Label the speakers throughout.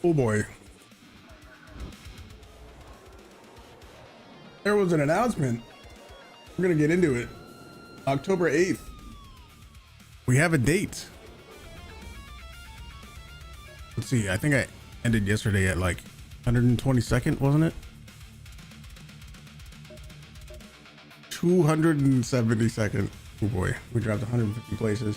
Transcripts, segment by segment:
Speaker 1: Oh boy. There was an announcement. We're gonna get into it. October 8th. We have a date. Let's see, I think I ended yesterday at like 122nd, wasn't it? 272nd. Oh boy, we dropped 150 places.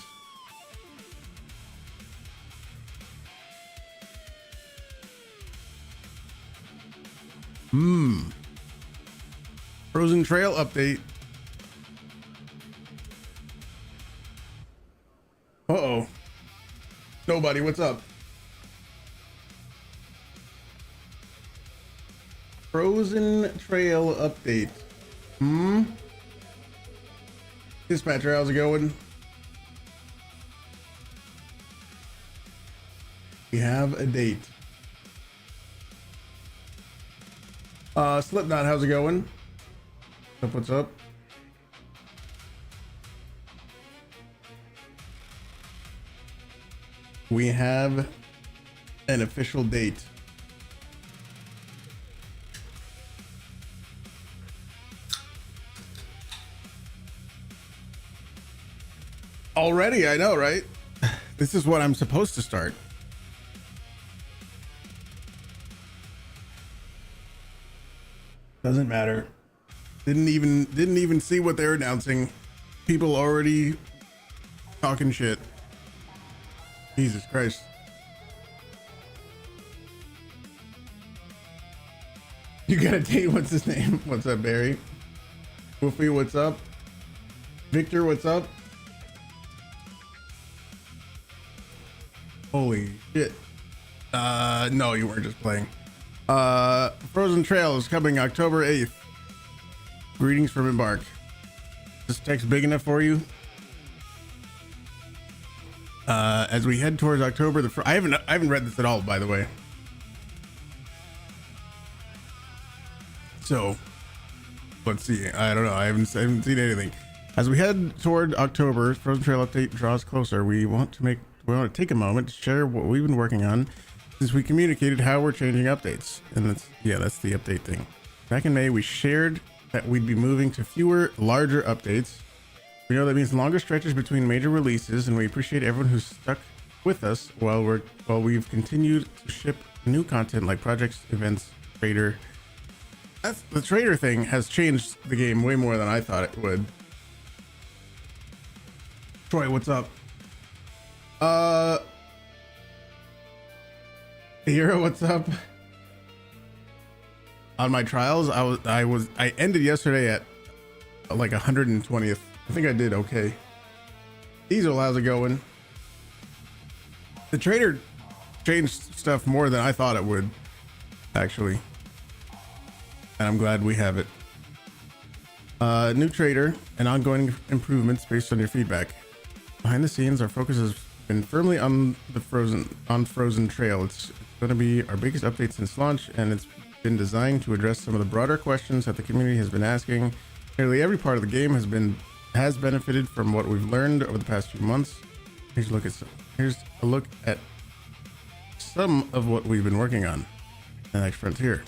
Speaker 1: Frozen Trail update. Uh-oh. Nobody, what's up? Frozen Trail update. Dispatcher, how's it going? We have a date. Slipknot, how's it going? What's up? We have an official date. Already, I know, right? This is what I'm supposed to start. Doesn't matter. Didn't even see what they're announcing. People already talking shit. Jesus Christ. You got a date? What's his name? What's up, Barry? Woofy, what's up? Victor, what's up? Holy shit. No, you weren't just playing. Frozen Trail is coming October 8th. Greetings from Embark. This text big enough for you? As we head towards October, I haven't read this at all, by the way. So let's see. I don't know. I haven't seen anything. As we head toward October, Frozen Trail update draws closer. We want to take a moment to share what we've been working on since we communicated how we're changing updates. And that's the update thing. Back in May, we shared that we'd be moving to fewer, larger updates. We know that means longer stretches between major releases, and we appreciate everyone who's stuck with us while we've continued to ship new content like projects, events, trader. The trader thing has changed the game way more than I thought it would. Troy, what's up? Hero, what's up? On my trials, I ended yesterday at like 120th. I think I did okay. Diesel, how's it going? The trader changed stuff more than I thought it would, actually. And I'm glad we have it. New trader and ongoing improvements based on your feedback. Behind the scenes, our focus has been firmly on the Frozen Trail. It's going to be our biggest update since launch, and it's been designed to address some of the broader questions that the community has been asking. Nearly every part of the game has benefited from what we've learned over the past few months. Here's a look at some of what we've been working on. The next frontier.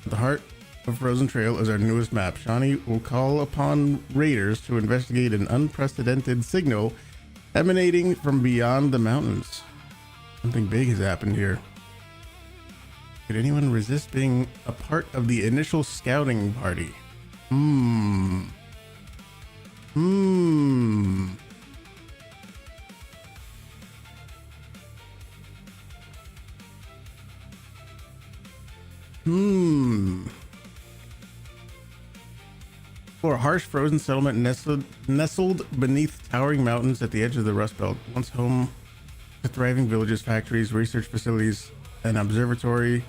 Speaker 1: At the heart of Frozen Trail is our newest map. Shani will call upon raiders to investigate an unprecedented signal emanating from beyond the mountains. Something big has happened here. Could anyone resist being a part of the initial scouting party? For a harsh frozen settlement nestled beneath towering mountains at the edge of the Rust Belt, once home to thriving villages, factories, research facilities, an observatory,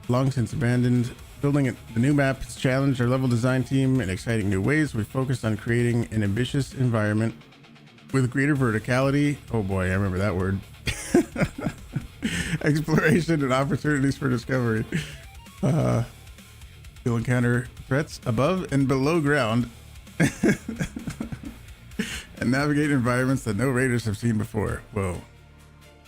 Speaker 1: long since abandoned. Building the new map has challenged our level design team in exciting new ways. We focused on creating an ambitious environment with greater verticality. Oh boy, I remember that word. Exploration and opportunities for discovery. You'll encounter threats above and below ground and navigate environments that no raiders have seen before. Whoa.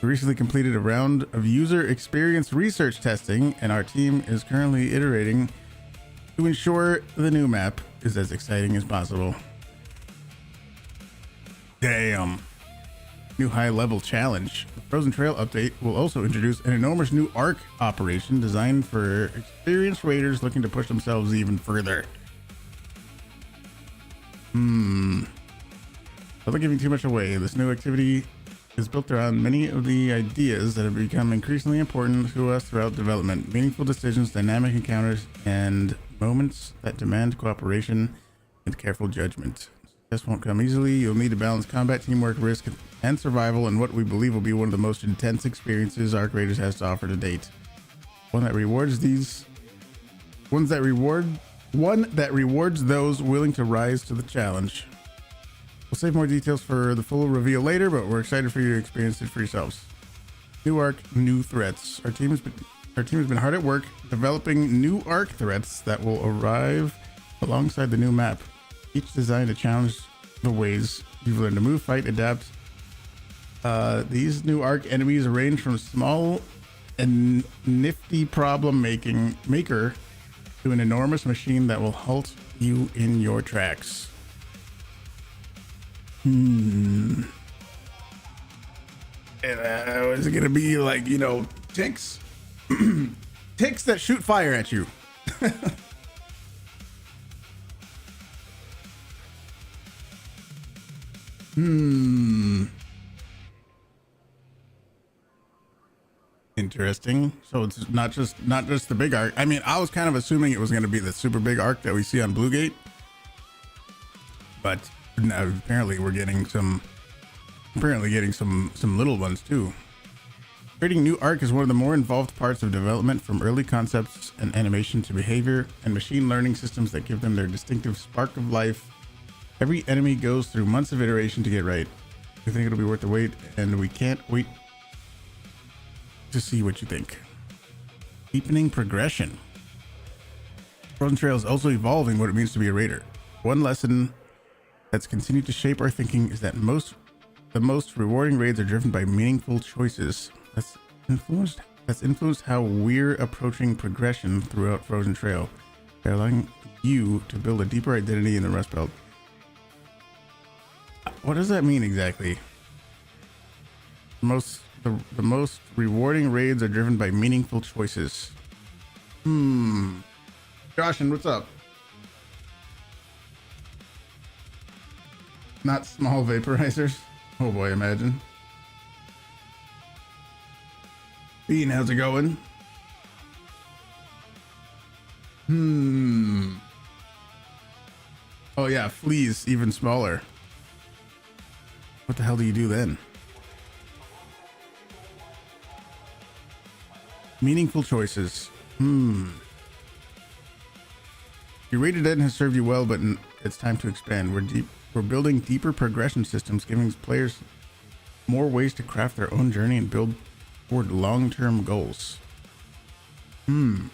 Speaker 1: We recently completed a round of user experience research testing, and our team is currently iterating to ensure the new map is as exciting as possible. Damn. New high-level challenge. The Frozen Trail update will also introduce an enormous new arc operation designed for experienced raiders looking to push themselves even further. Without giving too much away, this new activity is built around many of the ideas that have become increasingly important to us throughout development. Meaningful decisions, dynamic encounters, and moments that demand cooperation and careful judgment. Success won't come easily. You'll need to balance combat, teamwork, risk, and survival in what we believe will be one of the most intense experiences Arc Raiders has to offer to date. One that rewards those willing to rise to the challenge. We'll save more details for the full reveal later, but we're excited for you to experience it for yourselves. New arc, new threats. Our team has been hard at work developing new arc threats that will arrive alongside the new map, each designed to challenge the ways you've learned to move, fight, adapt. These new arc enemies range from small and nifty problem maker to an enormous machine that will halt you in your tracks. And is it gonna be like, you know, ticks? Ticks that shoot fire at you. Interesting. So it's not just the big arc. I mean, I was kind of assuming it was going to be the super big arc that we see on Bluegate, but no, apparently getting some little ones too. Creating new arc is one of the more involved parts of development, from early concepts and animation to behavior and machine learning systems that give them their distinctive spark of life. Every enemy goes through months of iteration to get right. We think it'll be worth the wait, and we can't wait to see what you think. Deepening progression. Frozen Trail is also evolving what it means to be a raider. One lesson that's continued to shape our thinking is that the most rewarding raids are driven by meaningful choices. That's influenced how we're approaching progression throughout Frozen Trail, by allowing you to build a deeper identity in the Rust Belt. What does that mean exactly? The most rewarding raids are driven by meaningful choices. Joshin, what's up? Not small vaporizers. Oh boy, imagine. Bean, how's it going? Oh yeah, fleas even smaller. What the hell do you do then? Meaningful choices. Your rated end has served you well, but it's time to expand. We're building deeper progression systems, giving players more ways to craft their own journey and build toward long-term goals. That's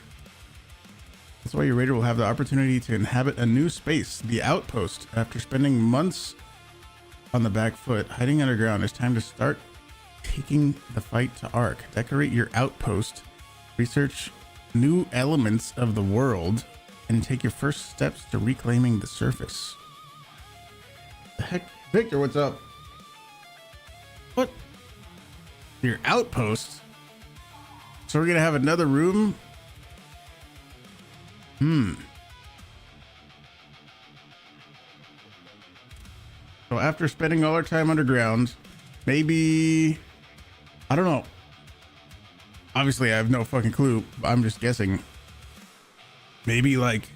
Speaker 1: why your raider will have the opportunity to inhabit a new space, the Outpost. After spending months on the back foot, hiding underground, it's time to start taking the fight to Arc. Decorate your Outpost, research new elements of the world, and take your first steps to reclaiming the surface. The heck? Victor, what's up? What? Your Outpost? So we're gonna have another room? So after spending all our time underground, maybe, I don't know. Obviously I have no fucking clue. I'm just guessing. Maybe like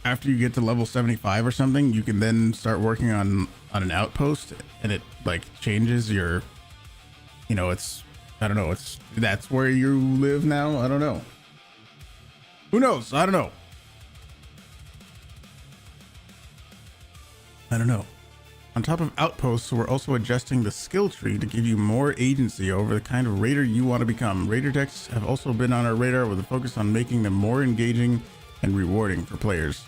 Speaker 1: after you get to level 75 or something, you can then start working on an outpost, and it like changes your, you know, it's, I don't know, that's where you live now. I don't know. Who knows? I don't know. On top of Outposts, we're also adjusting the skill tree to give you more agency over the kind of raider you want to become. Raider decks have also been on our radar with a focus on making them more engaging and rewarding for players.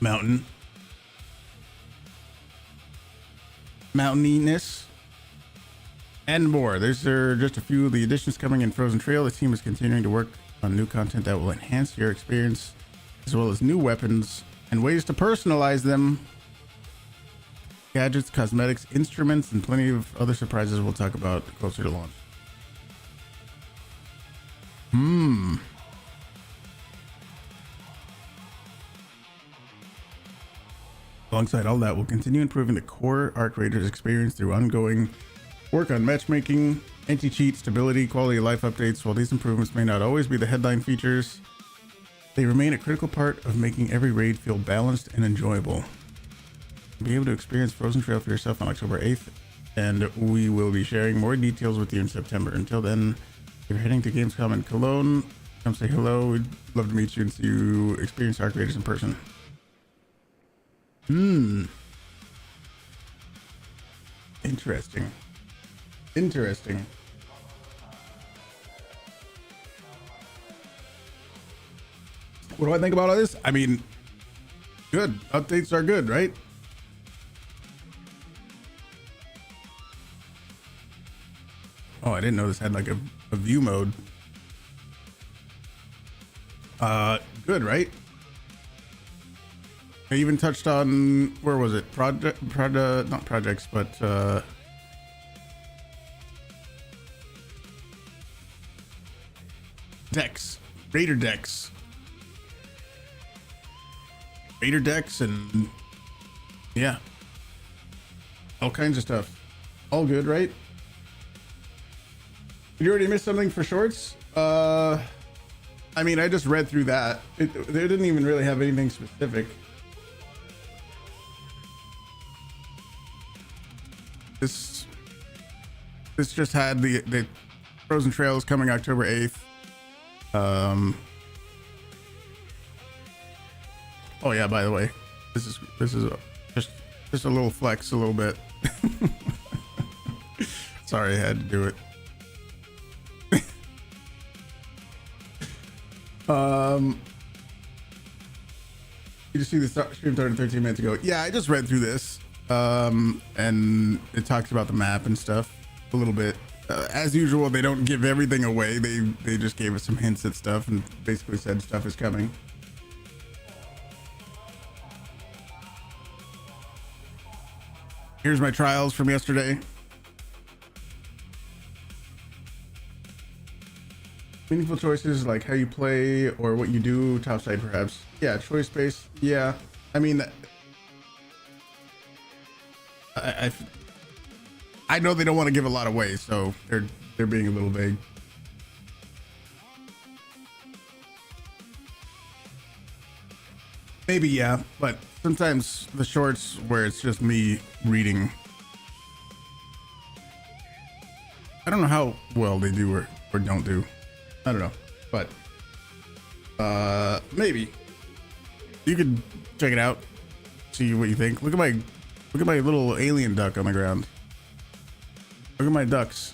Speaker 1: mountain, mountaininess, and more. There's just a few of the additions coming in Frozen Trail. The team is continuing to work on new content that will enhance your experience, as well as new weapons and ways to personalize them. Gadgets, cosmetics, instruments, and plenty of other surprises we'll talk about closer to launch. Alongside all that, we'll continue improving the core Arc Raiders experience through ongoing work on matchmaking, anti-cheat, stability, quality of life updates. While these improvements may not always be the headline features, they remain a critical part of making every raid feel balanced and enjoyable. You'll be able to experience Frozen Trail for yourself on October 8th, and we will be sharing more details with you in September. Until then, if you're heading to Gamescom in Cologne, come say hello. We'd love to meet you and see you experience Arc Raiders in person. Interesting. What do I think about all this? I mean, good. Updates are good, right? Oh, I didn't know this had like a view mode. Good, right? I even touched on, where was it? Not projects, but decks, Raider decks, and yeah, all kinds of stuff. All good, right? Did you already miss something for shorts? I mean, I just read through that. They didn't even really have anything specific. This just had the Frozen Trails coming October 8th. Oh yeah, by the way, this is just a little flex, a little bit. Sorry, I had to do it. You just see the stream started 13 minutes ago. Yeah, I just read through this. And it talks about the map and stuff a little bit. As usual, they don't give everything away. They just gave us some hints at stuff and basically said stuff is coming. Here's my trials from yesterday. Meaningful choices like how you play or what you do, topside perhaps. Yeah, choice based. Yeah, I mean, I know they don't want to give a lot away, so they're being a little vague. Maybe, yeah, but sometimes the shorts where it's just me reading, I don't know how well they do or don't do. I don't know, but maybe you could check it out, see what you think. Look at my little alien duck on the ground. Look at my ducks.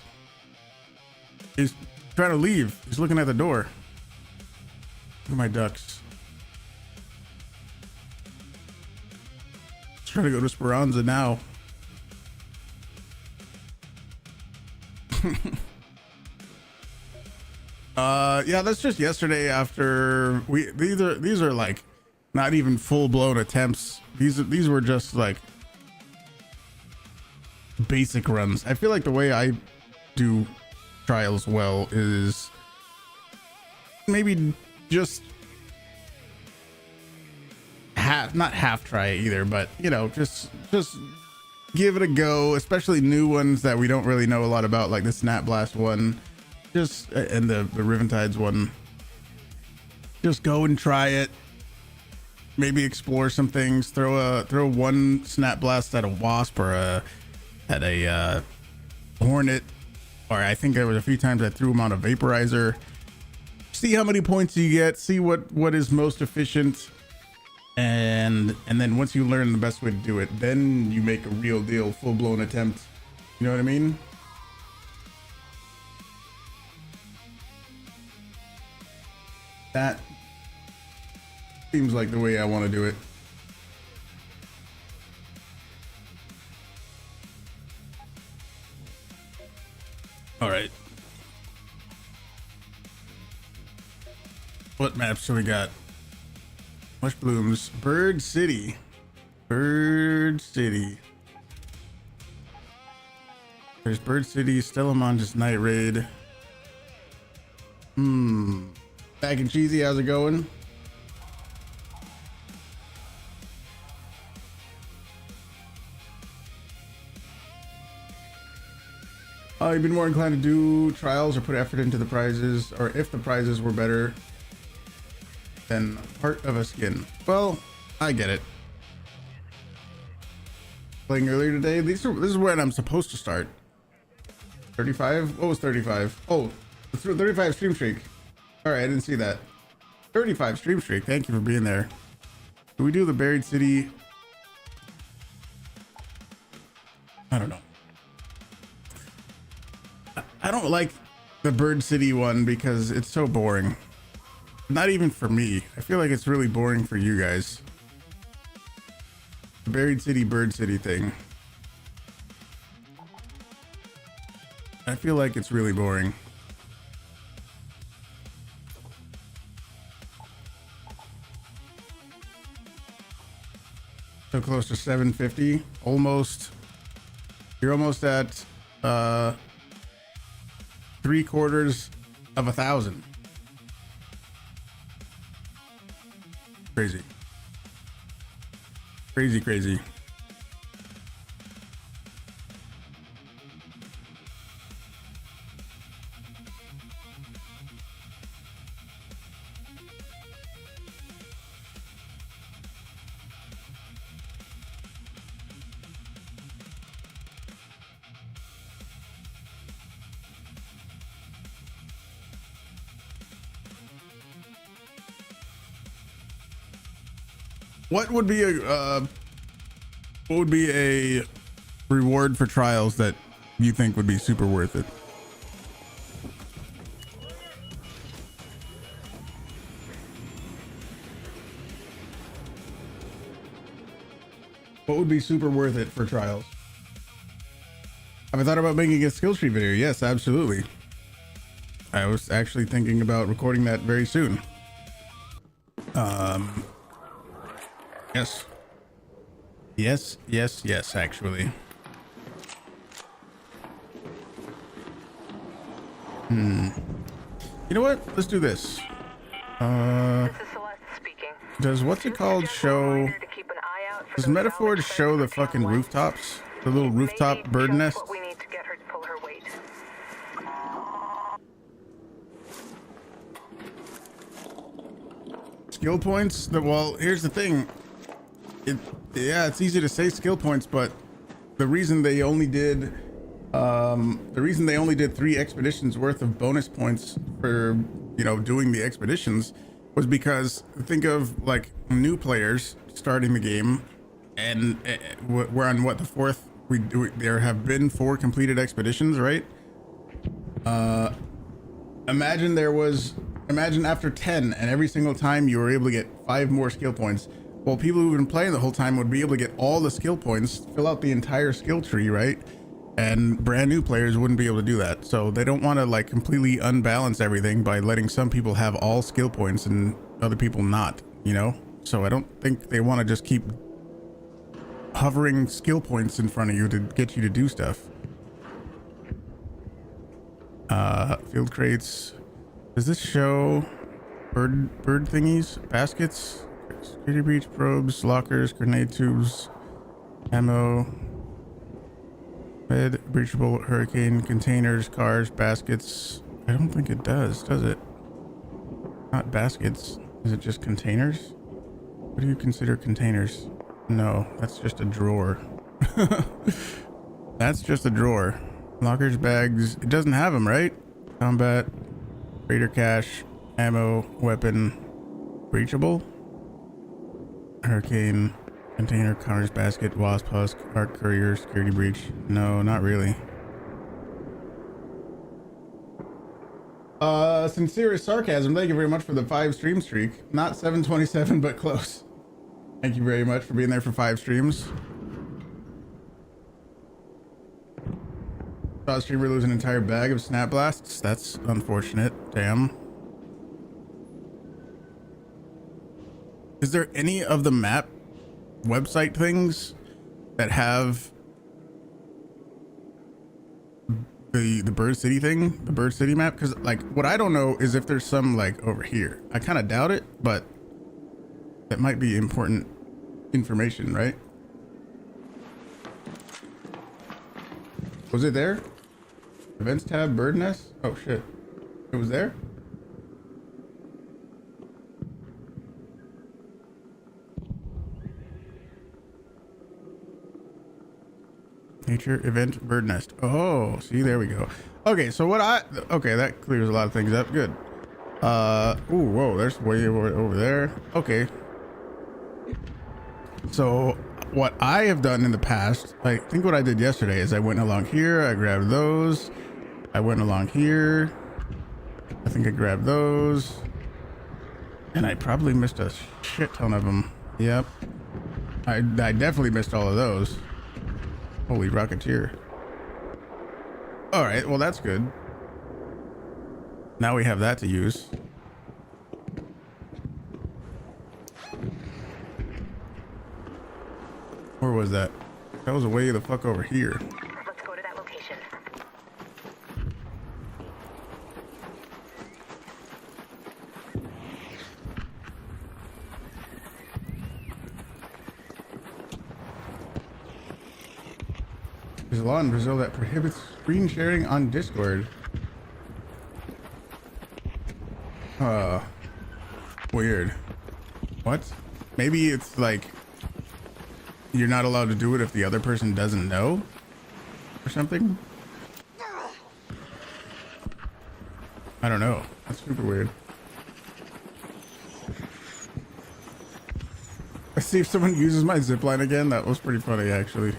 Speaker 1: He's trying to leave. He's looking at the door. Look at my ducks. He's trying to go to Speranza now. Yeah, that's just yesterday after these are like not even full-blown attempts. These were just like basic runs. I feel like the way I do trials well is maybe just not half try it either, but you know, just give it a go, especially new ones that we don't really know a lot about, like the Snap Blast one, just and the Riven Tides one. Just go and try it, maybe explore some things, throw one Snap Blast at a wasp or at a hornet, or I think there was a few times I threw them on a vaporizer. See how many points you get, see what is most efficient, and then once you learn the best way to do it, then you make a real deal full-blown attempt. You know what I mean? That seems like the way I want to do it. What maps do we got? Mush Blooms. Bird City. Bird City. There's Bird City, Stellamon's Night Raid. Back and Cheesy, how's it going? You've been more inclined to do trials or put effort into the prizes, or if the prizes were better than Heart of a Skin. Well, I get it. Playing earlier today, this is when I'm supposed to start. 35? What was 35? Oh, 35 stream streak. All right, I didn't see that. 35 stream streak. Thank you for being there. Do we do the Buried City? I don't know. I don't like the Bird City one because it's so boring. Not even for me. I feel like it's really boring for you guys. The Buried City, Bird City thing. I feel like it's really boring. So close to 750. Almost. You're almost at 3/4 of 1,000. Crazy. Crazy, crazy. What would be a reward for trials that you think would be super worth it? What would be super worth it for trials? Have I thought about making a skill tree video? Yes, absolutely. I was actually thinking about recording that very soon. Yes, actually. You know what? Let's do this. Does what's it called show? Does Metaphor show the fucking rooftops? The little rooftop bird nest? Skill points? Well, here's the thing. It's easy to say skill points, but the reason they only did 3 expeditions worth of bonus points for, doing the expeditions was because think of like new players starting the game, and we're on what, the 4th. There have been 4 completed expeditions, right? Imagine after 10, and every single time you were able to get 5 more skill points. Well, people who've been playing the whole time would be able to get all the skill points, fill out the entire skill tree, right? And brand new players wouldn't be able to do that. So they don't want to like completely unbalance everything by letting some people have all skill points and other people not, So I don't think they want to just keep hovering skill points in front of you to get you to do stuff. Field crates. Does this show bird thingies, baskets? Security breach, probes, lockers, grenade tubes, ammo, bed, breachable, hurricane, containers, cars, baskets. I don't think it does it? Not baskets. Is it just containers? What do you consider containers? No, that's just a drawer. That's just a drawer. Lockers, bags. It doesn't have them, right? Combat, raider cache, ammo, weapon, breachable. Hurricane, container, cars, basket, wasp husk, arc courier, security breach. No, not really. Sincerest sarcasm. Thank you very much for the 5 stream streak. Not 727, but close. Thank you very much for being there for 5 streams. Saw a streamer lose an entire bag of snap blasts. That's unfortunate. Damn. Is there any of the map website things that have the Bird City thing, the Bird City map? Because like what I don't know is if there's some like over here. I kind of doubt it, but that might be important information, right? Was it there? Events tab, bird nest? Oh shit. It was there? Nature event bird nest. Oh, see, there we go. Okay, so okay, that clears a lot of things up. Good. Ooh, whoa, there's way over there. Okay. So what I have done in the past, I think what I did yesterday is I went along here, I grabbed those. I went along here. I think I grabbed those. And I probably missed a shit ton of them. Yep. I definitely missed all of those. Holy Rocketeer. All right, well, that's good. Now we have that to use. Where was that? That was way the fuck over here.
Speaker 2: Let's go to that location.
Speaker 1: There's a law in Brazil that prohibits screen sharing on Discord. Weird. What? Maybe it's like you're not allowed to do it if the other person doesn't know or something. I don't know. That's super weird. Let's see if someone uses my zipline again. That was pretty funny, actually.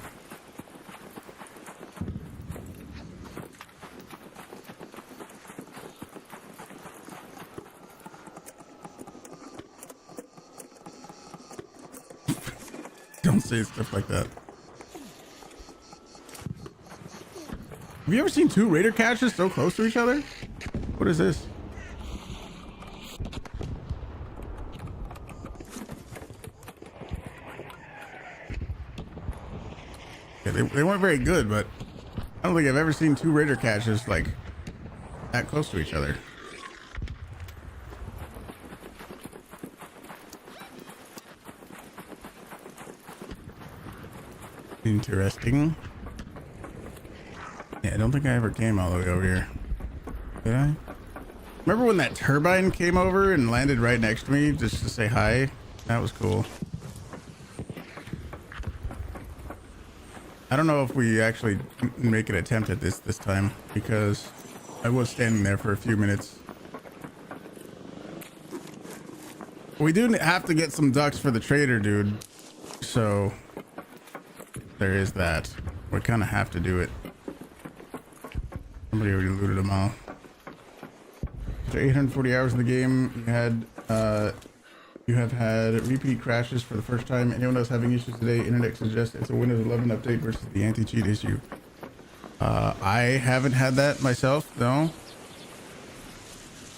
Speaker 1: Don't say stuff like that. Have you ever seen two raider caches so close to each other? What is this? Yeah, they weren't very good, but I don't think I've ever seen two raider caches like that close to each other. Interesting. Yeah, I don't think I ever came all the way over here. Did I? Remember when that turbine came over and landed right next to me just to say hi? That was cool. I don't know if we actually make an attempt at this time because I was standing there for a few minutes. We do have to get some ducks for the trader, dude. So there is that. We kind of have to do it. Somebody already looted them all. After 840 hours in the game, you have had repeat crashes for the first time. Anyone else having issues today? Internet suggests it's a Windows 11 update versus the anti-cheat issue. I haven't had that myself, no.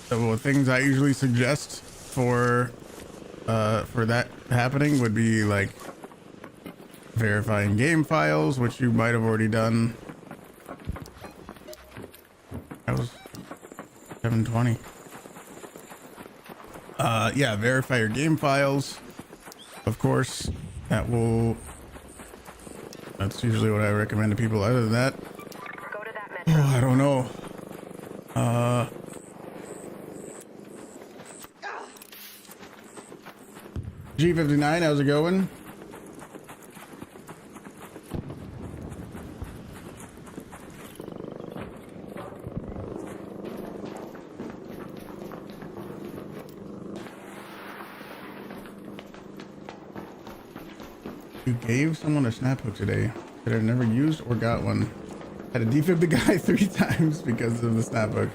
Speaker 1: So things I usually suggest for that happening would be like verifying game files, which you might have already done. That was 720. Yeah, verify your game files. Of course, that's usually what I recommend to people. Other than that,
Speaker 2: Go to that metro.
Speaker 1: I don't know. G59, how's it going? You gave someone a snap hook today that I've never used or got one. Had to defib the guy 3 times because of the snap hook.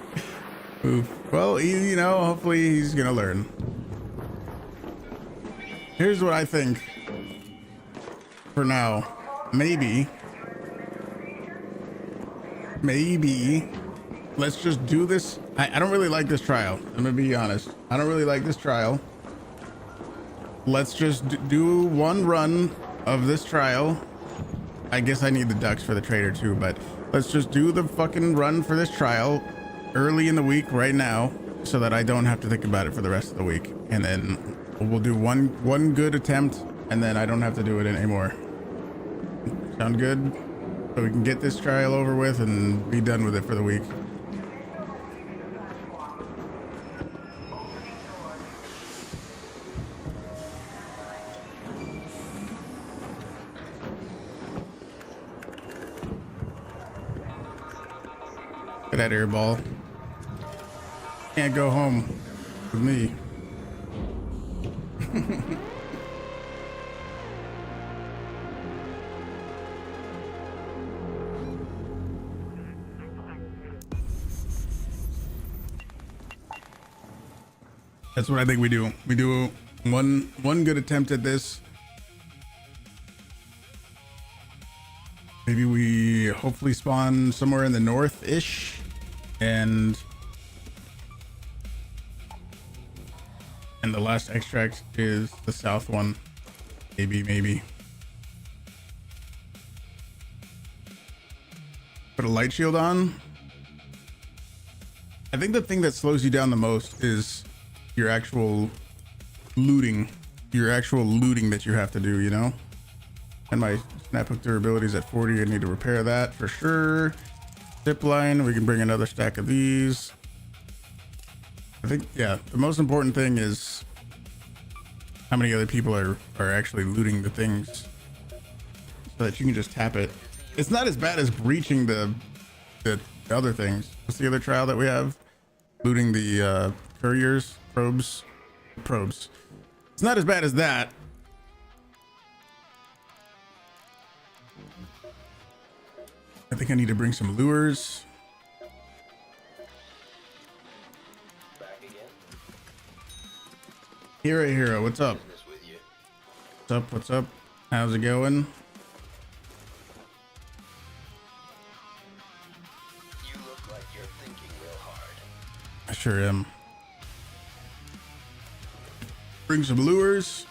Speaker 1: Oof. Well, you know, hopefully he's gonna learn. Here's what I think. For now, maybe let's just do this. I don't really like this trial. I'm gonna be honest. I don't really like this trial. let's just do one run of this trial. I guess I need the ducks for the trader too, but let's just do the fucking run for this trial early in the week right now so that I don't have to think about it for the rest of the week. And then we'll do one good attempt and then I don't have to do it anymore. Sound good? So we can get this trial over with and be done with it for the week. Get out of here, ball. Can't go home with me. That's what I think we do. We do one good attempt at this. Maybe we hopefully spawn somewhere in the north-ish and the last extract is the south one. Maybe. Put a light shield on. I think the thing that slows you down the most is your actual looting that you have to do, you know? And my snap hook durability is at 40. I need to repair that for sure. Zip line, we can bring another stack of these. I think, yeah, the most important thing is how many other people are actually looting the things so that you can just tap it. It's not as bad as breaching the other things. What's the other trial that we have? Looting the couriers, probes. It's not as bad as that. I think I need to bring some lures.
Speaker 3: Back again.
Speaker 1: Hero, what's up? What's up? How's it going?
Speaker 3: You look like you're thinking real hard.
Speaker 1: I sure am. Bring some lures.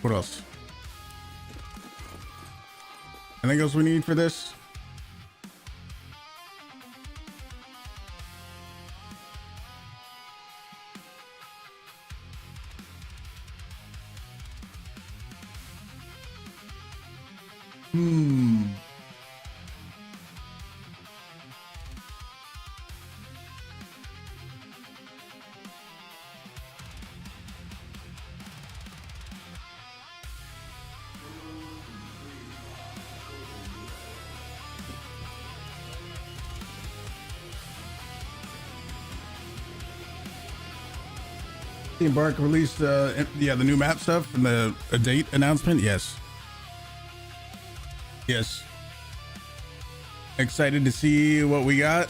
Speaker 1: What else? Anything else we need for this? The Embark released the new map stuff and the date announcement. Yes. Excited to see what we got.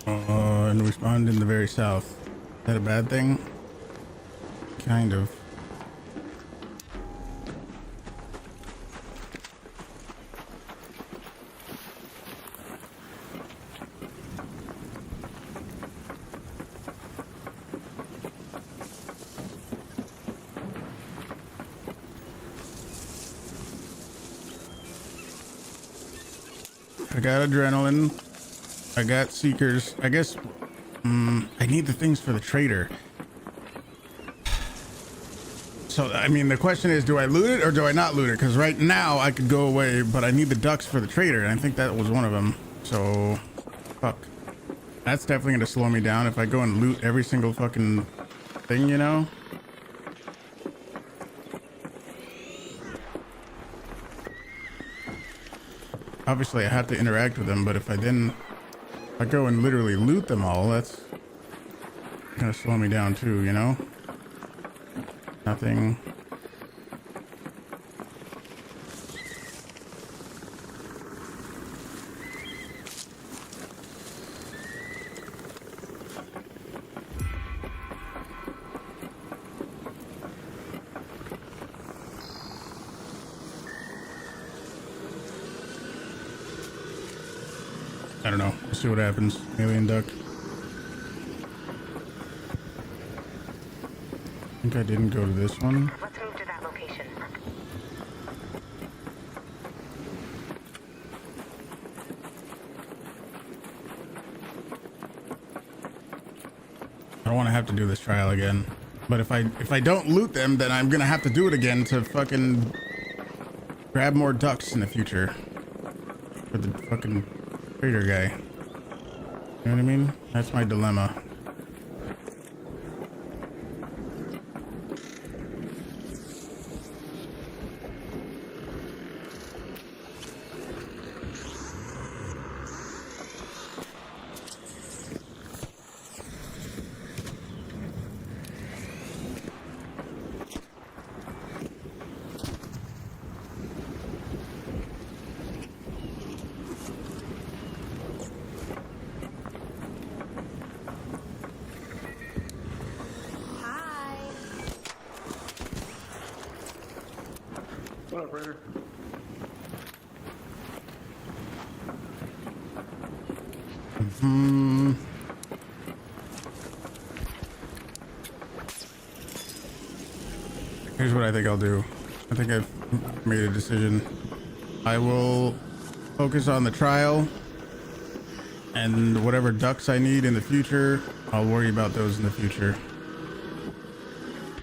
Speaker 1: And we spawned in the very south. Is that a bad thing? Kind of. I got adrenaline. I got seekers. I guess I need the things for the trader. So, I mean, the question is, do I loot it or do I not loot it? Because right now I could go away, but I need the ducks for the trader. And I think that was one of them. So, fuck. That's definitely going to slow me down if I go and loot every single fucking thing, you know? Obviously, I have to interact with them, but if I go and literally loot them all, that's gonna slow me down too, you know? Nothing. I don't know. We'll see what happens. Alien duck. I think I didn't go to this one.
Speaker 2: Let's move to that location.
Speaker 1: I don't want to have to do this trial again. But if I don't loot them, then I'm gonna have to do it again to fucking grab more ducks in the future. For the fucking trader guy. You know what I mean? That's my dilemma.
Speaker 4: What up, Raider?
Speaker 1: Here's what I think I'll do. I think I've made a decision. I will focus on the trial, and whatever ducks I need in the future, I'll worry about those in the future.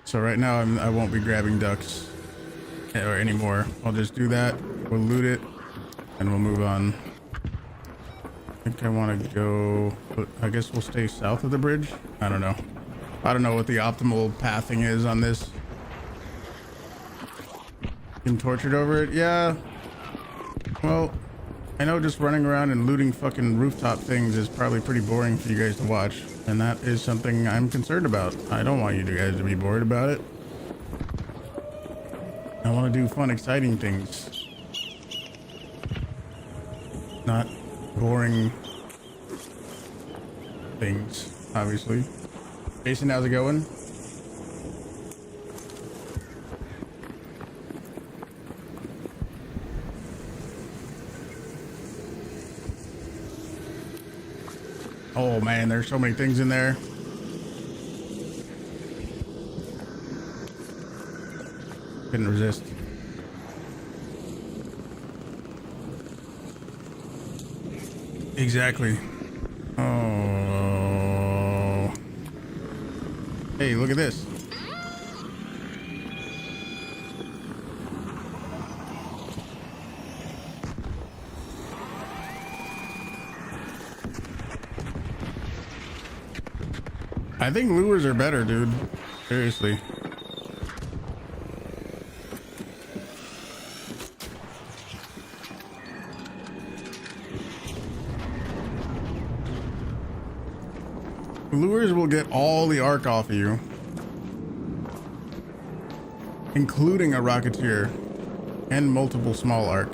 Speaker 1: So right now I won't be grabbing ducks or anymore. I'll just do that. We'll loot it, and we'll move on. I think I want to go. I guess we'll stay south of the bridge. I don't know. I don't know what the optimal pathing is on this. Getting tortured over it? Yeah. Well, I know just running around and looting fucking rooftop things is probably pretty boring for you guys to watch. And that is something I'm concerned about. I don't want you guys to be bored about it. I want to do fun, exciting things. Not boring things, obviously. Jason, how's it going? Oh man, there's so many things in there. Couldn't resist. Exactly. Oh. Hey, look at this. I think lures are better, dude. Seriously. Lures will get all the arc off of you, including a rocketeer and multiple small arc.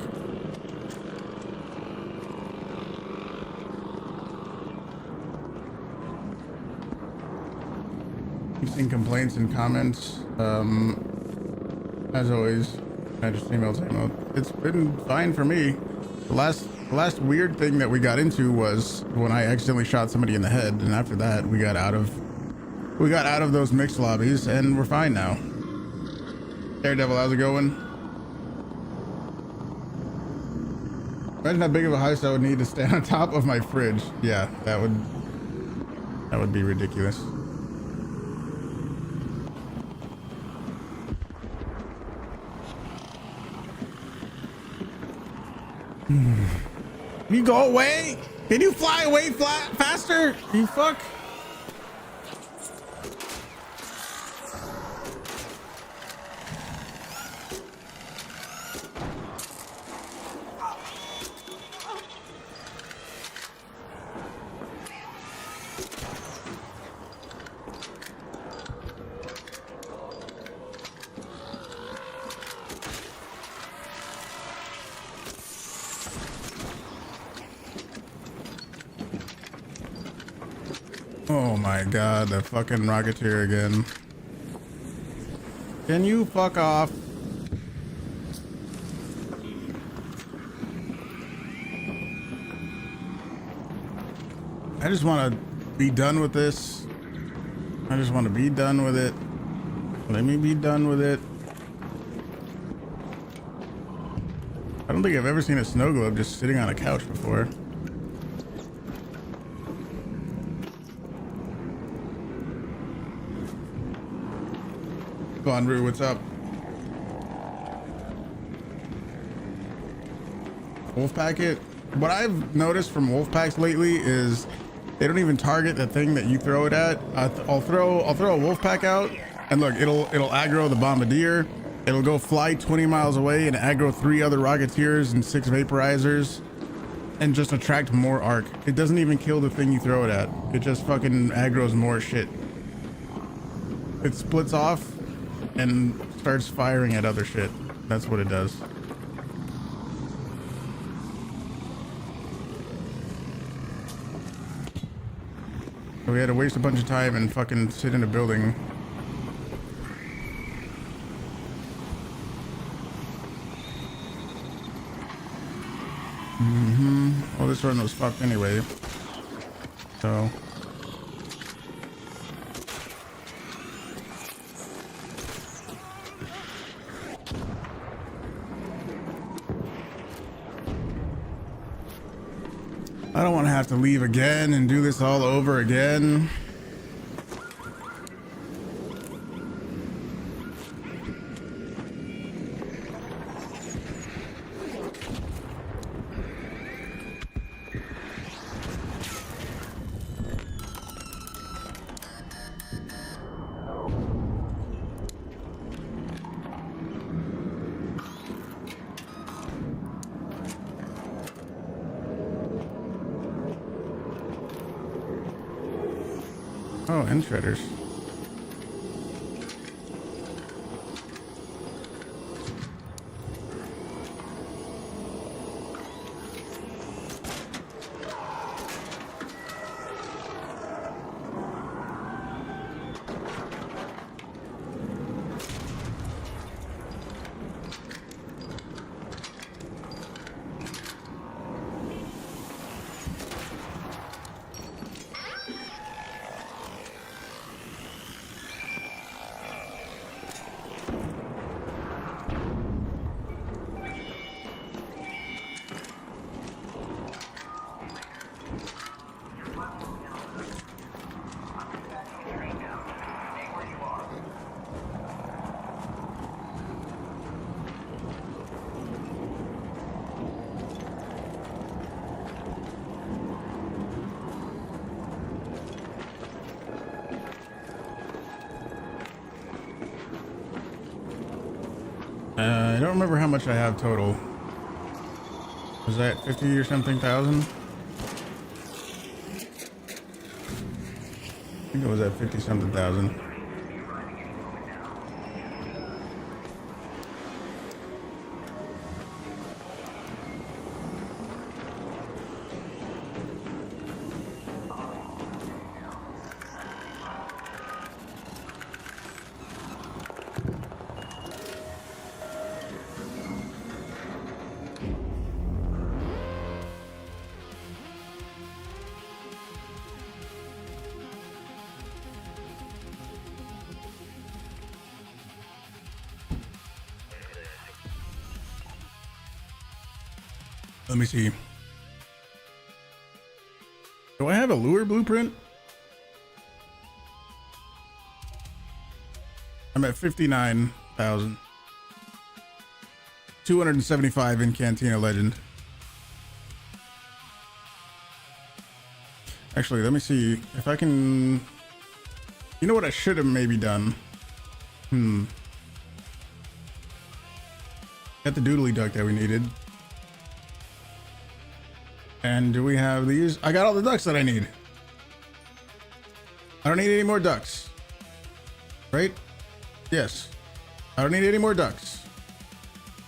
Speaker 1: You've seen complaints and comments. As always, I just emailed. It's been fine for me. The last weird thing that we got into was when I accidentally shot somebody in the head, and after that we got out of those mixed lobbies, and we're fine now. Daredevil, how's it going? Imagine how big of a house I would need to stand on top of my fridge. Yeah, that would be ridiculous. You go away? Can you fly away faster? You fuck. Oh my god, the fucking rocketeer again. Can you fuck off? I just want to be done with this. I just want to be done with it. Let me be done with it. I don't think I've ever seen a snow globe just sitting on a couch before. Go on, Rue, what's up? Wolf packet. What I've noticed from wolf packs lately is they don't even target the thing that you throw it at. I'll throw a wolf pack out, and look, it'll aggro the bombardier. It'll go fly 20 miles away and aggro 3 other rocketeers and 6 vaporizers, and just attract more arc. It doesn't even kill the thing you throw it at. It just fucking aggro's more shit. It splits off and starts firing at other shit. That's what it does. So we had to waste a bunch of time and fucking sit in a building. Well, this run was fucked anyway. So. I don't want to have to leave again and do this all over again. Oh, and shredders. I don't remember how much I have total. Was that 50 or something thousand? I think it was at 50 something thousand. Let me see. Do I have a lure blueprint? I'm at 59,000. 275 in Cantina Legend. Actually, let me see if I can. You know what I should have maybe done? Got the doodly duck that we needed. And do we have these? I got all the ducks that I need. I don't need any more ducks. Right? Yes. I don't need any more ducks.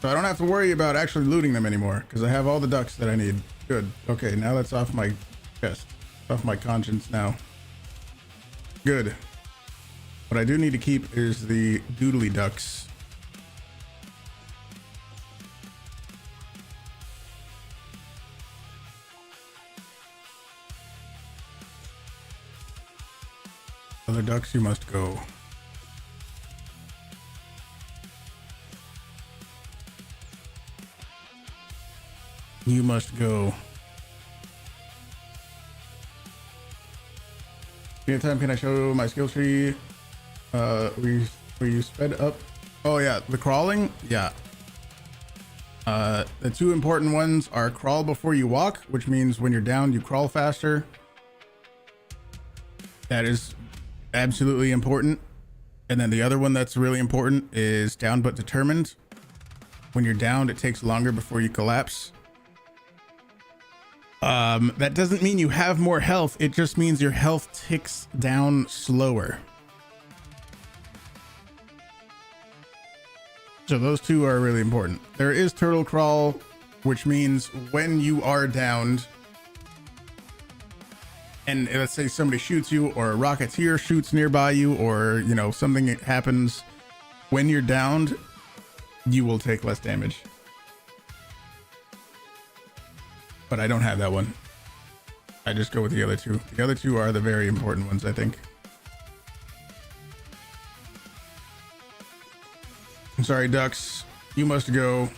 Speaker 1: So I don't have to worry about actually looting them anymore because I have all the ducks that I need. Good. Okay, now that's off my chest. Off my conscience now. Good. What I do need to keep is the doodly ducks. Other ducks, you must go. You must go. Anytime can I show my skill tree? Were you sped up? Oh yeah, the crawling. Yeah. The two important ones are crawl before you walk, which means when you're down, you crawl faster. That is absolutely important. And then the other one that's really important is down but determined. When you're down, it takes longer before you collapse. That doesn't mean you have more health. It just means your health ticks down slower. So those two are really important. There is turtle crawl, which means when you are downed and let's say somebody shoots you or a rocketeer shoots nearby you, or you know, something happens when you're downed, you will take less damage. But I don't have that one. I just go with the other two. The other two are the very important ones, I think. I'm sorry, ducks. You must go.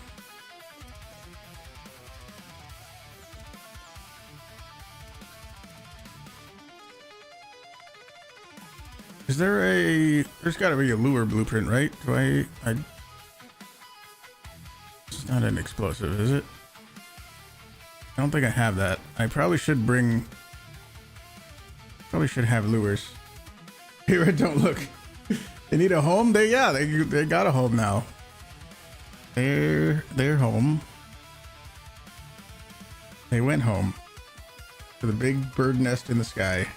Speaker 1: Is there there's gotta be a lure blueprint, right? It's not an explosive, is it? I don't think I have that. I probably should have lures. Here, don't look. They need a home. They got a home now. They're home. They went home to the big bird nest in the sky.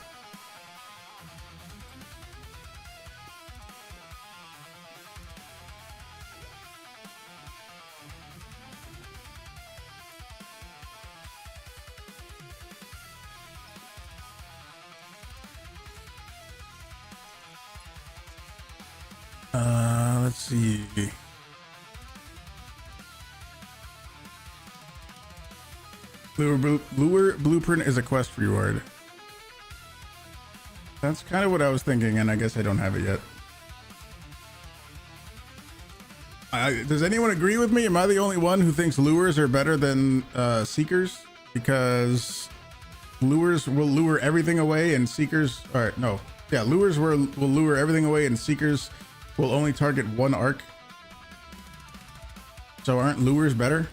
Speaker 1: Let's see. Lure blueprint is a quest reward. That's kind of what I was thinking, and I guess I don't have it yet. Does anyone agree with me? Am I the only one who thinks lures are better than seekers? Because lures will lure everything away, and seekers lures will lure everything away, and seekers will only target one arc. So aren't lures better?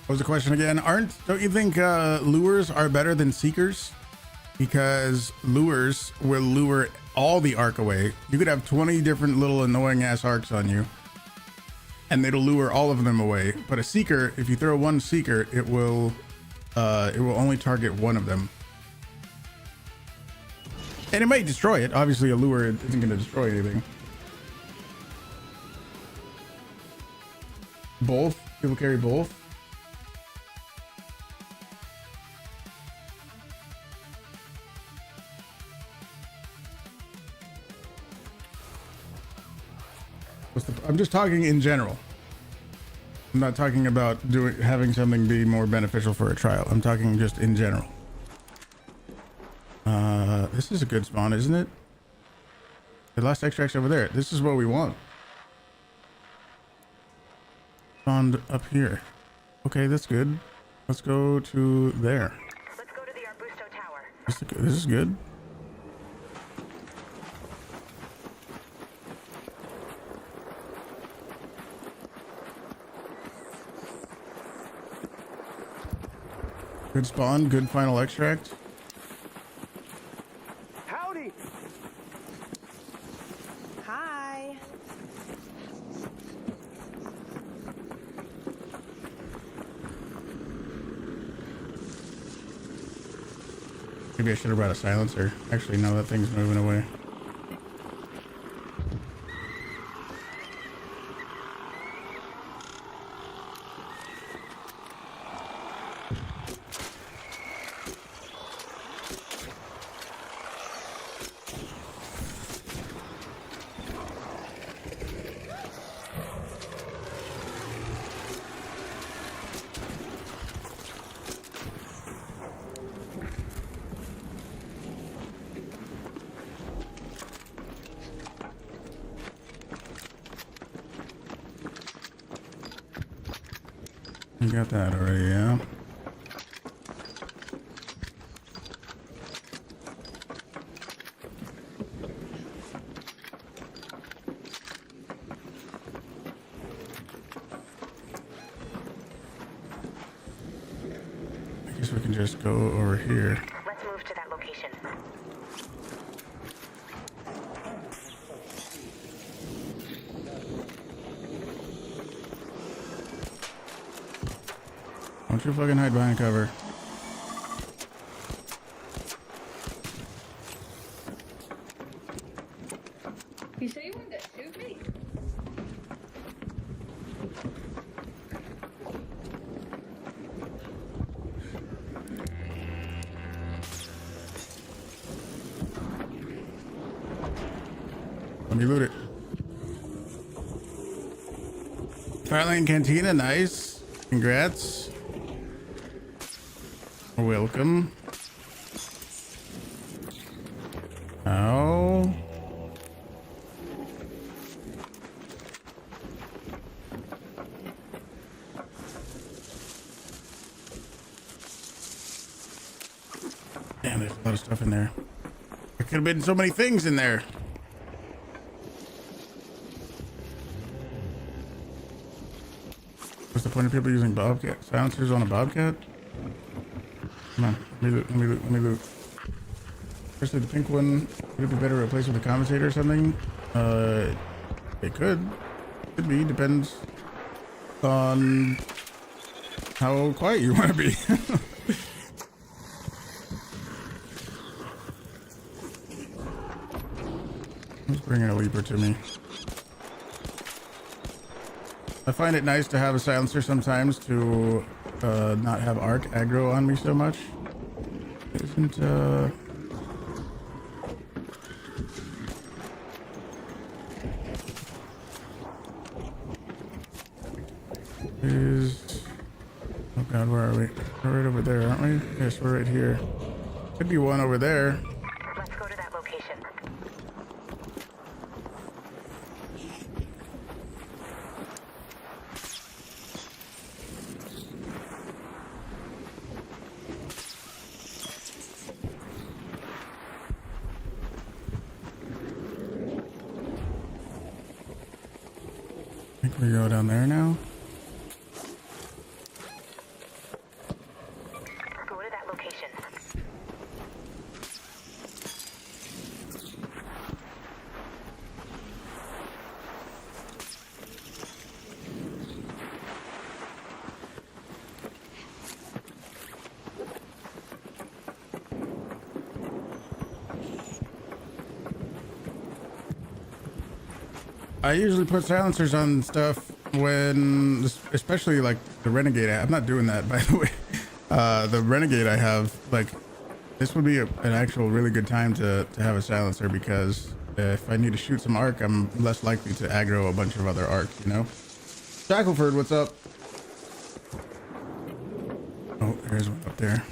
Speaker 1: What was the question again? Don't you think lures are better than seekers? Because lures will lure all the arc away. You could have 20 different little annoying ass arcs on you, and it'll lure all of them away. But a seeker, if you throw one seeker, it will only target one of them. And it might destroy it. Obviously, a lure isn't going to destroy anything. Both? People carry both? I'm just talking in general. I'm not talking about having something be more beneficial for a trial. I'm talking just in general. This is a good spawn, isn't it? The last extract's over there. This is what we want. Spawned up here. Okay, that's good. Let's go to there.
Speaker 2: Let's go to the Arbusto Tower.
Speaker 1: This is good. Good spawn, good final extract.
Speaker 5: Howdy.
Speaker 6: Hi.
Speaker 1: Maybe I should have brought a silencer. Actually, no, that thing's moving away. You got that already, yeah. I guess we can just go over here.
Speaker 2: Let's move to that location.
Speaker 1: Don't you fucking hide behind cover.
Speaker 5: You say you wanted to shoot me?
Speaker 1: Let me loot it. Finally in Cantina, nice. Congrats. Welcome. Oh. Damn, there's a lot of stuff in there. There could have been so many things in there. What's the point of people using Bobcat silencers on a Bobcat? Come on, let me loot, let me loot, let me loot. Especially the pink one. Would it be better to replace with a commentator or something? It could. Could be, depends on how quiet you want to be. Let's bring in a leaper to me. I find it nice to have a silencer sometimes to not have arc aggro on me so much. Isn't is oh god, where are we? We're right over there, aren't we? Yes, we're right here. Could be one over there.
Speaker 2: Let's go to that location.
Speaker 1: I think we go down there now.
Speaker 2: Go to that location.
Speaker 1: I usually put silencers on stuff when, especially like the Renegade. I'm not doing that, by the way. The Renegade I have, like, this would be an actual really good time to have a silencer, because if I need to shoot some arc, I'm less likely to aggro a bunch of other arc, you know? Shackleford, what's up? Oh, there's one up there.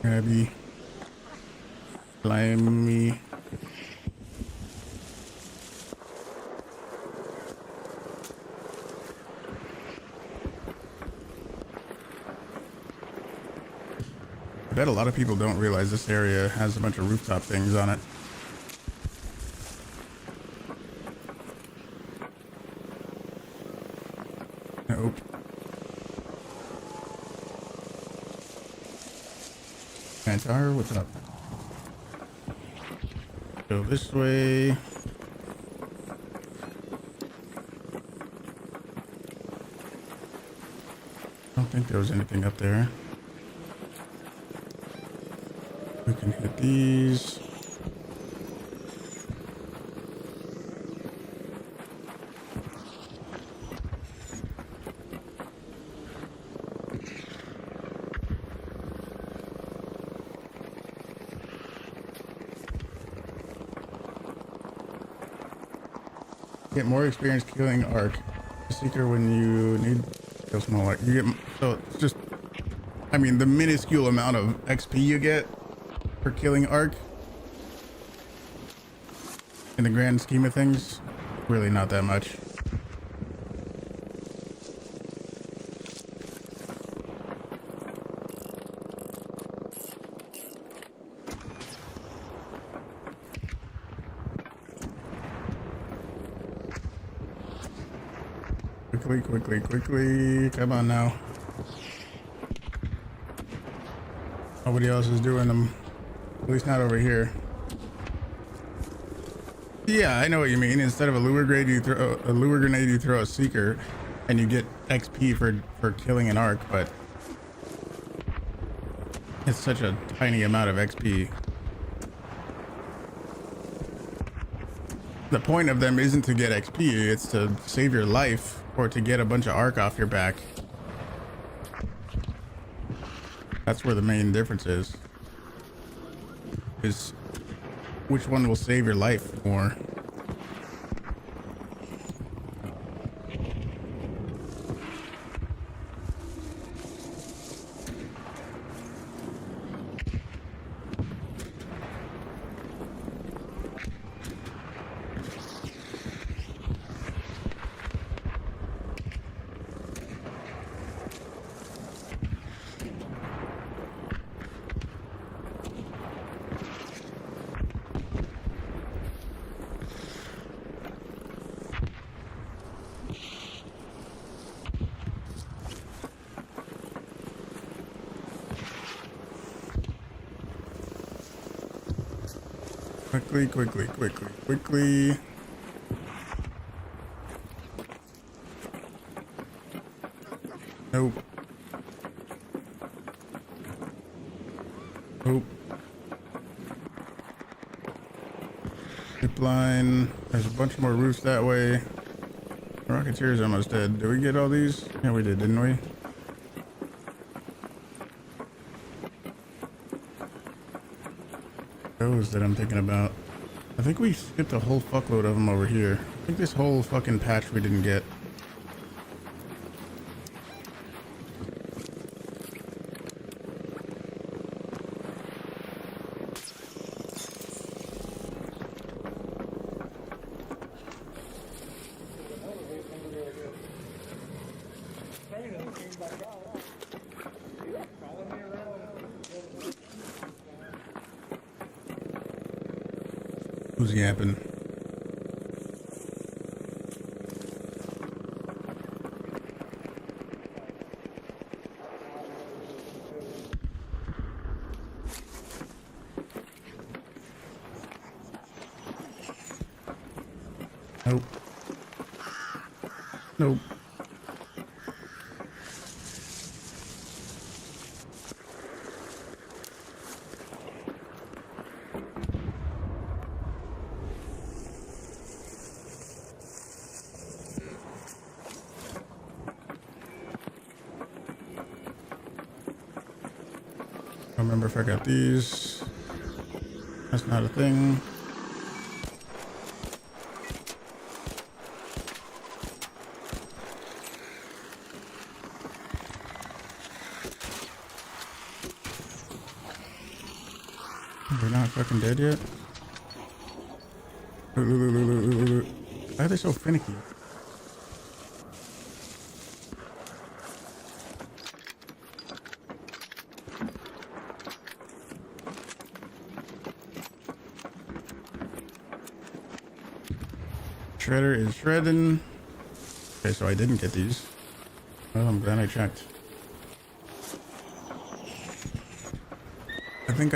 Speaker 1: Abby, slimy. I bet a lot of people don't realize this area has a bunch of rooftop things on it. Nope. Antar, what's up? Go this way. I don't think there was anything up there. We can hit these. Get more experience killing Arc. The Seeker when you need kill small Arc. You get, so it's just, I mean, the minuscule amount of XP you get for killing Arc in the grand scheme of things, really not that much. Quickly. Come on now. Nobody else is doing them. At least not over here. Yeah, I know what you mean. Instead of a lure grenade, you throw a Seeker, and you get XP for killing an Arc, but it's such a tiny amount of XP. The point of them isn't to get XP, it's to save your life or to get a bunch of Arc off your back. That's where the main difference is which one will save your life more. Quickly. Nope. Zip line. There's a bunch more roofs that way. Rocketeer's almost dead. Did we get all these? Yeah, we did, didn't we? Those that I'm thinking about. I think we skipped a whole fuckload of them over here. I think this whole fucking patch we didn't get. Who's yapping? Nope. I don't remember if I got these. That's not a thing. They're not fucking dead yet. Why are they so finicky? Shredder is shredding. Okay, so I didn't get these. Well, I'm glad I checked. I think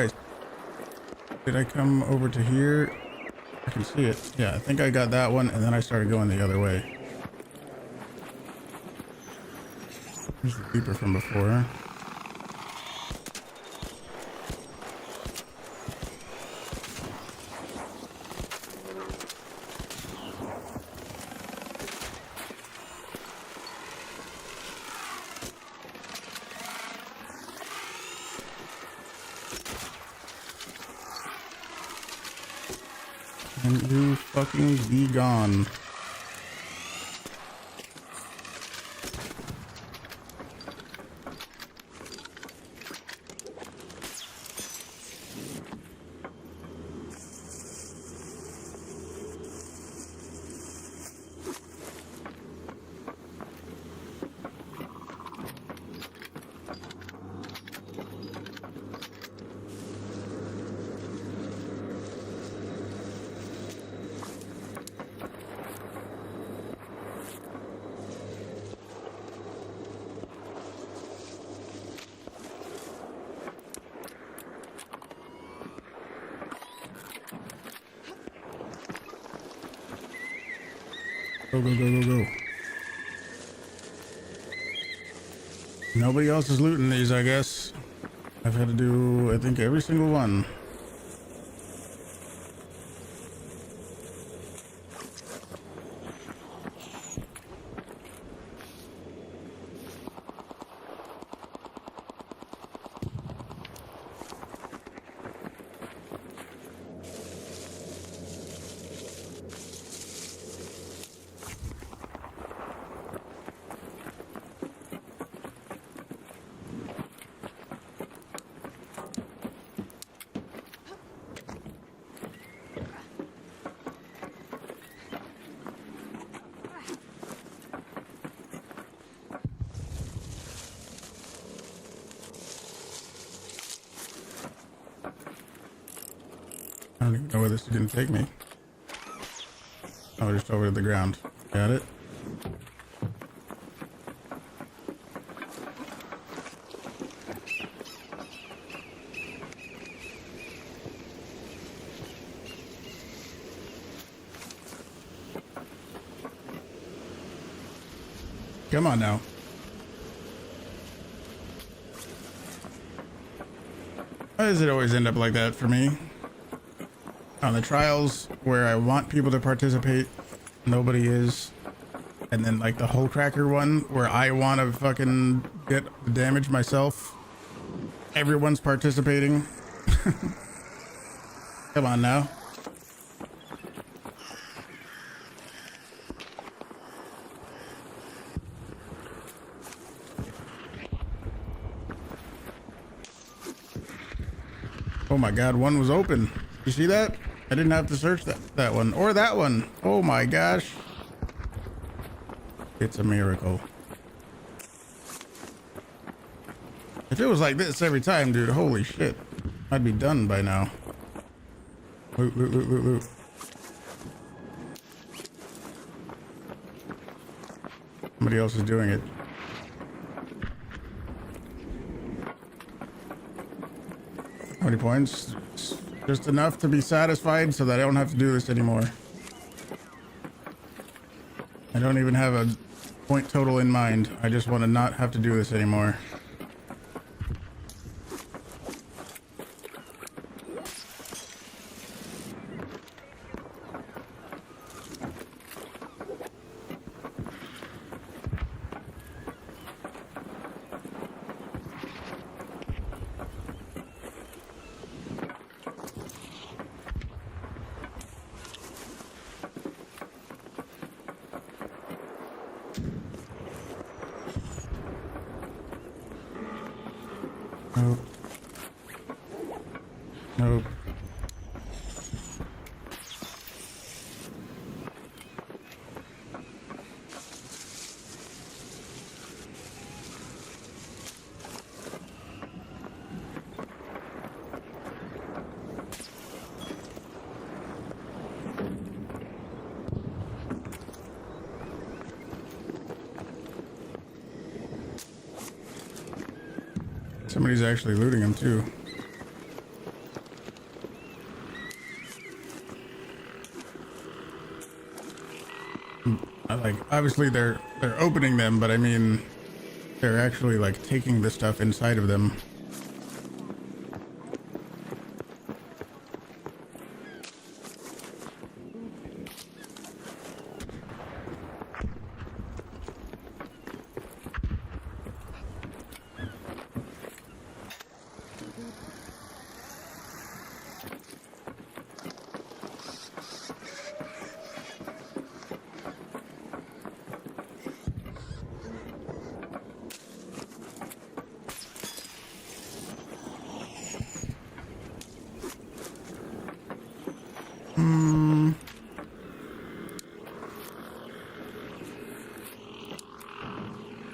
Speaker 1: did I come over to here? I can see it. Yeah, I think I got that one, and then I started going the other way. Here's the beeper from before. And you fucking be gone. Go, go, go, go, go. Nobody else is looting these, I guess. I've had to do, I think, every single one. I don't even know where this is going to take me. Oh, just over to the ground. Got it. Come on now. Why does it always end up like that for me? On the trials where I want people to participate, nobody is. And then like the whole cracker one where I want to fucking get the damage myself, everyone's participating. Come on now. Oh my god, one was open. You see that? I didn't have to search that one or that one. Oh my gosh. It's a miracle. If it was like this every time, dude, holy shit. I'd be done by now. Loot, loot, loot, loot, loot. Somebody else is doing it. How many points? Just enough to be satisfied so that I don't have to do this anymore. I don't even have a point total in mind. I just want to not have to do this anymore. Nope. Nope. Somebody's actually looting them too. Like obviously they're opening them, but I mean they're actually like taking the stuff inside of them.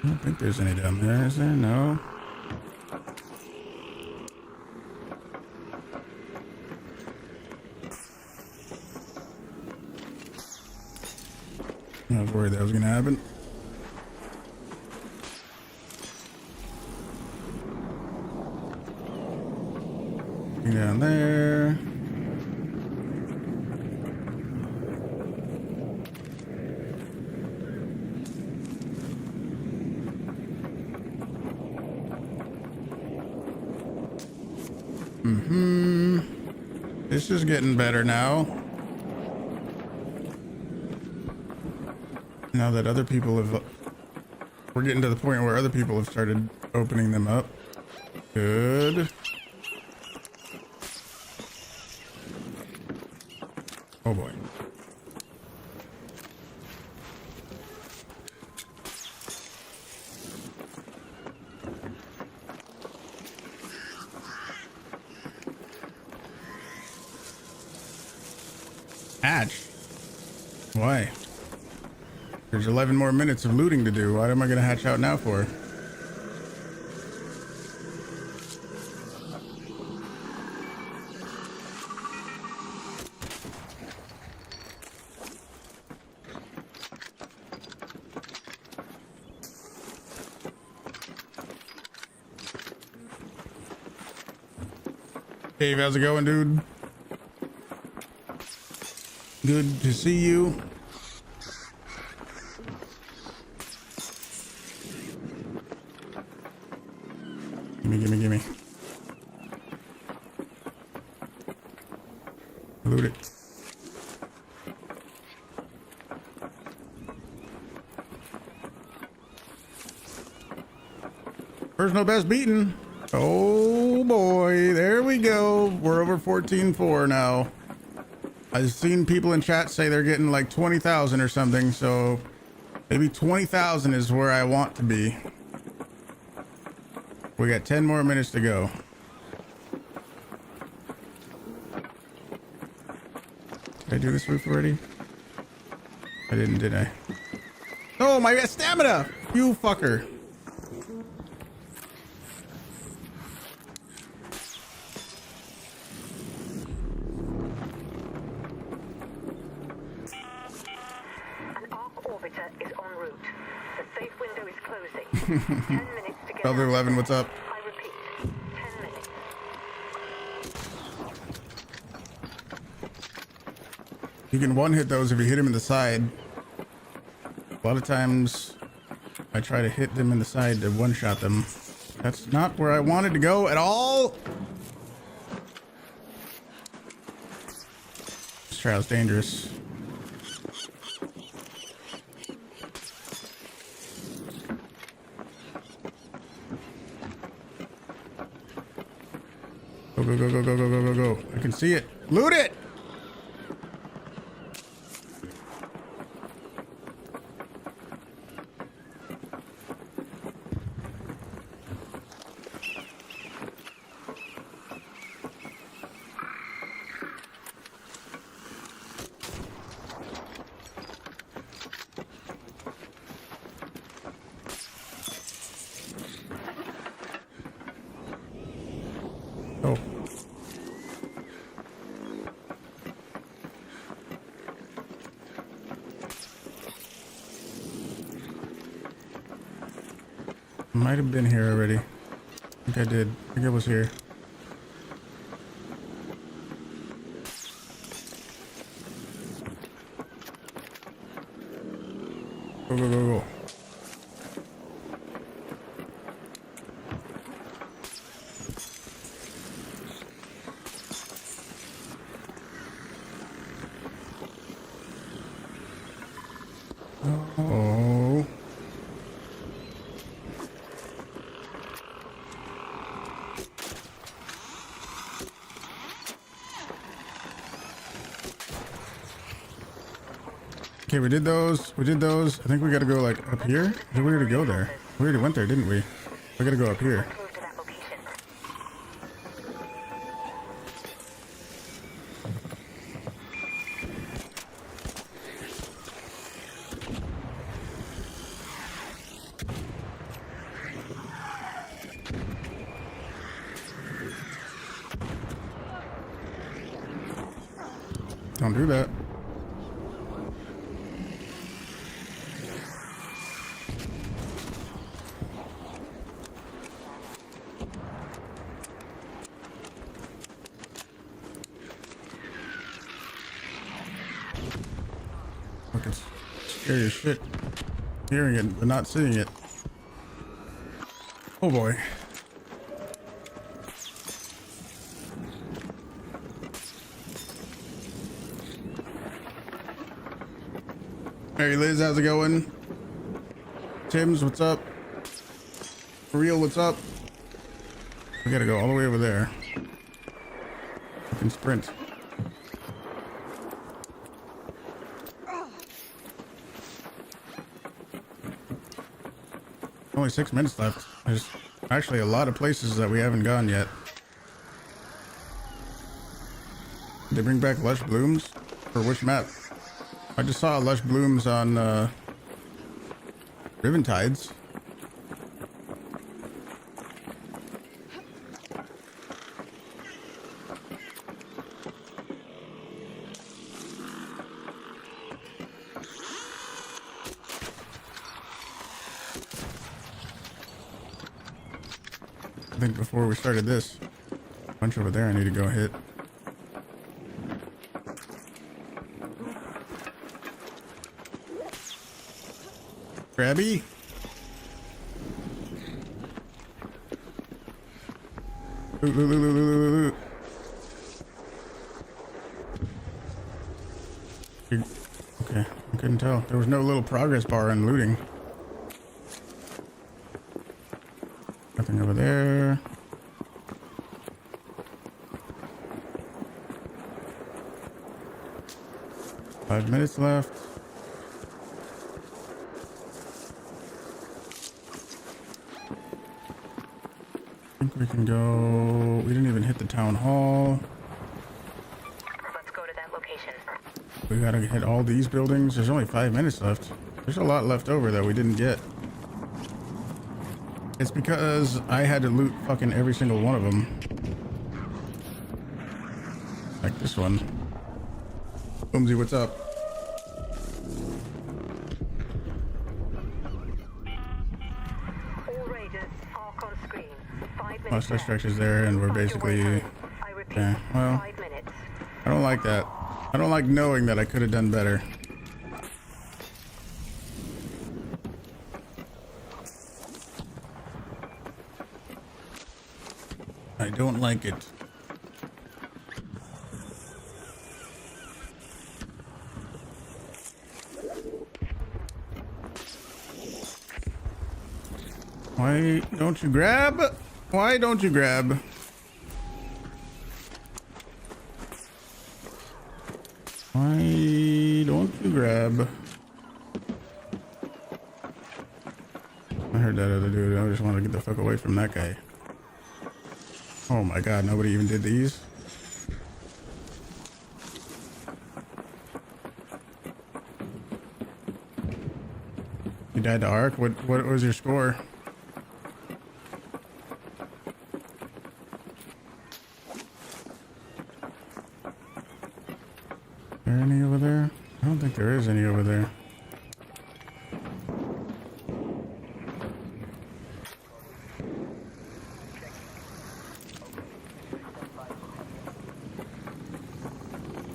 Speaker 1: I don't think there's any down there, is there? No. I was worried that was gonna happen. Down there. This is getting better now. Now that other people have... We're getting to the point where other people have started opening them up. Good. Oh boy. Hatch? Why? There's 11 more minutes of looting to do. What am I gonna hatch out now for? Dave, how's it going, dude? Good to see you. Gimme. Loot it. Personal best beaten. Oh boy, there we go. We're over 14.4 now. I've seen people in chat say they're getting like 20,000 or something, so maybe 20,000 is where I want to be. We got 10 more minutes to go. Did I do this roof already? I didn't, did I? Oh, my stamina! You fucker.
Speaker 2: An arc orbiter is en route. The safe window is closing. 10 minutes to get
Speaker 1: Elder
Speaker 2: out.
Speaker 1: 11, what's up?
Speaker 2: I repeat, 10 minutes.
Speaker 1: You can one-hit those if you hit him in the side. A lot of times I try to hit them in the side to one-shot them. That's not where I wanted to go at all. This trial's dangerous. Go. I can see it. Loot it! Oh. Might have been here already. I think I did. I think I was here. Go. Oh. Okay, we did those. I think we gotta go like up here. I think we already go there. We already went there, didn't we? We gotta go up here.
Speaker 2: Move to that location.
Speaker 1: Don't do that. Fucking scary as shit. Hearing it, but not seeing it. Oh boy. Hey Liz, how's it going? Tim's, what's up? Real, what's up? We gotta go all the way over there. We can sprint. Only 6 minutes left. There's actually a lot of places that we haven't gone yet. Did they bring back Lush Blooms? For which map? I just saw Lush Blooms on Riven Tides. I think before we started this, bunch over there I need to go hit. Krabby? Loot, loot, loot, loot, loot, loot. Okay, I couldn't tell. There was no little progress bar in looting. Nothing over there. Five minutes left. I think we can go. We didn't even hit the town hall.
Speaker 2: Let's go to that location.
Speaker 1: We gotta hit all these buildings. There's only 5 minutes left. There's a lot left over that we didn't get. It's because I had to loot fucking every single one of them. Like this one. Boomsy, what's up?
Speaker 2: All raiders, arc on screen. 5 minutes.
Speaker 1: Most
Speaker 2: left.
Speaker 1: stretches there, and we're
Speaker 2: Find your way
Speaker 1: basically.
Speaker 2: home. I repeat,
Speaker 1: Yeah, well,
Speaker 2: 5 minutes.
Speaker 1: I don't like that. I don't like knowing that I could have done better. I don't like it. Why don't you grab? Why don't you grab? Why don't you grab? I heard that other dude. I just want to get the fuck away from that guy. Oh my god, nobody even did these? You died to Ark? What was your score? Is there any over there? I don't think there is any over there.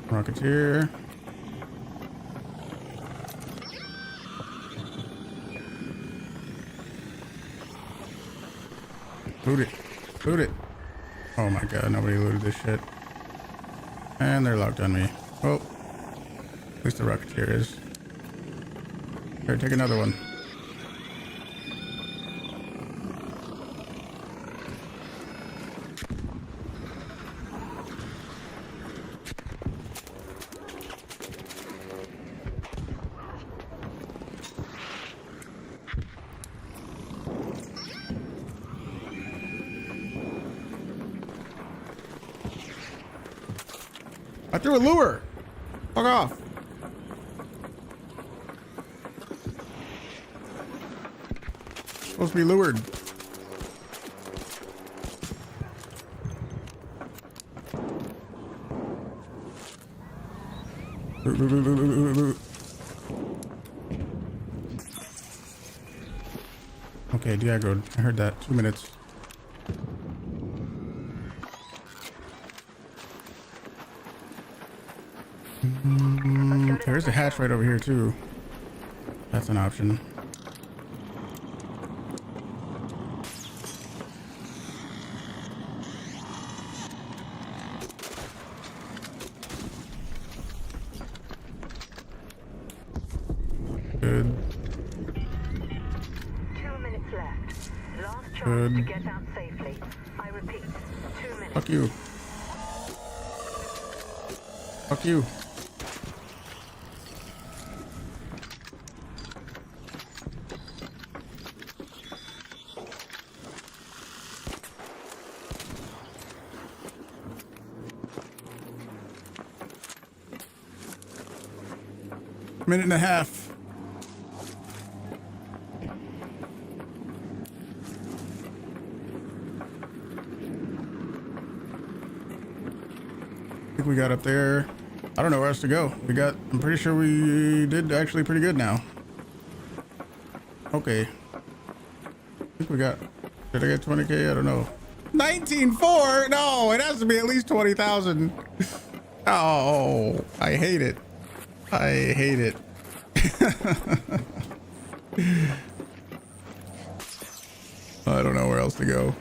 Speaker 1: Rocketeer. Loot it. Loot it. Oh my god, nobody looted this shit. And they're locked on me. Well, at least the Rocketeer is. Here, take another one. I threw a lure. Fuck off. Supposed to be lured. Okay, Diego, I heard that. 2 minutes. There's a hatch right over here too. That's an option. Good.
Speaker 2: 2 minutes left. Last chance
Speaker 1: Good.
Speaker 2: to get out safely. I repeat, 2 minutes.
Speaker 1: Fuck you. Fuck you. Minute and a half. I think we got up there. I don't know where else to go. I'm pretty sure we did actually pretty good now. Okay. I think we got, did I get 20K? I don't know. 19.4? No, it has to be at least 20,000. Oh, I hate it. I hate it. I don't know where else to go.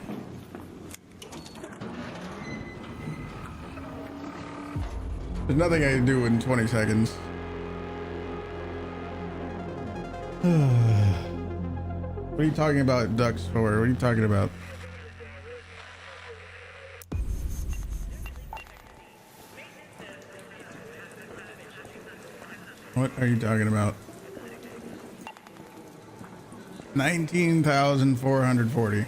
Speaker 1: There's nothing I can do in 20 seconds. What are you talking about ducks for? What are you talking about? What are you talking about? 19,440.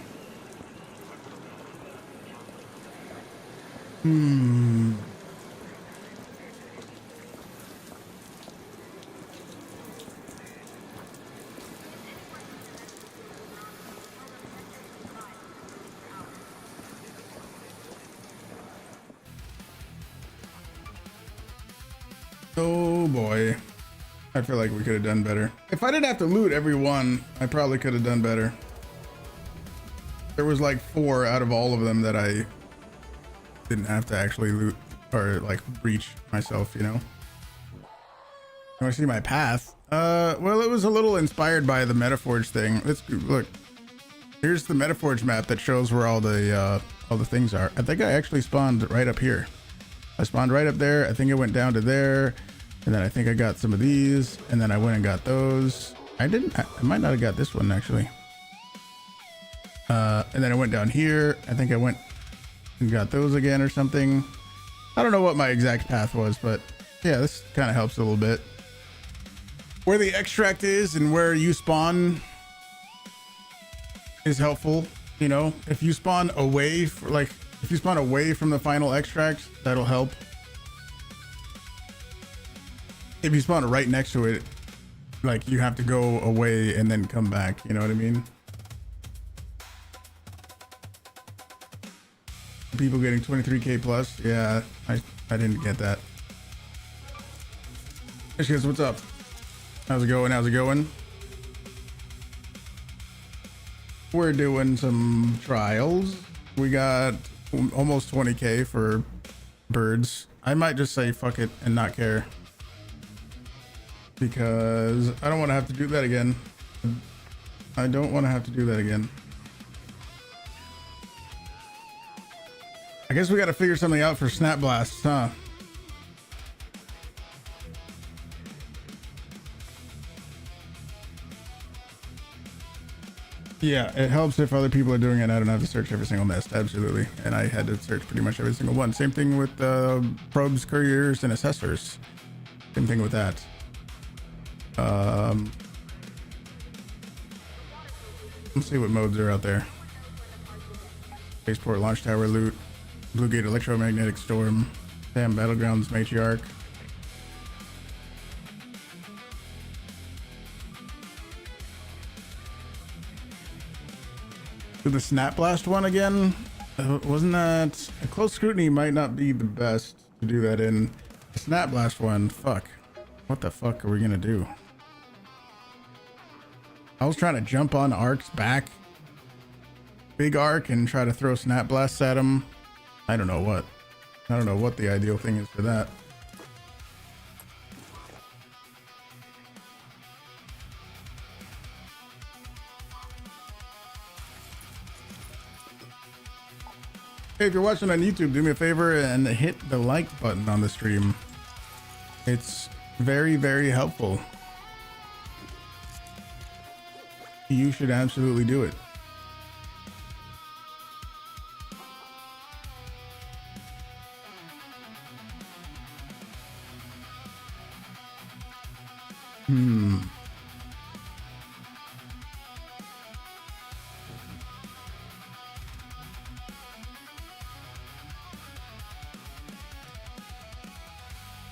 Speaker 1: Oh boy. I feel like we could have done better. If I didn't have to loot every one, I probably could have done better. There was like 4 out of all of them that I didn't have to actually loot or like breach myself, you know? You want to see my path? Well, it was a little inspired by the Metaforge thing. Let's look. Here's the Metaforge map that shows where all the things are. I think I actually spawned right up here. I spawned right up there. I think it went down to there. And then I think I got some of these, and then I went and got those. I might not have got this one actually. And then I went down here. I think I went and got those again or something. I don't know what my exact path was, but yeah, this kind of helps a little bit. Where the extract is and where you spawn is helpful. You know, if you spawn away, if you spawn away from the final extract, that'll help. If you spawn right next to it, like you have to go away and then come back, you know what I mean? People getting 23K plus. Yeah, I didn't get that. Hey guys, what's up? How's it going? How's it going? We're doing some trials. We got almost 20K for birds. I might just say fuck it and not care, because I don't want to have to do that again. I don't want to have to do that again. I guess we got to figure something out for snap blasts, huh? Yeah, it helps if other people are doing it. I don't have to search every single nest. Absolutely. And I had to search pretty much every single one. Same thing with probes, couriers, and assessors. Same thing with that. Let's see what modes are out there. Spaceport, launch tower, loot, Blue Gate, electromagnetic storm, Sam, battlegrounds, matriarch. So the snap blast one again, wasn't that a close scrutiny? Might not be the best to do that in. The snap blast one, fuck. What the fuck are we gonna do? I was trying to jump on Ark's back, big Ark, and try to throw snap blasts at him. I don't know what the ideal thing is for that. Hey, if you're watching on YouTube, do me a favor and hit the like button on the stream. It's very, very helpful. You should absolutely do it.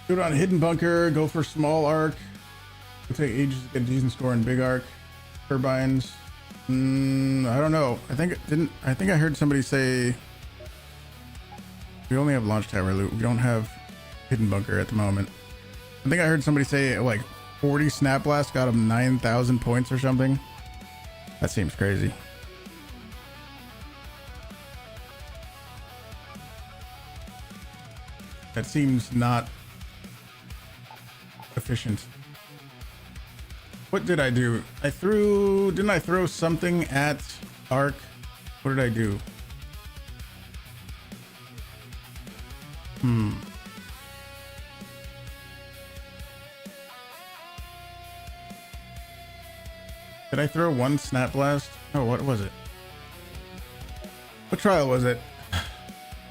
Speaker 1: Do it on Hidden Bunker, go for Small Arc. It'll take ages to get a decent score in Big Arc. Turbines. I don't know. I think I heard somebody say we only have Launch Tower loot. We don't have Hidden Bunker at the moment. I think I heard somebody say like 40 Snap Blasts got him 9,000 points or something. That seems crazy. That seems not efficient. What did I do? Didn't I throw something at Arc? What did I do? Did I throw one Snap Blast? Oh, what was it? What trial was it?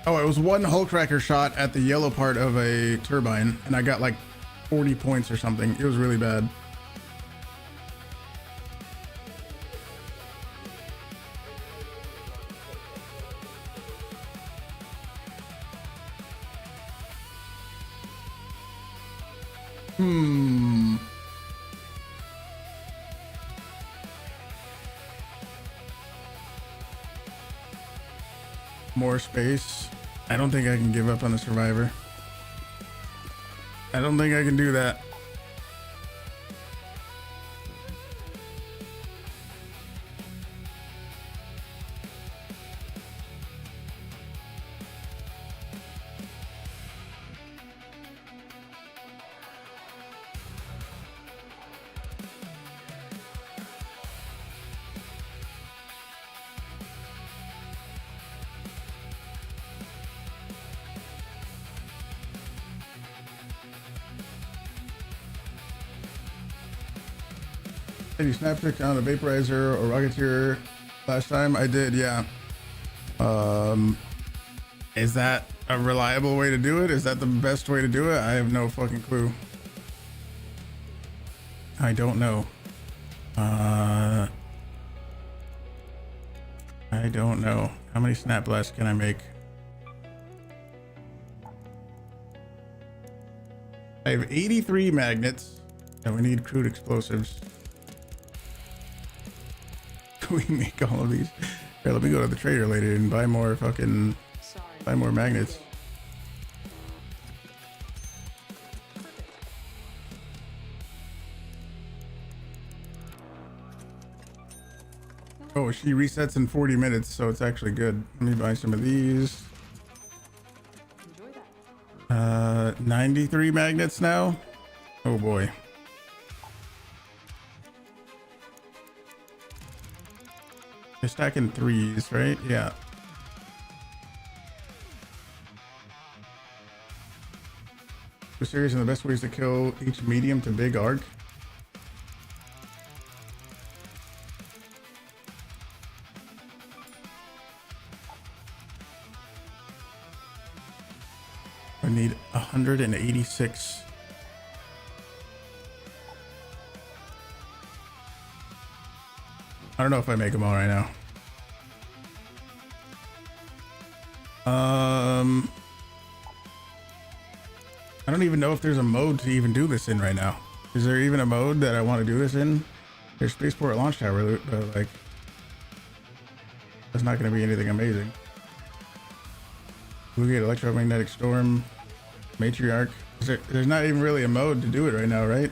Speaker 1: Oh, it was one Hull Cracker shot at the yellow part of a turbine, and I got like 40 points or something. It was really bad. More space. I don't think I can give up on the survivor. I don't think I can do that. Did you snap trick on a Vaporizer or Rocketeer last time? I did, yeah. Is that a reliable way to do it? Is that the best way to do it? I have no fucking clue. I don't know. I don't know. How many Snap Blasts can I make? I have 83 magnets, and we need crude explosives. We make all of these. Here, let me go to the trader later and buy more fucking buy more magnets. Oh, she resets in 40 minutes, so it's actually good. Let me buy some of these. 93 magnets now. Oh boy. They're stacking threes, right? Yeah. For serious, and the best ways to kill each medium to big arc. I need 186. I don't know if I make them all right now. I don't even know if there's a mode to even do this in right now. Is there even a mode that I want to do this in? There's Spaceport Launch Tower loot, but like, that's not going to be anything amazing. We get Electromagnetic Storm, Matriarch. There's not even really a mode to do it right now, right?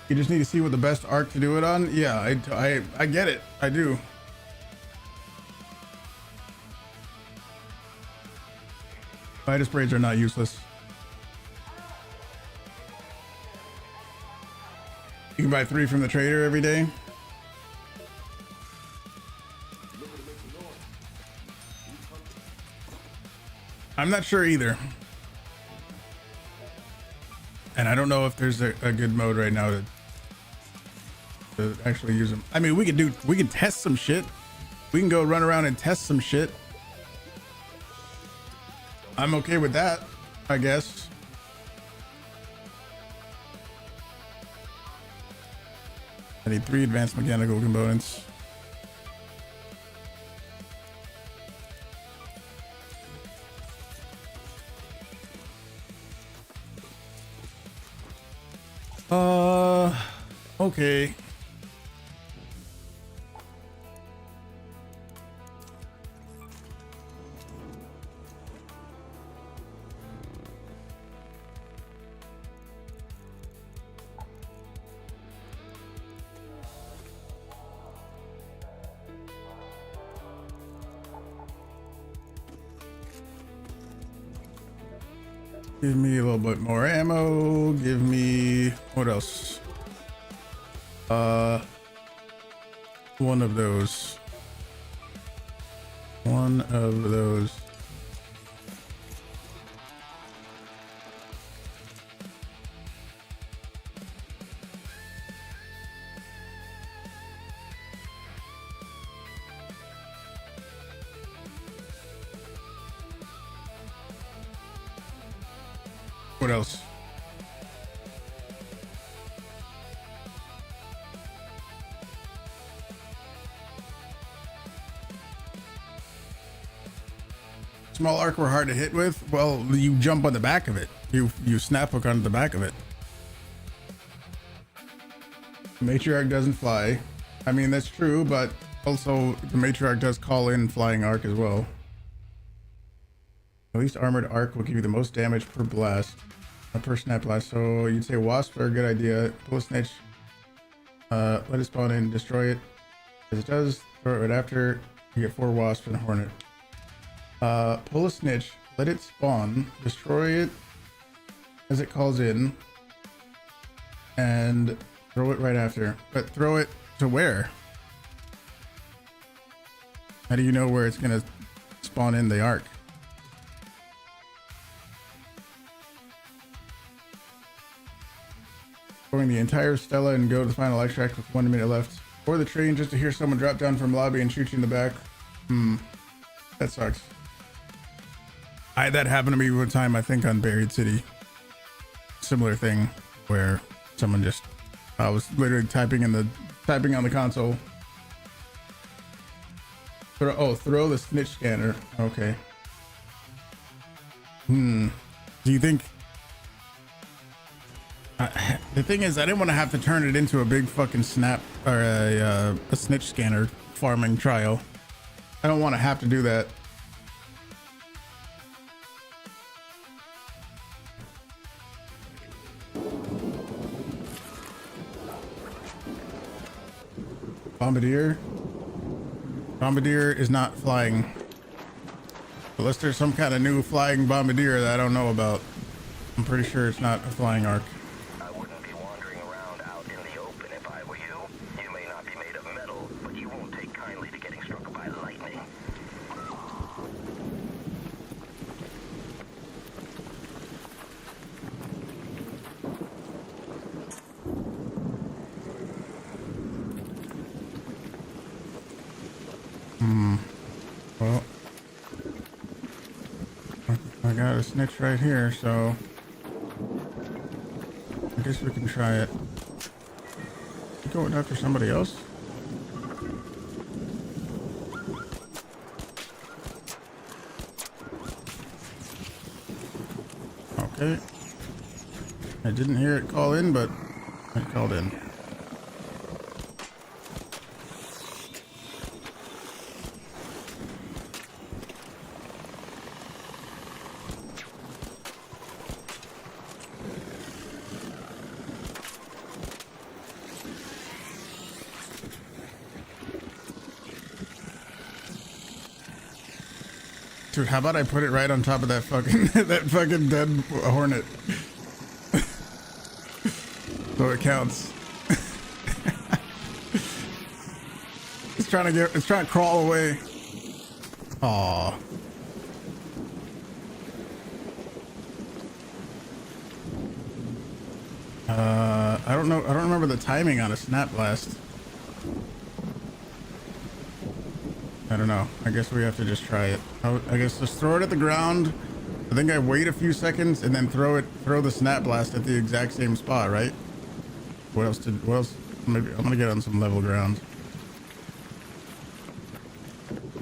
Speaker 1: You just need to see what the best arc to do it on. Yeah, I get it. I do. Vitus braids are not useless. You can buy 3 from the trader every day. I'm not sure either. And I don't know if there's a good mode right now to to actually use them. I mean, we can test some shit. We can go run around and test some shit. I'm okay with that, I guess. I need 3 advanced mechanical components. Okay. Give me a little bit more ammo. Give me, what else? One of those. One of those. What else? Small arc were hard to hit with. Well, you jump on the back of it. You snap hook onto the back of it. Matriarch doesn't fly. I mean, that's true, but also the Matriarch does call in flying arc as well. At least armored arc will give you the most damage per blast, per snap blast. So you'd say wasps are a good idea. Pull a snitch, let it spawn in, destroy it. As it does, throw it right after. You get 4 wasps and a hornet. Pull a snitch, let it spawn, destroy it as it calls in, and throw it right after. But throw it to where? How do you know where it's gonna spawn in the arc? Going the entire Stella and go to the final extract with 1 minute left. Or the train just to hear someone drop down from lobby and shoot you in the back. That sucks. That happened to me one time, I think, on Buried City. Similar thing where someone just, I was literally typing on the console. Throw the snitch scanner. Okay. Do you think? The thing is, I didn't want to have to turn it into a big fucking snap or a snitch scanner farming trial. I don't want to have to do that. Bombardier is not flying. Unless there's some kind of new flying bombardier that I don't know about. I'm pretty sure it's not a flying arc.
Speaker 3: I wouldn't be wandering around out in the open if I were you. You may not be made of metal, but you won't take kindly to getting struck by lightning.
Speaker 1: Well, I got a snitch right here, so I guess we can try it. You going after somebody else? Okay. I didn't hear it call in, but it called in. Dude, how about I put it right on top of that fucking that fucking dead hornet? So it counts. It's trying to crawl away. Aw. I don't know. I don't remember the timing on a snap blast. I don't know. I guess we have to just try it. I guess just throw it at the ground. I think I wait a few seconds and then throw the snap blast at the exact same spot, right? What else? Maybe I'm gonna get on some level ground.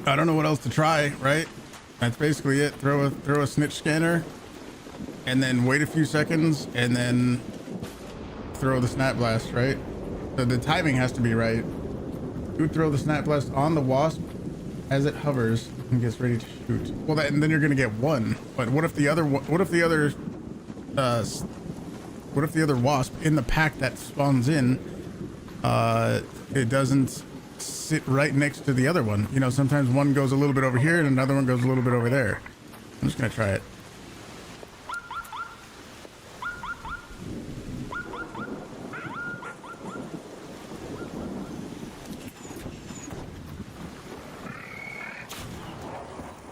Speaker 1: I don't know what else to try, right? That's basically it. Throw a snitch scanner and then wait a few seconds and then throw the snap blast, right? So the timing has to be right. You would throw the snap blast on the wasp as it hovers and gets ready to shoot. Well, and then you're gonna get one. But what if the other wasp in the pack that spawns in, it doesn't sit right next to the other one? You know, sometimes one goes a little bit over here and another one goes a little bit over there. I'm just gonna try it.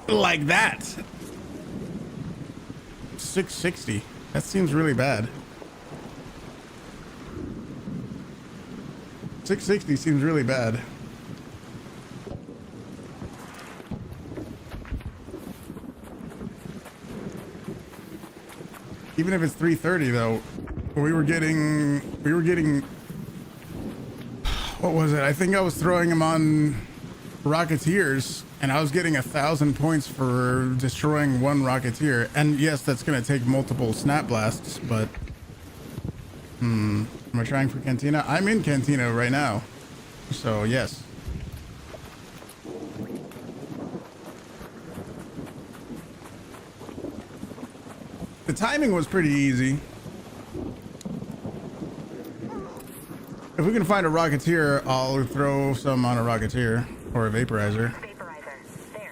Speaker 1: Like that. 660. That seems really bad. 660 seems really bad. Even if it's 330 though, we were getting, what was it? I think I was throwing them on Rocketeers and I was getting 1,000 points for destroying one Rocketeer. And yes, that's going to take multiple snap blasts, but am I trying for Cantina? I'm in Cantina right now, so yes. The timing was pretty easy. If we can find a Rocketeer, I'll throw some on a Rocketeer or a Vaporizer.
Speaker 2: Vaporizer. There.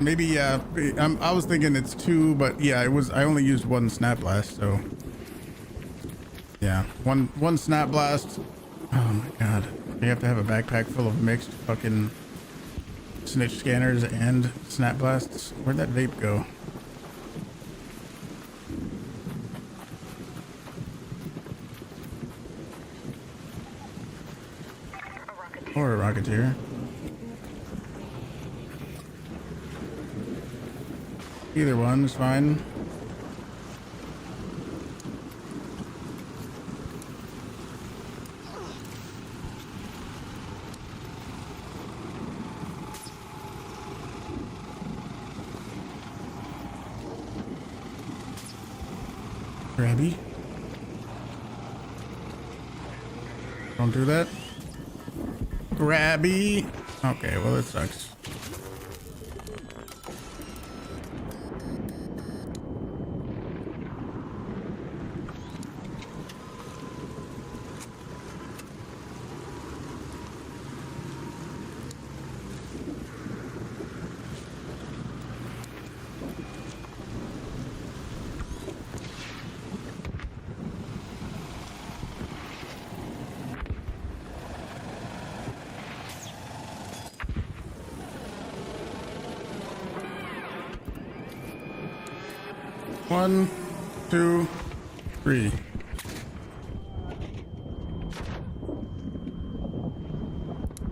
Speaker 1: Maybe, yeah. I was thinking it's 2, but yeah, I only used 1 snap blast, so yeah, one snap blast. Oh my god, you have to have a backpack full of mixed fucking snitch scanners and snap blasts. Where'd that vape go? Or a Rocketeer. Either one is fine. Grabby. Don't do that. Grabby. Okay, well, it sucks. One, 2, 3.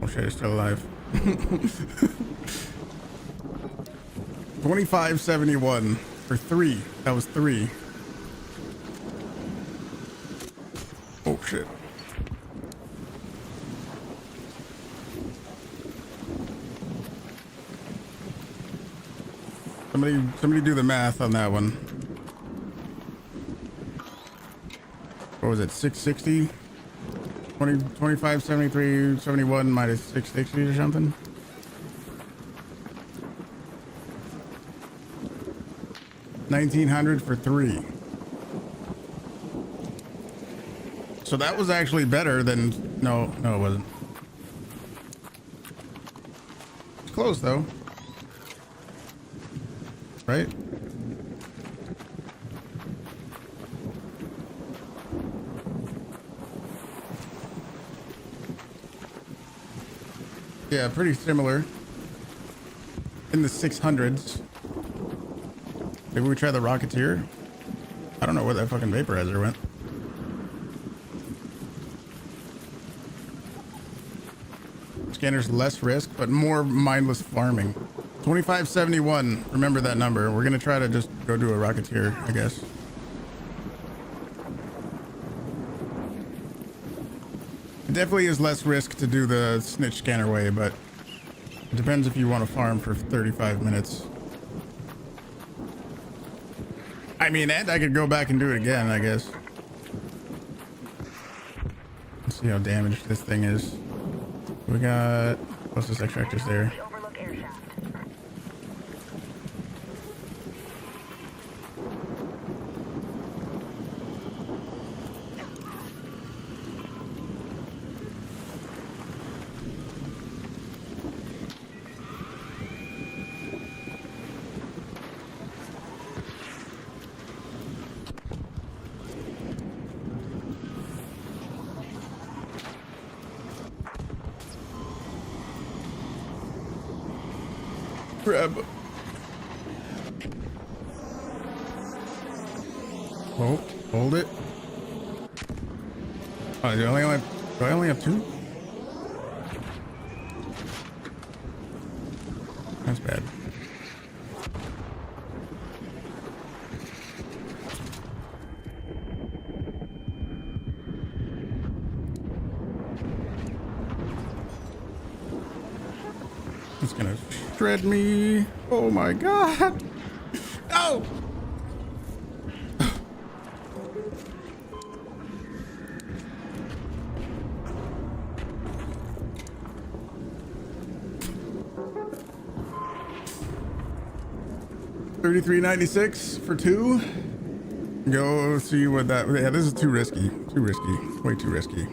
Speaker 1: Oh shit, it's still alive. 2571 for 3. That was 3. Oh shit. Somebody do the math on that one. What was it? 660? 25, 73, 71 minus 660 or something? $1,900 for 3. So that was actually better than... No, it wasn't. It's close though. Right? Yeah, pretty similar. In the 600s. Maybe we try the Rocketeer? I don't know where that fucking Vaporizer went. Scanners less risk, but more mindless farming. 2571. Remember that number. We're gonna try to just go do a Rocketeer, I guess. It definitely is less risk to do the Snitch Scanner way, but it depends if you want to farm for 35 minutes. I mean, and I could go back and do it again, I guess. Let's see how damaged this thing is. We got... What's this extractor's there?
Speaker 2: The Overlook air shaft.
Speaker 1: Grab. Oh, hold it. Oh, do I only have two? That's bad. It's gonna shred me. Oh my god. No! $33.96 for two. Go see what that. Yeah, this is too risky. Too risky. Way too risky.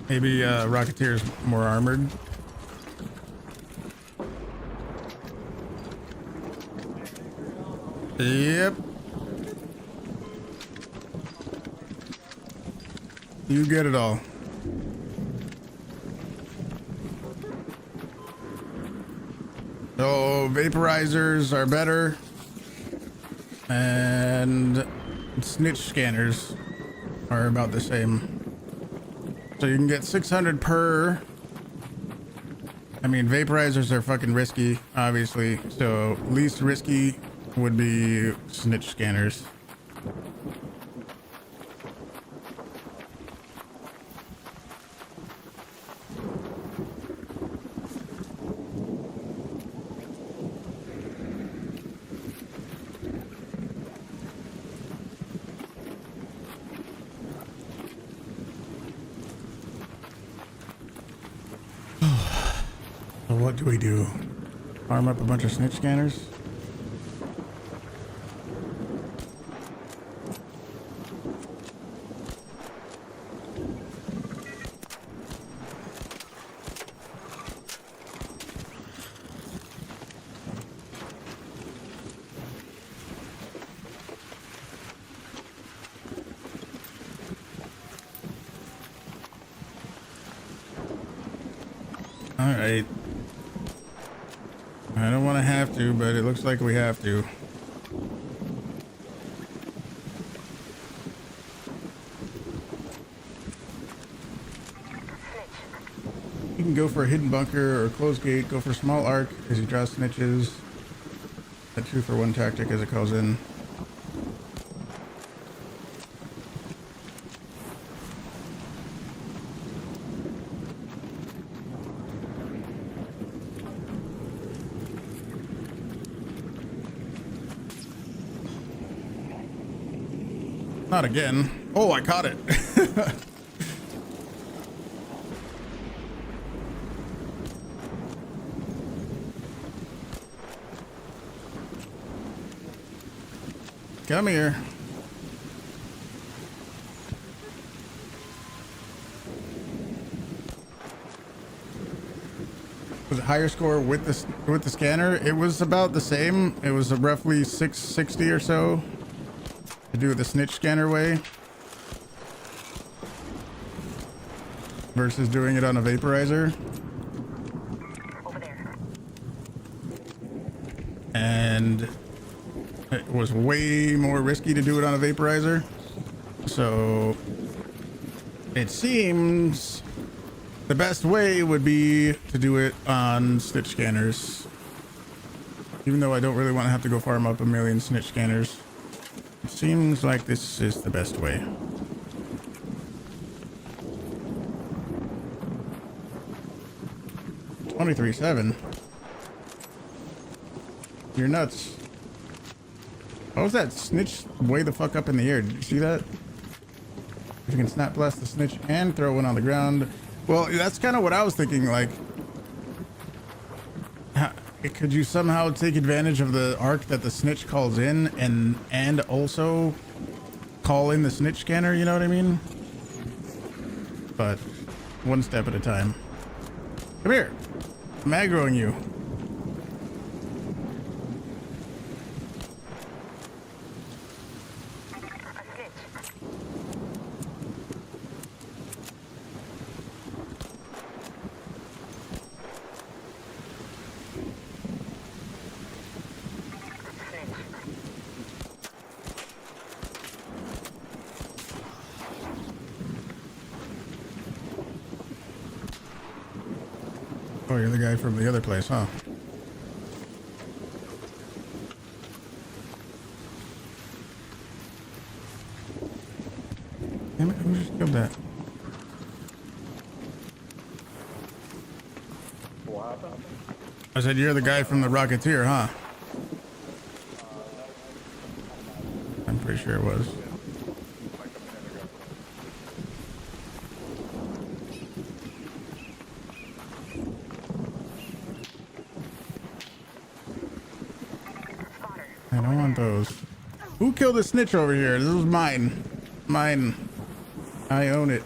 Speaker 1: Maybe Rocketeer's more armored. Yep. You get it all. So vaporizers are better, and snitch scanners are about the same. So you can get 600 per. I mean, vaporizers are fucking risky, obviously. So least risky would be snitch scanners. So what do we do? Arm up a bunch of snitch scanners? All right. I don't want to have to, but it looks like we have to. You can go for a hidden bunker or a closed gate. Go for small arc as you draw snitches. A 2-for-1 tactic as it calls in. Not again. Oh, I caught it. Come here. was it higher score with the scanner. It was about the same. It was roughly 660 or so to do it the Snitch scanner way versus doing it on a vaporizer.
Speaker 2: Over there.
Speaker 1: And it was way more risky to do it on a vaporizer. So it seems the best way would be to do it on Snitch scanners. Even though I don't really want to have to go farm up a million Snitch scanners. It seems like this is the best way. $23.7. You're nuts. How was that Snitch way the fuck up in the air? Did you see that? If you can snap blast the Snitch and throw one on the ground. Well, that's kind of what I was thinking. Like, could you somehow take advantage of the arc that the Snitch calls in and also call in the Snitch scanner? You know what I mean? But one step at a time. Come here. I'm aggroing you. Oh, you're the guy from the other place, huh? Damn it, who just killed that? I said, you're the guy from the Rocketeer, huh? I'm pretty sure it was. I don't want those. Who killed the Snitch over here? This was mine. Mine. I own it.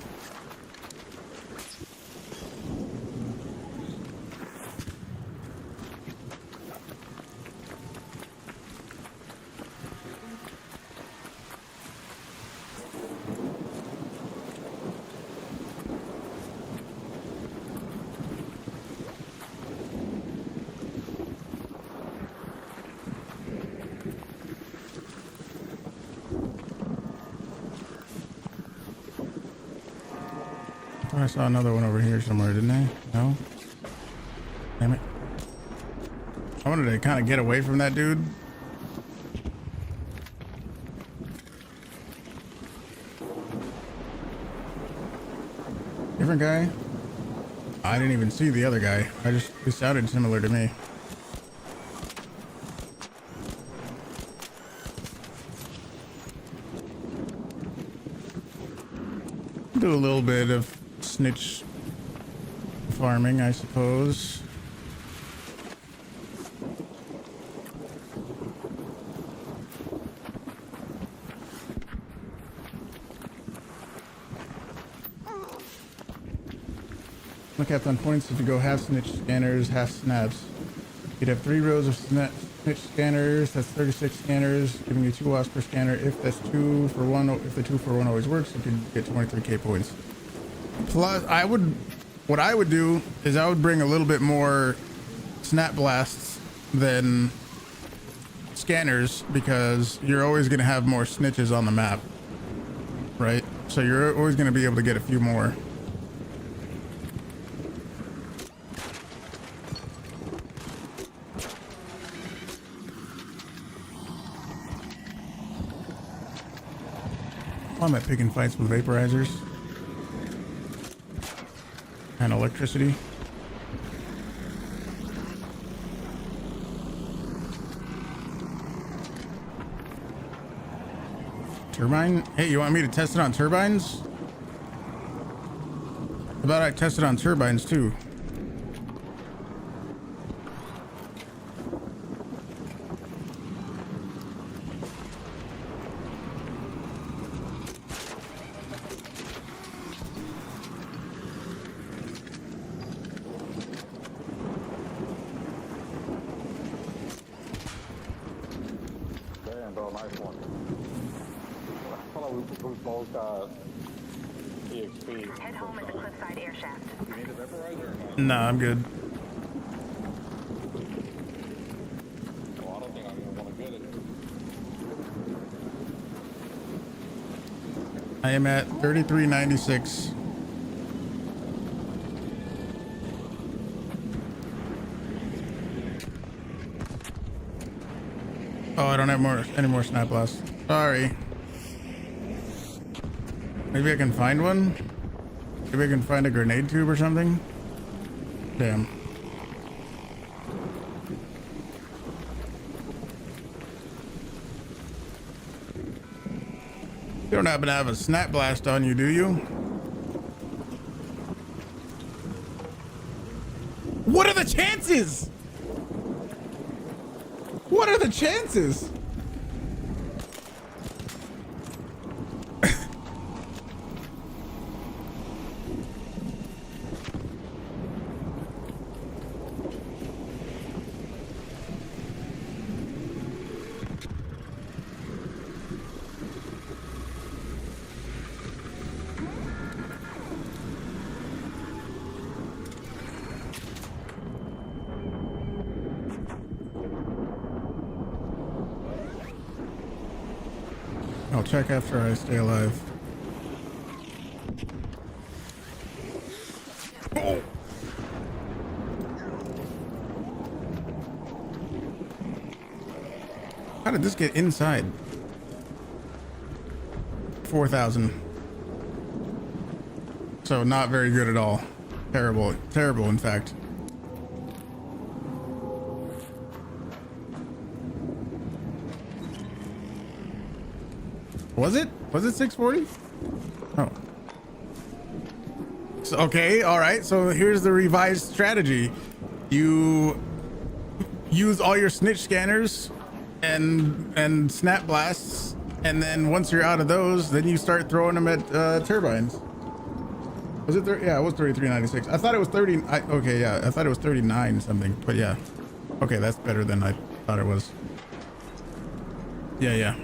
Speaker 1: I saw another one over here somewhere, didn't I? No? Damn it. I wanted to kind of get away from that dude. Different guy? I didn't even see the other guy. He sounded similar to me. Do a little bit of Snitch farming, I suppose. Look at on points if you go half Snitch scanners, half snaps. You'd have 3 rows of Snitch scanners. That's 36 scanners, giving you 2 wasps per scanner. If that's 2 for 1, if the 2 for 1 always works, you can get 23k points. Plus, what I would do is I would bring a little bit more snap blasts than scanners because you're always going to have more Snitches on the map, right? So you're always going to be able to get a few more. I'm at picking fights with Vaporizers and electricity. Turbine? Hey, you want me to test it on turbines? How about I test it on turbines too?
Speaker 4: nice one. I thought we both got EXP.
Speaker 2: Head home at the cliffside air shaft.
Speaker 4: You need a vaporizer or not?
Speaker 1: Nah, I'm good.
Speaker 4: Well, I don't think I'm going to want to get it.
Speaker 1: I am at 3396. Oh, I don't have any more snap blasts. Sorry. Maybe I can find one? Maybe I can find a grenade tube or something? Damn. You don't happen to have a snap blast on you, do you? What are the chances? What are the chances? I'll check after I stay alive. Oh. How did this get inside? 4,000. So not very good at all. Terrible. Terrible, in fact. Was it? Was it 640? Oh. So, okay, all right. So here's the revised strategy. You use all your snitch scanners and snap blasts, and then once you're out of those, then you start throwing them at turbines. Was it 30? Yeah, it was 3396. I thought it was 30. Okay, yeah, I thought it was 39 something, but yeah. Okay, that's better than I thought it was. Yeah, yeah.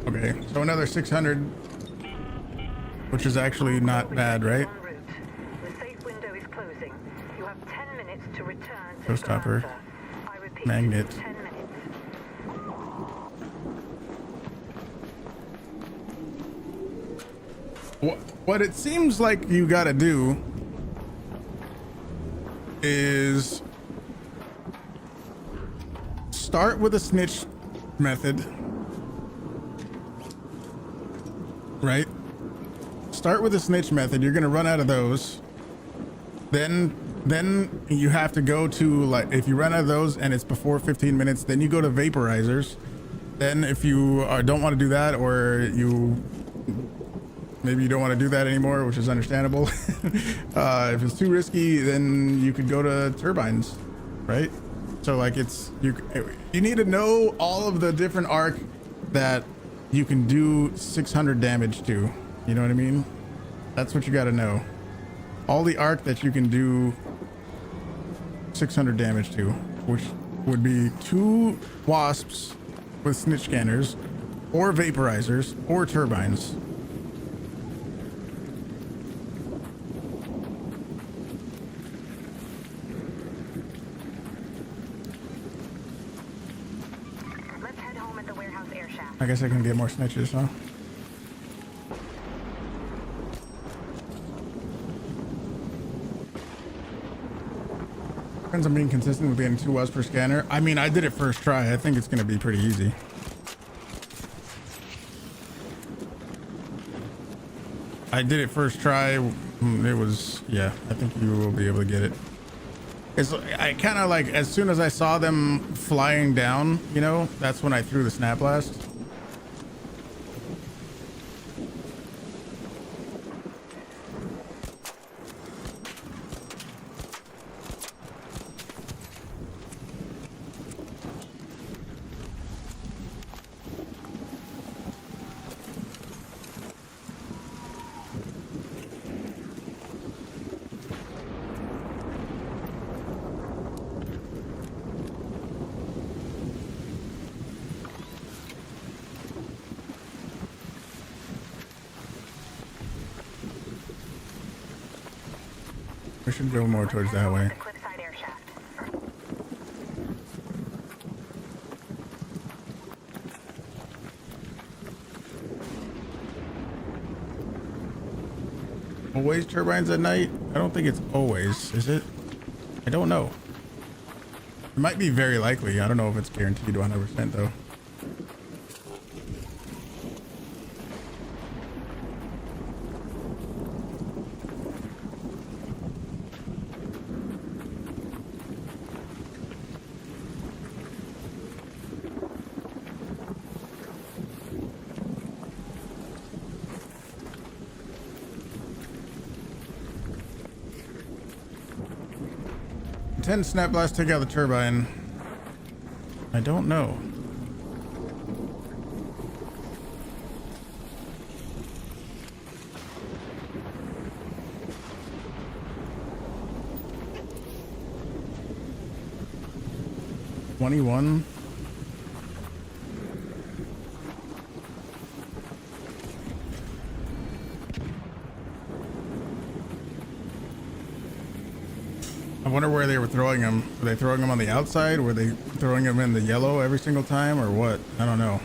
Speaker 1: Okay, so another 600, which is actually not bad, right?
Speaker 2: The safe window is closing. You have 10 minutes to return to
Speaker 1: Showstopper.
Speaker 2: I repeat,
Speaker 1: Magnet.
Speaker 2: 10 minutes.
Speaker 1: What it seems like you gotta do is start with a snitch method. Right? Start with a snitch method. You're gonna run out of those. Then you have to go to, like, if you run out of those and it's before 15 minutes, then you go to vaporizers. Then if you don't want to do that, or maybe you don't want to do that anymore, which is understandable. If it's too risky, then you could go to turbines, right? So like you need to know all of the different arc that you can do 600 damage to. You know what I mean? That's what you got to know. All the arc that you can do 600 damage to, which would be 2 wasps with snitch scanners, or vaporizers, or turbines.
Speaker 2: Let's head home at the warehouse air shaft.
Speaker 1: I guess I can get more snitches, huh? Depends on being consistent with getting 2 wasps per scanner. I mean, I did it first try. I think it's going to be pretty easy. I did it first try. It was, yeah, I think you will be able to get it. I kind of like, as soon as I saw them flying down, you know, that's when I threw the snap blast. We should go more towards that way.
Speaker 2: The cliffside air shaft.
Speaker 1: Always turbines at night? I don't think it's always, is it? I don't know. It might be very likely. I don't know if it's guaranteed 100% though. Ten snap blast take out the turbine. I don't know. $21. I wonder where they were throwing them. Were they throwing them on the outside? Were they throwing them in the yellow every single time or what? I don't know.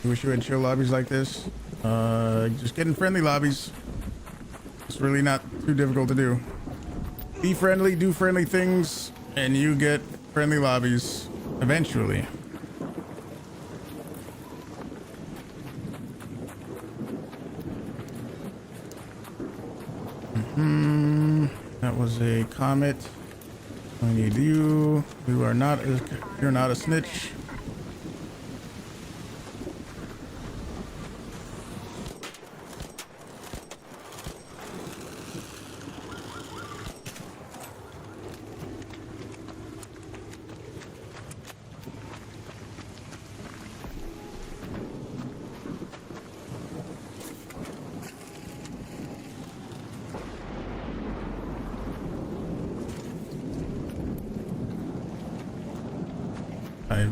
Speaker 1: I wish you had chill lobbies like this. Just get in friendly lobbies. It's really not too difficult to do. Be friendly, do friendly things, and you get friendly lobbies eventually. That was a comet. I need you. You are not a, you're not a snitch.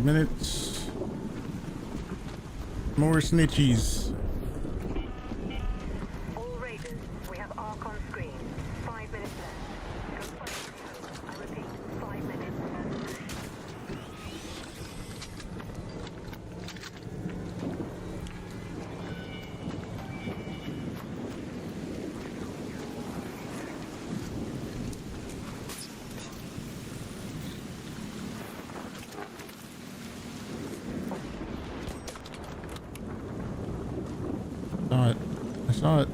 Speaker 1: Minutes. More snitchies.
Speaker 2: All raiders, we have ARC on screen. 5 minutes left. Go fight. I repeat, 5 minutes left.
Speaker 1: I saw it.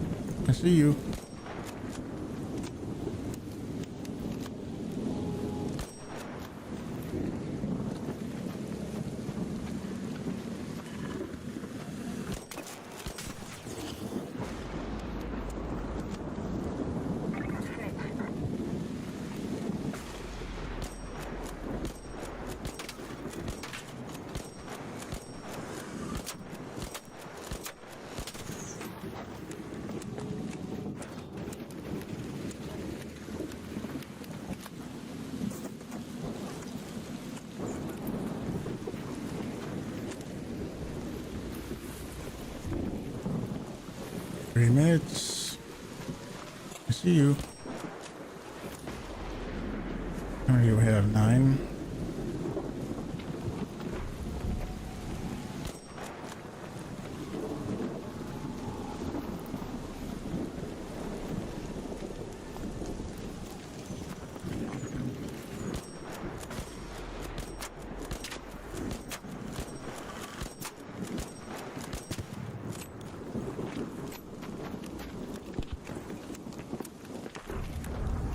Speaker 1: I see you. Minutes. I see you. How many do we have? 9.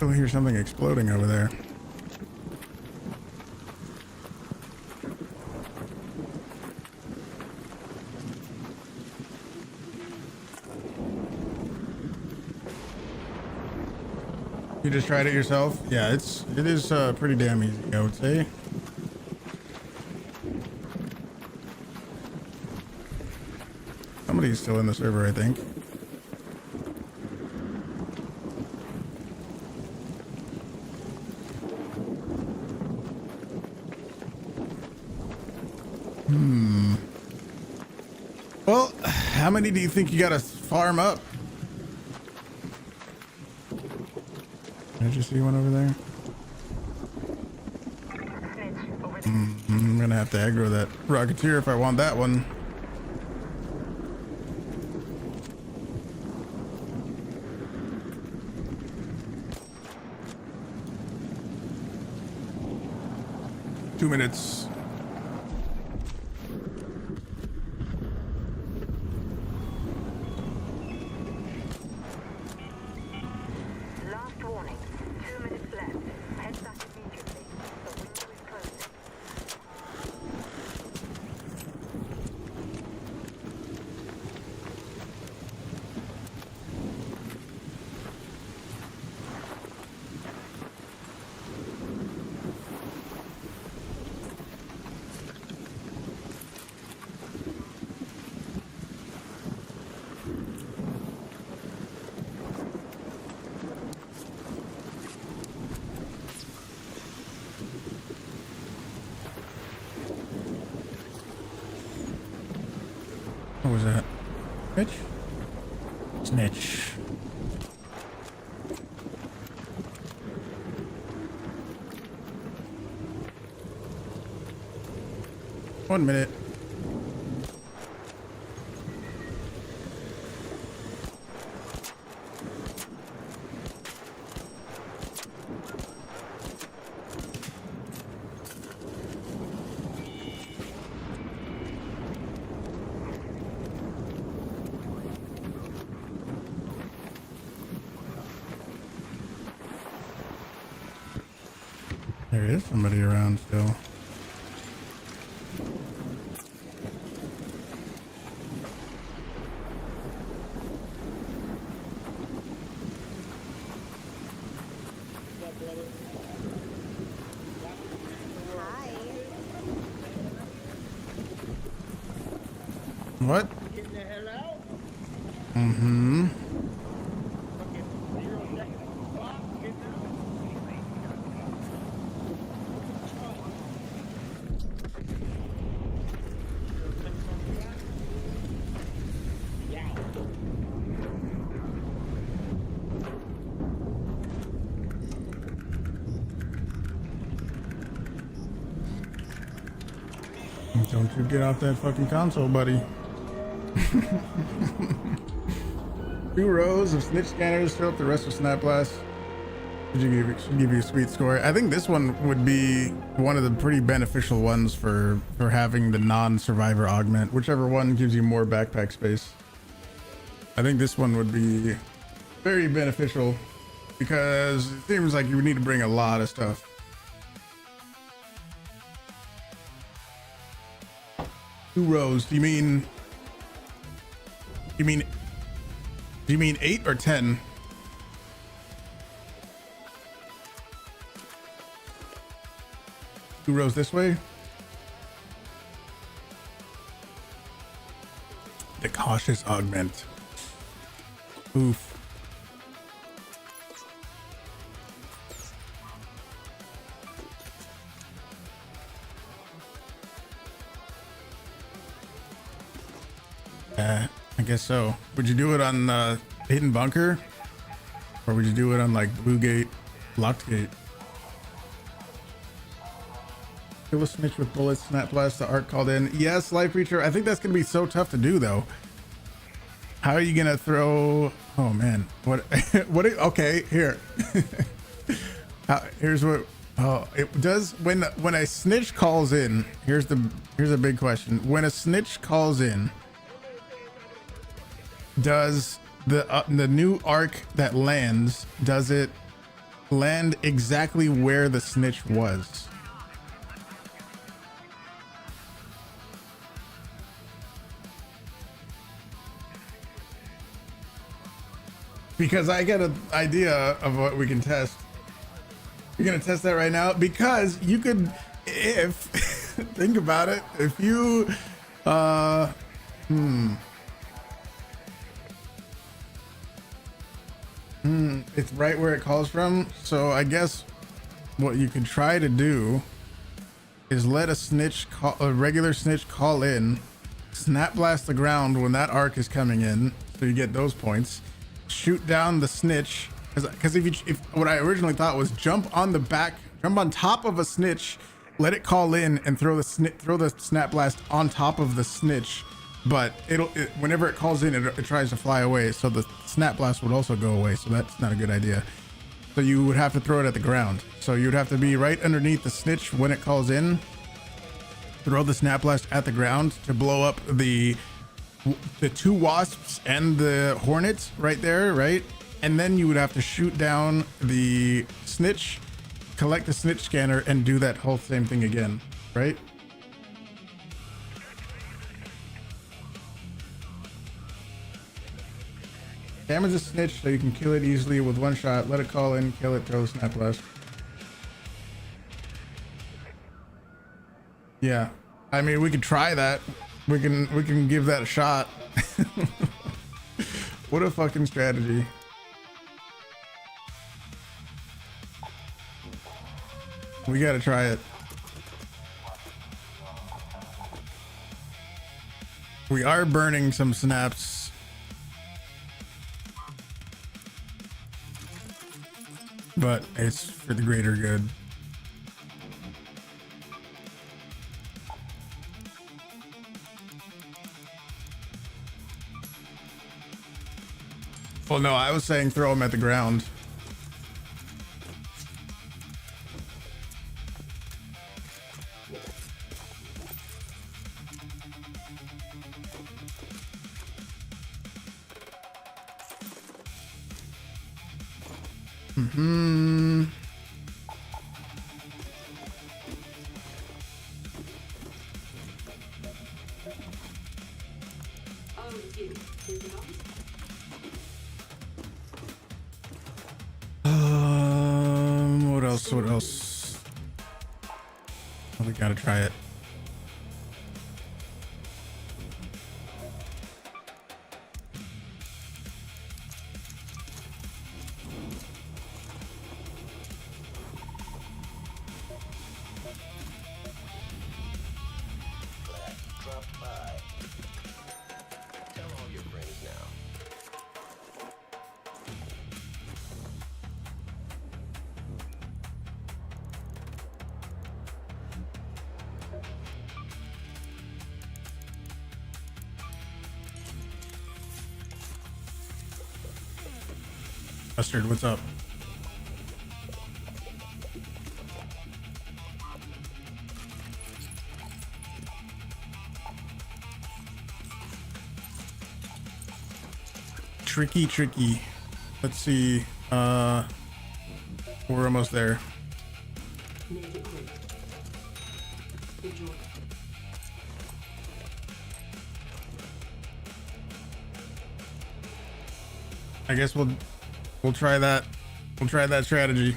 Speaker 1: I hear something exploding over there. You just tried it yourself? Yeah, it is pretty damn easy, I would say. Somebody's still in the server, I think. Well, how many do you think you gotta farm up Did you see one over there?
Speaker 2: Snitch, over
Speaker 1: I'm gonna have to aggro that Rocketeer if I want that one. Two minutes.
Speaker 2: Last warning. 2 minutes left. Head back immediately. The window is closing.
Speaker 1: What was that? Snitch? Snitch. One minute. There is somebody around still. What?
Speaker 6: Getting the hell out?
Speaker 1: Mm-hmm.
Speaker 6: Fucking 0 seconds. Fuck, get out. Yeah.
Speaker 1: Don't you get off that fucking console, buddy. 2 rows of snitch scanners fill up the rest of Snap Blast. Should give you a sweet score. I think this one would be one of the pretty beneficial ones for having the non-survivor augment, whichever one gives you more backpack space. I think this one would be very beneficial because it seems like you would need to bring a lot of stuff. Two rows. Do you mean 8 or 10? Two rows this way. The cautious augment. Oof. I guess so. Would you do it on Hidden Bunker? Or would you do it on like Blue Gate, Locked Gate? Kill a snitch with bullets, Snap Blast, the arc called in. Yes, Life Reacher. I think that's going to be so tough to do though. How are you going to throw... Oh man. What? Okay, here. Here's what... Oh, it does... When a snitch calls in, here's a big question. When a snitch calls in, does the new arc that lands, does it land exactly where the snitch was? Because I get an idea of what we can test. You're gonna test that right now? Because you could, if think about it, if you it's right where it calls from. So I guess what you could try to do is let a regular snitch call in, Snap Blast the ground when that arc is coming in, so you get those points. Shoot down the snitch Because if what I originally thought was jump on top of a snitch, let it call in and throw the snap blast on top of the snitch, but whenever it calls in, it tries to fly away, so the snap blast would also go away. So that's not a good idea. So you would have to throw it at the ground. So you would have to be right underneath the snitch when it calls in, throw the snap blast at the ground to blow up the two wasps and the hornets right there, right? And then you would have to shoot down the snitch, collect the snitch scanner, and do that whole same thing again, right? Damage the snitch so you can kill it easily with one shot. Let it call in, kill it, throw the snap blast. Yeah, I mean, we could try that. We can give that a shot. What a fucking strategy. We gotta try it. We are burning some snaps. But it's for the greater good. Well, no, I was saying throw them at the ground. Mm-hmm. What else? Oh, we gotta try it.
Speaker 3: Dropped by. Tell all your friends now.
Speaker 1: Mustard, what's up? Tricky. Let's see. We're almost there. I guess we'll try that. We'll try that strategy.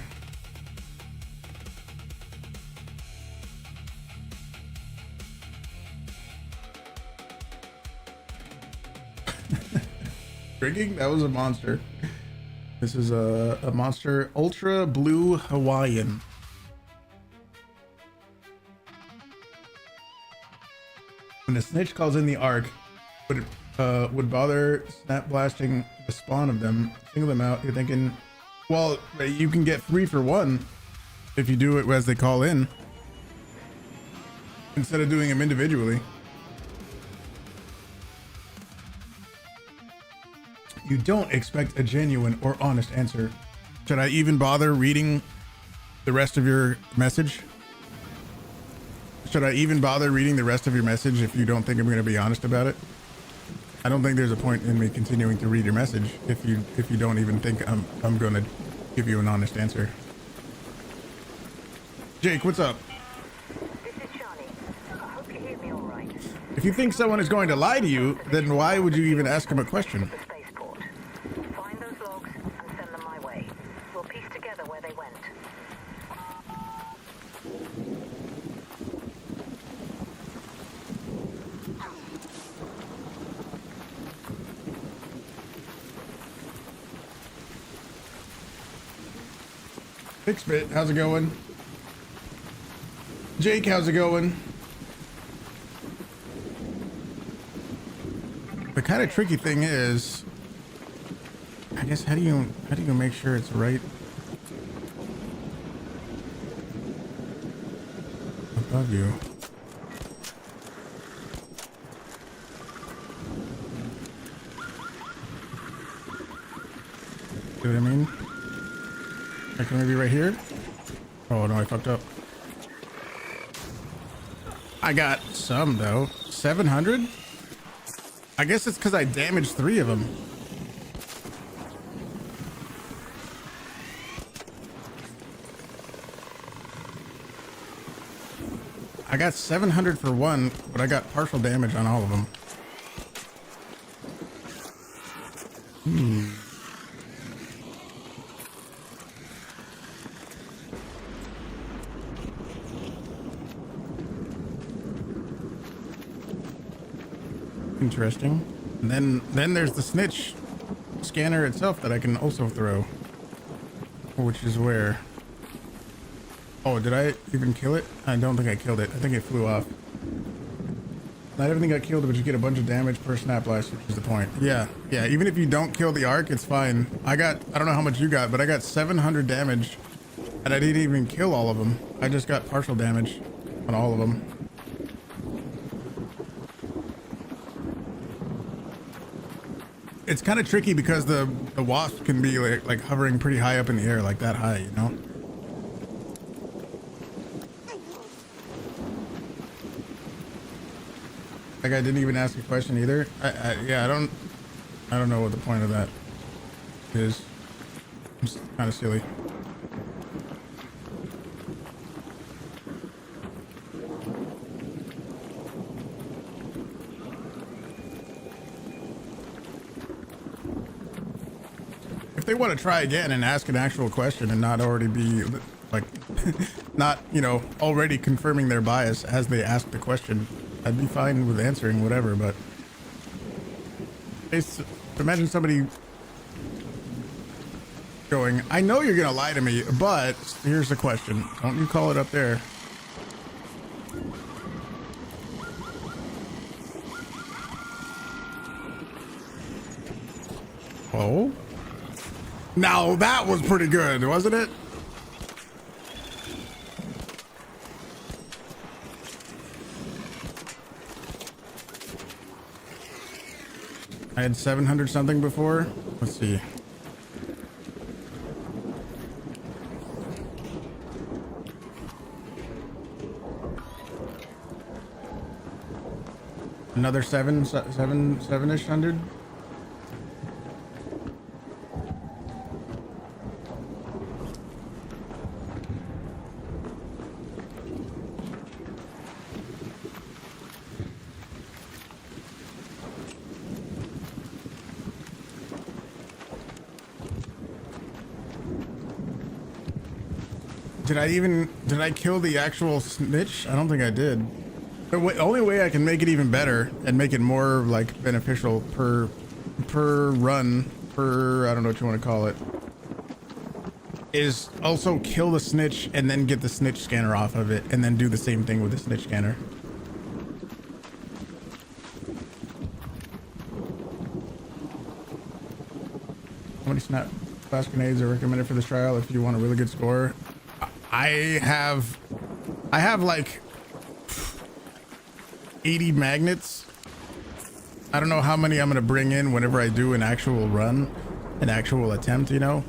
Speaker 1: Drinking? That was a monster. This is a monster ultra blue Hawaiian. When a snitch calls in the arc, would bother snap blasting the spawn of them, single them out. You're thinking, well, you can get 3 for 1 if you do it as they call in, instead of doing them individually. You don't expect a genuine or honest answer. Should I even bother reading the rest of your message? Should I even bother reading the rest of your message if you don't think I'm going to be honest about it? I don't think there's a point in me continuing to read your message if you don't even think I'm going to give you an honest answer. Jake, what's up?
Speaker 2: This is Shani. I hope you hear me all right.
Speaker 1: If you think someone is going to lie to you, then why would you even ask them a question?
Speaker 2: The spaceport. Find those logs and send them my way. We'll piece together where they went.
Speaker 1: Fixbit, how's it going? Jake, how's it going? The kind of tricky thing is, I guess how do you make sure it's right above you? See what I mean? Like maybe right here? Oh no, I fucked up. I got some though. 700? I guess it's because I damaged 3 of them. I got 700 for one, but I got partial damage on all of them. Interesting. And then there's the snitch scanner itself that I can also throw, which is where. Oh, did I even kill it? I don't think I killed it. I think it flew off. Not everything got killed, but you get a bunch of damage per snap blast, which is the point. Yeah, even if you don't kill the arc, it's fine. I don't know how much you got, but I got 700 damage, and I didn't even kill all of them. I just got partial damage on all of them. It's kind of tricky because the wasp can be like hovering pretty high up in the air, like that high, you know? Like I didn't even ask a question either. Yeah, I don't know what the point of that is. It's kind of silly. If they want to try again and ask an actual question and not already be like, not, you know, already confirming their bias as they ask the question, I'd be fine with answering whatever, but it's, imagine somebody going, I know you're gonna lie to me, but here's the question. Don't you call it up there. Oh? Now that was pretty good, wasn't it? I had 700 something before. Let's see. Another seven-ish hundred. Did I kill the actual snitch? I don't think I did. The only way I can make it even better and make it more like beneficial per run, I don't know what you want to call it, is also kill the snitch and then get the snitch scanner off of it and then do the same thing with the snitch scanner. How many snap blast grenades are recommended for this trial if you want a really good score? I have like 80 magnets. I don't know how many I'm gonna bring in whenever I do an actual run, an actual attempt, you know,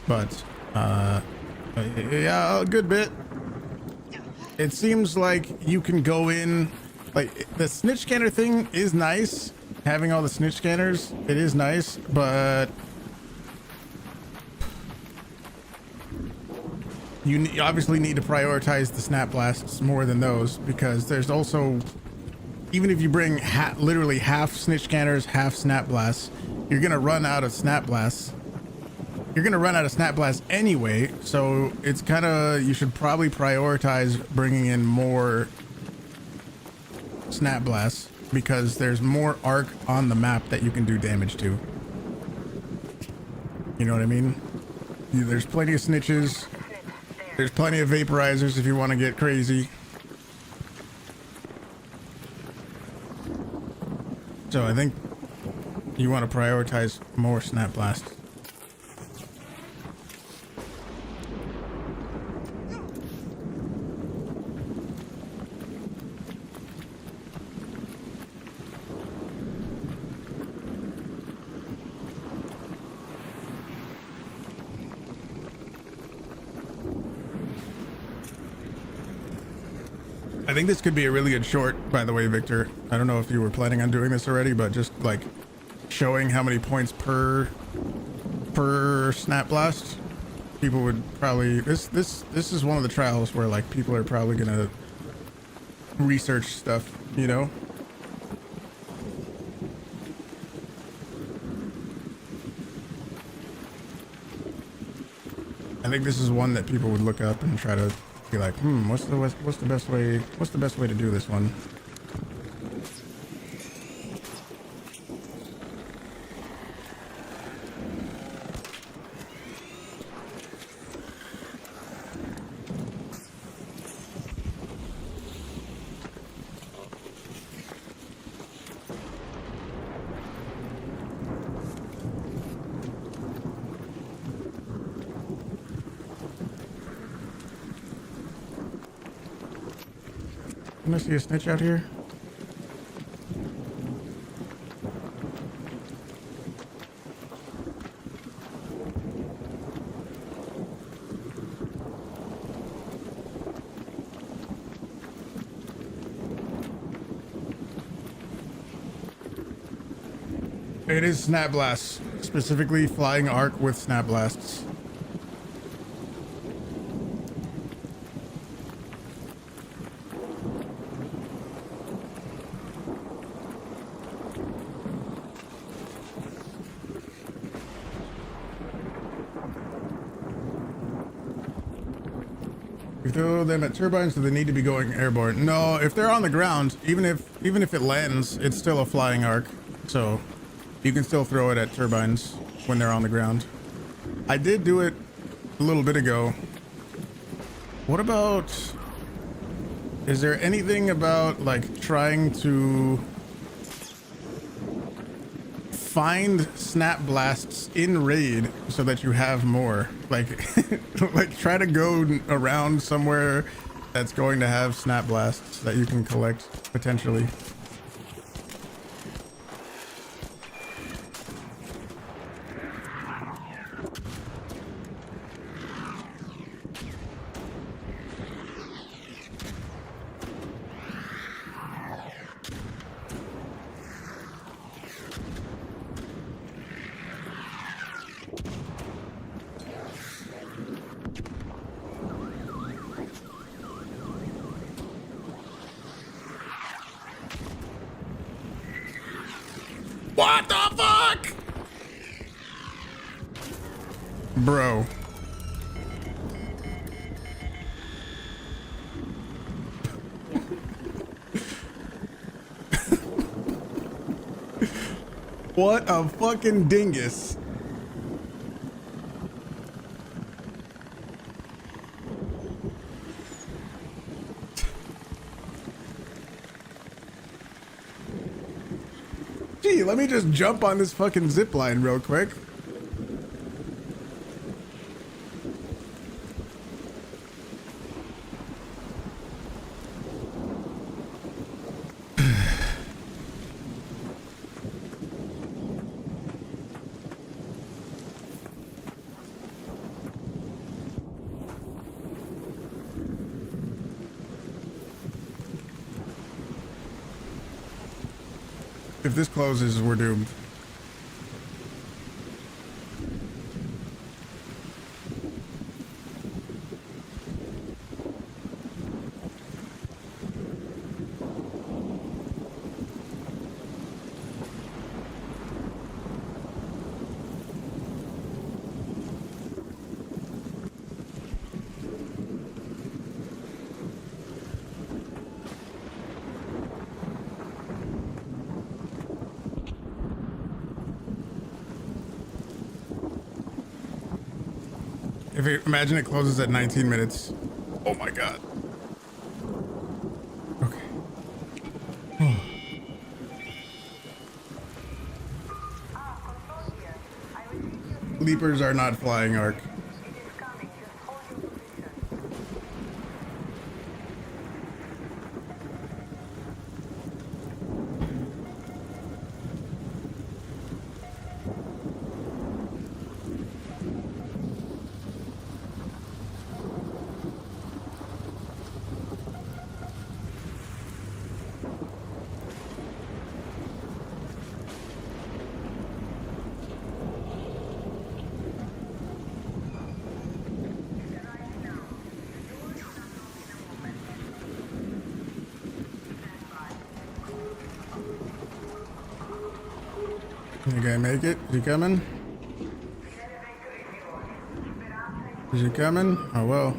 Speaker 1: but yeah, a good bit. It seems like you can go in, like the snitch scanner thing is nice, having all the snitch scanners, it is nice, but you obviously need to prioritize the snap blasts more than those, because there's also, even if you bring literally half snitch scanners, half snap blasts, you're gonna run out of snap blasts. You're gonna run out of snap blasts anyway, so it's kind of, you should probably prioritize bringing in more snap blasts because there's more arc on the map that you can do damage to. You know what I mean? There's plenty of snitches. There's plenty of vaporizers if you want to get crazy. So I think you want to prioritize more snap blasts. I think this could be a really good short, by the way, Victor. I don't know if you were planning on doing this already, but just like showing how many points per snap blast. People would probably this is one of the trials where like people are probably gonna research stuff, you know. I think this is one that people would look up and try to be like, what's the best way to do this one? Can I see a snitch out here? It is snap blasts, specifically flying arc with snap blasts. You throw them at turbines, do they need to be going airborne? No, if they're on the ground, even if it lands, it's still a flying arc. So you can still throw it at turbines when they're on the ground. I did do it a little bit ago. What about, is there anything about like trying to find snap blasts in raid so that you have more? Like like try to go around somewhere that's going to have snap blasts that you can collect potentially. What the fuck? Bro. What a fucking dingus. Gee, let me just jump on this fucking zip line real quick. If this closes, we're doomed. Imagine it closes at 19 minutes. Oh my god. Okay. Leapers are not flying arc. You gonna make it? Is he coming? Is he coming? Oh well.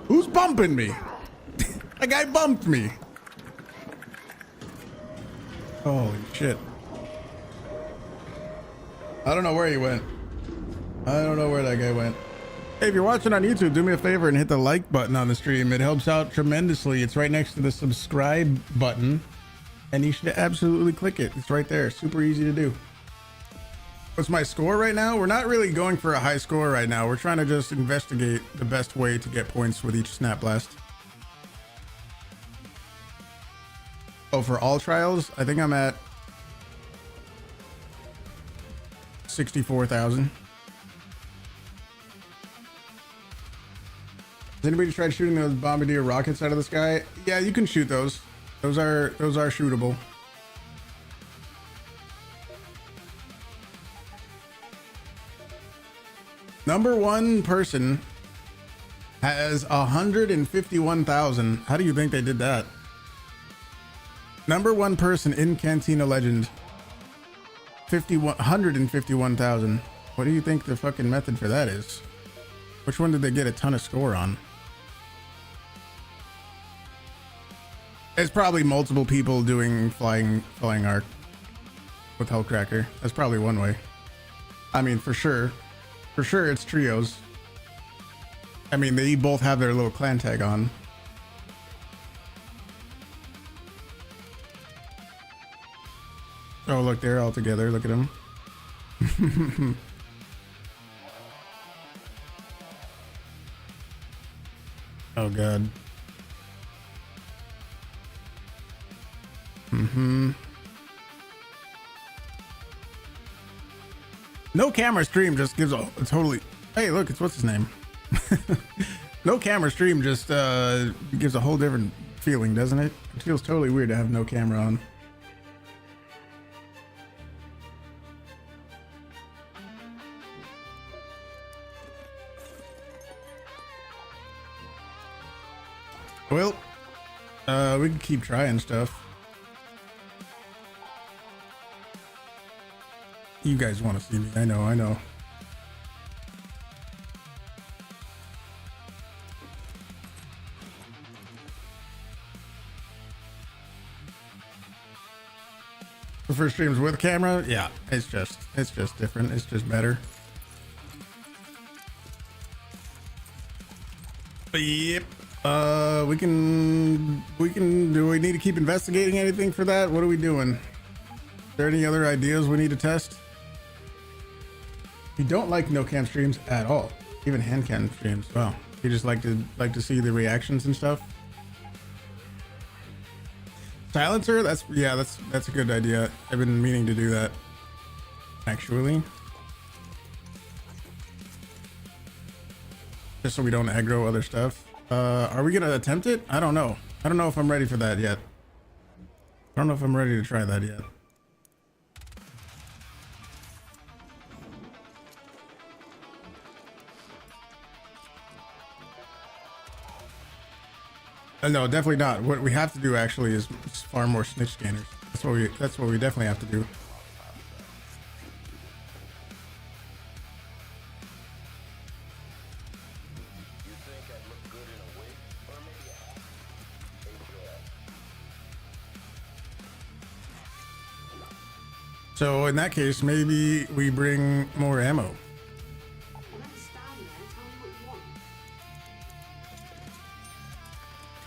Speaker 1: Who's bumping me? That guy bumped me. Holy shit. I don't know where he went. I don't know where that guy went. Hey, if you're watching on YouTube, do me a favor and hit the like button on the stream. It helps out tremendously. It's right next to the subscribe button, and you should absolutely click it. It's right there. Super easy to do. What's my score right now? We're not really going for a high score right now. We're trying to just investigate the best way to get points with each snap blast. Oh, for all trials, I think I'm at 64,000. Has anybody tried shooting those bombardier rockets out of the sky? Yeah, you can shoot those. Those are shootable. Number one person has 151,000. How do you think they did that? Number one person in Cantina Legend, 151,000. What do you think the fucking method for that is? Which one did they get a ton of score on? It's probably multiple people doing flying arc with Hellcracker. That's probably one way. I mean, for sure it's trios. I mean, they both have their little clan tag on. Oh, look, they're all together. Look at them. Oh, God. No camera stream just gives a totally... Hey, look, it's what's his name? No camera stream just gives a whole different feeling, doesn't it? It feels totally weird to have no camera on. Well, we can keep trying stuff. You guys want to see me? I know. Prefer streams with camera? Yeah, it's just different. It's just better. Yep. We can do we need to keep investigating anything for that? What are we doing? Is there any other ideas we need to test? You don't like no cam streams at all, even hand cam streams. Wow, you just like to see the reactions and stuff. Silencer, that's a good idea. I've been meaning to do that actually, just so we don't aggro other stuff. Are we gonna attempt it? I don't know if I'm ready for that yet. I don't know if I'm ready to try that yet. No, definitely not. What we have to do actually is far more snitch scanners. That's what we definitely have to do. So in that case, maybe we bring more ammo.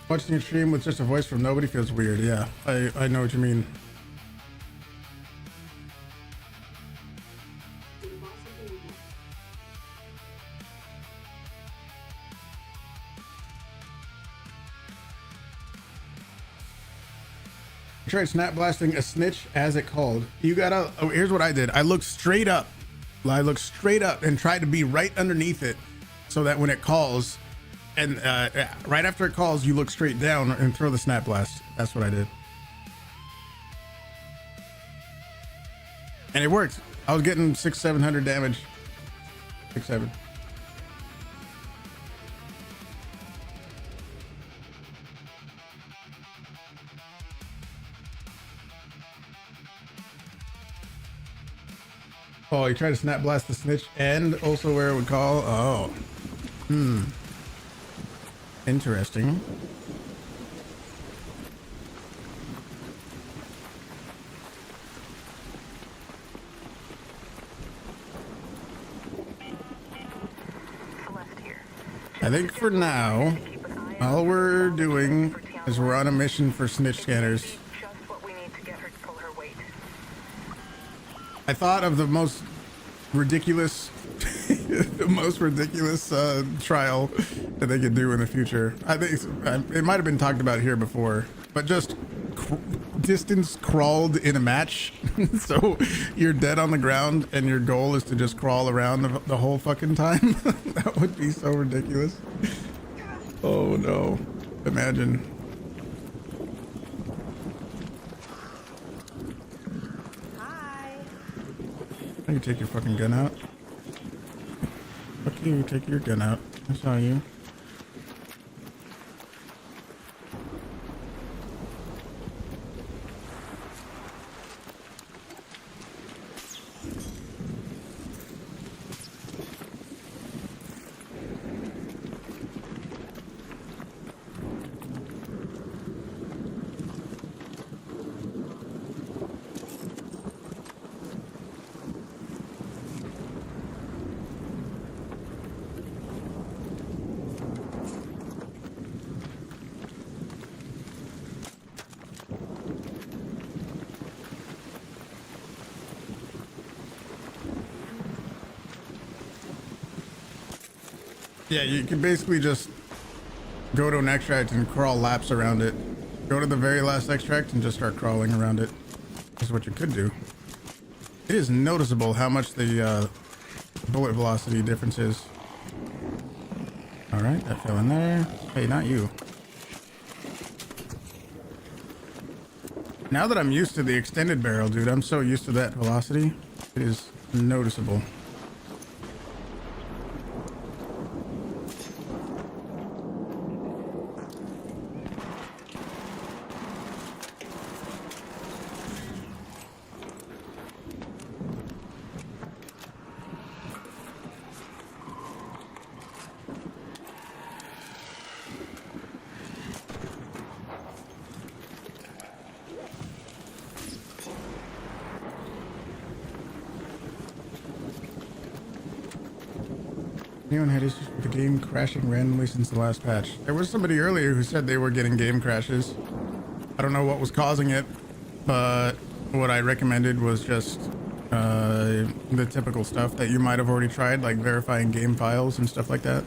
Speaker 1: Watching a stream with just a voice from nobody feels weird. Yeah, I know what you mean. I tried snap blasting a snitch as it called. You gotta, oh, here's what I did. I looked straight up and tried to be right underneath it so that when it calls, and right after it calls, you look straight down and throw the snap blast. That's what I did. And it worked. I was getting 600-700 damage. 6-7. Oh, you try to snap blast the snitch and also where it would call? Oh. Interesting.
Speaker 2: Celeste here.
Speaker 1: I think for now, all we're doing is we're on a mission for snitch scanners.
Speaker 2: Just what we need to get her to pull her weight.
Speaker 1: I thought of the most ridiculous, the most ridiculous trial that they could do in the future. I think it might have been talked about here before, but just distance crawled in a match. So you're dead on the ground and your goal is to just crawl around the whole fucking time. That would be so ridiculous. Oh no, imagine. You take your fucking gun out. Fuck you, take your gun out. I saw you. Yeah, you can basically just go to an extract and crawl laps around it. Go to the very last extract and just start crawling around it. Is what you could do. It is noticeable how much the bullet velocity difference is. All right, that fell in there. Hey, not you. Now that I'm used to the extended barrel, dude, I'm so used to that velocity. It is noticeable. Anyone had issues with the game crashing randomly since the last patch? There was somebody earlier who said they were getting game crashes. I don't know what was causing it, but what I recommended was just the typical stuff that you might have already tried, like verifying game files and stuff like that.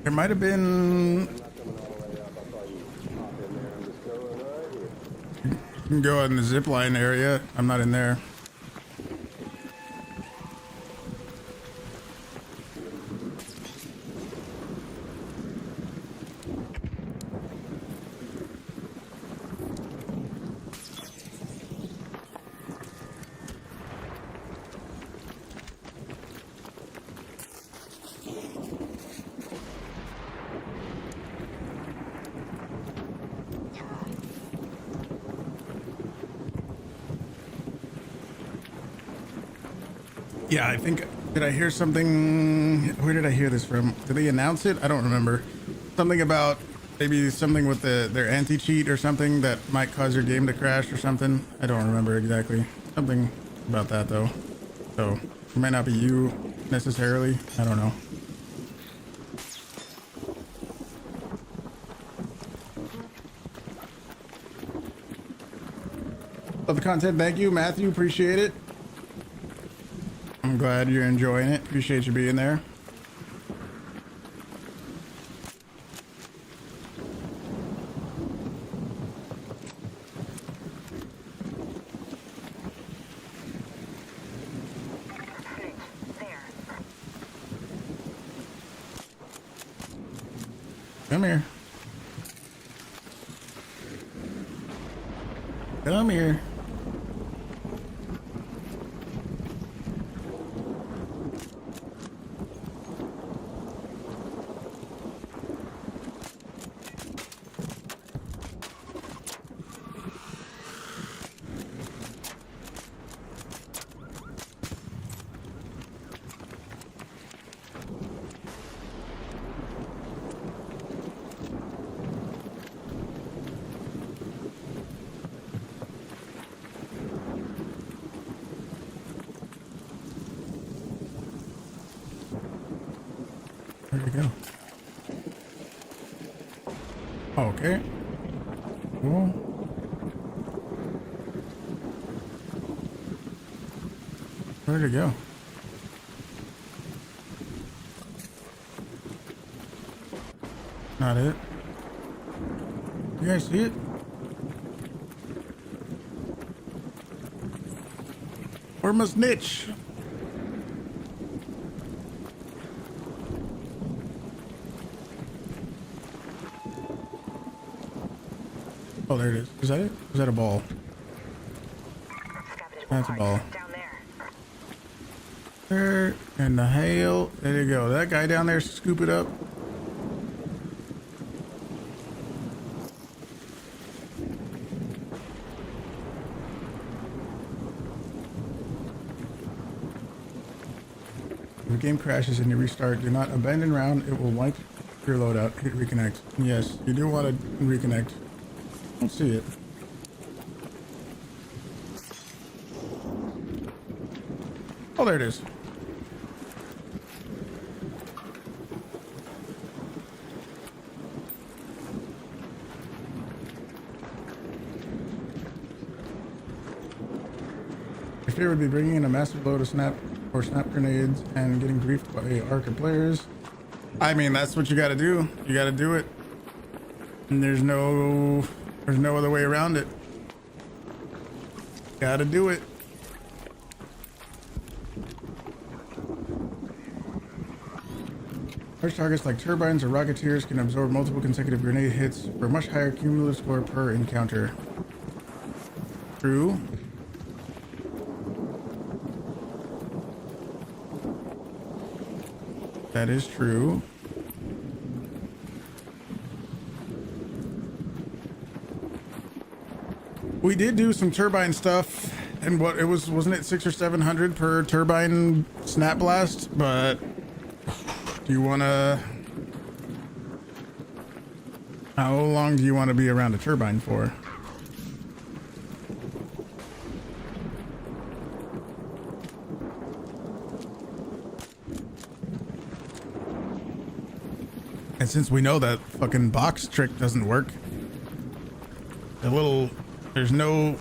Speaker 1: There might have been. You can go in the zip line area. I'm not in there. Yeah, I think, did I hear something? Where did I hear this from? Did they announce it? I don't remember. Something about maybe something with their anti-cheat or something that might cause your game to crash or something. I don't remember exactly. Something about that though. So it might not be you necessarily. I don't know. Love the content. Thank you, Matthew. Appreciate it. I'm glad you're enjoying it. Appreciate you being there. Come here. Come here. Where'd it go? Okay. Cool. Where'd it go? Not it. You guys see it? Where my Snitch? Oh, there it is. Is that it? Is that a ball? That's a ball.
Speaker 2: Down there.
Speaker 1: There, and the hail. There you go. That guy down there, scoop it up. If the game crashes and you restart, do not abandon round. It will wipe your loadout. Hit reconnect. Yes, you do want to reconnect. I don't see it. Oh, there it is. Your fear would be bringing in a massive load of snap grenades and getting briefed by Arca players. I mean, that's what you got to do. You got to do it. And there's no other way around it. Got to do it. Large targets like turbines or rocketeers can absorb multiple consecutive grenade hits for a much higher cumulative score per encounter. True. That is true. We did do some turbine stuff, and what it was, wasn't it 600 or 700 per turbine snap blast? But do you want to? How long do you want to be around a turbine for? And since we know that fucking box trick doesn't work, there's no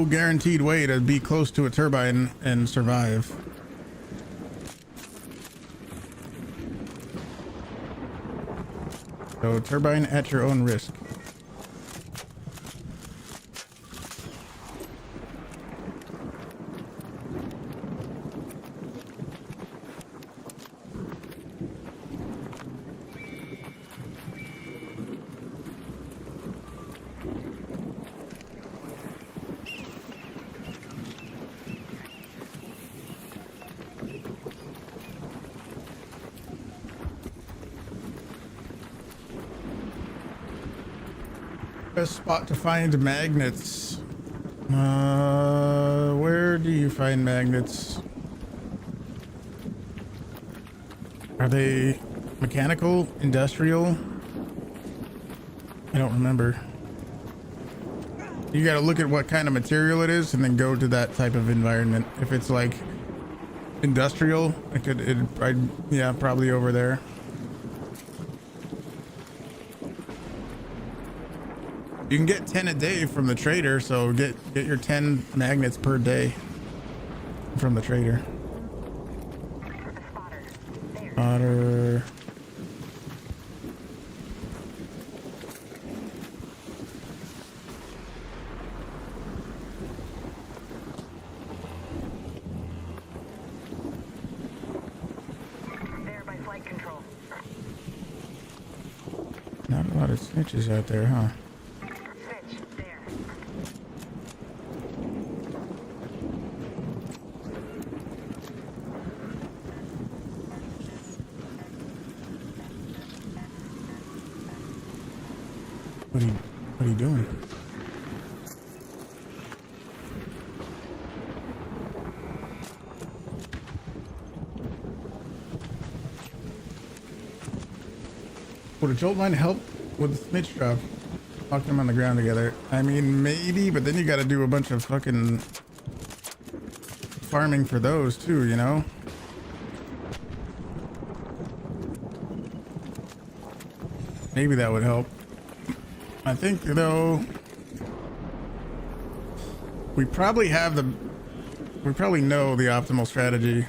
Speaker 1: guaranteed way to be close to a turbine and survive. So turbine at your own risk. Best spot to find magnets. Where do you find magnets? Are they mechanical, industrial? I don't remember. You gotta look at what kind of material it is and then go to that type of environment. If it's like industrial, yeah, probably over there. You can get 10 a day from the trader, so get your 10 magnets per day from the trader. Spotter.
Speaker 2: There by flight control.
Speaker 1: A lot of snitches out there, huh?
Speaker 2: Snitch, there.
Speaker 1: What are you doing? Would a jolt mine help with the snitch drop? Lock them on the ground together. I mean, maybe, but then you got to do a bunch of fucking farming for those too, you know? Maybe that would help. I think, though, we probably know the optimal strategy.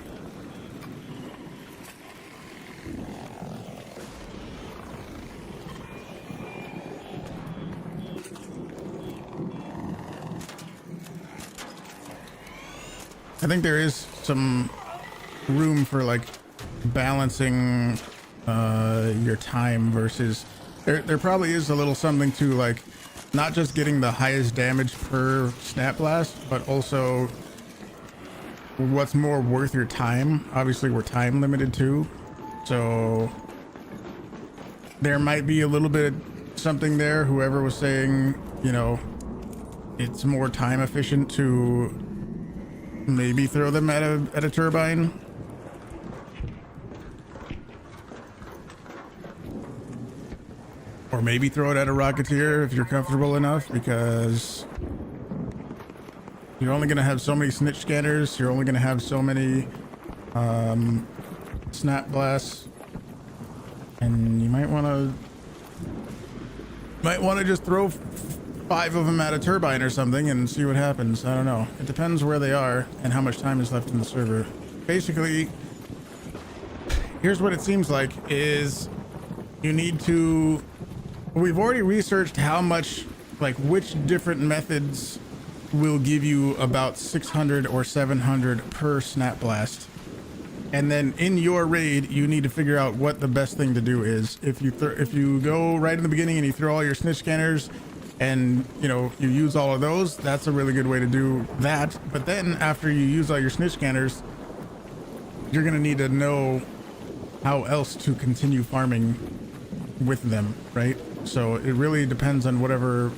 Speaker 1: I think there is some room for like balancing your time versus there probably is a little something to like not just getting the highest damage per snap blast, but also what's more worth your time. Obviously we're time limited too, so there might be a little bit of something there. Whoever was saying, you know, it's more time efficient to maybe throw them at a turbine. Or maybe throw it at a rocketeer if you're comfortable enough, because you're only going to have so many snitch scanners. You're only going to have so many snap blasts, and you might want to just throw 5 of them at a turbine or something and see what happens. I don't know. It depends where they are and how much time is left in the server. Basically, here's what it seems like is you need to... We've already researched how much, like which different methods will give you about 600 or 700 per snap blast. And then in your raid, you need to figure out what the best thing to do is. If you go right in the beginning and you throw all your snitch scanners and, you know, you use all of those, that's a really good way to do that. But then after you use all your snitch scanners, you're going to need to know how else to continue farming with them, right? So it really depends on whatever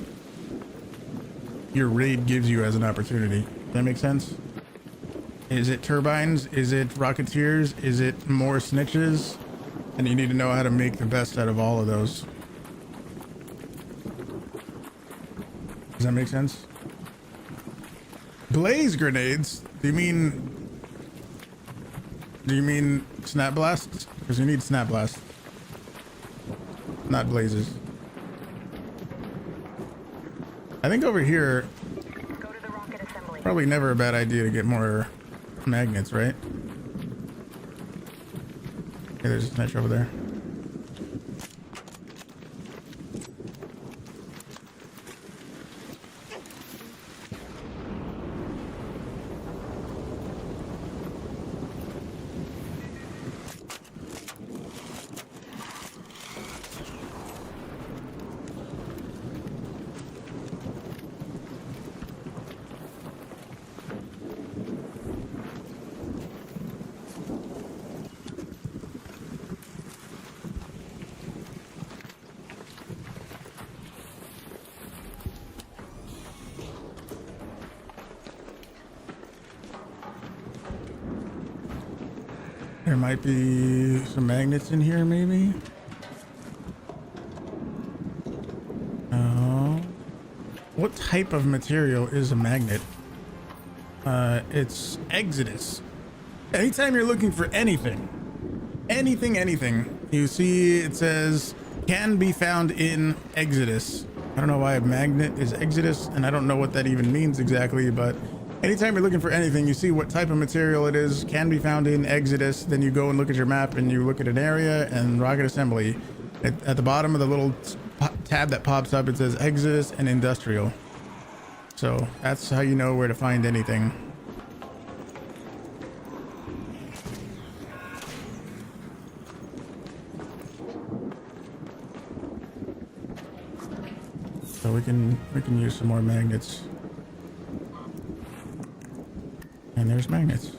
Speaker 1: your raid gives you as an opportunity. Does that make sense? Is it turbines? Is it rocketeers? Is it more snitches? And you need to know how to make the best out of all of those. Does that make sense? Blaze grenades? Do you mean snap blasts? Because you need snap blasts, not blazes. I think over here,
Speaker 2: Go to the rocket assembly.
Speaker 1: probably never a bad idea to get more magnets, right? Okay, there's a snitch over there. There might be some magnets in here, maybe. Oh, what type of material is a magnet? It's Exodus. Anytime you're looking for anything, you see it says can be found in Exodus. I don't know why a magnet is Exodus, and I don't know what that even means exactly, but anytime you're looking for anything, you see what type of material it is, can be found in Exodus, then you go and look at your map and you look at an area and rocket assembly. At the bottom of the little tab that pops up, it says Exodus and Industrial. So that's how you know where to find anything. so we can use some more magnets. And there's magnets.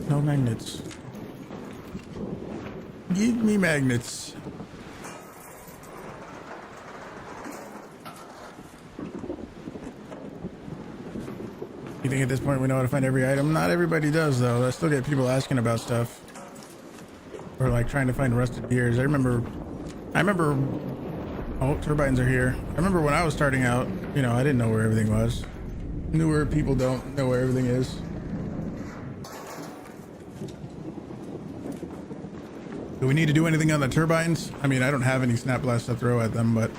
Speaker 1: No magnets. Give me magnets. You think at this point we know how to find every item? Not everybody does, though. I still get people asking about stuff. Or like trying to find rusted gears. I remember, oh, turbines are here. I remember when I was starting out, you know, I didn't know where everything was. Newer people don't know where everything is. Do we need to do anything on the turbines? I mean, I don't have any snap blasts to throw at them, but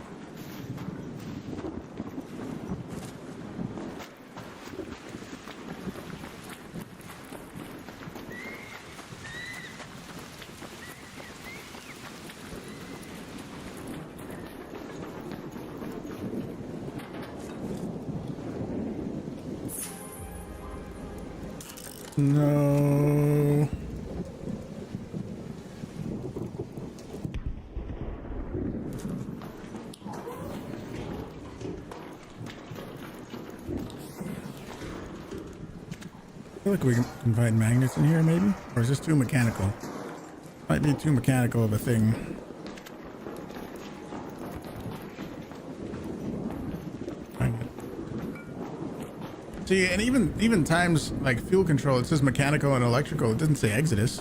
Speaker 1: no. I feel like we can find magnets in here, maybe? Or is this too mechanical? Might be too mechanical of a thing. See, and even times like fuel control, it says mechanical and electrical. It doesn't say Exodus,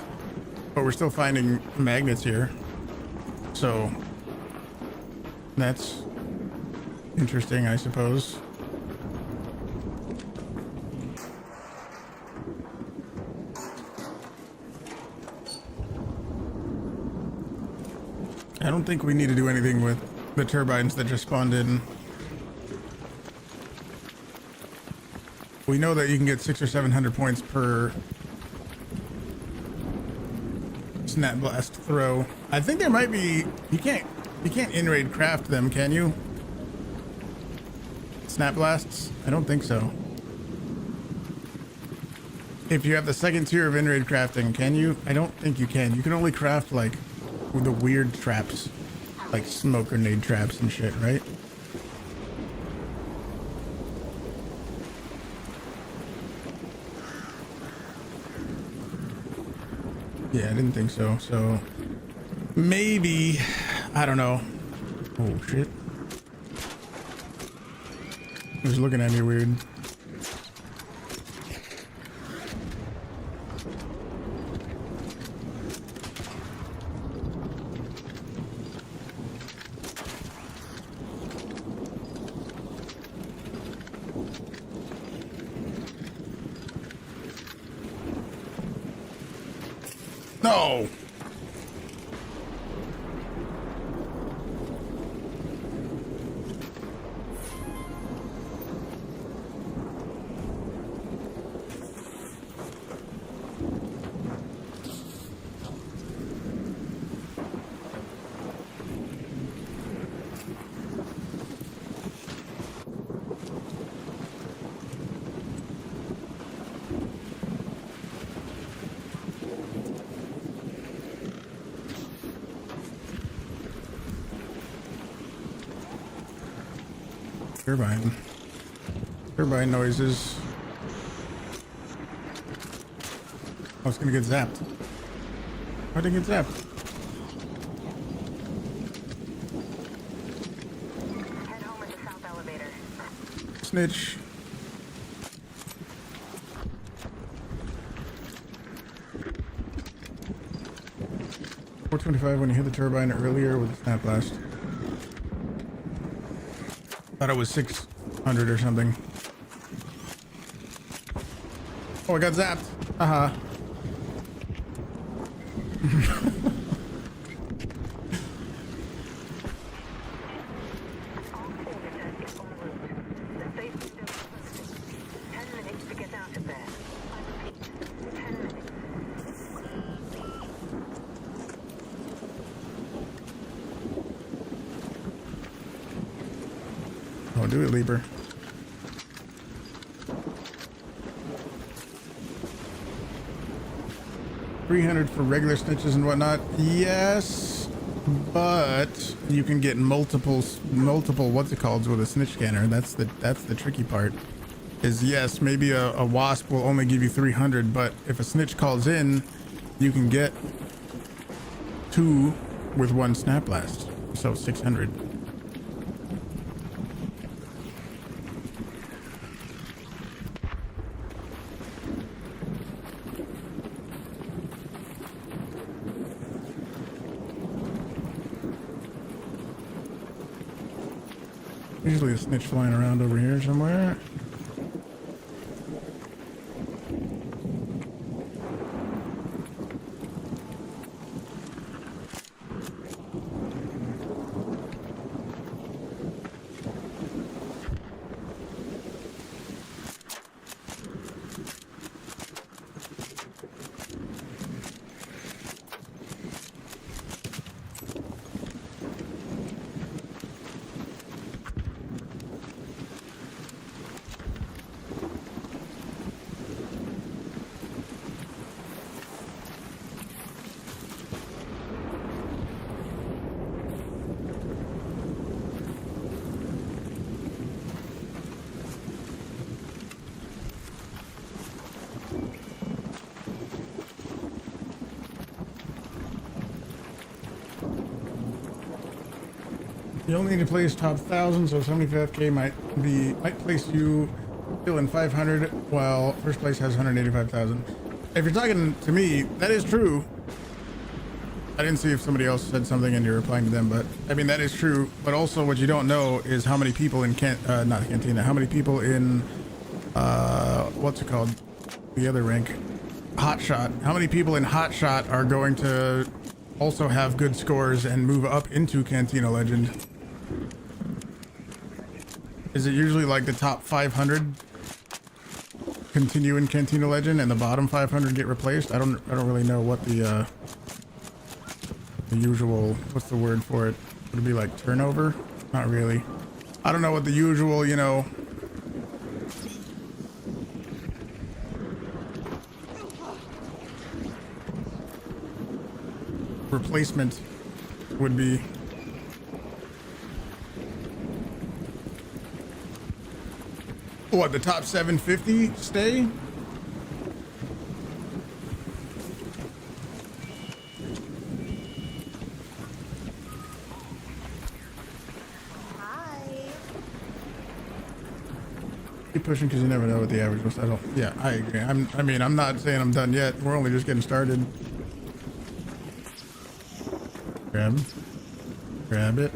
Speaker 1: but we're still finding magnets here. So that's interesting, I suppose. I don't think we need to do anything with the turbines that just spawned in. We know that you can get 600 or 700 points per snap blast throw. I think there might be, you can't in-raid craft them, can you? Snap blasts? I don't think so. If you have the second tier of in-raid crafting, can you? I don't think you can. You can only craft like the weird traps, like smoke grenade traps and shit, right? Yeah, I didn't think so. So maybe, I don't know. Oh shit. He was looking at me weird. No. Turbine noises. Oh, it's gonna get zapped. How'd it get zapped?
Speaker 2: Head home at the south elevator.
Speaker 1: Snitch. $425 when you hit the turbine earlier with the snap blast. Thought it was 600 or something. Oh, I got zapped. Haha.
Speaker 2: All orbiter is en route. The safe is still posted. 10 minutes to get out of there. I repeat, 10 minutes.
Speaker 1: Don't do it, Lieber. $300 for regular snitches and whatnot. Yes, but you can get multiple what's it called with a snitch scanner. That's the tricky part. Is yes, maybe a wasp will only give you 300, but if a snitch calls in, you can get 2 with 1 snap blast, so 600. Usually a snitch flying around over here somewhere. You only need to place top 1,000, so 75k might place you still in 500, while first place has 185,000. If you're talking to me, that is true. I didn't see if somebody else said something and you're replying to them, but I mean that is true. But also, what you don't know is how many people in not Cantina, how many people in what's it called, the other rank, Hotshot. How many people in Hotshot are going to also have good scores and move up into Cantina Legend? Is it usually like the top 500 continue in Cantina Legend and the bottom 500 get replaced? I don't really know what the usual, what's the word for it? Would it be like turnover? Not really. I don't know what the usual, you know, replacement would be. What, the top 750 stay? Keep pushing because you never know what the average was. I don't. Yeah, I agree. I mean, I'm not saying I'm done yet. We're only just getting started. Grab it.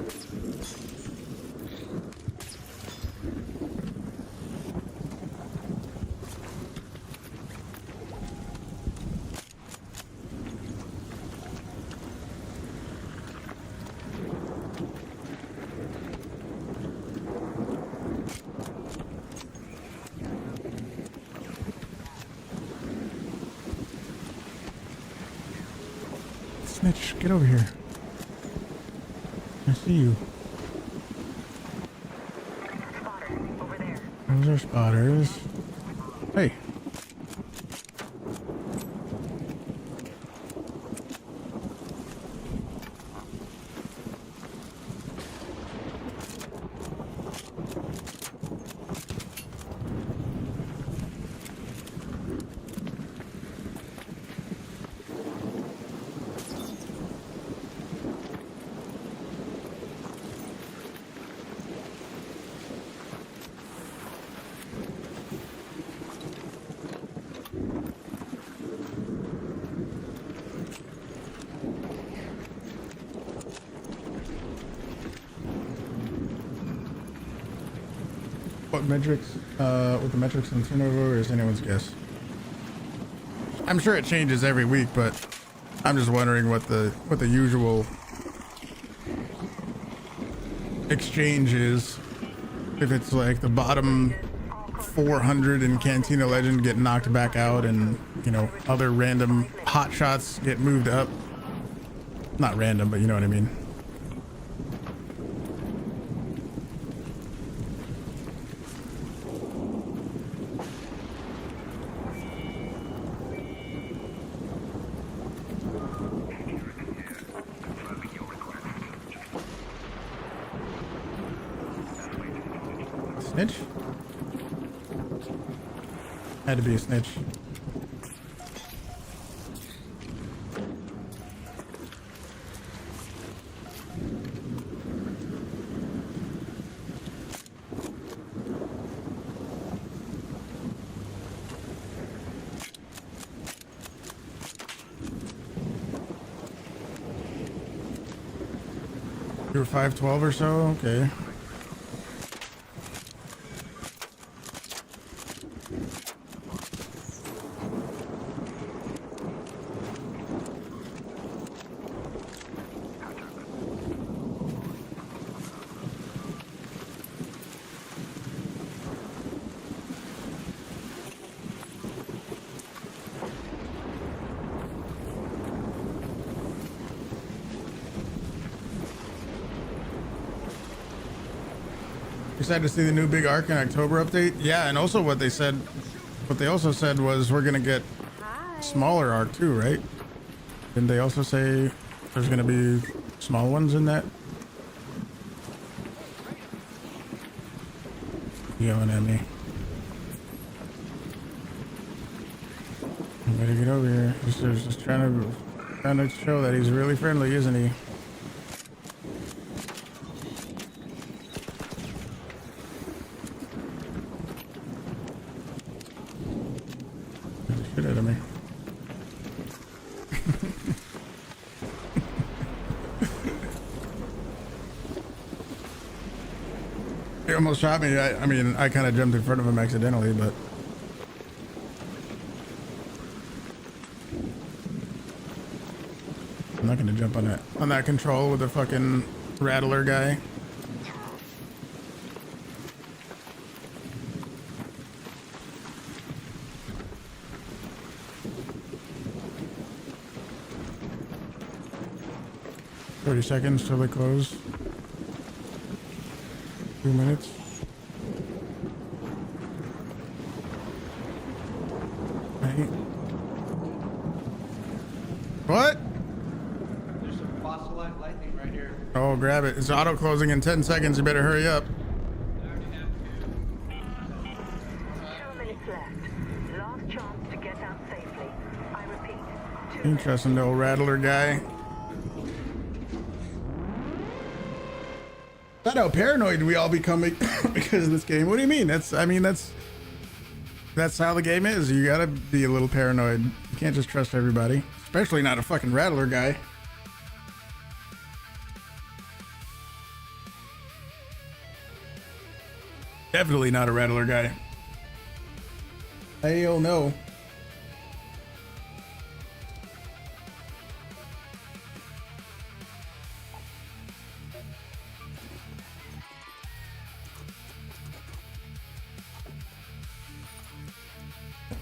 Speaker 1: Snitch, get over here. I see you.
Speaker 2: Spotter, over there.
Speaker 1: Those are spotters. Hey. What metrics, with the metrics and turnover is anyone's guess. I'm sure it changes every week, but I'm just wondering what the usual exchange is. If it's like the bottom 400 in Cantina Legend get knocked back out, and you know, other random hot shots get moved up. Not random, but you know what I mean. Snitch? Had to be a snitch. You were 512 or so? Okay. Excited to see the new big arc in October update. Yeah, and also what they also said was we're gonna get smaller arc too, right? Didn't they also say there's gonna be small ones in that? Yelling at me. I better get over here. He's just trying to show that he's really friendly, isn't he? Shit out of me. He almost shot me. I mean, I kind of jumped in front of him accidentally, but I'm not gonna jump on that control with the fucking rattler guy. Seconds till they close. 2 minutes. Right. What?
Speaker 7: There's some fossilized lightning right here.
Speaker 1: Oh, grab it. It's auto closing in 10 seconds. You better hurry up.
Speaker 2: 2 minutes left. Last chance to get out safely. I repeat. 2 minutes.
Speaker 1: Interesting, the old rattler guy. Not how paranoid we all become because of this game. What do you mean? That's how the game is. You gotta be a little paranoid. You can't just trust everybody, especially not a fucking rattler guy. Definitely not a rattler guy. Hell no.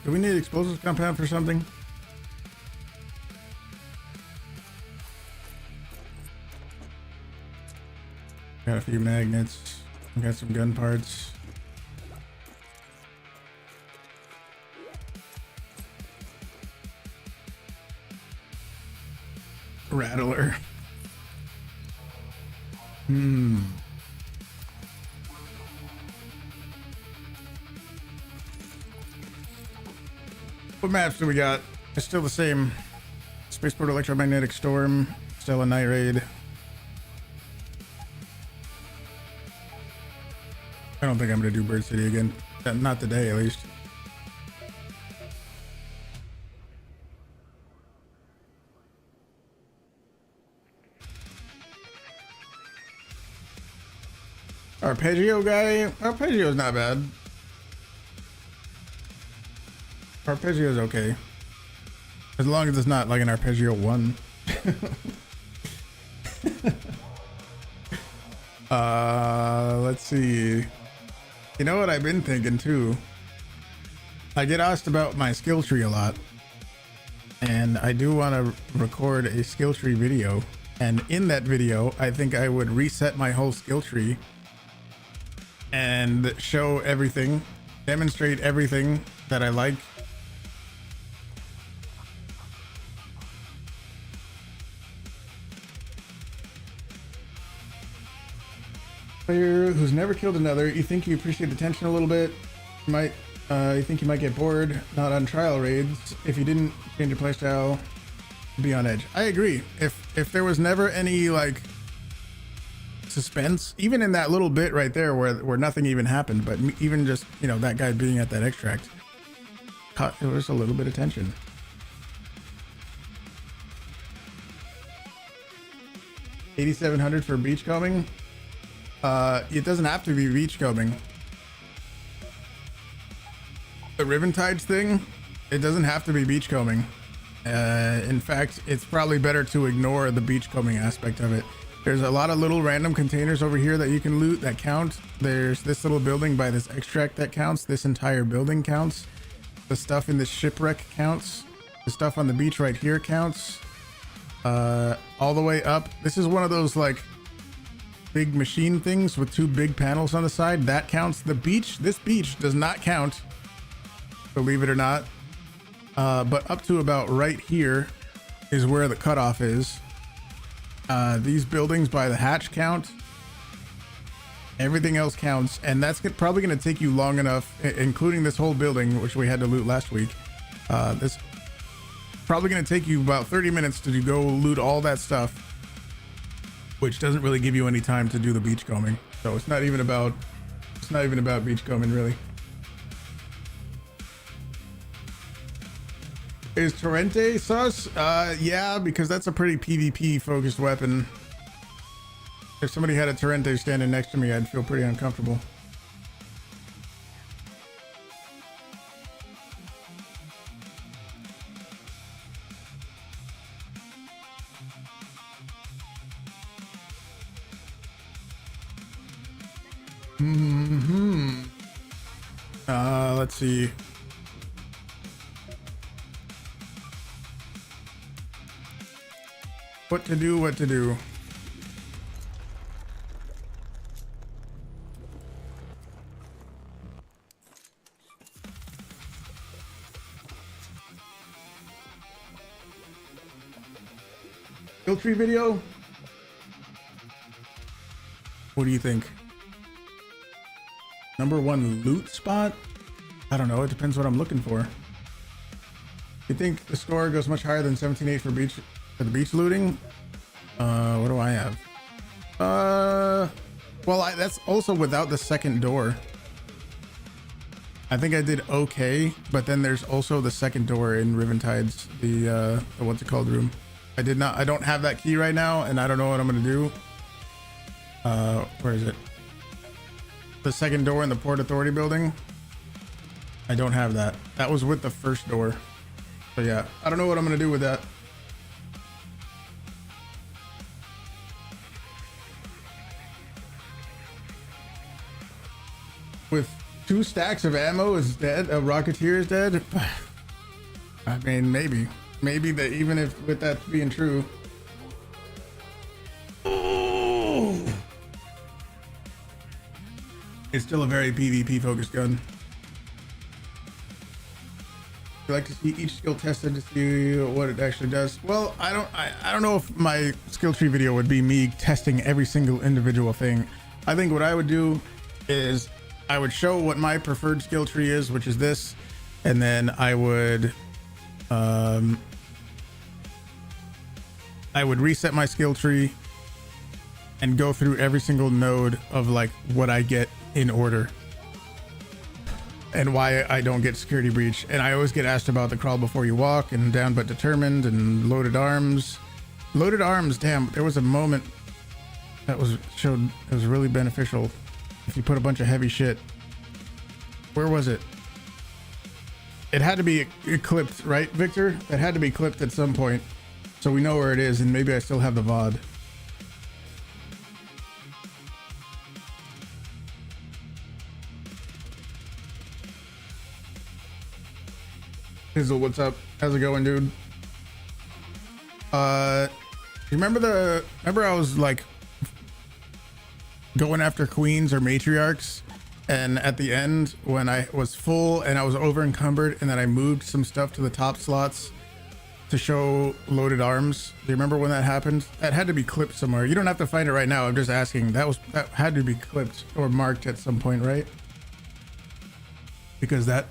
Speaker 1: Do we need explosives compound for something? Got a few magnets. Got some gun parts. Rattler. What maps do we got? It's still the same. Spaceport Electromagnetic Storm. Still a night raid. I don't think I'm gonna do Bird City again. Not today, at least. Arpeggio guy? Arpeggio's not bad. Arpeggio is okay. As long as it's not like an Arpeggio 1. Let's see. You know what I've been thinking too? I get asked about my skill tree a lot. And I do want to record a skill tree video. And in that video, I think I would reset my whole skill tree and show everything, demonstrate everything that I like. Player who's never killed another. You think you appreciate the tension a little bit. You think you might get bored, not on trial raids. If you didn't change your playstyle, be on edge. I agree. If there was never any like suspense, even in that little bit right there where nothing even happened, but even just, you know, that guy being at that extract, it was a little bit of tension. $8,700 for beachcombing. It doesn't have to be beachcombing. The Riven Tides thing, it doesn't have to be beachcombing. In fact, it's probably better to ignore the beachcombing aspect of it. There's a lot of little random containers over here that you can loot that count. There's this little building by this extract that counts. This entire building counts. The stuff in this shipwreck counts. The stuff on the beach right here counts. All the way up. This is one of those like big machine things with two big panels on the side. That counts. The beach, this beach does not count, believe it or not. But up to about right here is where the cutoff is. These buildings by the hatch count. Everything else counts, and that's probably going to take you long enough, including this whole building, which we had to loot last week. This probably going to take you about 30 minutes to go loot all that stuff, which doesn't really give you any time to do the beachcombing. So it's not even about beachcombing really. Is Torrente sus? Yeah, because that's a pretty PvP focused weapon. If somebody had a Torrente standing next to me, I'd feel pretty uncomfortable. Let's see. What to do. Skill tree video? What do you think? Number one loot spot? I don't know, it depends what I'm looking for. You think the score goes much higher than 17.8 for the beach looting? What do I have? Well, that's also without the second door. I think I did okay, but then there's also the second door in Riven Tides, the what's it called room. I don't have that key right now, and I don't know what I'm gonna do. Where is it? The second door in the Port Authority building. I don't have that. That was with the first door. So yeah, I don't know what I'm gonna do with that. With 2 stacks of ammo is dead, a Rocketeer is dead. I mean, maybe that even if with that being true. Oh, it's still a very PvP focused gun. I like to see each skill tested to see what it actually does. Well, I don't know if my skill tree video would be me testing every single individual thing. I think what I would do is I would show what my preferred skill tree is, which is this, and then I would reset my skill tree and go through every single node of like what I get in order and why I don't get security breach. And I always get asked about the crawl before you walk and down but determined and loaded arms. Damn, there was a moment that showed it was really beneficial if you put a bunch of heavy shit. Where was it? It had to be clipped, right, Victor? It had to be clipped at some point, so we know where it is, and maybe I still have the VOD. Hizzle, what's up? How's it going, dude? Remember I was like going after queens or matriarchs, and at the end when I was full and I was over encumbered, and then I moved some stuff to the top slots to show loaded arms. Do you remember when that happened? That had to be clipped somewhere. You don't have to find it right now. I'm just asking. That had to be clipped or marked at some point, right? Because that,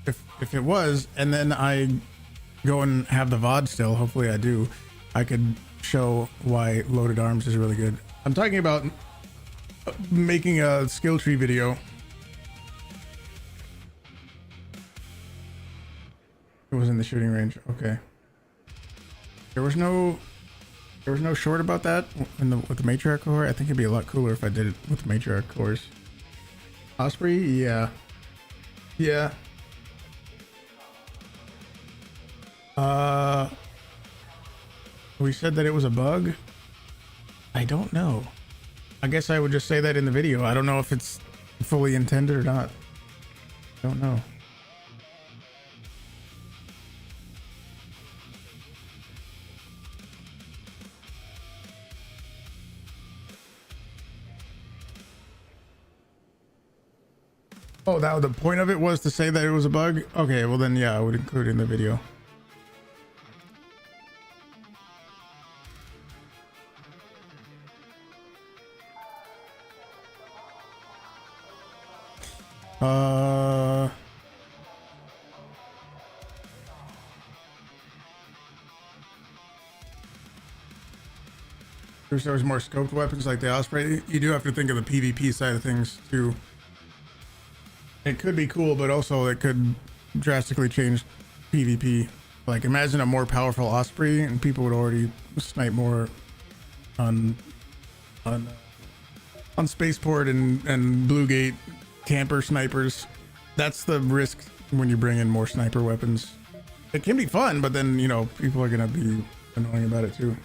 Speaker 1: if it was, and then I go and have the VOD still, hopefully I do, I could show why loaded arms is really good. I'm talking about making a skill tree video. It was in the shooting range. Okay. There was no short about that with the matriarch core. I think it'd be a lot cooler if I did it with the matriarch cores. Osprey, yeah. We said that it was a bug. I don't know. I guess I would just say that in the video. I don't know if it's fully intended or not. Don't know. Oh, the point of it was to say that it was a bug? Okay, well then yeah, I would include it in the video. Wish there was more scoped weapons like the Osprey. You do have to think of the PvP side of things too. It could be cool, but also it could drastically change PvP. Like imagine a more powerful Osprey and people would already snipe more on Spaceport and Blue Gate camper snipers. That's the risk when you bring in more sniper weapons. It can be fun, but then, you know, people are gonna be annoying about it too.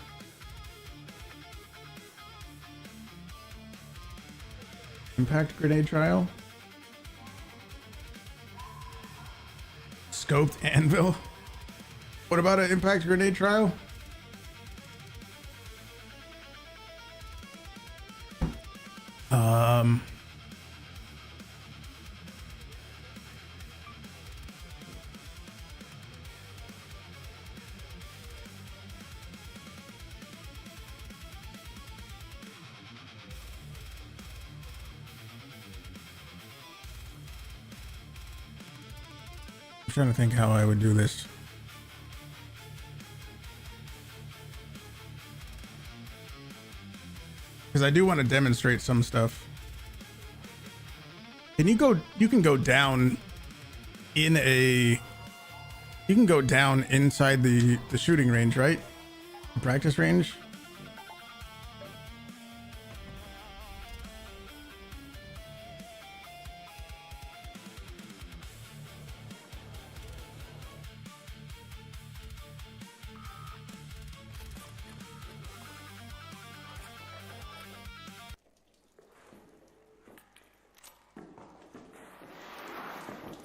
Speaker 1: Impact grenade trial. Scoped anvil. What about an impact grenade trial? Trying to think how I would do this. Because I do want to demonstrate some stuff. You can go down in a, you can go down inside the shooting range, right? The practice range.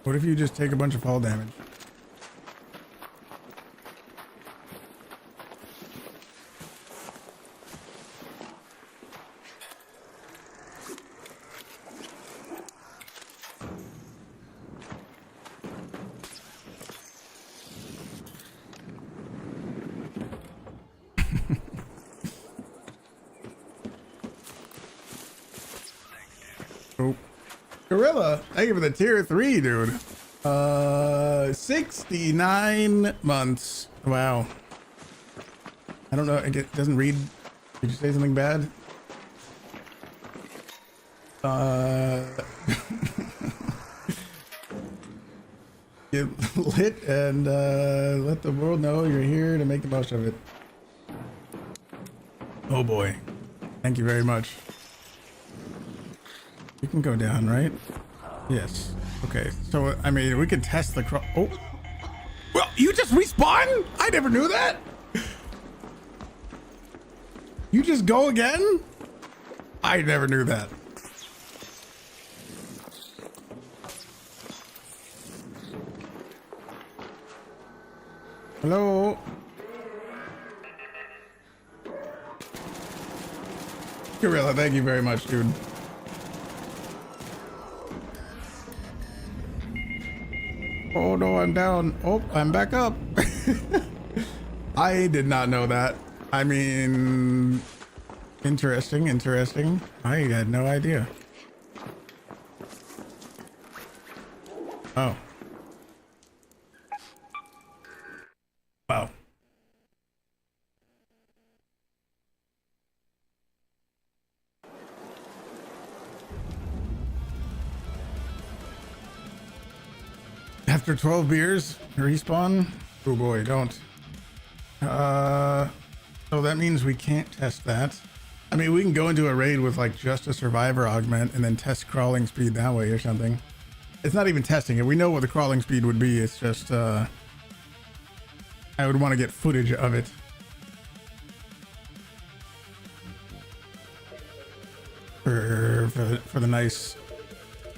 Speaker 1: What if you just take a bunch of fall damage? Oh. Gorilla, thank you for the tier 3, dude. 69 months. Wow. I don't know. It doesn't read. Did you say something bad? Get lit and let the world know you're here to make the most of it. Oh boy. Thank you very much. You can go down, right? Yes. Okay. So, I mean, we could test the oh. Well, you just respawn? I never knew that. You just go again? I never knew that. Hello? Gorilla, thank you very much, dude. Oh no, I'm down. Oh, I'm back up. I did not know that. I mean, interesting, interesting. I had no idea. Oh. Wow. After 12 beers, respawn? Oh boy, don't. So that means we can't test that. I mean, we can go into a raid with like just a survivor augment and then test crawling speed that way or something. It's not even testing it. We know what the crawling speed would be. It's just, I would want to get footage of it. For the nice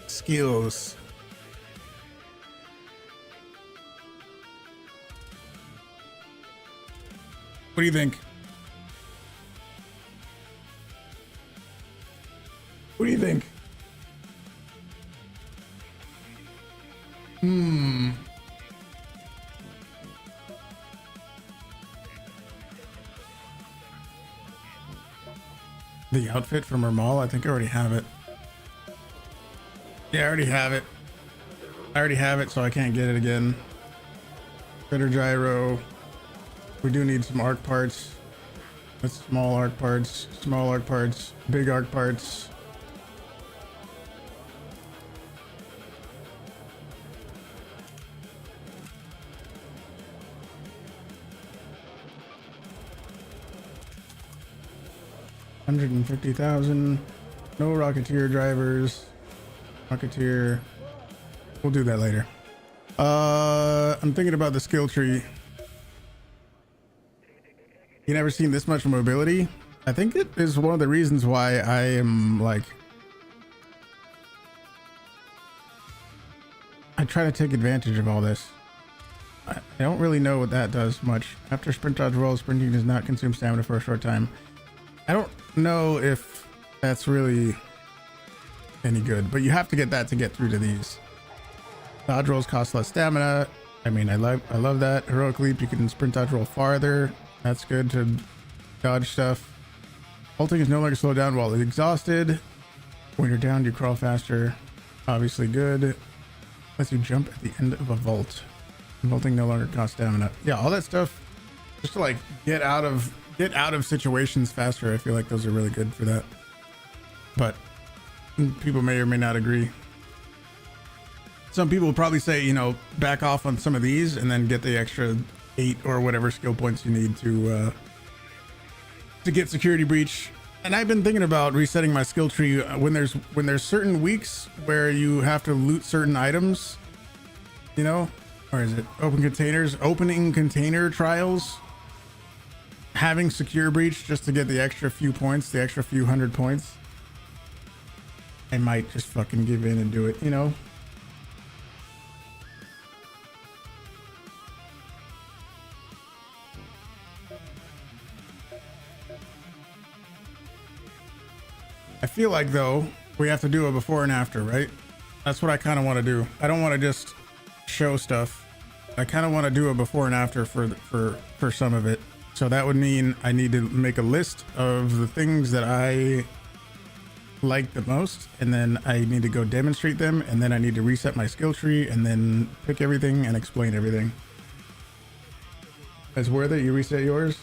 Speaker 1: skills. What do you think? What do you think? The outfit from Ramal? I think I already have it. Yeah, I already have it. I already have it, so I can't get it again. Better gyro. We do need some arc parts. That's small arc parts, big arc parts. $150,000. No Rocketeer drivers. Rocketeer. We'll do that later. I'm thinking about the skill tree. You never seen this much mobility? I think it is one of the reasons why I am like, I try to take advantage of all this. I don't really know what that does much. After sprint dodge roll, sprinting does not consume stamina for a short time. I don't know if that's really any good, but you have to get that to get through to these. Dodge rolls cost less stamina. I mean, I love that. Heroic leap, you can sprint dodge roll farther. That's good to dodge stuff. Ulting is no longer slowed down while exhausted. When you're down, you crawl faster. Obviously good. Lets you jump at the end of a vault. Vaulting no longer costs stamina. Yeah, all that stuff just to like get out of situations faster. I feel like those are really good for that. But people may or may not agree. Some people will probably say, you know, back off on some of these and then get the extra 8 or whatever skill points you need to get security breach. And I've been thinking about resetting my skill tree when there's certain weeks where you have to loot certain items, you know, or is it opening container trials, having secure breach just to get the extra few points, the extra few 100 points. I might just fucking give in and do it, you know. I feel like though we have to do a before and after, right? That's what I kind of want to do. I don't want to just show stuff. I kind of want to do a before and after for some of it. So that would mean I need to make a list of the things that I like the most, and then I need to go demonstrate them, and then I need to reset my skill tree and then pick everything and explain everything. It's worth it. You reset yours.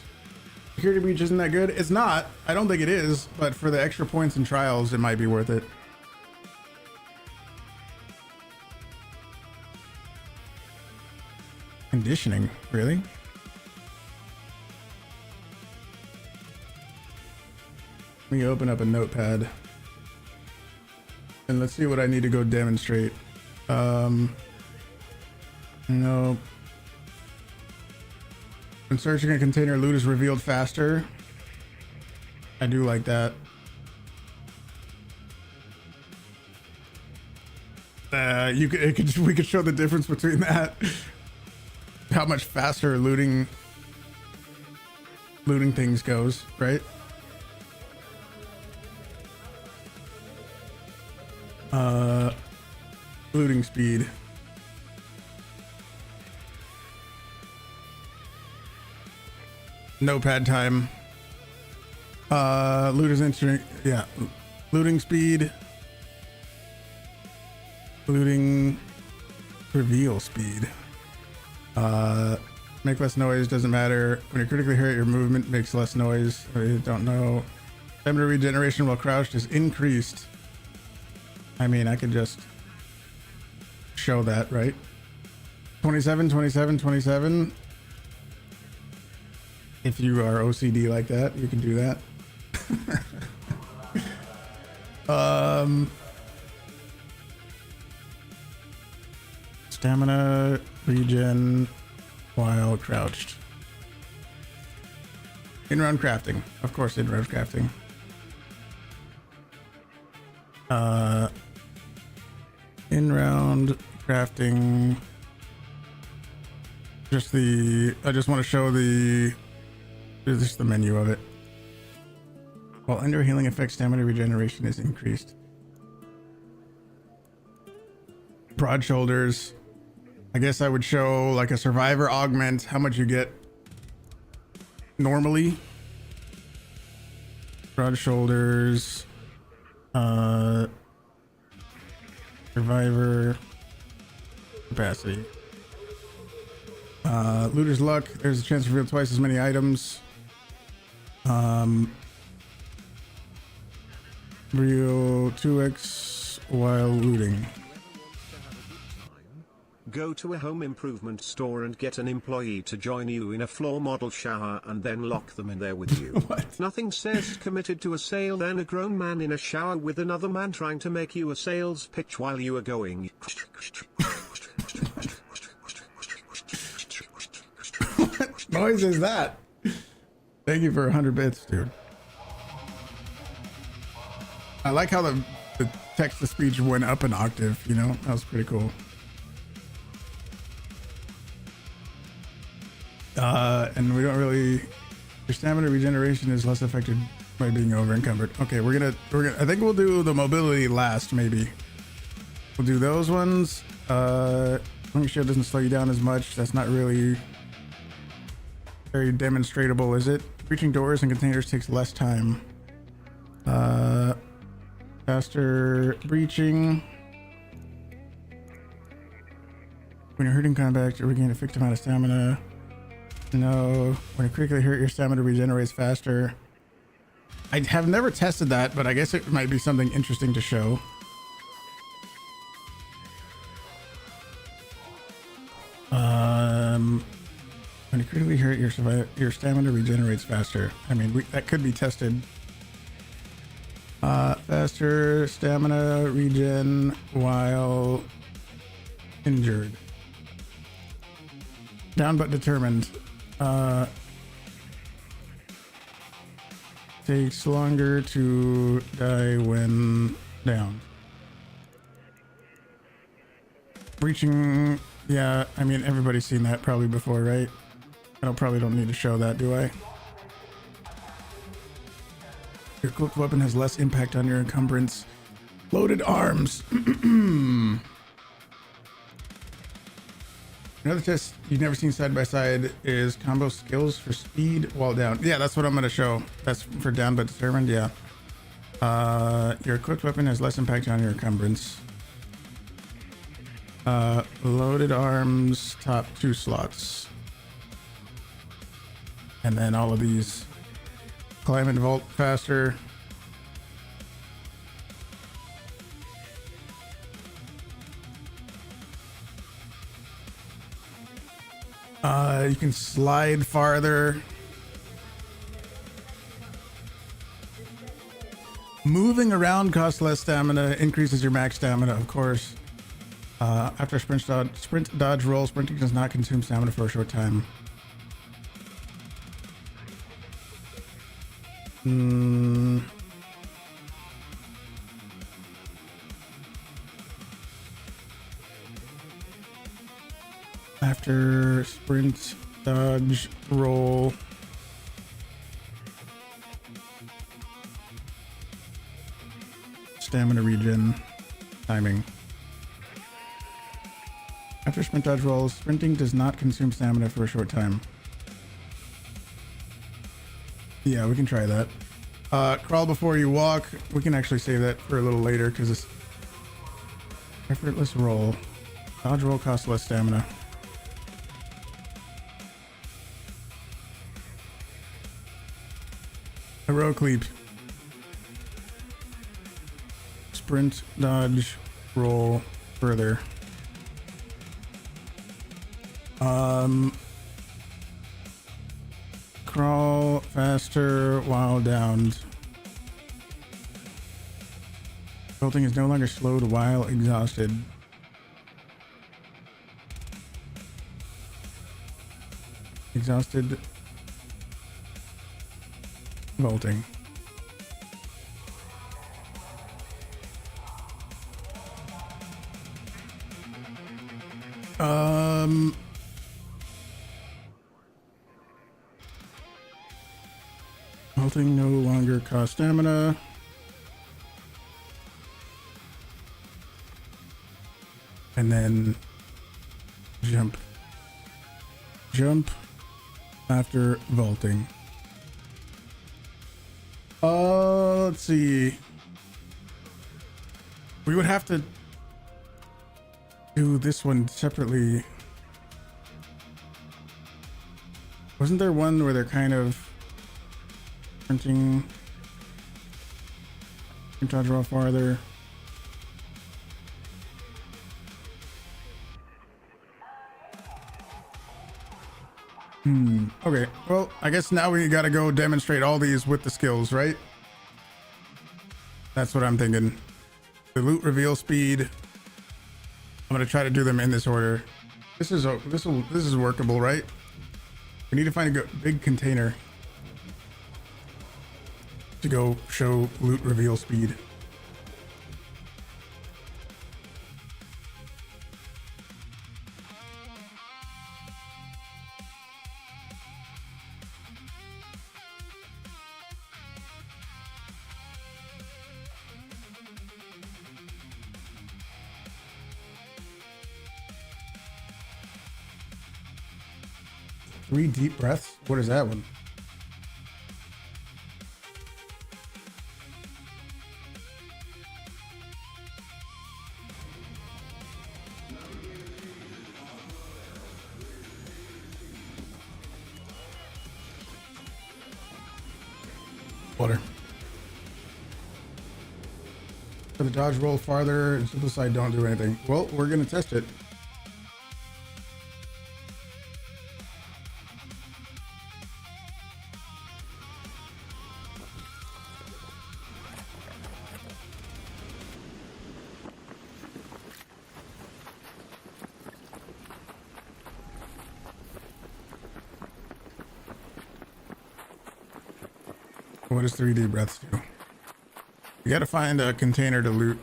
Speaker 1: Security breach isn't that good. It's not. I don't think it is, but for the extra points and trials, it might be worth it. Conditioning, really? Let me open up a notepad and let's see what I need to go demonstrate. No. When searching a container, loot is revealed faster. I do like that. We could show the difference between that. How much faster looting things goes, right? Looting speed. notepad time. Looter's entry, yeah. Looting speed. Looting reveal speed. Make less noise, doesn't matter. When you're critically hurt, your movement makes less noise. I don't know. Stamina regeneration while crouched is increased. I mean, I could just show that, right? 27, 27, 27. If you are OCD like that, you can do that. Stamina regen while crouched. In-round crafting. Of course, in-round crafting. In-round crafting. I just want to show just the menu of it. While under healing effect, stamina regeneration is increased. Broad shoulders. I guess I would show like a survivor augment, how much you get normally. Broad shoulders. Survivor capacity. Looter's luck. There's a chance to reveal twice as many items. Real 2x while looting.
Speaker 8: Go to a home improvement store and get an employee to join you in a floor model shower and then lock them in there with you.
Speaker 1: What?
Speaker 8: Nothing says committed to a sale than a grown man in a shower with another man trying to make you a sales pitch while you are going.
Speaker 1: What noise is that? Thank you for 100 bits, dude. I like how the text-to-speech went up an octave, you know? That was pretty cool. And we don't really... Your stamina regeneration is less affected by being over-encumbered. Okay, we're gonna... I think we'll do the mobility last, maybe. We'll do those ones. Hunger shield doesn't slow you down as much. That's not really very demonstratable, is it? Reaching doors and containers takes less time. Faster breaching. When you're hurting combat, you regain a fixed amount of stamina. No. When you critically hurt, your stamina regenerates faster. I have never tested that, but I guess it might be something interesting to show. When you critically hurt, your stamina regenerates faster. I mean, that could be tested. Faster stamina regen while injured. Down but determined. Takes longer to die when down. Reaching, yeah, I mean, everybody's seen that probably before, right? I probably don't need to show that, do I? Your equipped weapon has less impact on your encumbrance. Loaded arms. Another test you've never seen side by side is combo skills for speed while down. Yeah, that's what I'm going to show. That's for down but determined. Yeah. Your equipped weapon has less impact on your encumbrance. Loaded arms, top 2 slots. And then all of these. Climb and vault faster. You can slide farther. Moving around costs less stamina, increases your max stamina, of course. After sprint dodge roll, sprinting does not consume stamina for a short time. After sprint dodge roll, stamina regen timing. After sprint dodge rolls, sprinting does not consume stamina for a short time. Yeah, we can try that. Crawl before you walk. We can actually save that for a little later because it's effortless roll. Dodge roll costs less stamina. Heroic leap. Sprint, dodge, roll further. Crawl faster while downed. Bolting is no longer slowed while exhausted. Exhausted. Bolting. Bolting no longer costs stamina. And then jump. Jump after vaulting. Let's see. We would have to do this one separately. Wasn't there one where they're kind of printing to draw farther? Okay, well, I guess now we gotta go demonstrate all these with the skills, right? That's what I'm thinking. The loot reveal speed. I'm gonna try to do them in this order. This is workable, right? We need to find a big container to go show loot reveal speed. Three deep breaths? What is that one? Water. For the dodge roll farther and simple side don't do anything. Well, we're gonna test it. What does 3D breaths do? You gotta find a container to loot.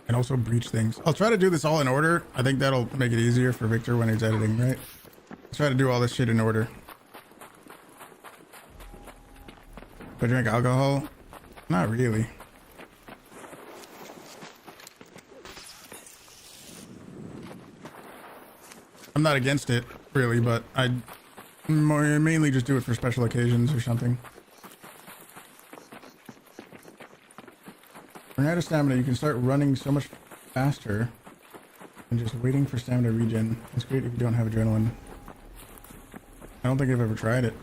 Speaker 1: And also breach things. I'll try to do this all in order. I think that'll make it easier for Victor when he's editing, right? Let's try to do all this shit in order. Do I drink alcohol? Not really. I'm not against it, really, but I mainly just do it for special occasions or something. When you're out of stamina, you can start running so much faster than just waiting for stamina regen. It's great if you don't have adrenaline. I don't think I've ever tried it.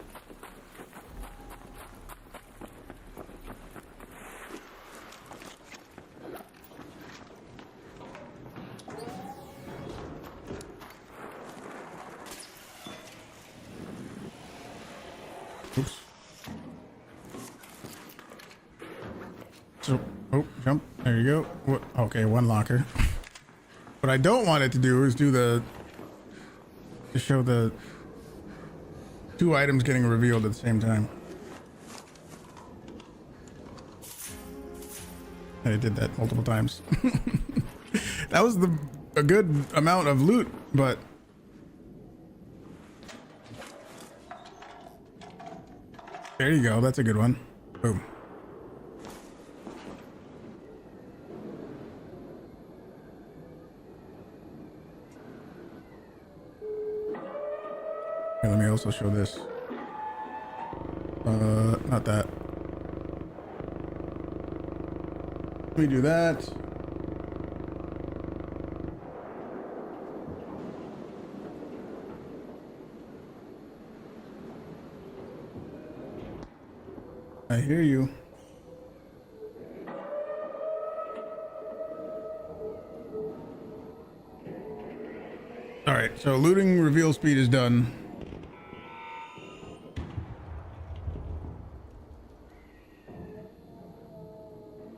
Speaker 1: Oops. So, oh, jump. There you go. What? Okay, one locker. What I don't want it to do is to show the two items getting revealed at the same time. And it did that multiple times. That was a good amount of loot, but there you go. That's a good one. Boom. Here, let me also show this. Not that. Let me do that. I hear you. All right, so looting reveal speed is done.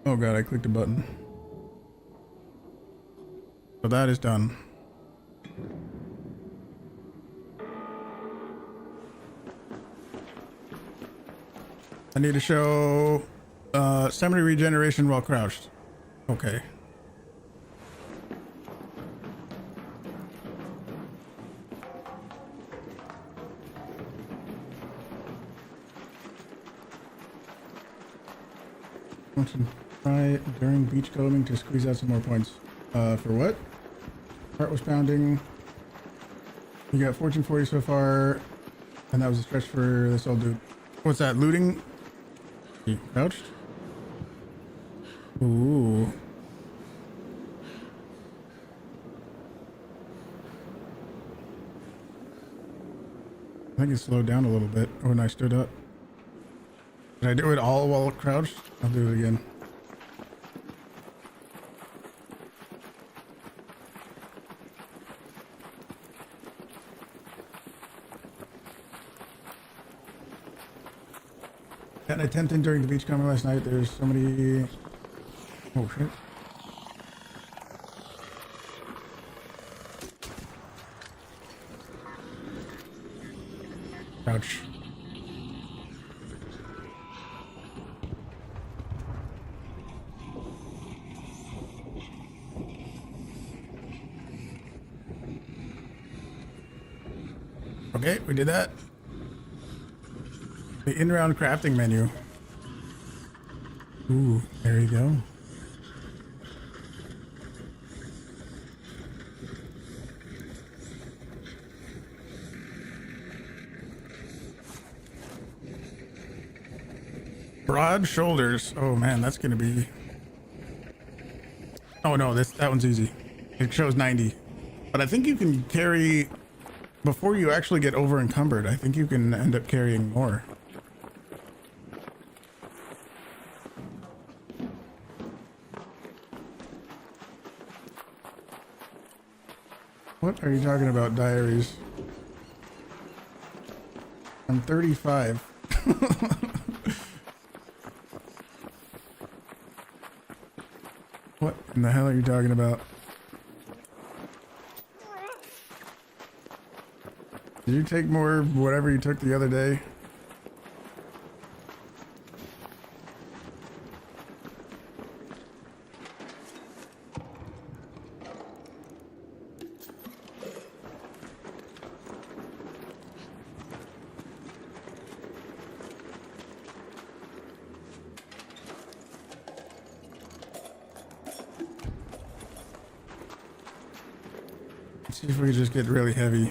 Speaker 1: Oh god, I clicked a button. So that is done. I need to show stamina regeneration while crouched. Okay. Try during beach combing to squeeze out some more points. For what? Heart was pounding. You got 1440 so far, and that was a stretch for this old dude. What's that? Looting? You crouched? Ooh. I think it slowed down a little bit when I stood up. Did I do it all while crouched? I'll do it again. Got an attempt in during the beach coming last night. There's somebody. Oh shit. Crouch. Okay, we did that. The in-round crafting menu. Ooh, there you go. Broad shoulders. Oh man, that's gonna be. Oh no, that one's easy. It shows 90, but I think you can carry before you actually get over encumbered. I think you can end up carrying more. What are you talking about, diaries? I'm 35. What in the hell are you talking about? Did you take more of whatever you took the other day? Let's see if we can just get really heavy.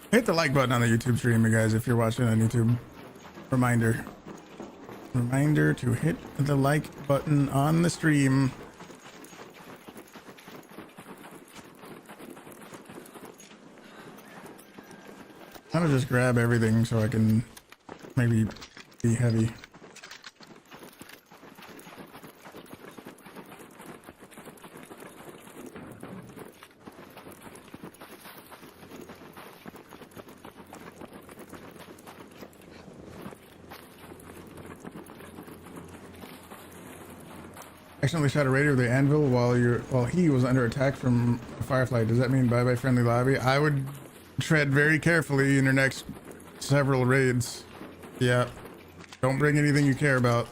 Speaker 1: Hit the like button on the YouTube stream, you guys, if you're watching on YouTube. Reminder to hit the like button on the stream. I'm gonna just grab everything so I can maybe be heavy. Accidentally shot a raider with the anvil while he was under attack from a firefly. Does that mean bye-bye friendly lobby? I would tread very carefully in your next several raids. Yeah. Don't bring anything you care about.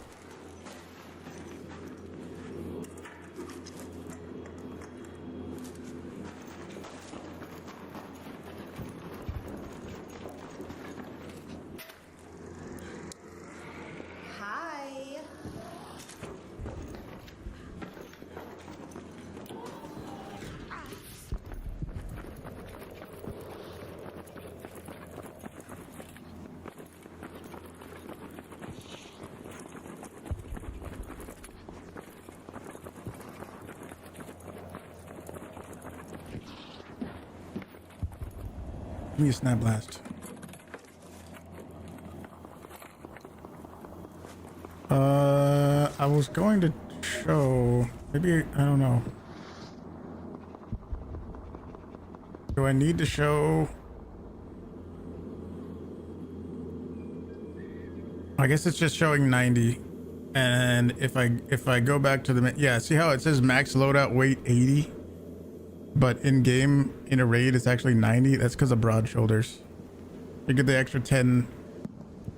Speaker 1: Give me a snap blast. I was going to show, maybe, I don't know. Do I need to show? I guess it's just showing 90. And if I go back to the, yeah, see how it says max loadout weight 80? But in game, in a raid, it's actually 90. That's because of broad shoulders. You get the extra 10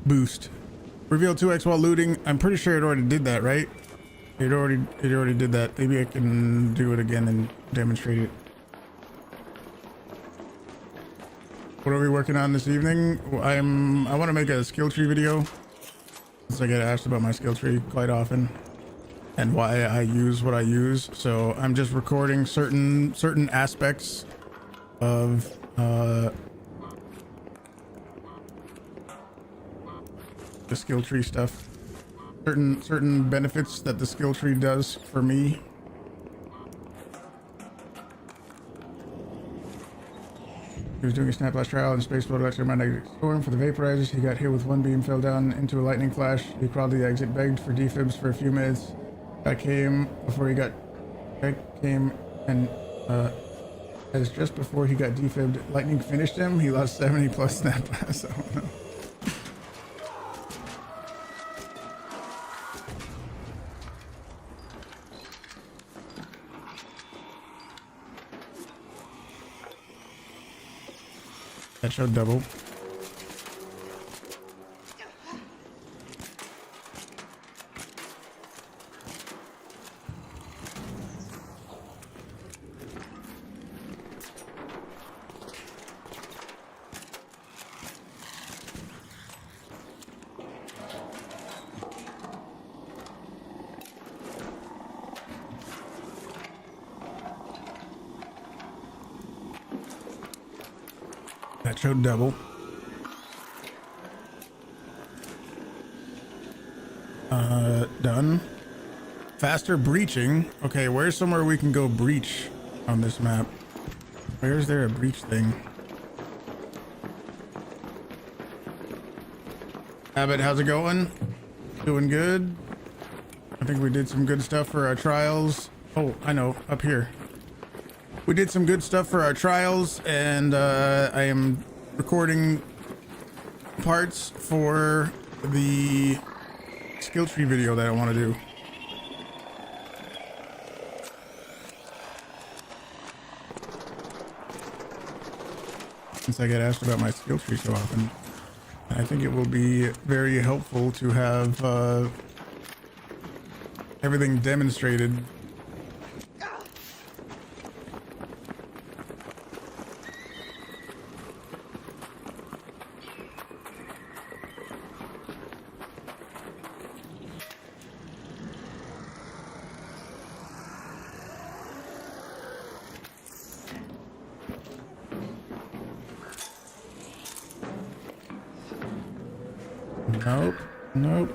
Speaker 1: boost. Reveal 2x while looting. I'm pretty sure it already did that, right? It already did that. Maybe I can do it again and demonstrate it. What are we working on this evening? I want to make a skill tree video, since I get asked about my skill tree quite often and why I use what I use. So I'm just recording certain aspects of the skill tree stuff. Certain benefits that the skill tree does for me. He was doing a snap blast trial in space float electromagnetic storm for the Vaporizers. He got hit with one beam, fell down into a lightning flash. He crawled to the exit, begged for defibs for a few minutes. That came and as just before he got defibbed, lightning finished him. He lost 70 plus snap blasts. Oh no. That showed double. That showed double. Done. Faster breaching. Okay, where's somewhere we can go breach on this map? Where's there a breach thing? Abbott, how's it going? Doing good. I think we did some good stuff for our trials. Oh, I know, up here. We did some good stuff for our trials, and I am recording parts for the skill tree video that I want to do. Since I get asked about my skill tree so often, I think it will be very helpful to have everything demonstrated.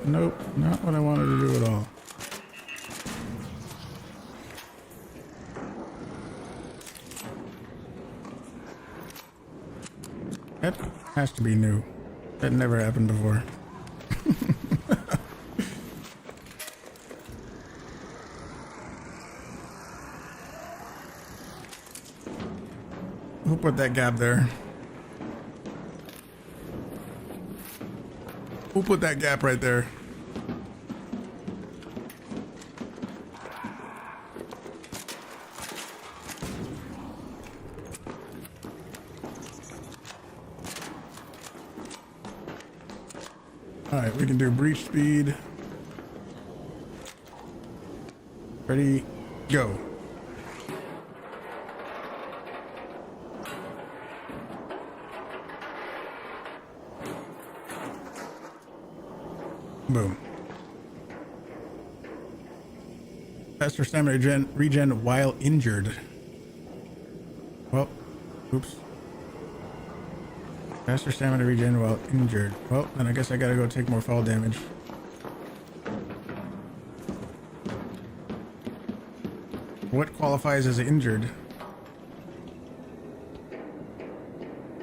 Speaker 1: Nope, not what I wanted to do at all. That has to be new. That never happened before. Who put that gap there? Who put that gap right there? All right, we can do breach speed. Ready, go. Boom. Faster stamina regen while injured. Well, oops. Faster stamina regen while injured. Well, then I guess I gotta go take more fall damage. What qualifies as injured?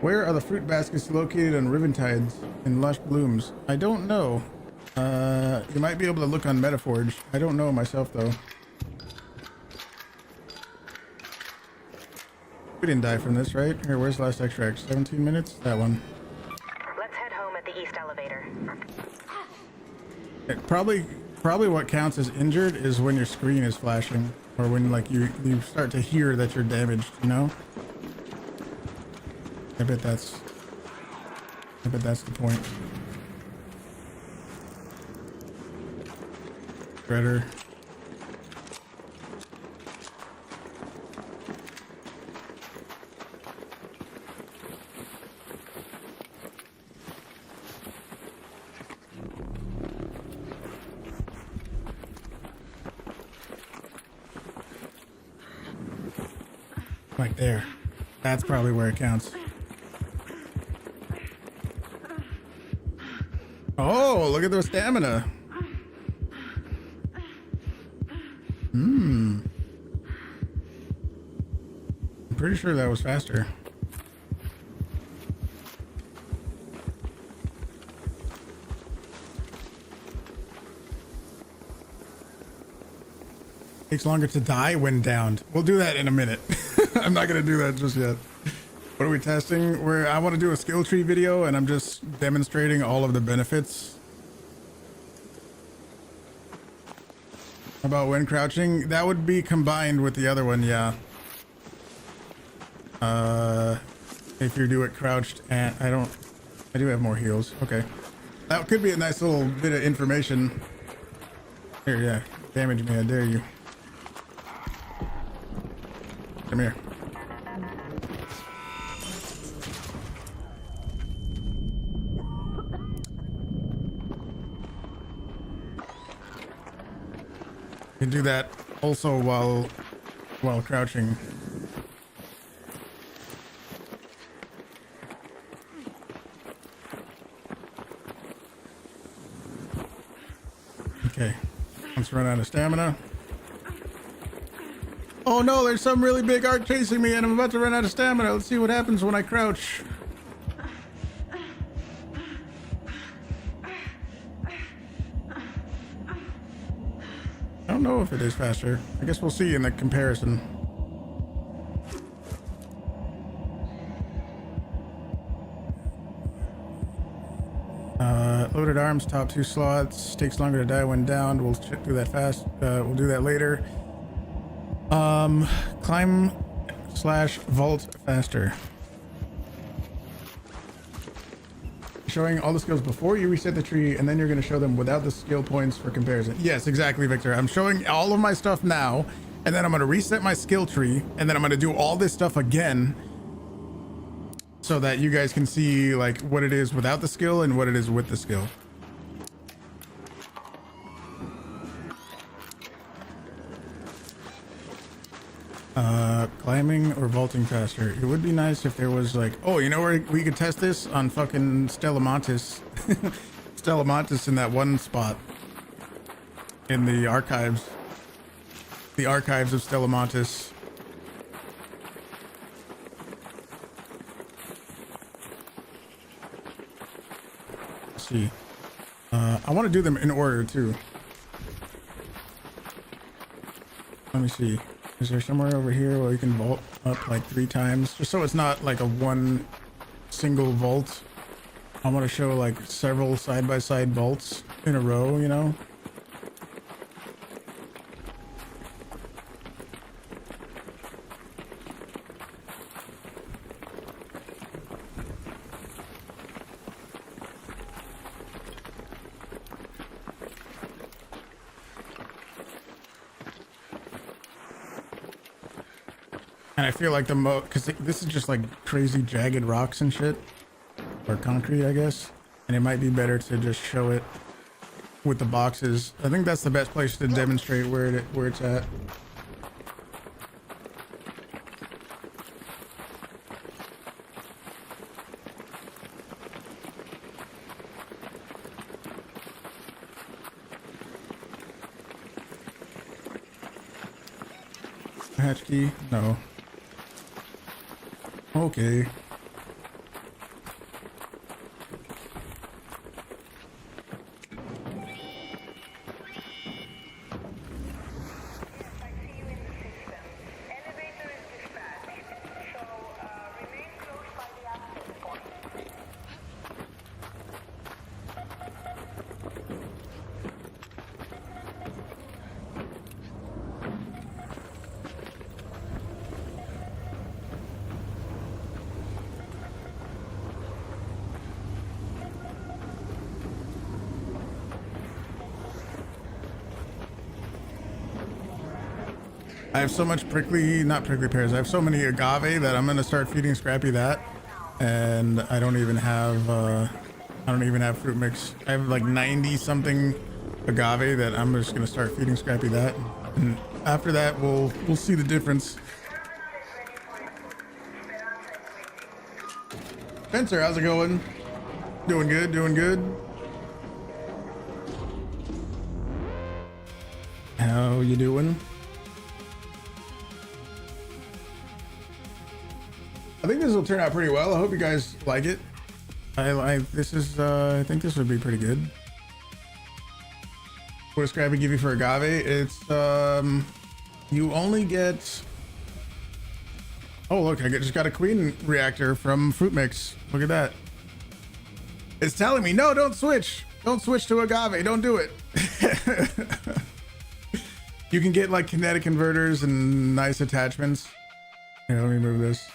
Speaker 1: Where are the fruit baskets located on Riven tides in lush blooms? I don't know. You might be able to look on Metaforge. I don't know myself though. We didn't die from this, right? Here, where's the last extract? 17 minutes? That one.
Speaker 2: Let's head home at the east elevator.
Speaker 1: Probably what counts as injured is when your screen is flashing, or when like you start to hear that you're damaged, you know? I bet that's the point. Shredder. Like there. That's probably where it counts. Oh, look at their stamina. I'm pretty sure that was faster. Takes longer to die when downed. We'll do that in a minute. I'm not gonna do that just yet. What are we testing? I want to do a skill tree video, and I'm just demonstrating all of the benefits about when crouching. That would be combined with the other one, yeah. If you do it crouched, and I do have more heals. Okay, that could be a nice little bit of information. Here, yeah, damage me, I dare you. Come here. You can do that also while crouching. Okay, let's run out of stamina. Oh no, there's some really big arc chasing me and I'm about to run out of stamina. Let's see what happens when I crouch. I don't know if it is faster. I guess we'll see in the comparison. Loaded arms, top 2 slots. Takes longer to die when downed. We'll do that fast. We'll do that later. Climb / vault faster. Showing all the skills before you reset the tree, and then you're going to show them without the skill points for comparison. Yes, exactly, Victor. I'm showing all of my stuff now, and then I'm going to reset my skill tree, and then I'm going to do all this stuff again so that you guys can see like what it is without the skill and what it is with the skill. Climbing or vaulting faster. It would be nice if there was like, oh, you know where we could test this? On fucking Stellamontis. Stellamontis in that one spot. In the archives. The archives of Stellamontis. Let's see. I want to do them in order too. Let me see. Is there somewhere over here where you can vault up like 3 times? Just so it's not like a one single vault. I want to show like several side-by-side vaults in a row, you know? And I feel like because this is just like crazy jagged rocks and shit, or concrete, I guess. And it might be better to just show it with the boxes. I think that's the best place to demonstrate where it's at. Hatch key? No. Okay. I have so much not prickly pears. I have so many agave that I'm gonna start feeding Scrappy that, and I don't even have fruit mix. I have like 90 something agave that I'm just gonna start feeding Scrappy that, and after that we'll see the difference. Spencer, how's it going? Doing good, doing good. How you doing? I think this will turn out pretty well. I hope you guys like it. I think this would be pretty good. What does Scrappy give you for agave? It's you only get. Oh look, I just got a queen reactor from Fruit Mix. Look at that. It's telling me no, don't switch. Don't switch to agave. Don't do it. You can get like kinetic converters and nice attachments. Here, let me move this.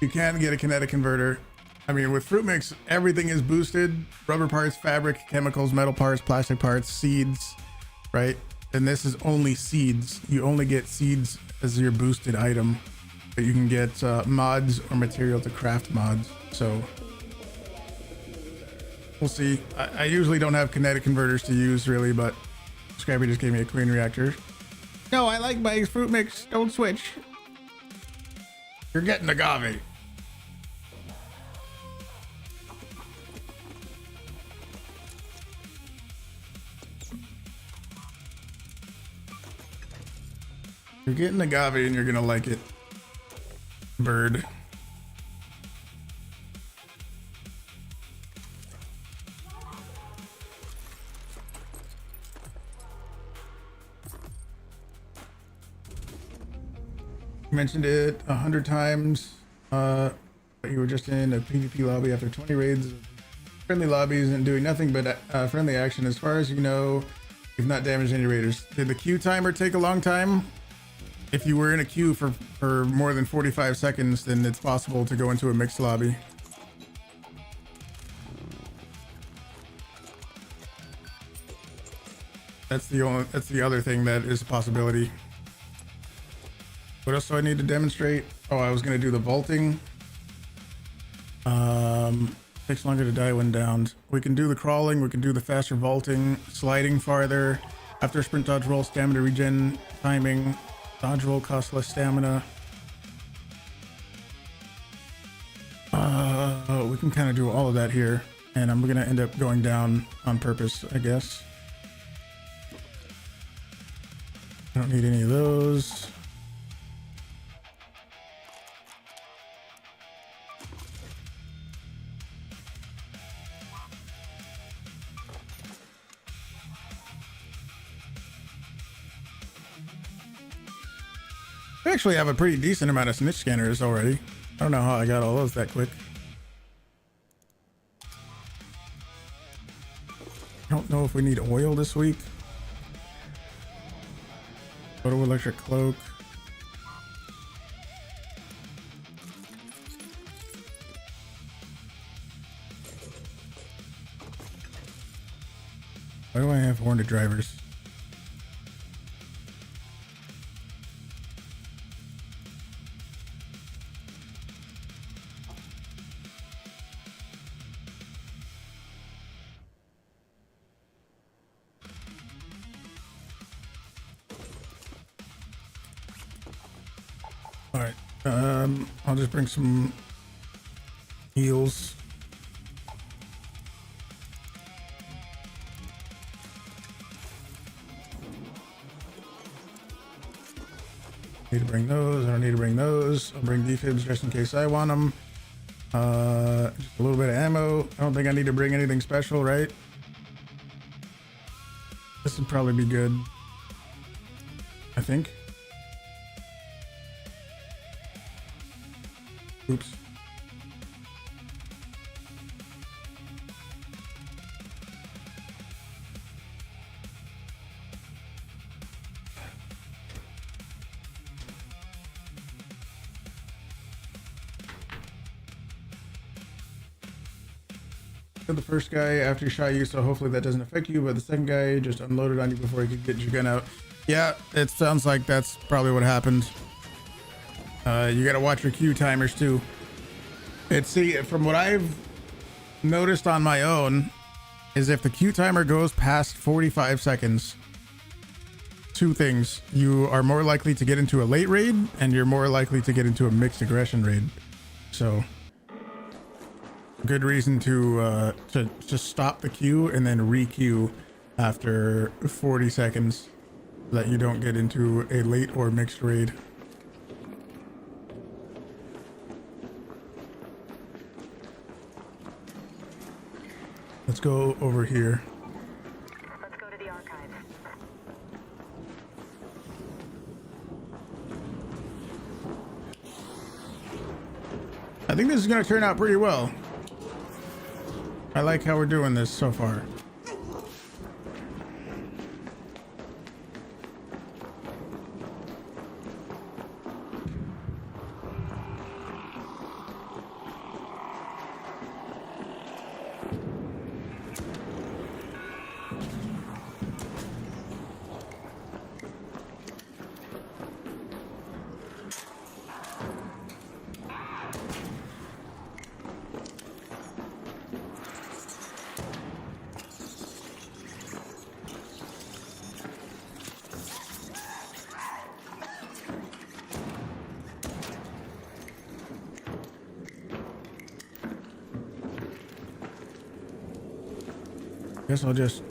Speaker 1: You can get a kinetic converter. I mean, with Fruit Mix, everything is boosted. Rubber parts, fabric, chemicals, metal parts, plastic parts, seeds, right? And this is only seeds. You only get seeds as your boosted item. But you can get mods or material to craft mods. So we'll see. I usually don't have kinetic converters to use really, but Scrappy just gave me a queen reactor. No, I like my Fruit Mix. Don't switch. You're getting agave. You're getting agave and you're gonna like it. Bird. Mentioned it 100 times. But you were just in a PvP lobby after 20 raids of friendly lobbies and doing nothing but friendly action. As far as you know, you've not damaged any raiders. Did the queue timer take a long time? If you were in a queue for more than 45 seconds, then it's possible to go into a mixed lobby. That's the other thing that is a possibility. What else do I need to demonstrate? Oh, I was gonna do the vaulting. Takes longer to die when downed. We can do the crawling, we can do the faster vaulting, sliding farther, after sprint dodge roll, stamina regen, timing, dodge roll costs less stamina. We can kind of do all of that here, and I'm gonna end up going down on purpose, I guess. I don't need any of those. I actually have a pretty decent amount of snitch scanners already. I don't know how I got all those that quick. I don't know if we need oil this week. Photoelectric cloak. Why do I have horned drivers? All right, I'll just bring some heals. Need to bring those. I don't need to bring those. I'll bring defibs just in case I want them. Just a little bit of ammo. I don't think I need to bring anything special, right? This would probably be good, I think. Oops. Killed the first guy after he shot you, so hopefully that doesn't affect you, but the second guy just unloaded on you before he could get your gun out. Yeah, it sounds like that's probably what happened. You gotta watch your queue timers too. See, from what I've noticed on my own, is if the queue timer goes past 45 seconds, two things: you are more likely to get into a late raid, and you're more likely to get into a mixed aggression raid. So, good reason to stop the queue and then re-queue after 40 seconds, so that you don't get into a late or mixed raid. Let's go over here.
Speaker 2: Let's go to the archives.
Speaker 1: I think this is going to turn out pretty well. I like how we're doing this so far. Guess I'll just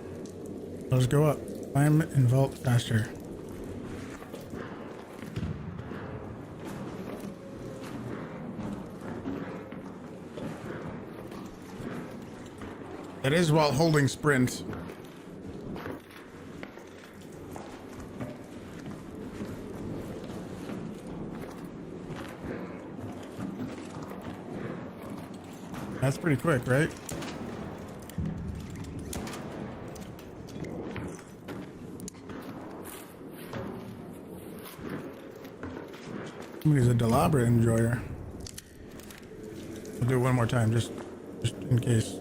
Speaker 1: go up, climb and vault faster. That is while holding sprint. That's pretty quick, right? Somebody's a Delabra enjoyer. I'll do it one more time, just in case.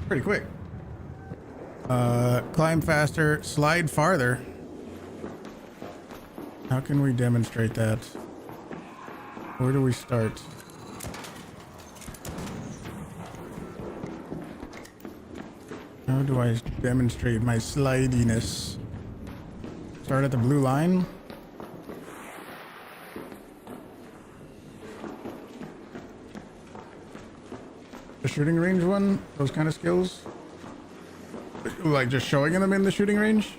Speaker 1: Pretty quick. Climb faster, slide farther. How can we demonstrate that? Where do we start? How do I demonstrate my slidiness? Start at the blue line. The shooting range one? Those kind of skills? Like just showing them in the shooting range?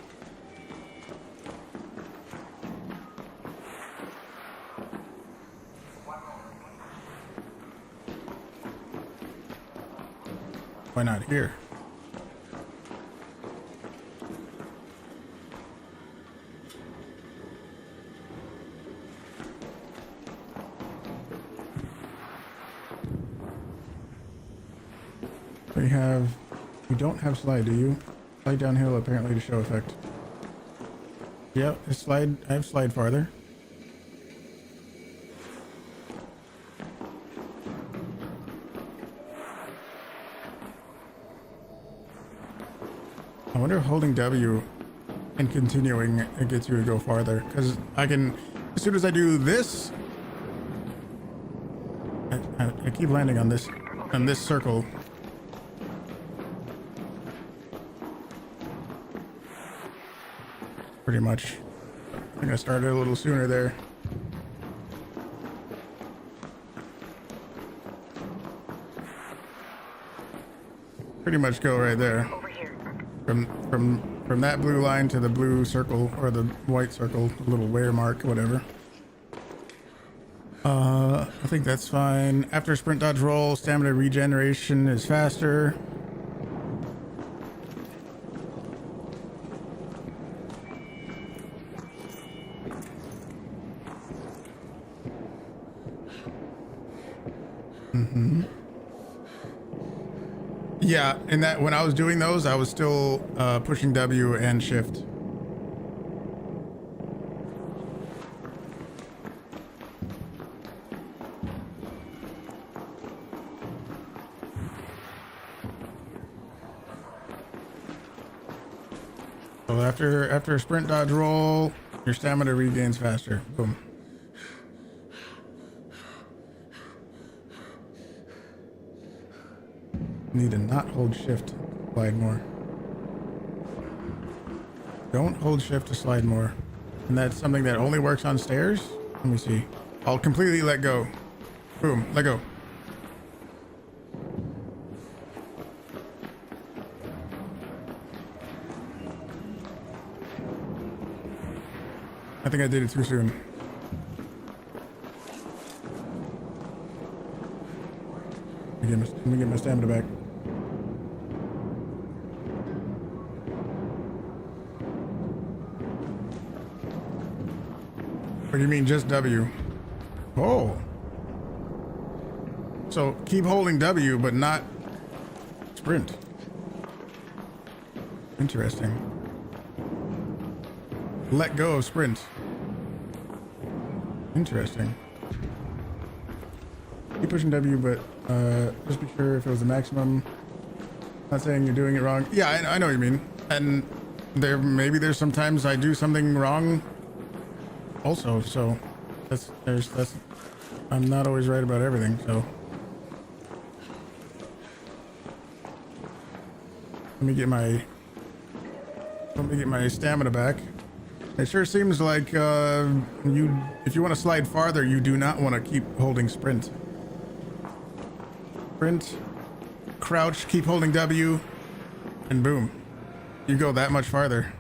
Speaker 1: Why not here? We don't have slide, do you? Slide downhill apparently to show effect. Yeah, I have slide farther. I wonder if holding W and continuing it gets you to go farther, because I can, as soon as I do this, I keep landing on this circle. Pretty much. I think I started a little sooner there. Pretty much go right there.
Speaker 2: Over here.
Speaker 1: From that blue line to the blue circle, or the white circle, the little wear mark, whatever. I think that's fine. After sprint dodge roll, stamina regeneration is faster. Yeah, and that when I was doing those, I was still pushing W and shift. So after a sprint dodge roll, your stamina regains faster. Boom. Need to not hold shift to slide more. Don't hold shift to slide more. And that's something that only works on stairs? Let me see. I'll completely let go. Boom, let go. I think I did it too soon. Let me get my stamina back. What do you mean just W? Oh. So keep holding W, but not sprint. Interesting. Let go of sprint. Interesting. Keep pushing W, but just be sure if it was the maximum. Not saying you're doing it wrong. Yeah, I know what you mean. And maybe there's sometimes I do something wrong also, so that's I'm not always right about everything, so let me get my stamina back. It sure seems like if you want to slide farther, you do not want to keep holding sprint. Sprint, crouch, keep holding W, and boom, you go that much farther.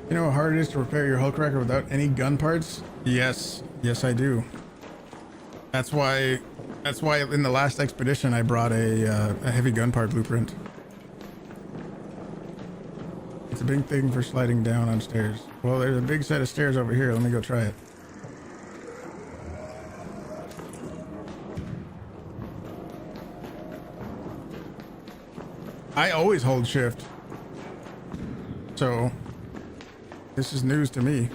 Speaker 1: You know how hard it is to repair your hull cracker without any gun parts? Yes I do. That's why in the last expedition I brought a heavy gun part blueprint. It's a big thing for sliding down on stairs. Well, there's a big set of stairs over here. Let me go try it. I always hold shift. So this is news to me.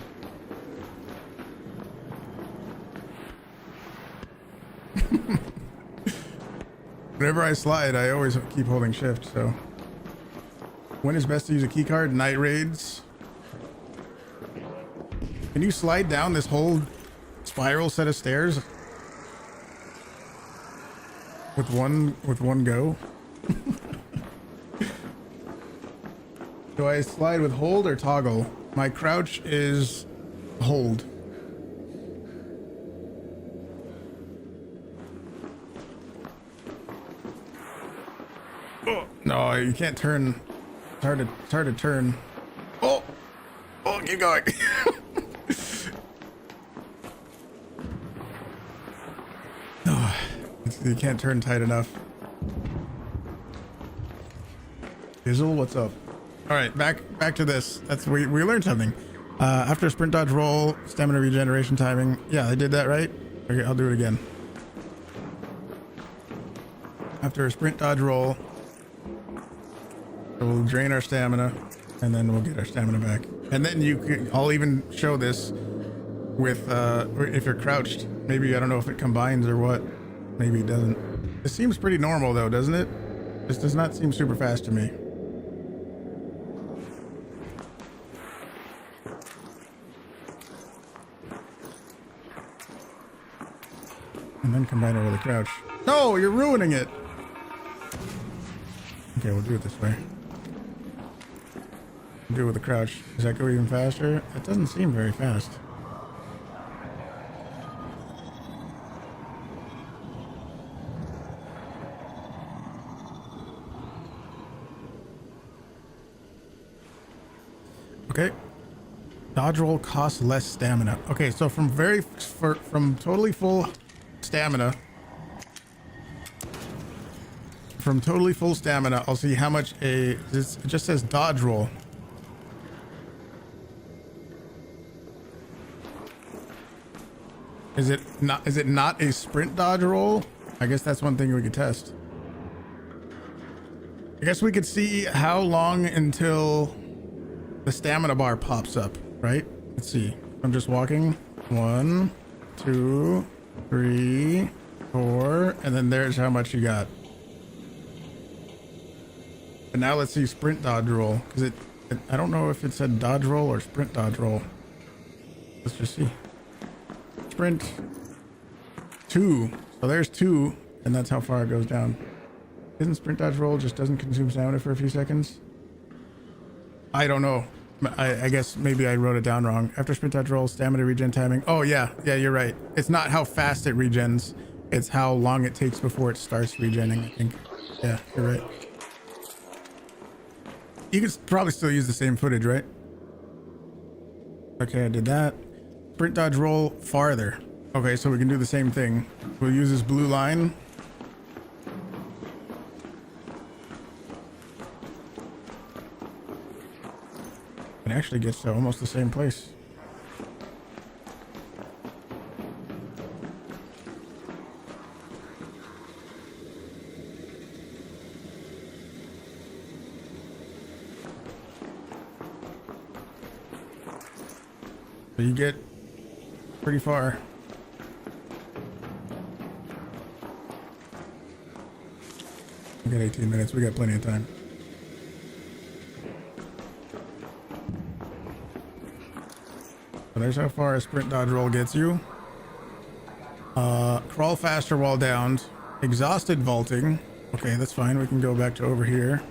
Speaker 1: Whenever I slide, I always keep holding shift, so. When is best to use a key card? Night raids. Can you slide down this whole spiral set of stairs? With one go? Do I slide with hold or toggle? My crouch is hold. Oh, no, you can't turn. It's hard to turn. Oh, keep going. Oh, you can't turn tight enough. Dizzle, what's up? All right, back to this. We learned something. After a sprint dodge roll, stamina regeneration timing. Yeah, I did that right. Okay, I'll do it again. After a sprint dodge roll, we'll drain our stamina, and then we'll get our stamina back. And then I'll even show this with if you're crouched. Maybe I don't know if it combines or what. Maybe it doesn't. This seems pretty normal though, doesn't it? This does not seem super fast to me. And then combine it with a crouch. No, you're ruining it. Okay, we'll do it this way. Do it with a crouch. Does that go even faster? That doesn't seem very fast. Okay. Dodge roll costs less stamina. Okay, so from totally full stamina. From totally full stamina, I'll see how much it just says dodge roll. Is it not a sprint dodge roll? I guess that's one thing we could test. I guess we could see how long until the stamina bar pops up, right? Let's see. I'm just walking. 1, 2, 3, 4, and then there's how much you got. And now let's see sprint dodge roll, because I don't know if it said dodge roll or sprint dodge roll. Let's just see. Sprint 2. So there's 2, and that's how far it goes down. Isn't sprint dodge roll just doesn't consume stamina for a few seconds? I don't know. I guess maybe I wrote it down wrong. After sprint dodge roll, stamina regen timing. Oh yeah, you're right. It's not how fast it regens. It's how long it takes before it starts regenning, I think. Yeah, you're right. You can probably still use the same footage, right? Okay, I did that. Sprint dodge roll farther. Okay, so we can do the same thing. We'll use this blue line. It actually gets to almost the same place. So you get pretty far. We got 18 minutes. We got plenty of time. So there's how far a sprint dodge roll gets you. Crawl faster while downed. Exhausted vaulting. Okay, that's fine. We can go back to over here.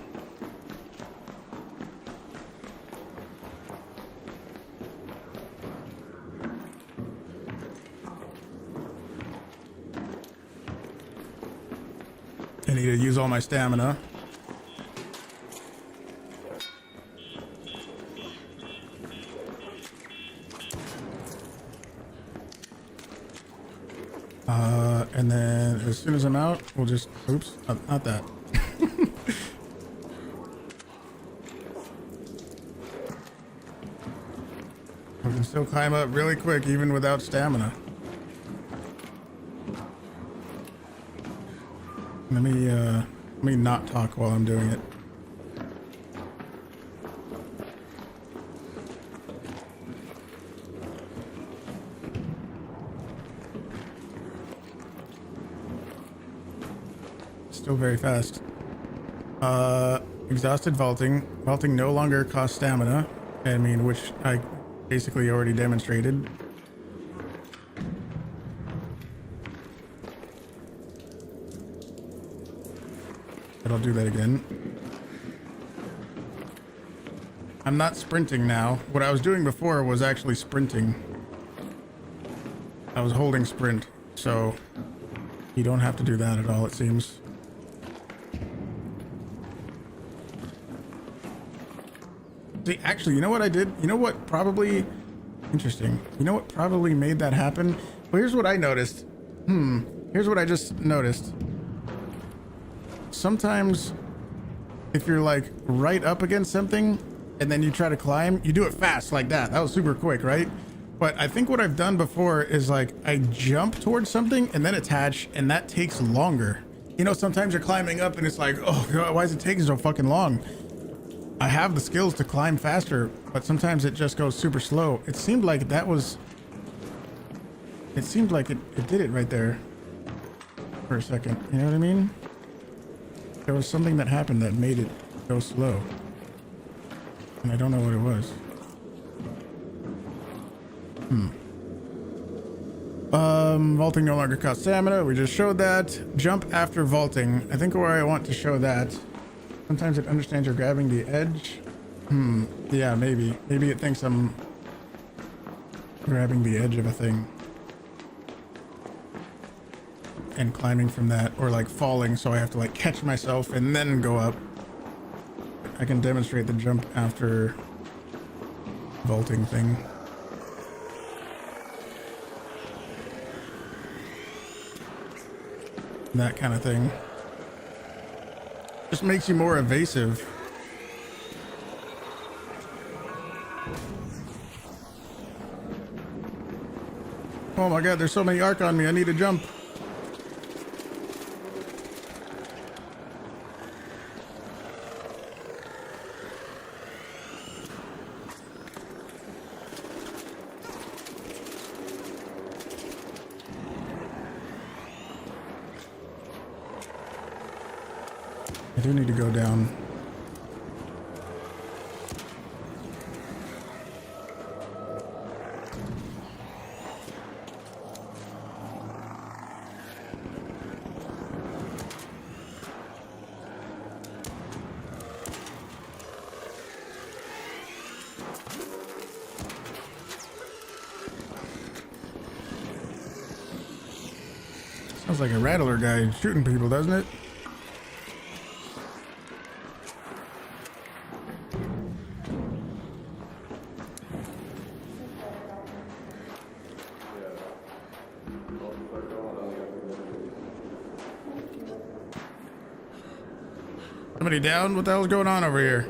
Speaker 1: I need to use all my stamina. And then as soon as I'm out, we'll just, oops, not that. We can still climb up really quick even without stamina. Let me not talk while I'm doing it. Still very fast. Exhausted vaulting. Vaulting no longer costs stamina. I mean, which I basically already demonstrated. But I'll do that again. I'm not sprinting now. What I was doing before was actually sprinting. I was holding sprint, so you don't have to do that at all, it seems. See, actually, you know what I did? You know what probably... Interesting. You know what probably made that happen? Well, here's what I noticed. Here's what I just noticed. Sometimes, if you're like right up against something, and then you try to climb, you do it fast like that. That was super quick, right? But I think what I've done before is like, I jump towards something and then attach, and that takes longer. You know, sometimes you're climbing up and it's like, oh God, why is it taking so fucking long? I have the skills to climb faster, but sometimes it just goes super slow. It seemed like that was... It seemed like it did it right there for a second. You know what I mean? There was something that happened that made it go slow. And I don't know what it was. Vaulting no longer costs stamina. We just showed that. Jump after vaulting. I think where I want to show that. Sometimes it understands you're grabbing the edge. Yeah, maybe. Maybe it thinks I'm grabbing the edge of a thing. And climbing from that, or like falling, so I have to like catch myself and then go up. I can demonstrate the jump after vaulting thing. That kind of thing. Just makes you more evasive. Oh my God, there's so many arc on me. I need to jump. I do need to go down. Sounds like a rattler guy shooting people, doesn't it? Somebody down? What the hell's going on over here?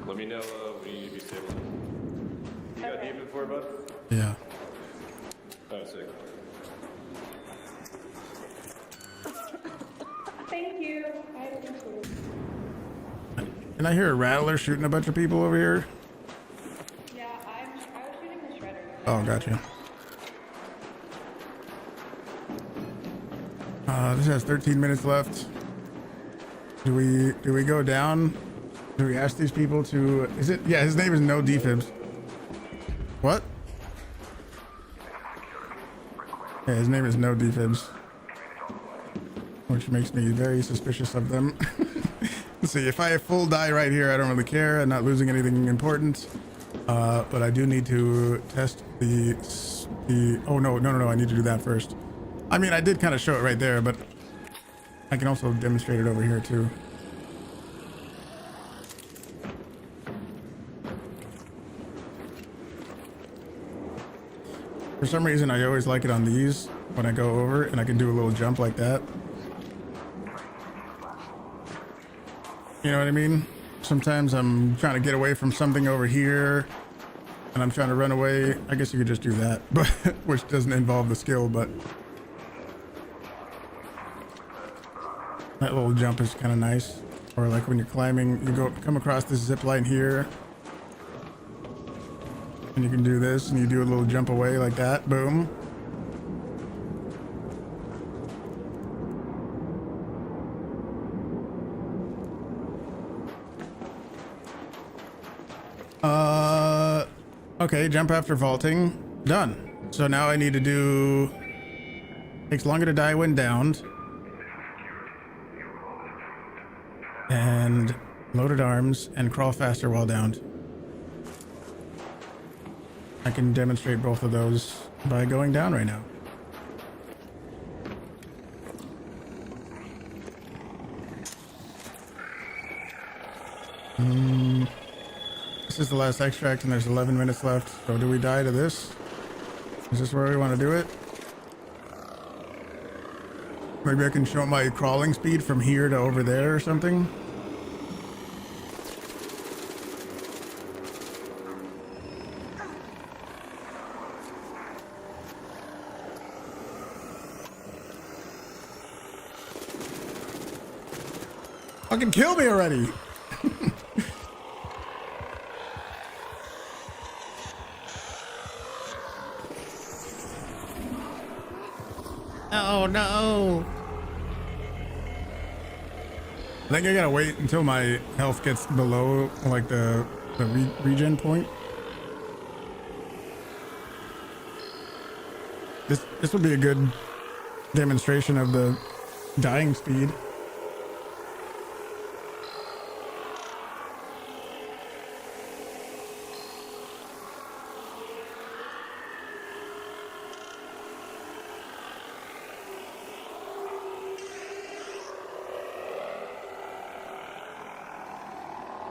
Speaker 4: Let me know when you need to be stable. You got deep before, bud?
Speaker 1: Yeah.
Speaker 4: Oh, sick.
Speaker 5: Thank you. I appreciate it.
Speaker 1: Can I hear a rattler shooting a bunch of people over here?
Speaker 5: Yeah, I was shooting the shredder.
Speaker 1: Oh, gotcha. This has 13 minutes left. Do we go down? Do we ask these people to? Is it? Yeah, his name is No Defibs. What? Yeah, his name is No Defibs, which makes me very suspicious of them. Let's see. If I full die right here, I don't really care. I'm not losing anything important. But I do need to test the. Oh no! I need to do that first. I mean, I did kind of show it right there, but I can also demonstrate it over here too. For some reason, I always like it on these when I go over and I can do a little jump like that. You know what I mean? Sometimes I'm trying to get away from something over here and I'm trying to run away. I guess you could just do that, but which doesn't involve the skill, but that little jump is kind of nice. Or like when you're climbing, you come across this zip line here and you can do this and you do a little jump away like that. Boom. Okay, jump after vaulting. Done. So now I need to do... Takes longer to die when downed. And loaded arms and crawl faster while downed. I can demonstrate both of those by going down right now. This is the last extract and there's 11 minutes left. So do we die to this? Is this where we want to do it? Maybe I can show my crawling speed from here to over there or something. Fucking kill me already. Oh no. I think I gotta wait until my health gets below like the regen point. This would be a good demonstration of the dying speed.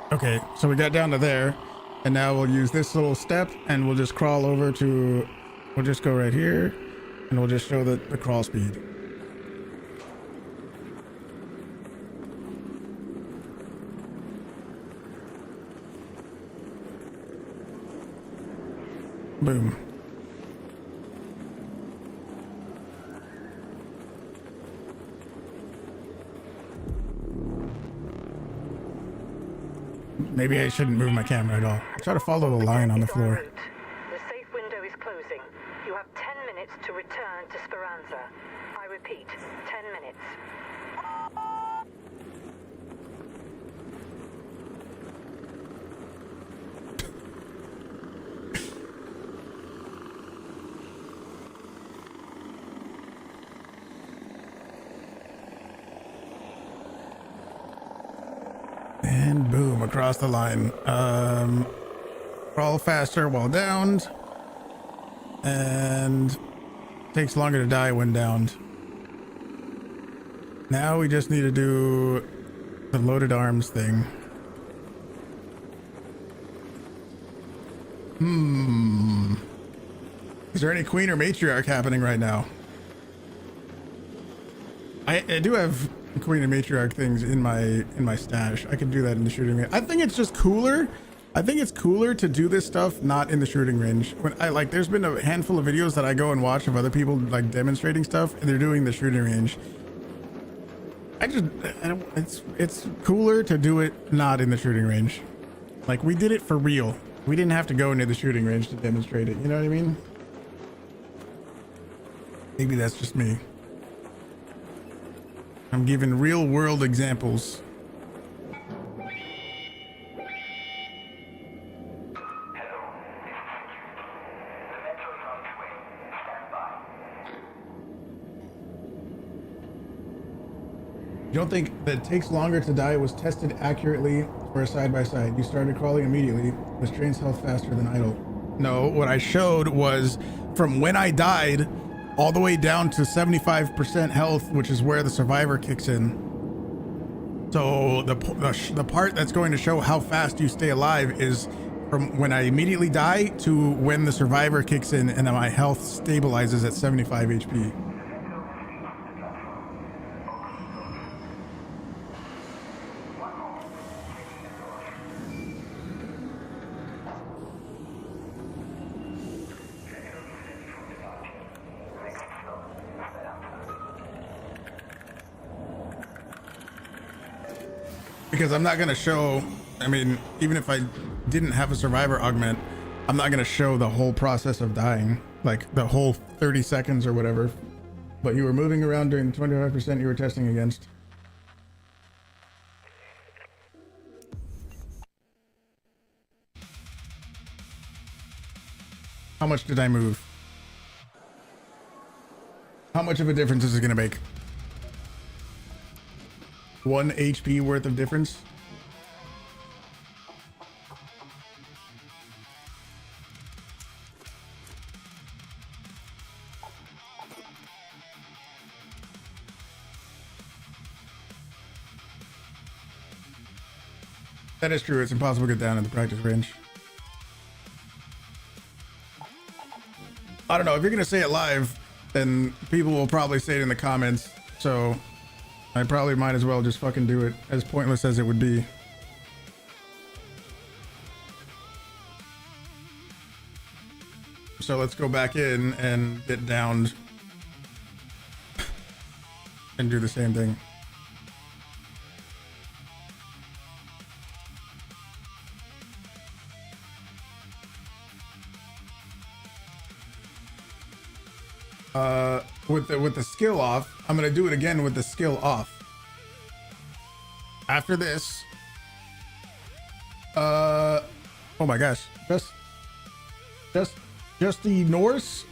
Speaker 1: Okay, so we got down to there, and now we'll use this little step, and we'll just crawl over to, we'll just go right here, and we'll just show the crawl speed. Boom. Maybe I shouldn't move my camera at all. Try to follow the line on the floor.
Speaker 2: The safe window is closing. You have 10 minutes to return to Speranza. I repeat, 10 minutes.
Speaker 1: And boom, across the line. Crawl faster while downed. And takes longer to die when downed. Now we just need to do the loaded arms thing. Is there any queen or matriarch happening right now? I do have queen and matriarch things in my stash. I could do that in the shooting range. I think it's just cooler. I think it's cooler to do this stuff not in the shooting range. When I like, there's been a handful of videos that I go and watch of other people like demonstrating stuff, and they're doing the shooting range. It's cooler to do it not in the shooting range. Like, we did it for real. We didn't have to go into the shooting range to demonstrate it. You know what I mean? Maybe that's just me. I'm giving real world examples. You don't think that it takes longer to die was tested accurately for a side-by-side? You started crawling immediately, which drains health faster than idle. No, what I showed was from when I died all the way down to 75% health, which is where the survivor kicks in. So the part that's going to show how fast you stay alive is from when I immediately die to when the survivor kicks in and then my health stabilizes at 75 HP. Because I'm not going to show, I mean, even if I didn't have a survivor augment, I'm not going to show the whole process of dying, like the whole 30 seconds or whatever. But you were moving around during the 25% you were testing against. How much did I move? How much of a difference is it going to make? 1 HP worth of difference. That is true. It's impossible to get down in the practice range. I don't know. If you're going to say it live, then people will probably say it in the comments. So I probably might as well just fucking do it, as pointless as it would be. So let's go back in and get downed and do the same thing. With the skill off, I'm gonna do it again with the skill off. After this, oh my gosh, just the Norse.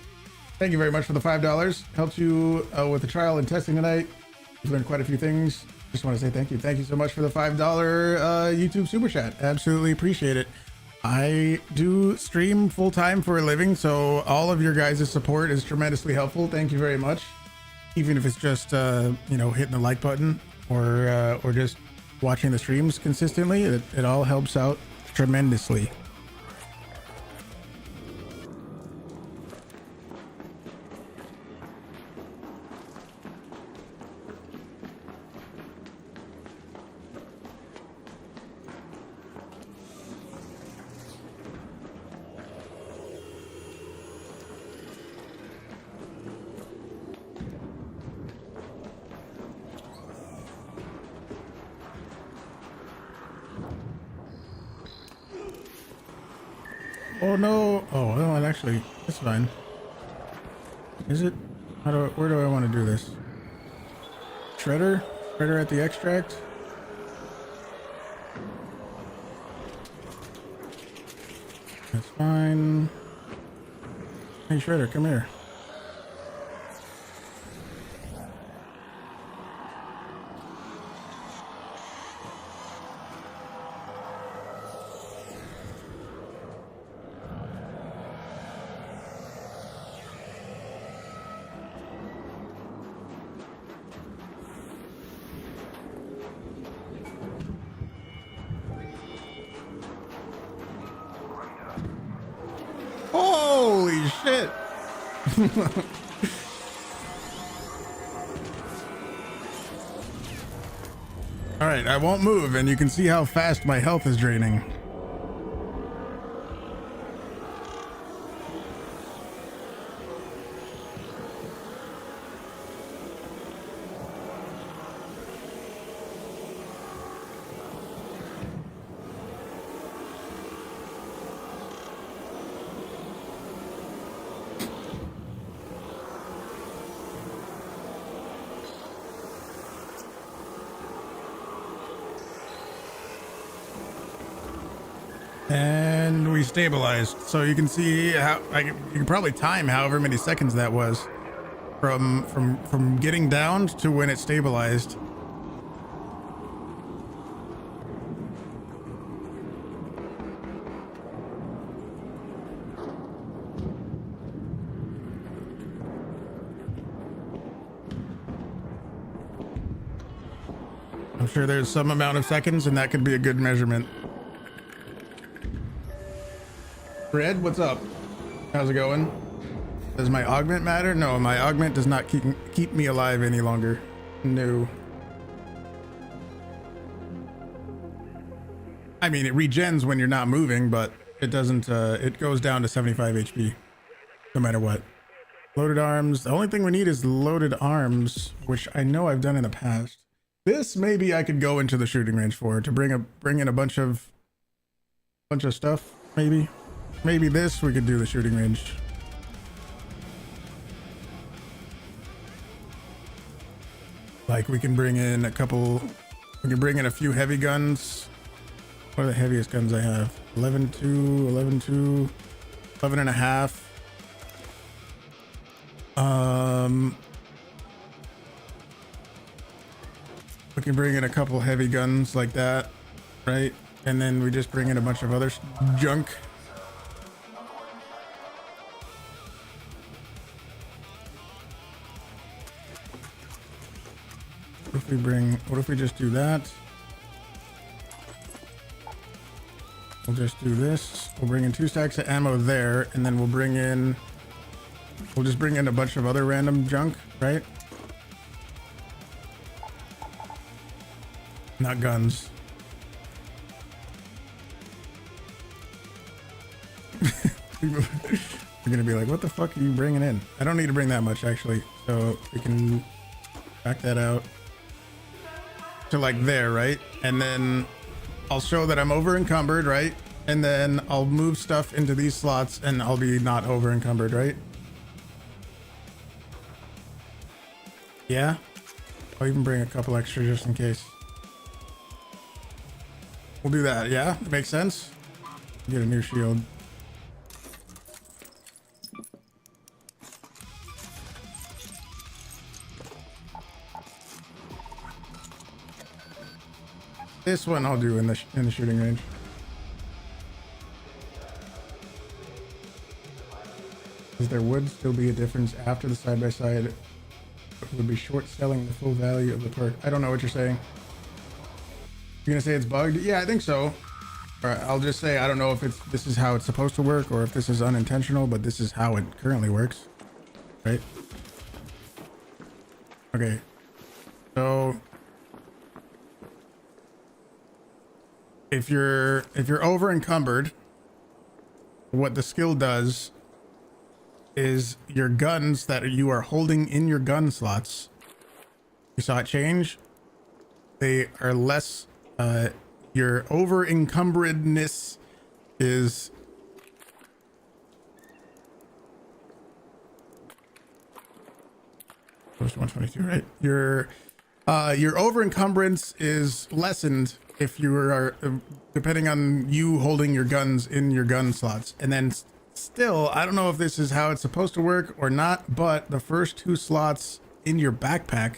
Speaker 1: Thank you very much for the $5. Helped you with the trial and testing tonight. You've learned quite a few things. Just want to say thank you. Thank you so much for the $5 YouTube super chat. Absolutely appreciate it. I do stream full time for a living, so all of your guys' support is tremendously helpful. Thank you very much. Even if it's just you know, hitting the like button or just watching the streams consistently, it all helps out tremendously. Oh no! Oh well, actually, That's fine. Is it? Where do I want to do this? Shredder? Shredder at the extract? That's fine. Hey Shredder, come here. Holy shit! All right, I won't move, and you can see how fast my health is draining. And we stabilized, so you can see how you can probably time however many seconds that was from getting down to when it stabilized. I'm sure there's some amount of seconds, and that could be a good measurement. Fred, what's up? How's it going? Does my augment matter? No, my augment does not keep me alive any longer. No. I mean, it regens when you're not moving, but it doesn't, it goes down to 75 HP no matter what. Loaded arms. The only thing we need is loaded arms, which I know I've done in the past. This maybe I could go into the shooting range for, to bring in a bunch of stuff, maybe. Maybe this we could do the shooting range. Like we can bring in a few heavy guns. What are the heaviest guns I have? 11.2, 11.2, 11.5. We can bring in a couple heavy guns like that, right? And then we just bring in a bunch of other junk. What if we just do that? We'll just do this. We'll bring in 2 stacks of ammo there, and then we'll just bring in a bunch of other random junk, right? Not guns. People are gonna be like, what the fuck are you bringing in? I don't need to bring that much, actually. So we can back that out to like there, right? And then I'll show that I'm over encumbered, right? And then I'll move stuff into these slots and I'll be not over encumbered, right? Yeah. I'll even bring a couple extra just in case. We'll do that. Yeah, that makes sense. Get a new shield. This one I'll do in the shooting range. Because there would still be a difference after the side-by-side. It would be short selling the full value of the perk. I don't know what you're saying. You're gonna say it's bugged? Yeah, I think so. Or I'll just say I don't know if this is how it's supposed to work or if this is unintentional, but this is how it currently works. Right? Okay. So if you're over encumbered, what the skill does is your guns that you are holding in your gun slots, you saw it change, they are less, your over encumbredness is opposed to 122, right? Your over-encumbrance is lessened if you are, depending on you holding your guns in your gun slots. And then still, I don't know if this is how it's supposed to work or not, but the first 2 slots in your backpack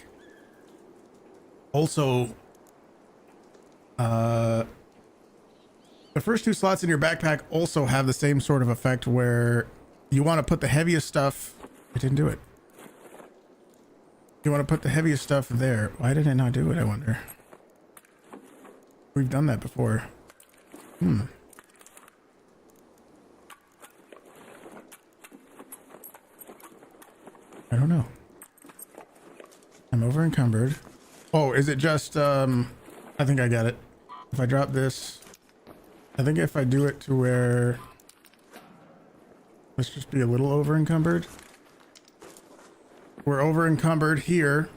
Speaker 1: also, the first 2 slots in your backpack also have the same sort of effect where you want to put the heaviest stuff. I didn't do it. You want to put the heaviest stuff there. Why did I not do it, I wonder? We've done that before. I don't know. I'm over encumbered. Oh, is it just, I think I got it. If I drop this, I think if I do it to where, let's just be a little over encumbered. We're over encumbered here.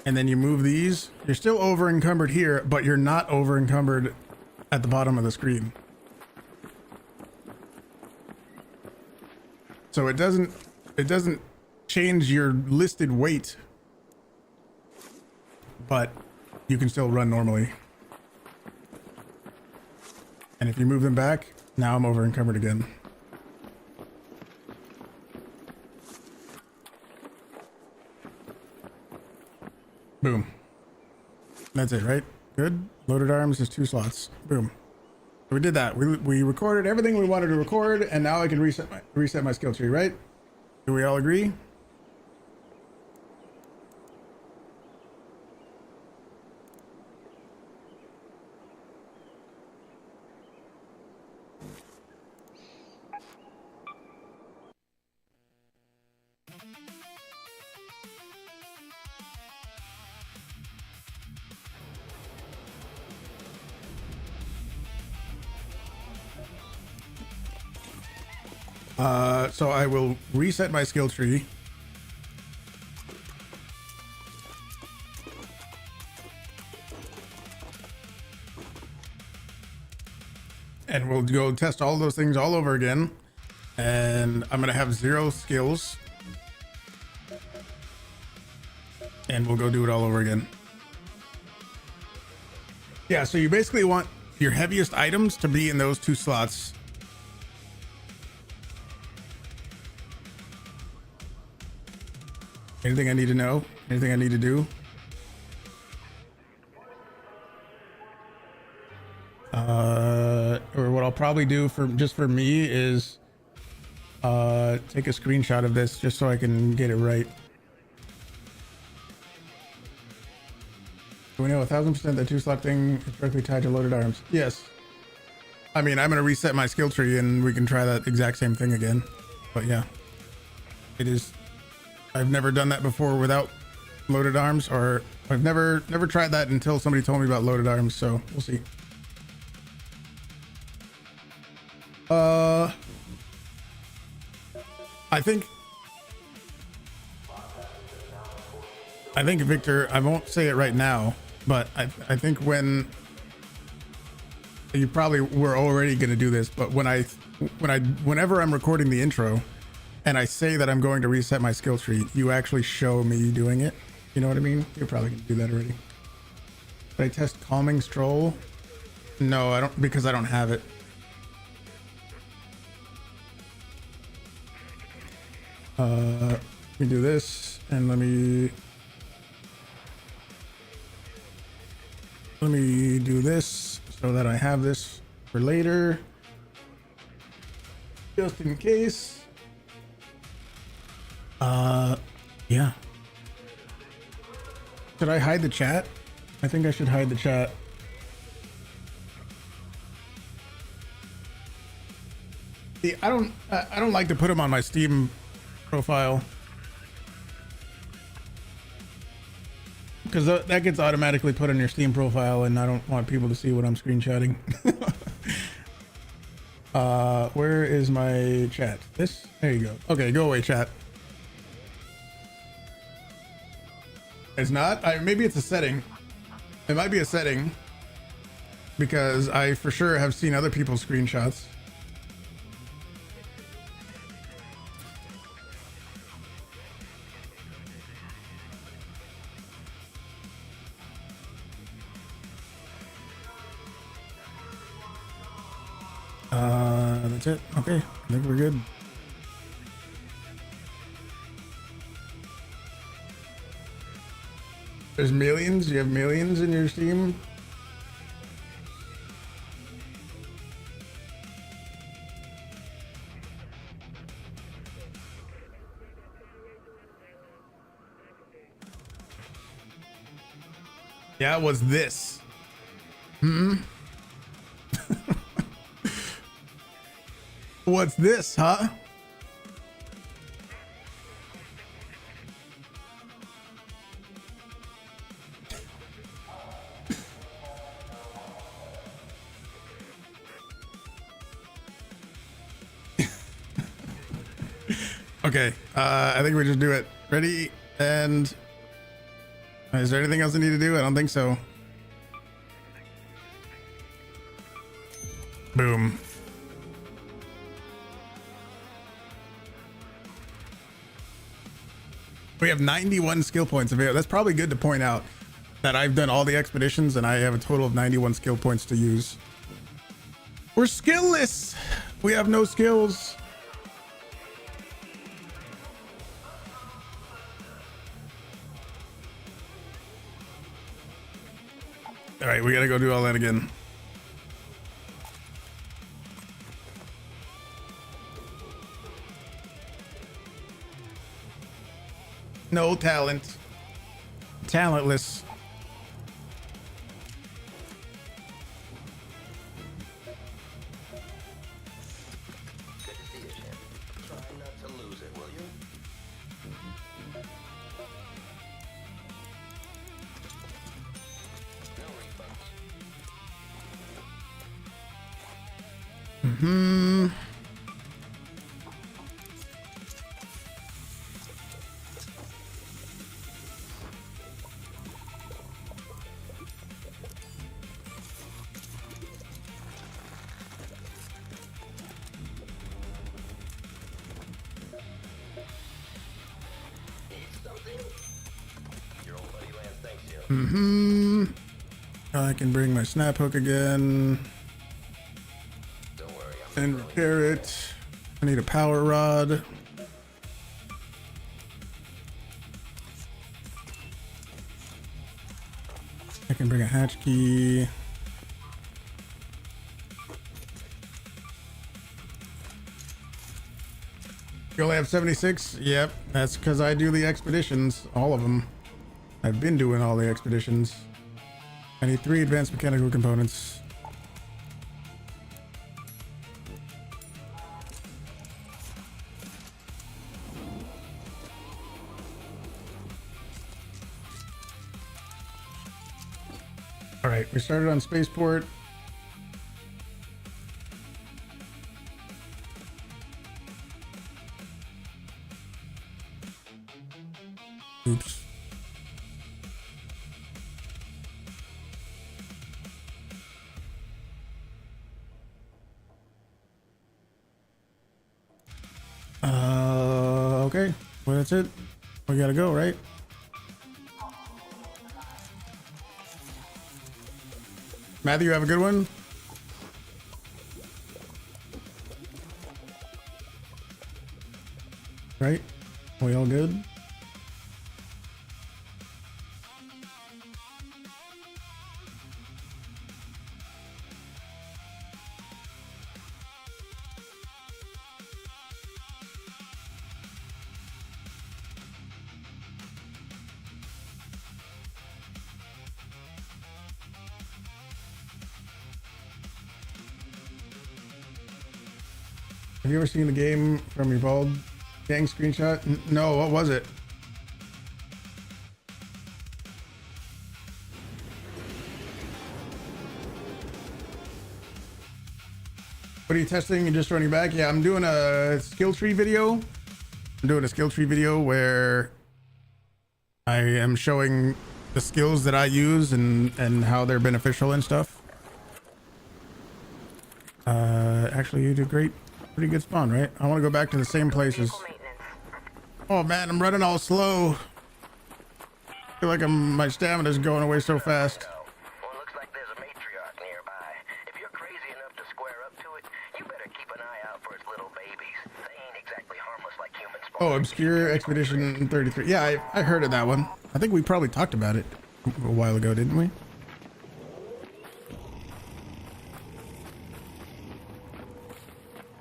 Speaker 1: And then you move these. You're still over encumbered here, but you're not over encumbered at the bottom of the screen. So it doesn't change your listed weight, but you can still run normally. And if you move them back, now I'm over encumbered again. Boom. That's it, right? Good. Loaded arms is 2 slots. Boom. So we did that. We recorded everything we wanted to record, and now I can reset my skill tree, right? Do we all agree? So I will reset my skill tree. And we'll go test all those things all over again. And I'm going to have 0 skills. And we'll go do it all over again. Yeah, so you basically want your heaviest items to be in those 2 slots. Anything I need to know? Anything I need to do? Or what I'll probably do for me is take a screenshot of this just so I can get it right. Do we know 1000% that 2 slot thing is directly tied to loaded arms? Yes. I mean, I'm going to reset my skill tree and we can try that exact same thing again. But yeah, it is. I've never done that before without loaded arms, or I've never tried that until somebody told me about loaded arms, so we'll see. I think Victor, I won't say it right now, but I think when you probably were already going to do this, but whenever I'm recording the intro and I say that I'm going to reset my skill tree, you actually show me doing it. You know what I mean? You're probably going to do that already. Did I test calming stroll? No, I don't, because I don't have it. Let me do this, and let me do this so that I have this for later, just in case. Yeah. Should I hide the chat? I think I should hide the chat. See, I don't like to put them on my Steam profile because that gets automatically put on your Steam profile, and I don't want people to see what I'm screenshotting. Where is my chat? This? There you go. Okay, go away, chat. It's not? Maybe it's a setting. It might be a setting because I for sure have seen other people's screenshots. That's it. Okay, I think we're good. There's millions? You have millions in your Steam? Yeah, it was this. What's this, huh? Okay, I think we just do it. Ready? And is there anything else I need to do? I don't think so. Boom. We have 91 skill points available. That's probably good to point out that I've done all the expeditions and I have a total of 91 skill points to use. We're skillless. We have no skills. All right, we gotta go do all that again. No talent. Talentless.
Speaker 3: Good to see you, Shani. Try not to lose it, will you? No refunds.
Speaker 1: I can bring my snap hook again
Speaker 3: Don't worry,
Speaker 1: and repair it. I need a power rod. I can bring a hatch key. You only have 76? Yep, that's because I do the expeditions, all of them. I've been doing all the expeditions. I need 3 advanced mechanical components. All right, we started on spaceport. Oops. Okay. Well, that's it. We gotta go, right? Matthew, have a good one. Right? We all good? Have you ever seen the game from your bald gang screenshot? No, what was it? What are you testing and just running back? Yeah, I'm doing a skill tree video. I'm doing a skill tree video where I am showing the skills that I use and how they're beneficial and stuff. Actually, you do great. Pretty good spawn, right? I want to go back to the same places. Oh man, I'm running all slow. I feel like my stamina's going away so fast.
Speaker 3: Well, it looks like there's a matriarch nearby. If you're crazy enough to square up to it, you better keep an eye out
Speaker 1: Oh, Obscure Expedition 33. Yeah, I heard of that one. I think we probably talked about it a while ago, didn't we?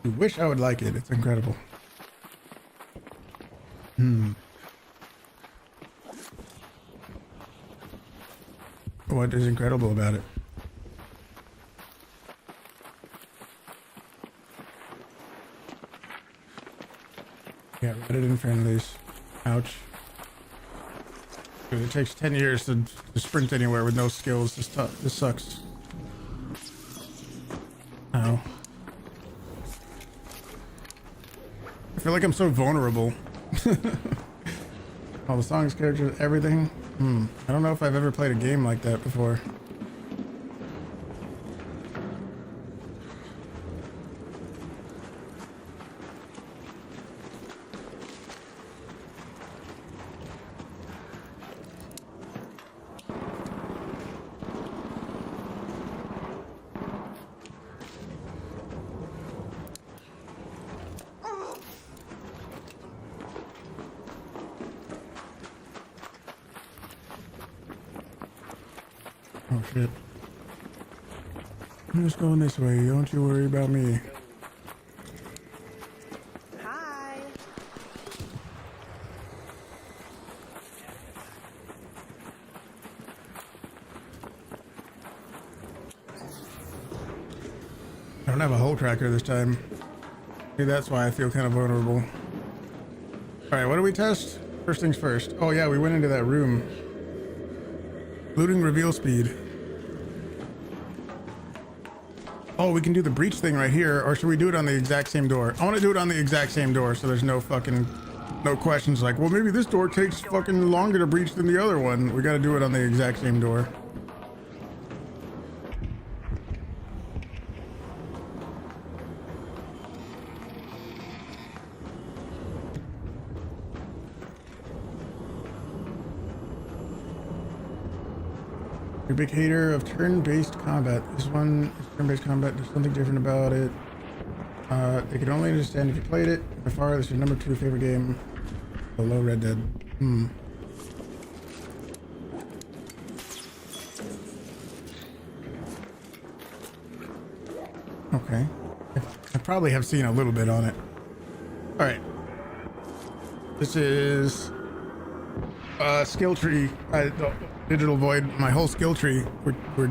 Speaker 1: I wish I would like it. It's incredible. What is incredible about it? Yeah, Reddit and friendlies. Ouch. Dude, it takes 10 years to sprint anywhere with no skills. This sucks. Ow. I feel like I'm so vulnerable. All the songs, characters, everything. I don't know if I've ever played a game like that before. Oh shit. I'm just going this way, don't you worry about me.
Speaker 9: Hi.
Speaker 1: I don't have a hole tracker this time. Maybe that's why I feel kind of vulnerable. Alright, what do we test? First things first. Oh yeah, we went into that room. Looting reveal speed. Oh, we can do the breach thing right here, or should we do it on the exact same door? I want to do it on the exact same door so there's no questions like, well, maybe this door takes fucking longer to breach than the other one. We got to do it on the exact same door. You're a big hater of turn-based combat. This one is turn-based combat. There's something different about it. They can only understand if you played it. By far, this is your number 2 favorite game. Below Red Dead. Okay. I probably have seen a little bit on it. All right. This is skill tree. Digital Void, my whole skill tree. We're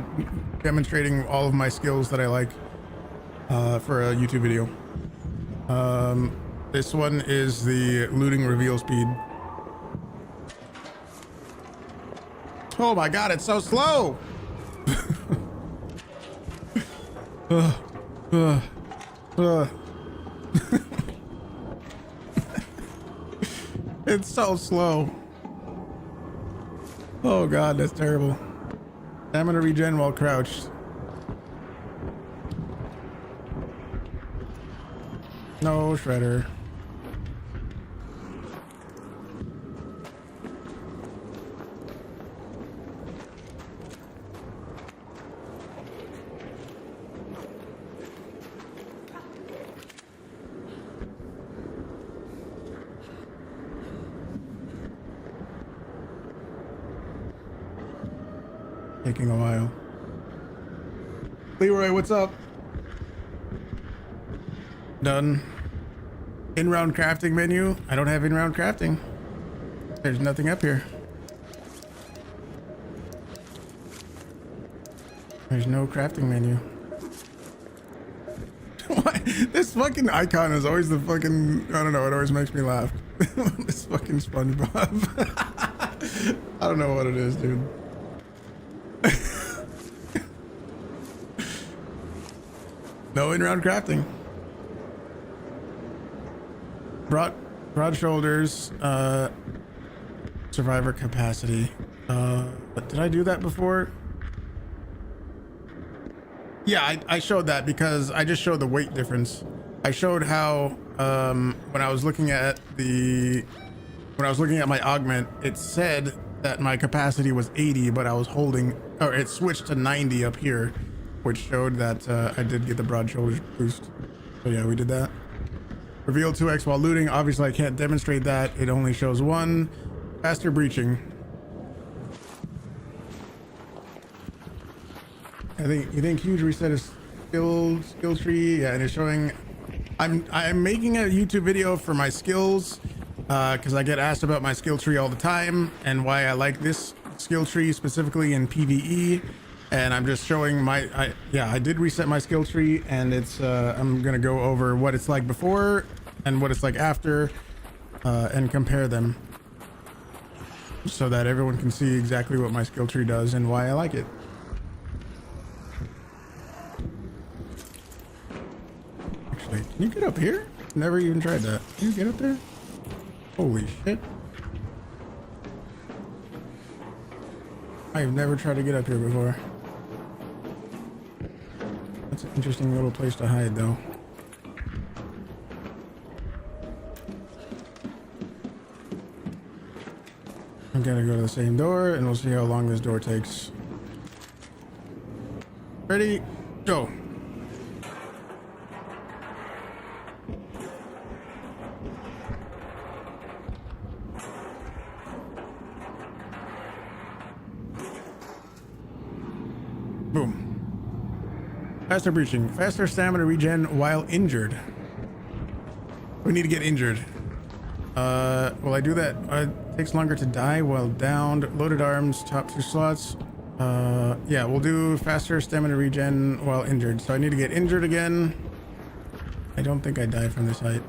Speaker 1: demonstrating all of my skills that I like for a YouTube video. This one is the looting reveal speed. Oh my god, it's so slow! It's so slow. Oh god, that's terrible. I'm gonna regen while crouched. No shredder. Taking a while. Leroy, what's up? Done. In-round crafting menu. I don't have in-round crafting. There's nothing up here. There's no crafting menu. What? This fucking icon is always the fucking, I don't know, it always makes me laugh. This fucking SpongeBob. I don't know what it is, dude. No in-round crafting. Broad shoulders, survivor capacity. But did I do that before? Yeah, I showed that because I just showed the weight difference. I showed how when I was looking at my augment, it said that my capacity was 80, but I was holding, or it switched to 90 up here, which showed that I did get the broad shoulders boost. So yeah, we did that. Reveal 2x while looting. Obviously, I can't demonstrate that. It only shows 1. Faster breaching. You think Huuge reset his skill tree? Yeah, and it's showing. I'm making a YouTube video for my skills because I get asked about my skill tree all the time and why I like this skill tree specifically in PvE. And I'm just showing I did reset my skill tree, and it's I'm gonna go over what it's like before and what it's like after, and compare them so that everyone can see exactly what my skill tree does and why I like it. Actually, can you get up here? Never even tried that. Can you get up there? Holy shit. I've never tried to get up here before. That's an interesting little place to hide, though. I'm gonna go to the same door, and we'll see how long this door takes. Ready? Go. Boom. Faster breaching. Faster stamina regen while injured. We need to get injured. Will I do that? Takes longer to die while downed. Loaded arms, top 2 slots. Yeah, we'll do faster stamina regen while injured. So I need to get injured again. I don't think I died from this height.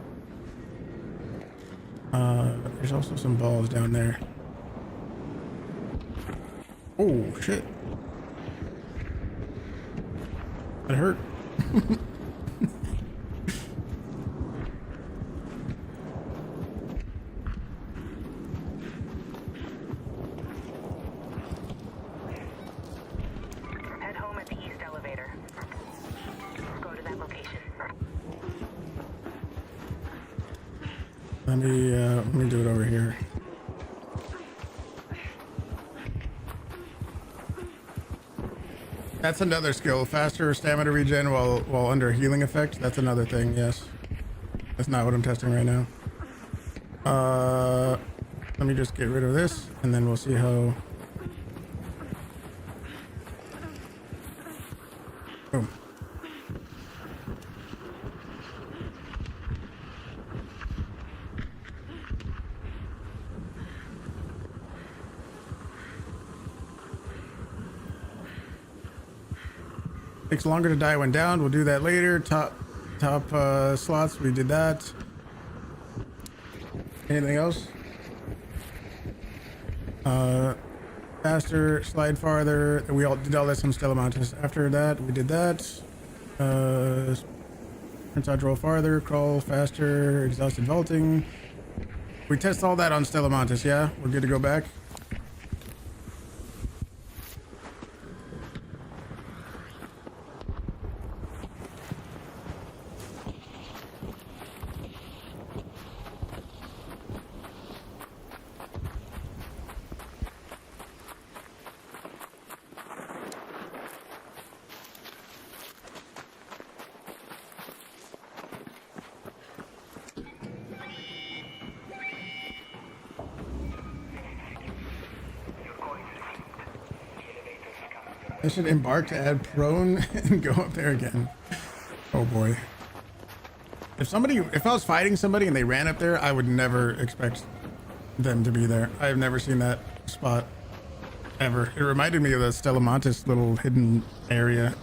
Speaker 1: There's also some balls down there. Oh, shit. That hurt.
Speaker 2: Head home at the east elevator. Go to that location.
Speaker 1: Let me do it over here. That's another skill. Faster stamina regen while under healing effect. That's another thing, yes. That's not what I'm testing right now. Let me just get rid of this, and then we'll see how... Boom. Takes longer to die when down. We'll do that later. Top slots. We did that. Anything else? Faster, slide farther. We all did all this on Stella Mantis. After that, we did that. Inside roll farther, crawl faster, exhausted vaulting. We test all that on Stella Mantis. Yeah, we're good to go back. I should embark to add prone and go up there again. Oh boy. If I was fighting somebody and they ran up there, I would never expect them to be there. I've never seen that spot ever. It reminded me of the Stella Mantis little hidden area.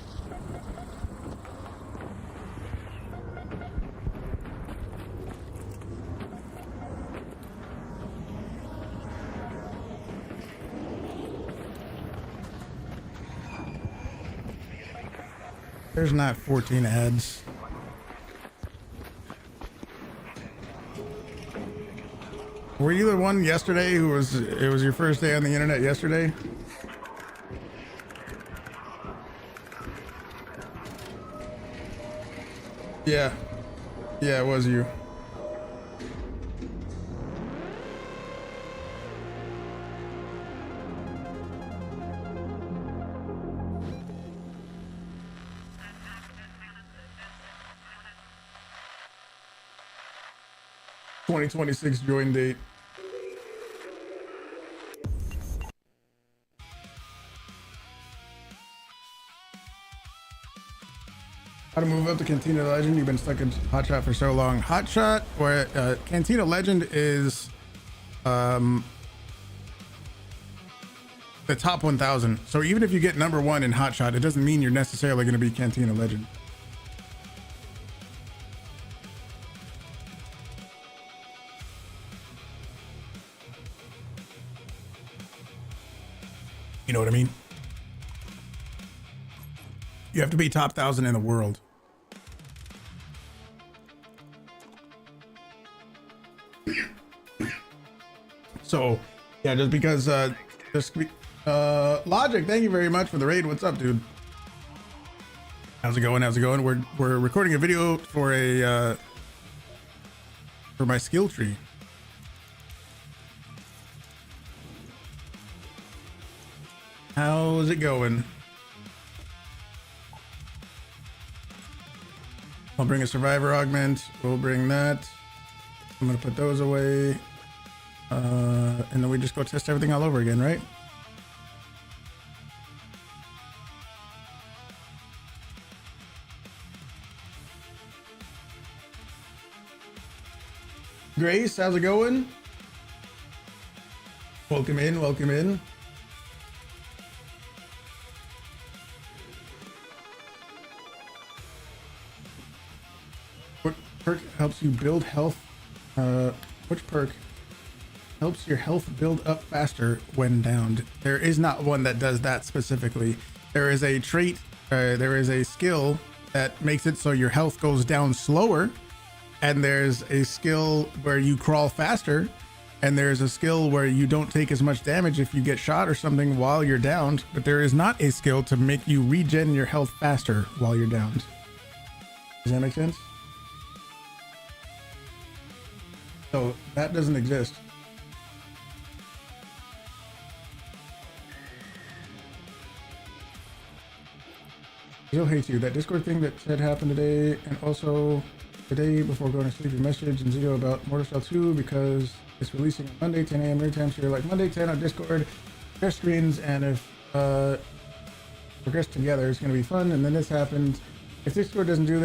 Speaker 1: There's not 14 ads. Were you the one yesterday who was, it was your first day on the internet yesterday? Yeah. Yeah, it was you. 2026 join date. How to move up to Cantina Legend? You've been stuck in Hotshot for so long. Hotshot or Cantina Legend is the top 1,000. So even if you get number 1 in Hotshot, it doesn't mean you're necessarily going to be Cantina Legend. You know what I mean? You have to be top 1,000 in the world. So, yeah, just because, Logic, thank you very much for the raid. What's up, dude? How's it going? How's it going? We're recording a video for a, for my skill tree. How's it going? I'll bring a survivor augment. We'll bring that. I'm gonna put those away. And then we just go test everything all over again, right? Grace, how's it going? Welcome in, welcome in. What perk helps you build health? Which perk helps your health build up faster when downed? There is not one that does that specifically. There is a trait, there is a skill that makes it so your health goes down slower, and there's a skill where you crawl faster, and there's a skill where you don't take as much damage if you get shot or something while you're downed, but there is not a skill to make you regen your health faster while you're downed. Does that make sense? So that doesn't exist. Still hate you. That Discord thing that said happened today, and also the day before going to sleep, you message and Zero about Mortal Shell 2 because it's releasing on Monday 10 a.m. your time. So you're like Monday 10 on Discord, share screens, and if progress together, it's gonna be fun. And then this happened. If Discord doesn't do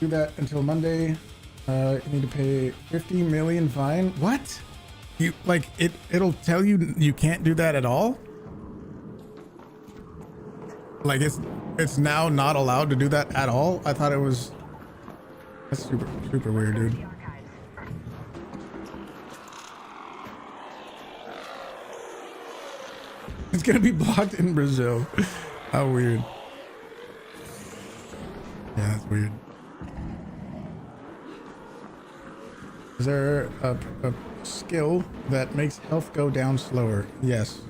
Speaker 1: that until Monday, you need to pay 50 million fine. What? You like it'll tell you you can't do that at all? Like it's now not allowed to do that at all? I thought it was. That's super weird, dude. It's gonna be blocked in Brazil. How weird. Yeah, that's weird. Is there a skill that makes health go down slower? Yes.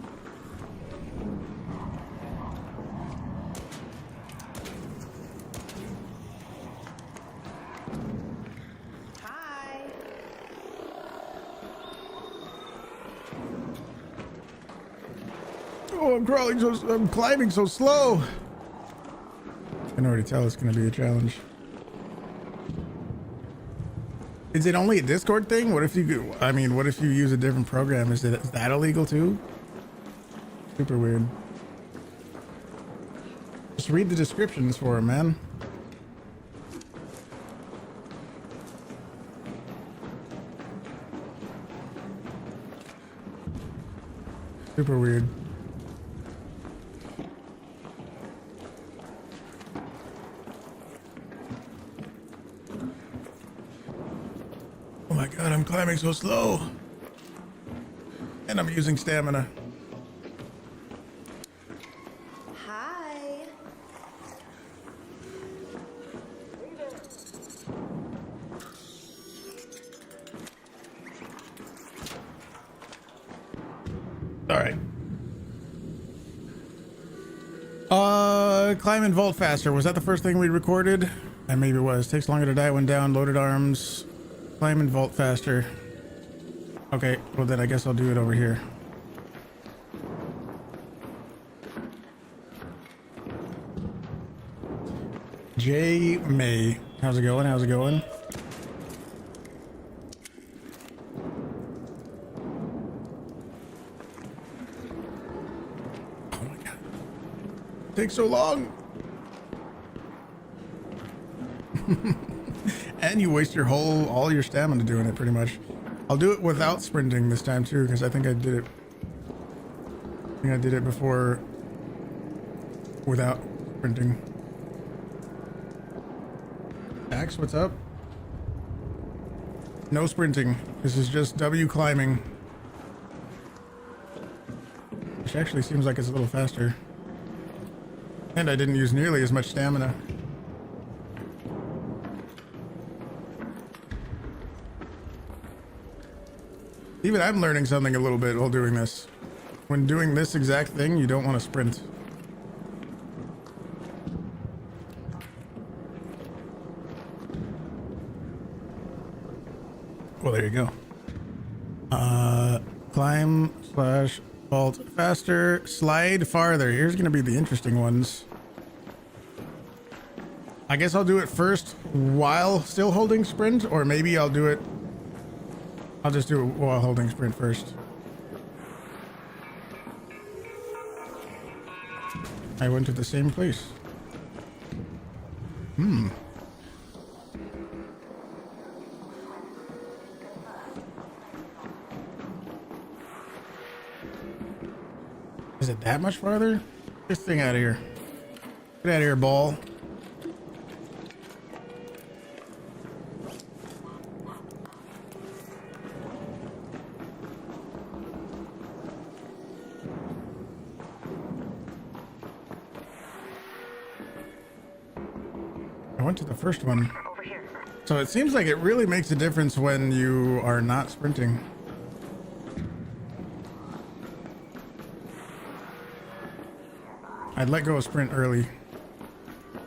Speaker 5: Hi.
Speaker 1: Oh, I'm climbing so slow. I can already tell it's gonna be a challenge. Is it only a Discord thing? What if you, I mean, what if you use a different program? Is that illegal too? Super weird. Just read the descriptions for it, man. Super weird. Oh my god, I'm climbing so slow. And I'm using stamina.
Speaker 5: Hi.
Speaker 1: Alright. Climb and vault faster. Was that the first thing we recorded? And maybe it was. Takes longer to die when down. Loaded arms. Climb and vault faster. Okay, well then I guess I'll do it over here. J May. How's it going? How's it going? takes so long. And you waste your all your stamina doing it pretty much. I'll do it without sprinting this time too, because I think I did it. I think I did it before without sprinting. Axe, what's up? No sprinting. This is just W climbing. Which actually seems like it's a little faster. And I didn't use nearly as much stamina. Even I'm learning something a little bit while doing this. When doing this exact thing, you don't want to sprint. Well, there you go. Climb / vault faster, slide farther. Here's gonna be the interesting ones. I guess I'll do it first while still holding sprint, or maybe I'll just do it while holding sprint first. I went to the same place. Is it that much farther? Get this thing out of here. Get out of here, ball. I went to the first one.
Speaker 2: Over here.
Speaker 1: So it seems like it really makes a difference when you are not sprinting. I'd let go of sprint early.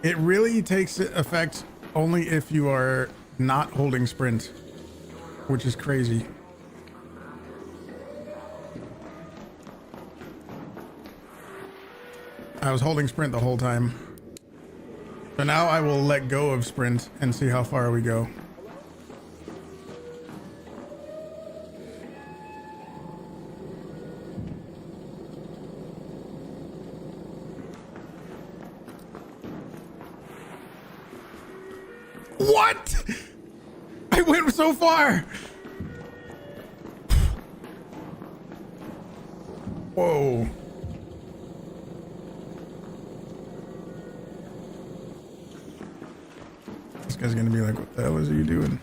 Speaker 1: It really takes effect only if you are not holding sprint, which is crazy. I was holding sprint the whole time. So now I will let go of sprint and see how far we go. What? I went so far. Whoa. This guy's gonna be like, what the hell is he doing?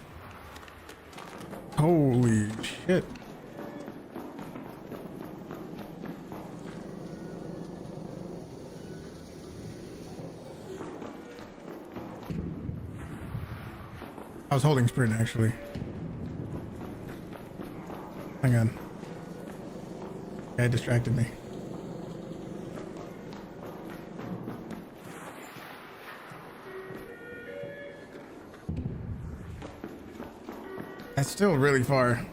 Speaker 1: Holy shit. I was holding sprint actually. Hang on. Guy distracted me. That's still really far.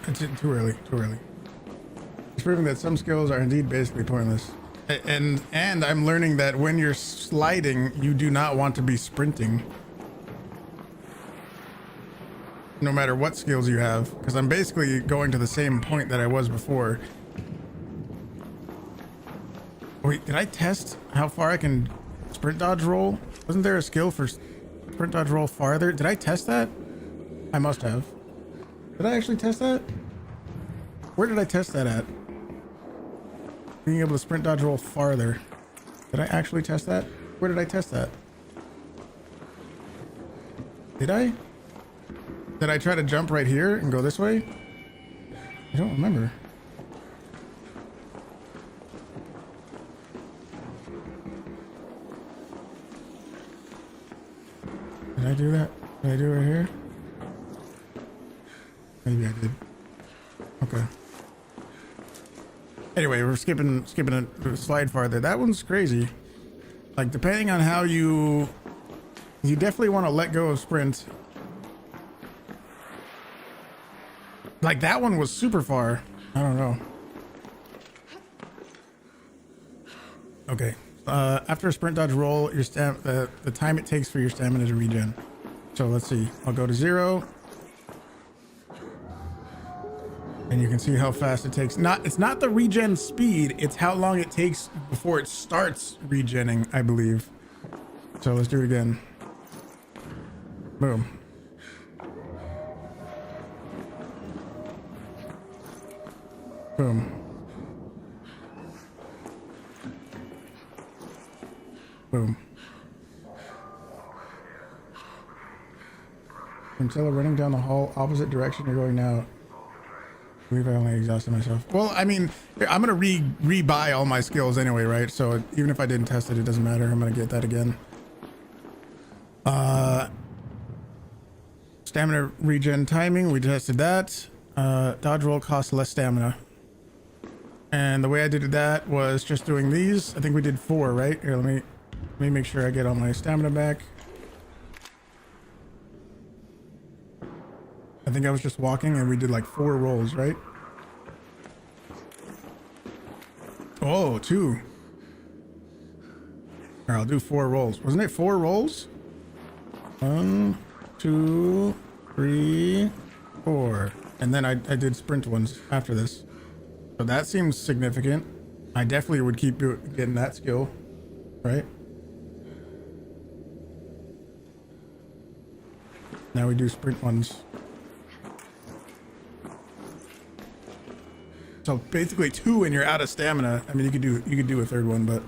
Speaker 1: It's too early, too early. It's proving that some skills are indeed basically pointless. And I'm learning that when you're sliding, you do not want to be sprinting. No matter what skills you have, because I'm basically going to the same point that I was before. Wait, did I test how far I can sprint dodge roll? Wasn't there a skill for sprint dodge roll farther? Did I test that? I must have. Did I actually test that? Where did I test that at? Being able to sprint dodge roll farther. Did I actually test that? Where did I test that? Did I? Did I try to jump right here and go this way? I don't remember. Did I do that? Did I do it right here? Maybe I did. Okay. Anyway, we're skipping a slide farther. That one's crazy. Like, depending on how you You definitely want to let go of sprint. Like that one was super far. I don't know. Okay. After a sprint dodge roll, your the time it takes for your stamina to regen. So let's see. I'll go to 0. And you can see how fast it takes. It's not the regen speed, it's how long it takes before it starts regenning, I believe. So let's do it again. Boom. Boom. Boom. Until running down the hall opposite direction you're going now. I believe I only exhausted myself. Well, I mean, I'm gonna re-buy all my skills anyway, right? So even if I didn't test it, it doesn't matter. I'm gonna get that again. Stamina regen timing, we tested that. Dodge roll costs less stamina. And the way I did that was just doing these. I think we did 4, right? Here, let me make sure I get all my stamina back. I think I was just walking and we did like 4 rolls, right? Oh, 2. Here, I'll do 4 rolls. Wasn't it 4 rolls? 1, 2, 3, 4. And then I did sprint ones after this. So that seems significant. I definitely would keep getting that skill, right? Now we do sprint ones. So basically 2 and you're out of stamina. I mean, you could do a 3rd one, but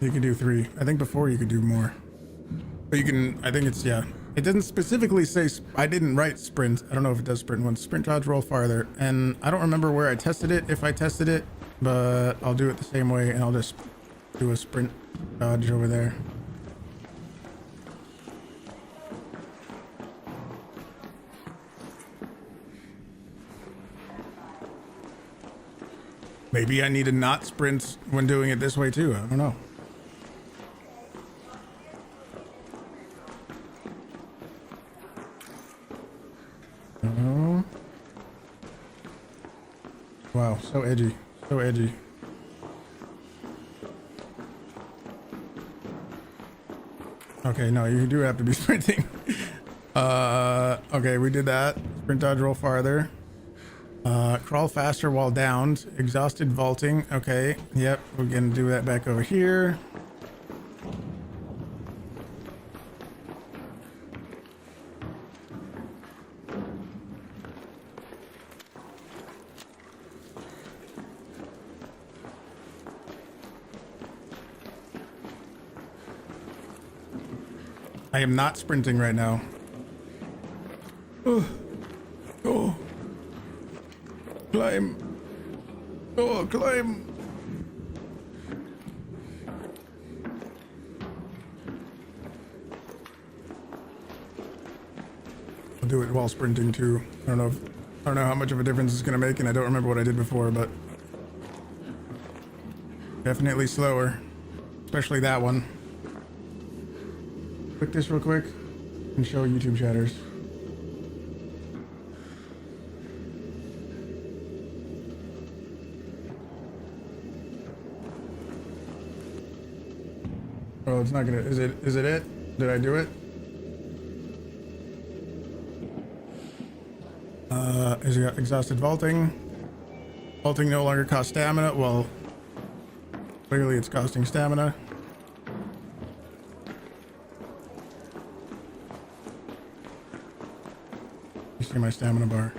Speaker 1: you can do 3. I think before you could do more, but you can. I think it's, yeah. It doesn't specifically say. I didn't write sprint. I don't know if it does sprint once. Sprint dodge roll farther, and I don't remember where I tested it. If I tested it, but I'll do it the same way, and I'll just do a sprint dodge over there. Maybe I need to not sprint when doing it this way too. I don't know. Oh. Wow, so edgy. So edgy. Okay, no, you do have to be sprinting. Okay, we did that. Sprint dodge roll farther. Crawl faster while downed. Exhausted vaulting. Okay, yep, we're gonna do that back over here. I am not sprinting right now. Oh. Oh. Climb. Oh, climb. I'll do it while sprinting too. I don't know how much of a difference it's gonna make, and I don't remember what I did before, but definitely slower, especially that one. Click this real quick and show YouTube chatters. Oh, it's not gonna. Is it it? Did I do it? Is it exhausted vaulting? Vaulting no longer costs stamina. Well, clearly it's costing stamina. You see my stamina bar.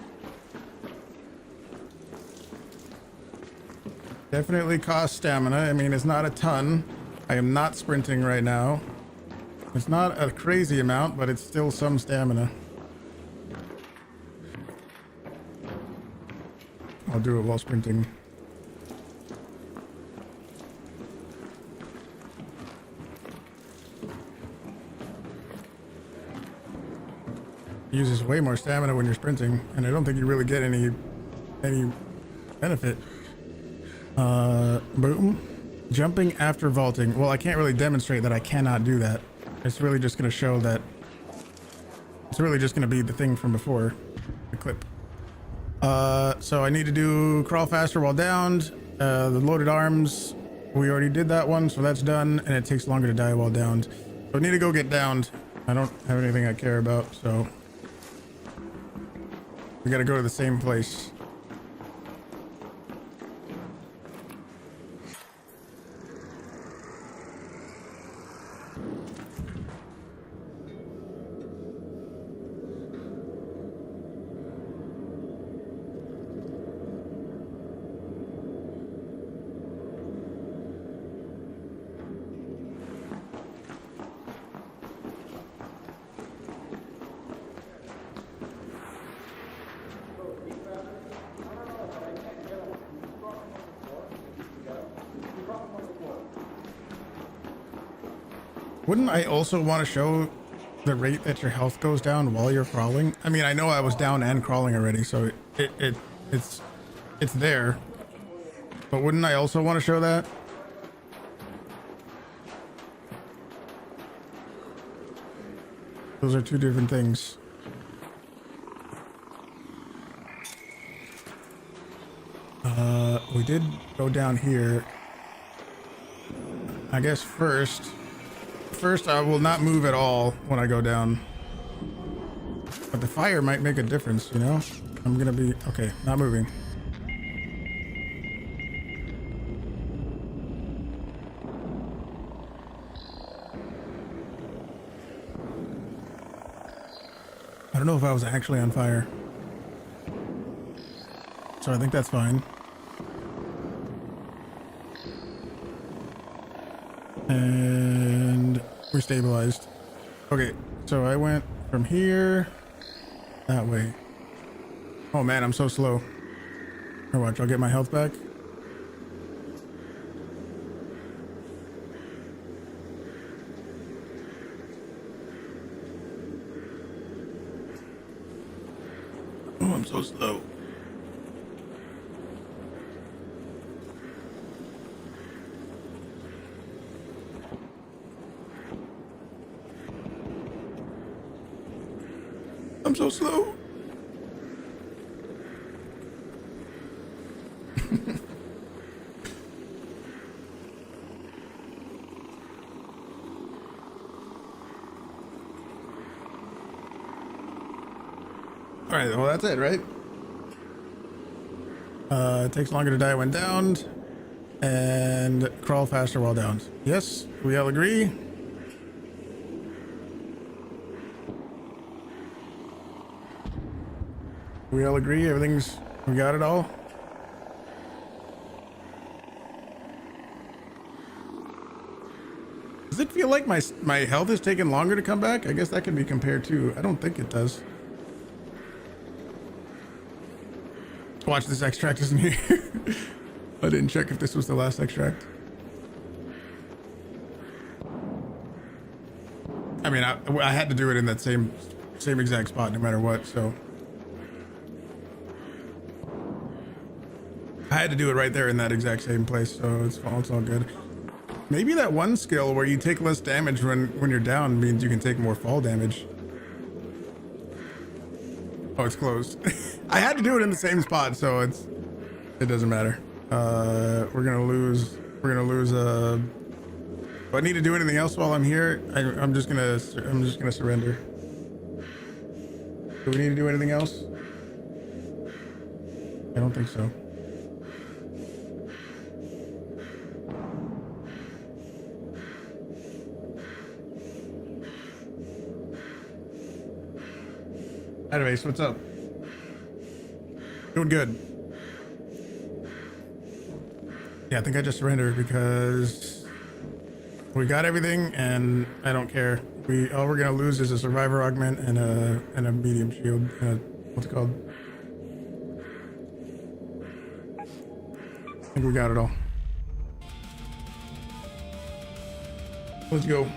Speaker 1: Definitely costs stamina. I mean, it's not a ton. I am not sprinting right now. It's not a crazy amount, but it's still some stamina. I'll do it while sprinting. uses way more stamina when you're sprinting, and I don't think you really get any benefit. Boom. Jumping after vaulting. Well, I can't really demonstrate that I cannot do that. It's really just going to show that it's really just going to be the thing from before the clip. So I need to do crawl faster while downed. The loaded arms, we already did that one, so that's done, and it takes longer to die while downed. So I need to go get downed. I don't have anything I care about, so we gotta go to the same place. Wouldn't I also want to show the rate that your health goes down while you're crawling? I mean, I know I was down and crawling already, so it's there. But wouldn't I also want to show that? Those are two different things. We did go down here. I guess first I will not move at all when I go down. But the fire might make a difference, you know? I'm gonna be... Okay, not moving. I don't know if I was actually on fire. So I think that's fine. And we're stabilized. Okay, so I went from here that way. Oh man, I'm so slow. Here, watch, I'll get my health back. Oh, I'm so slow. I'm so slow. All right, well, that's it, right? It takes longer to die when downed, and crawl faster while downed. Yes, we all agree. We all agree, we got it all? Does it feel like my health is taking longer to come back? I guess that can be compared to, I don't think it does. Watch, this extract isn't here. I didn't check if this was the last extract. I mean, I had to do it in that same exact spot no matter what, so. I had to do it right there in that exact same place, so it's all good. Maybe that one skill where you take less damage when you're down means you can take more fall damage. Oh, it's closed. I had to do it in the same spot, so it doesn't matter. We're gonna lose. Do I need to do anything else while I'm here? I'm just gonna surrender. Do we need to do anything else? I don't think so. Anyways, what's up? Doing good. Yeah, I think I just surrendered because we got everything and I don't care. All we're gonna lose is a survivor augment and a medium shield. What's it called? I think we got it all. Let's go.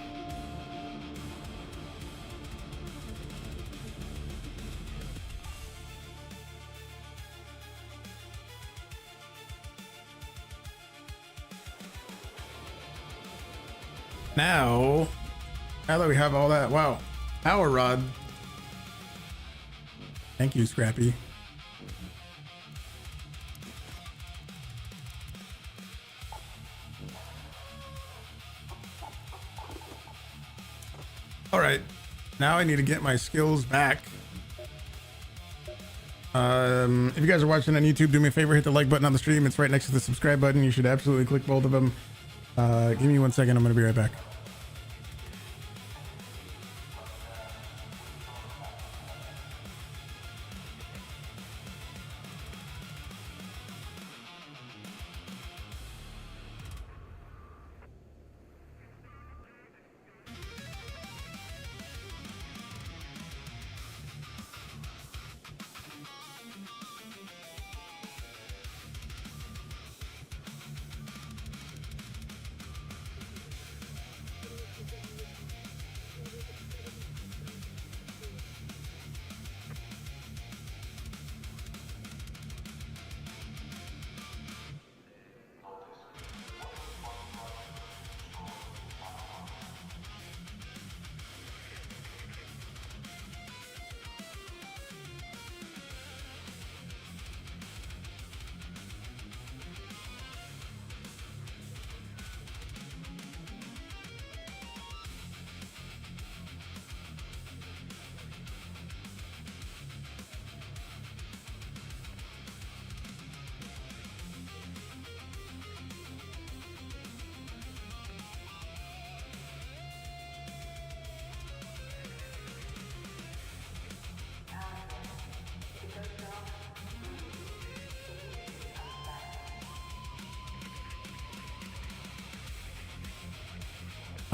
Speaker 1: Now that we have all that, wow, power rod. Thank you, Scrappy. All right, now I need to get my skills back. If you guys are watching on YouTube, do me a favor, hit the like button on the stream. It's right next to the subscribe button. You should absolutely click both of them. Give me 1 second. I'm gonna be right back.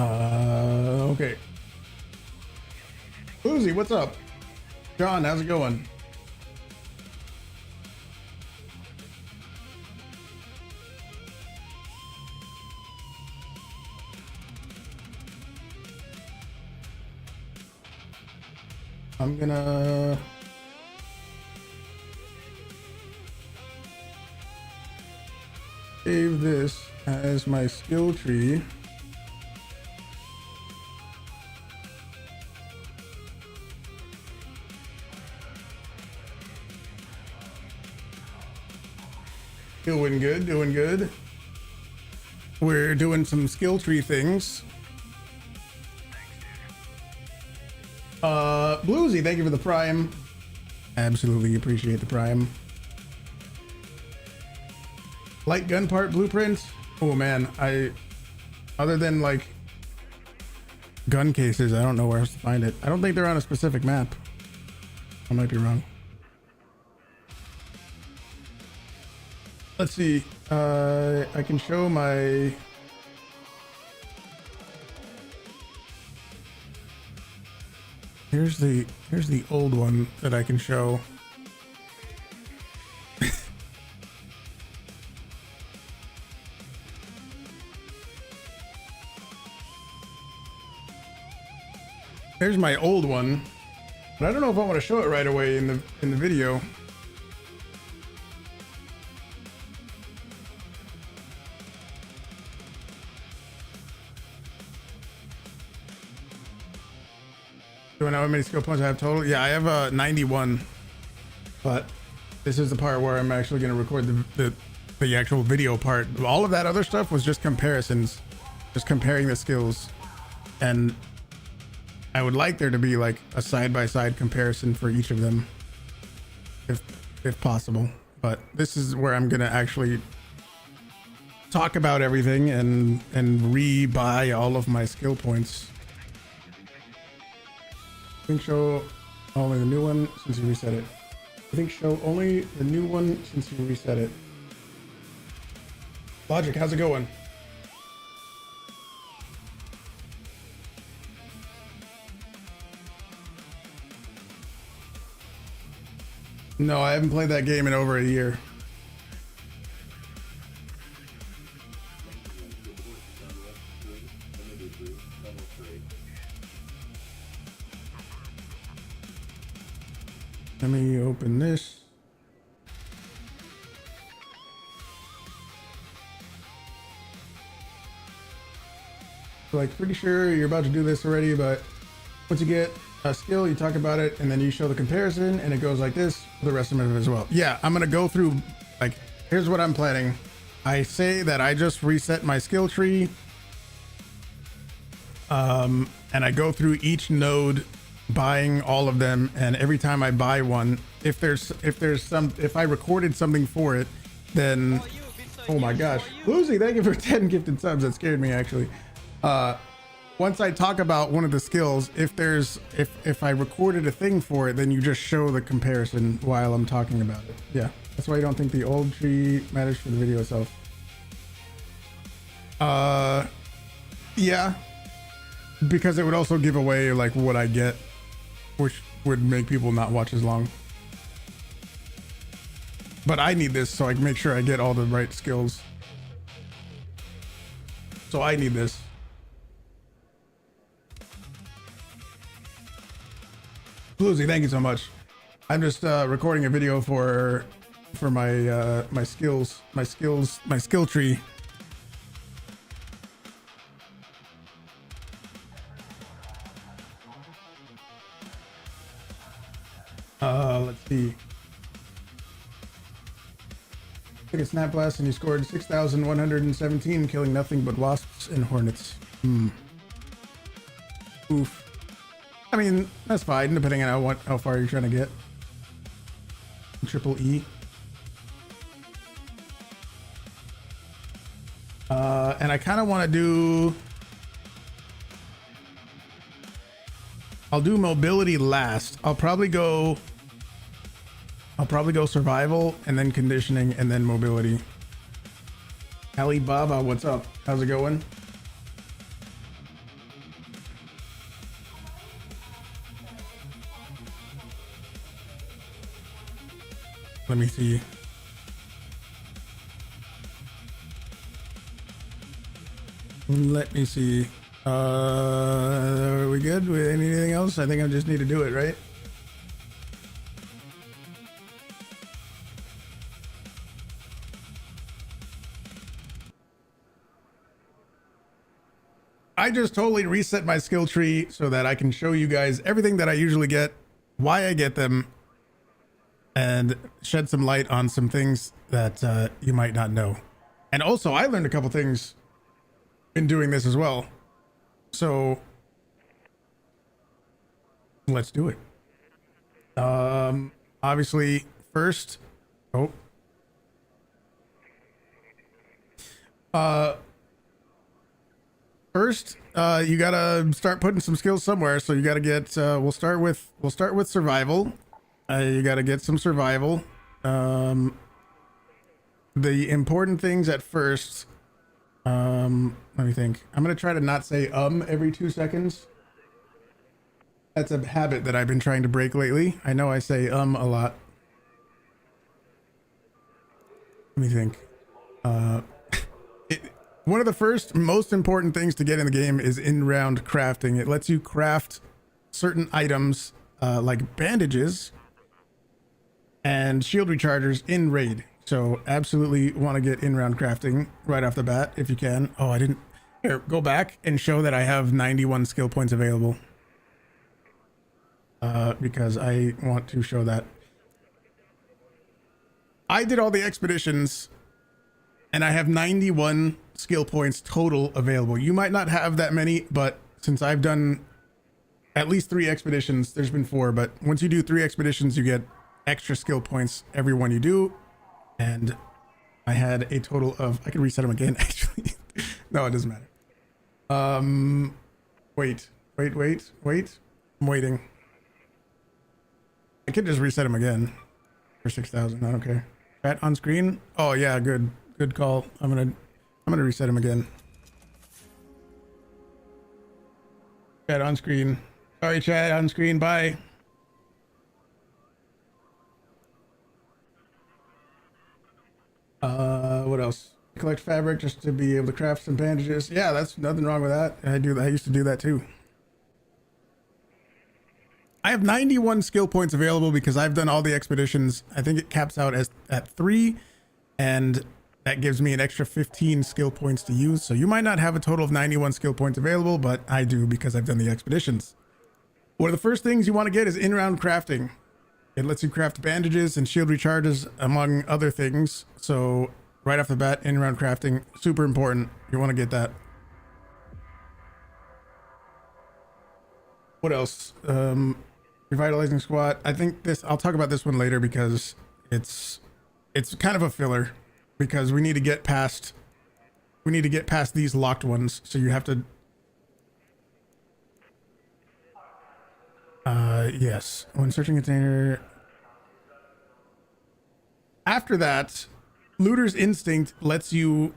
Speaker 1: Okay. Uzi, what's up? John, how's it going? I'm gonna save this as my skill tree. Doing good, doing good. We're doing some skill tree things. Bluesy, thank you for the prime. Absolutely appreciate the prime. Light gun part blueprint. Oh man, other than like gun cases, I don't know where else to find it. I don't think they're on a specific map. I might be wrong. Let's see. I can show my here's the old one that I can show. There's my old one, but I don't know if I want to show it right away in the video. Do I know how many skill points I have total? Yeah, I have 91, but this is the part where I'm actually going to record the actual video part. All of that other stuff was just comparisons, just comparing the skills, and I would like there to be like a side-by-side comparison for each of them, if possible. But this is where I'm going to actually talk about everything and re-buy all of my skill points. I think show only the new one since you reset it. I think show only the new one since you reset it. Logic, how's it going? No, I haven't played that game in over a year. Let me open this. So like pretty sure you're about to do this already, but once you get a skill, you talk about it, and then you show the comparison, and it goes like this for the rest of it as well. Yeah, I'm gonna go through, like, here's what I'm planning. I say that I just reset my skill tree, and I go through each node, buying all of them, and every time I buy one, if I recorded something for it, then oh my gosh, Lucy, thank you for 10 gifted subs. That scared me actually. Once I talk about one of the skills, if I recorded a thing for it, then you just show the comparison while I'm talking about it. Yeah, that's why I don't think the old tree matters for the video itself. Yeah, because it would also give away like what I get, which would make people not watch as long. But I need this so I can make sure I get all the right skills. So I need this. Bluesy, thank you so much. I'm just recording a video for my my skill tree. Let's see. Took a snap blast and you scored 6,117, killing nothing but wasps and hornets. Oof. I mean, that's fine, depending on how far you're trying to get. Triple E. And I kind of want to do... I'll do mobility last. I'll probably go survival and then conditioning and then mobility. Alibaba, what's up? How's it going? Let me see. Let me see. Are we good with anything else? I think I just need to do it, right? I just totally reset my skill tree so that I can show you guys everything that I usually get, why I get them, and shed some light on some things that you might not know. And also, I learned a couple things in doing this as well. So let's do it. Obviously, first, you gotta start putting some skills somewhere. So you gotta get. We'll start with survival. You gotta get some survival. The important things at first. Let me think. I'm gonna try to not say every 2 seconds. That's a habit that I've been trying to break lately. I know I say a lot. Let me think. One of the first most important things to get in the game is in-round crafting. It lets you craft certain items like bandages and shield rechargers in raid. So absolutely want to get in-round crafting right off the bat if you can. Oh, I didn't. Here, go back and show that I have 91 skill points available. Because I want to show that. I did all the expeditions and I have 91 skill points total available. You might not have that many, but since I've done at least 3 expeditions, there's been 4, but once you do 3 expeditions, you get extra skill points every one you do. And I had a total of, I can reset them again, actually. No, it doesn't matter. Wait. I'm waiting. I could just reset them again for 6,000. I don't care. Chat on screen. Oh yeah, good call. I'm gonna reset him again. Chat on screen. Sorry, chat on screen. Bye. What else? Collect fabric just to be able to craft some bandages. Yeah, that's nothing wrong with that. I used to do that too. I have 91 skill points available because I've done all the expeditions. I think it caps out at 3, and that gives me an extra 15 skill points to use. So you might not have a total of 91 skill points available, but I do because I've done the expeditions. One of the first things you want to get is in-round crafting. It lets you craft bandages and shield recharges, among other things. So right off the bat, in-round crafting, super important. You want to get that. What else? Revitalizing squat. I think this, I'll talk about this one later because it's kind of a filler because we need to get past these locked ones. So you have to, yes, when searching container. After that, Looter's Instinct lets you,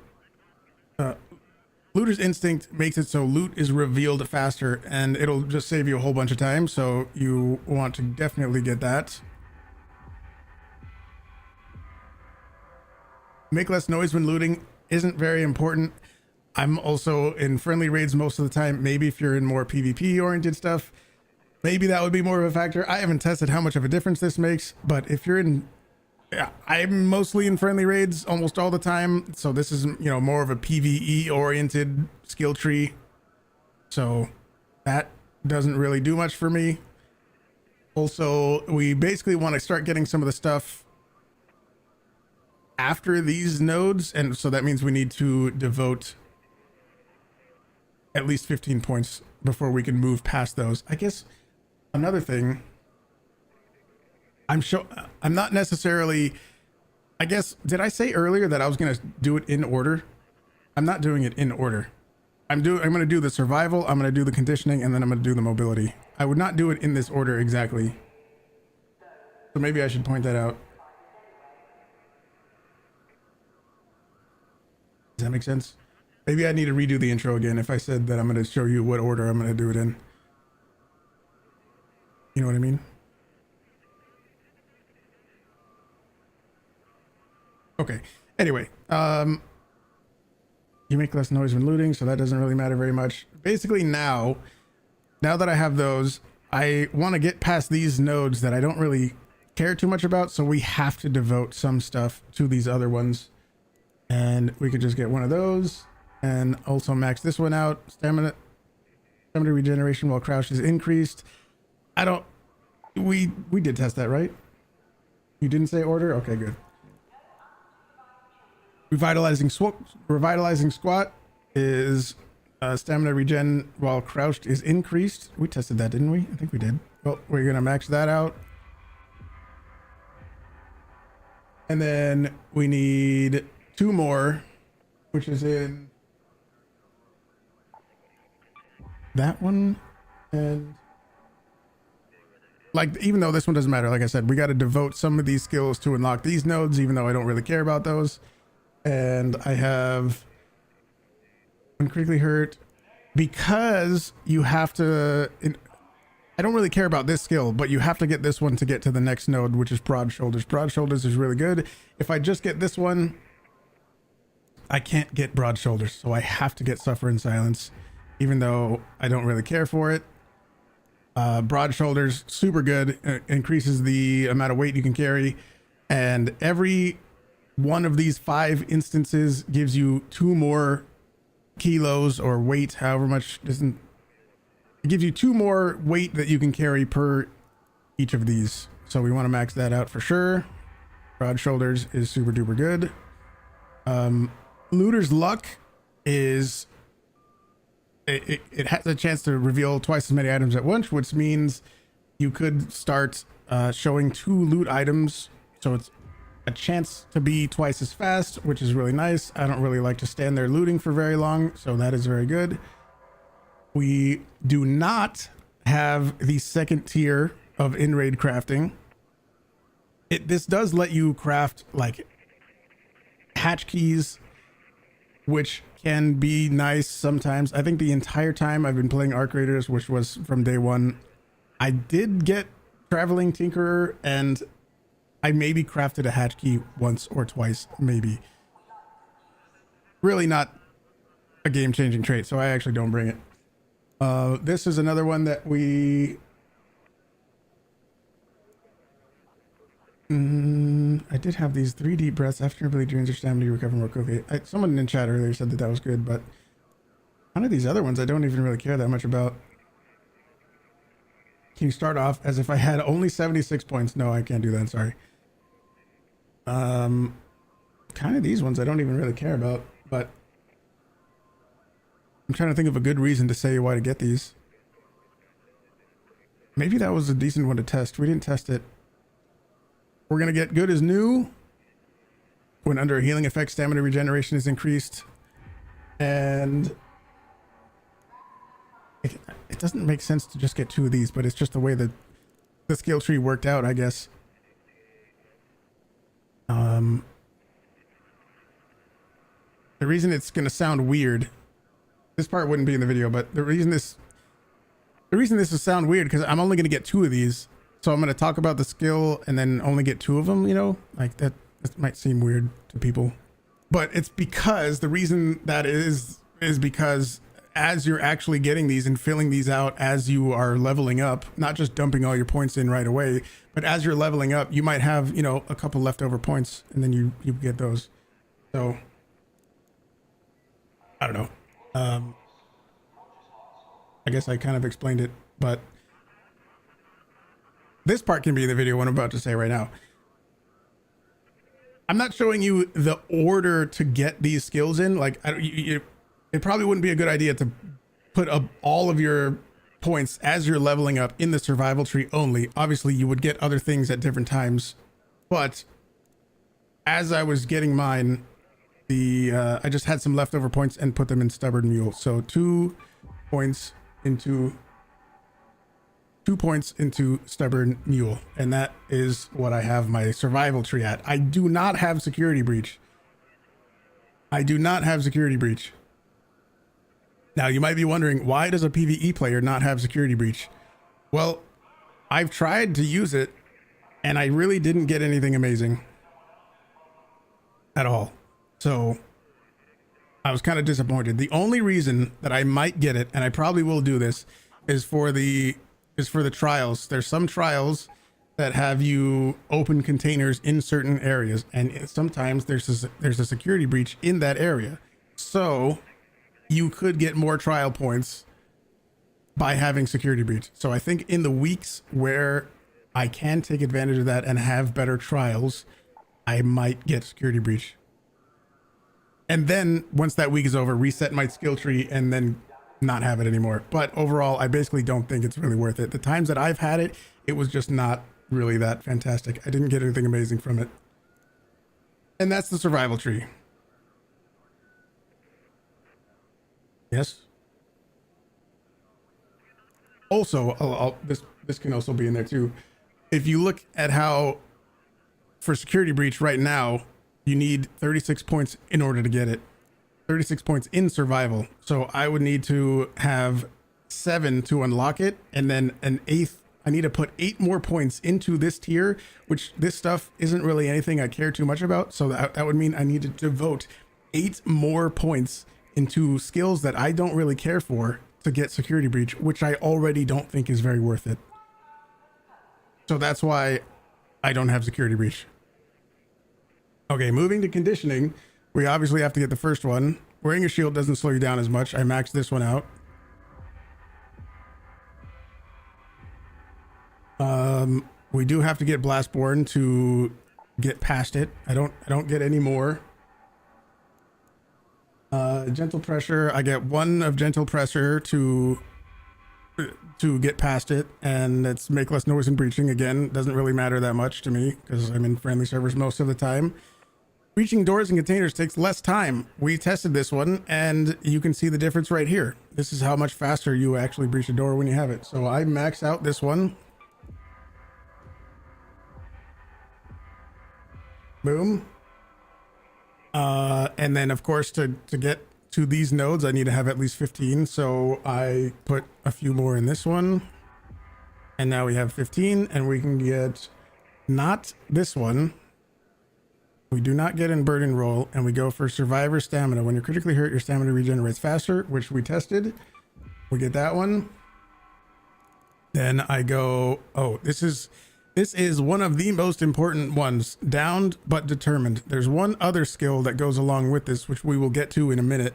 Speaker 1: Looter's Instinct makes it so loot is revealed faster and it'll just save you a whole bunch of time. So you want to definitely get that. Make less noise when looting isn't very important. I'm also in friendly raids most of the time. Maybe if you're in more PvP oriented stuff, maybe that would be more of a factor. I haven't tested how much of a difference this makes, but if you're in, yeah, I'm mostly in friendly raids almost all the time. So this is, you know, more of a PvE oriented skill tree. So that doesn't really do much for me. Also, we basically want to start getting some of the stuff after these nodes, and so that means we need to devote at least 15 points before we can move past those. I guess another thing, I'm not necessarily, I guess, did I say earlier that I was going to do it in order? I'm not doing it in order. I'm going to do the survival, I'm going to do the conditioning, and then I'm going to do the mobility. I would not do it in this order exactly. So maybe I should point that out. Does that make sense? Maybe I need to redo the intro again if I said that I'm going to show you what order I'm going to do it in. You know what I mean? Okay. Anyway, you make less noise when looting, so that doesn't really matter very much. Basically now that I have those, I want to get past these nodes that I don't really care too much about, so we have to devote some stuff to these other ones. And we could just get one of those and also max this one out. Stamina regeneration while crouch is increased. We did test that, right? You didn't say order? Okay, good. Revitalizing squat is stamina regen while crouched is increased. We tested that, didn't we? I think we did. Well, we're gonna max that out. And then we need 2 more, which is in that one. And like, even though this one doesn't matter, like I said, we got to devote some of these skills to unlock these nodes, even though I don't really care about those. And I have uncritically hurt because you have to, I don't really care about this skill, but you have to get this one to get to the next node, which is broad shoulders. Broad shoulders is really good. If I just get this one, I can't get broad shoulders, so I have to get suffer in silence, even though I don't really care for it. Broad shoulders, super good. Increases the amount of weight you can carry, and every one of these 5 instances gives you 2 more kilos or weight, however much. It gives you 2 more weight that you can carry per each of these, so we want to max that out for sure. Broad shoulders is super duper good. Looter's luck is it has a chance to reveal twice as many items at once, which means you could start showing 2 loot items, so it's a chance to be twice as fast, which is really nice. I don't really like to stand there looting for very long, so that is very good. We do not have the second tier of in-raid crafting. This does let you craft like hatch keys, which can be nice sometimes. I think the entire time I've been playing Arc Raiders, which was from day 1, I did get Traveling Tinkerer, and I maybe crafted a hatch key once or twice, maybe. Really not a game-changing trait, so I actually don't bring it. This is another one that we... I did have these 3 deep breaths after ability drains your stamina to recover more quickly. Someone in chat earlier said that that was good, but none of these other ones I don't even really care that much about. Can you start off as if I had only 76 points? No, I can't do that. Sorry. Kind of these ones I don't even really care about, but I'm trying to think of a good reason to say why to get these. Maybe that was a decent one to test. We didn't test it. We're going to get good as new. When under a healing effect, stamina regeneration is increased. And it doesn't make sense to just get 2 of these, but it's just the way that the skill tree worked out, I guess. The reason it's going to sound weird, this part wouldn't be in the video, but the reason this will sound weird because I'm only going to get 2 of these. So I'm going to talk about the skill and then only get 2 of them, you know, like that might seem weird to people, but it's because the reason that is because as you're actually getting these and filling these out as you are leveling up, not just dumping all your points in right away, but as you're leveling up, you might have, you know, a couple leftover points and then you get those. So I don't know. I guess I kind of explained it, but this part can be in the video what I'm about to say right now. I'm not showing you the order to get these skills in. Like, it probably wouldn't be a good idea to put up all of your points as you're leveling up in the survival tree only. Obviously, you would get other things at different times, but as I was getting mine, I just had some leftover points and put them in Stubborn Mule. So 2 points into Stubborn Mule, and that is what I have my survival tree at. I do not have Security Breach. Now you might be wondering, why does a PvE player not have Security Breach? Well, I've tried to use it and I really didn't get anything amazing at all. So I was kind of disappointed. The only reason that I might get it, and I probably will do this, is for the trials. There's some trials that have you open containers in certain areas, and sometimes there's a security breach in that area. So you could get more trial points by having security breach. So I think in the weeks where I can take advantage of that and have better trials, I might get security breach. And then once that week is over, reset my skill tree and then not have it anymore. But overall, I basically don't think it's really worth it. The times that I've had it, it was just not really that fantastic. I didn't get anything amazing from it. And that's the survival tree. Yes. Also, this can also be in there too. If you look at how for security breach right now, you need 36 points in order to get it. 36 points in survival. So I would need to have 7 to unlock it, and then an 8th. I need to put 8 more points into this tier, which this stuff isn't really anything I care too much about. So that would mean I need to devote 8 more points into skills that I don't really care for to get security breach, which I already don't think is very worth it. So that's why I don't have security breach. Okay, moving to conditioning, we obviously have to get the first one. Wearing a shield doesn't slow you down as much. I maxed this one out. We do have to get Blastborn to get past it. I don't get any more. Gentle pressure, I get 1 of gentle pressure to get past it, and it's make less noise and breaching. Again, doesn't really matter that much to me because I'm in friendly servers most of the time. Breaching doors and containers takes less time. We tested this one and you can see the difference right here. This is how much faster you actually breach a door when you have it. So I max out this one. Boom. And then of course to get to these nodes, I need to have at least 15. So I put a few more in this one. And now we have 15, and we can get not this one. We do not get in burden roll, and we go for survivor stamina. When you're critically hurt, your stamina regenerates faster, which we tested. We get that one. Then I go, oh, this is This is one of the most important ones. Downed but determined. There's one other skill that goes along with this, which we will get to in a minute.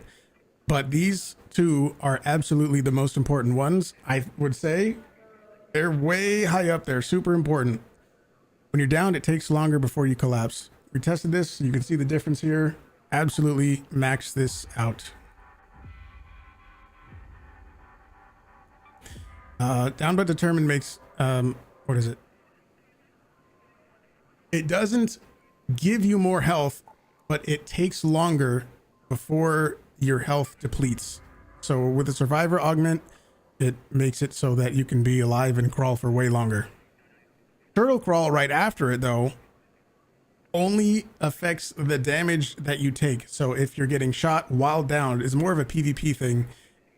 Speaker 1: But these two are absolutely the most important ones. I would say they're way high up there. Super important. When you're downed, it takes longer before you collapse. We tested this. You can see the difference here. Absolutely max this out. Down but determined makes, what is it? It doesn't give you more health, but it takes longer before your health depletes. So with the survivor augment, it makes it so that you can be alive and crawl for way longer. Turtle crawl right after it though only affects the damage that you take. So if you're getting shot while downed, it's more of a PvP thing.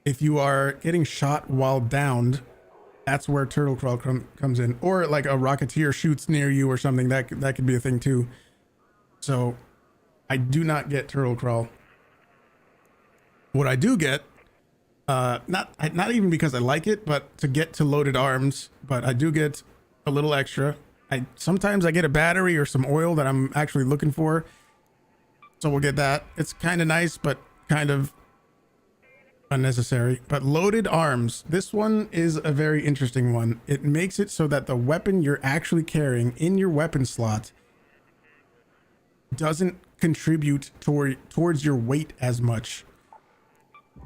Speaker 1: If you are getting shot while downed, that's where turtle crawl comes in, or like a rocketeer shoots near you or something. That could be a thing too. So I do not get turtle crawl. What I do get, not even because I like it, but to get to loaded arms. But I do get a little extra. Sometimes I get a battery or some oil that I'm actually looking for. So we'll get that. It's kind of nice, but kind of unnecessary. But loaded arms, this one is a very interesting one. It makes it so that the weapon you're actually carrying in your weapon slot doesn't contribute towards your weight as much.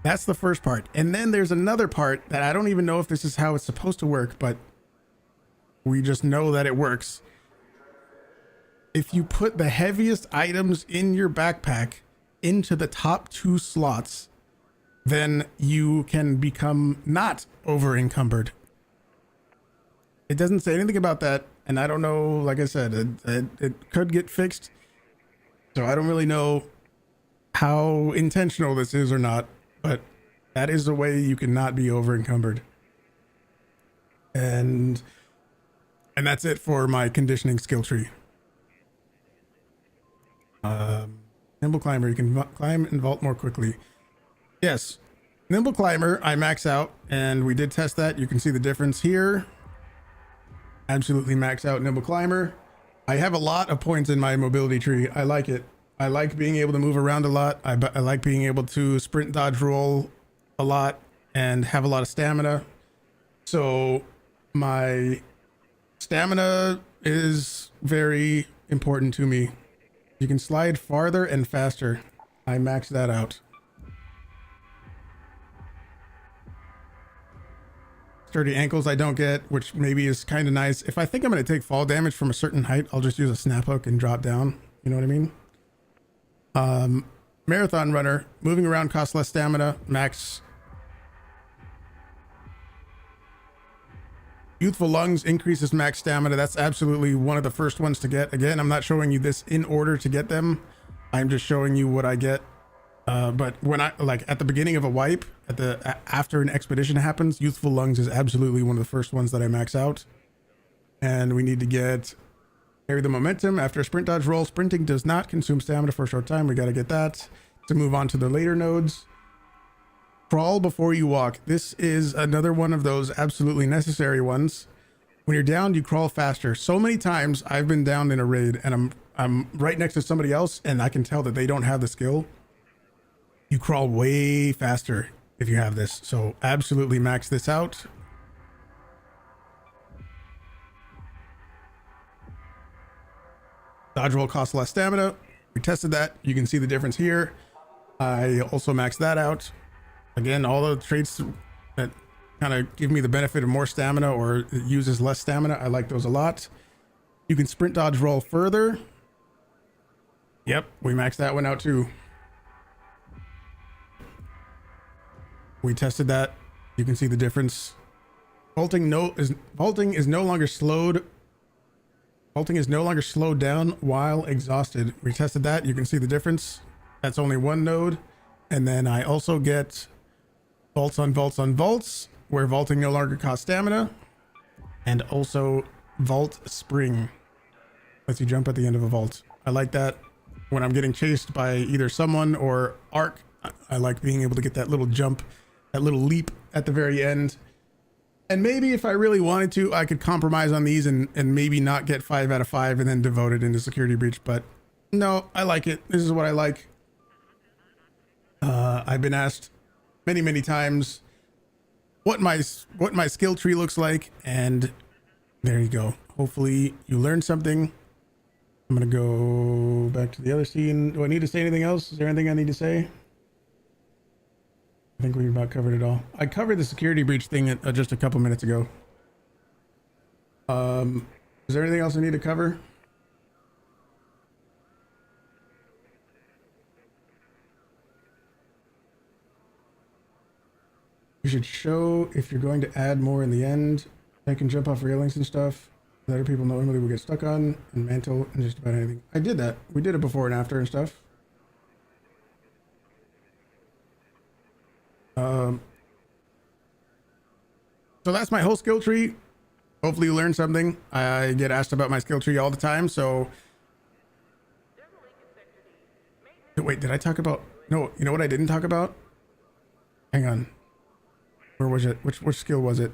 Speaker 1: That's the first part. And then there's another part that I don't even know if this is how it's supposed to work, but we just know that it works. If you put the heaviest items in your backpack into the top 2 slots, then you can become not over encumbered. It doesn't say anything about that, and I don't know, like I said, it could get fixed. So I don't really know how intentional this is or not, but that is the way you cannot be over encumbered. And that's it for my conditioning skill tree. Nimble climber, you can climb and vault more quickly. Yes, nimble climber, I max out, and we did test that. You can see the difference here. Absolutely max out nimble climber. I have a lot of points in my mobility tree. I like it. I like being able to move around a lot. I like being able to sprint, dodge, roll a lot, and have a lot of stamina. So my stamina is very important to me. You can slide farther and faster. I maxed that out. Sturdy ankles I don't get, which maybe is kind of nice. If I think I'm going to take fall damage from a certain height, I'll just use a snap hook and drop down. You know what I mean? Marathon runner, moving around costs less stamina, max. Youthful lungs increases max stamina. That's absolutely one of the first ones to get. Again, I'm not showing you this in order to get them. I'm just showing you what I get. But when I, like at the beginning of a wipe, after an expedition happens, youthful lungs is absolutely one of the first ones that I max out. And we need to get carry the momentum after a sprint dodge roll. Sprinting does not consume stamina for a short time. We got to get that to move on to the later nodes. Crawl before you walk. This is another one of those absolutely necessary ones. When you're down, you crawl faster. So many times I've been down in a raid and I'm right next to somebody else and I can tell that they don't have the skill. You crawl way faster if you have this. So absolutely max this out. Dodge roll costs less stamina. We tested that. You can see the difference here. I also maxed that out. Again, all the traits that kind of give me the benefit of more stamina or it uses less stamina, I like those a lot. You can sprint dodge roll further. Yep, we maxed that one out too. We tested that. You can see the difference. Vaulting is no longer slowed. Vaulting is no longer slowed down while exhausted. We tested that. You can see the difference. That's only one node. And then I also get vaults on vaults on vaults, where vaulting no longer costs stamina. And also vault spring. Lets you jump at the end of a vault. I like that. When I'm getting chased by either someone or Arc, I like being able to get that little jump, that little leap at the very end. And maybe if I really wanted to, I could compromise on these and maybe not get 5 out of 5 and then devote it into security breach. But no, I like it. This is what I like. I've been asked many times what my skill tree looks like, and there you go. Hopefully you learned something. I'm gonna go back to the other scene. Do I need to say anything else? Is there anything I need to say? I think we about covered it all. I covered the security breach thing just a couple minutes ago. Is there anything else I need to cover? You should show if you're going to add more in the end. I can jump off railings and stuff that other people normally will get stuck on, and mantle and just about anything. I did that. We did it before and after and stuff. So that's my whole skill tree. Hopefully you learned something. I get asked about my skill tree all the time, so wait, did I talk about? No, you know what I didn't talk about? Hang on. Where was it? Which skill was it?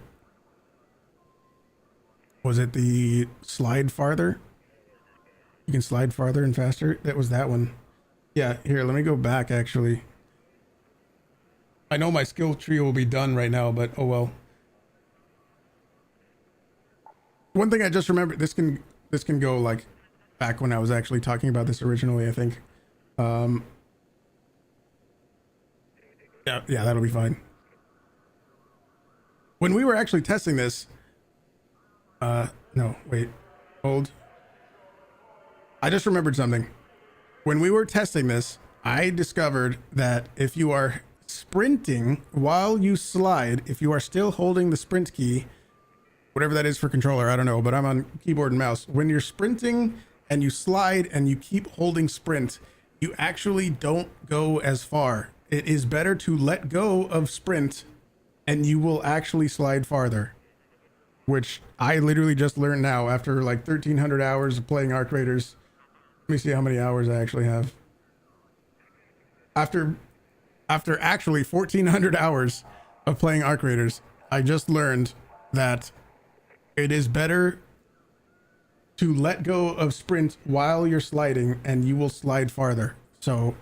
Speaker 1: Was it the slide farther? You can slide farther and faster. That was that one. Yeah, here, let me go back actually. I know my skill tree will be done right now, but oh well. One thing I just remembered, this can go like back when I was actually talking about this originally, I think. Yeah, that'll be fine. When we were actually testing this, no, wait, hold. I just remembered something. When we were testing this, I discovered that if you are sprinting while you slide, if you are still holding the sprint key, whatever that is for controller, I don't know, but I'm on keyboard and mouse. When you're sprinting and you slide and you keep holding sprint, you actually don't go as far. It is better to let go of sprint and you will actually slide farther, which I literally just learned now after like 1,300 hours of playing Arc Raiders. Let me see how many hours I actually have. After actually 1,400 hours of playing Arc Raiders, I just learned that it is better to let go of sprint while you're sliding and you will slide farther. So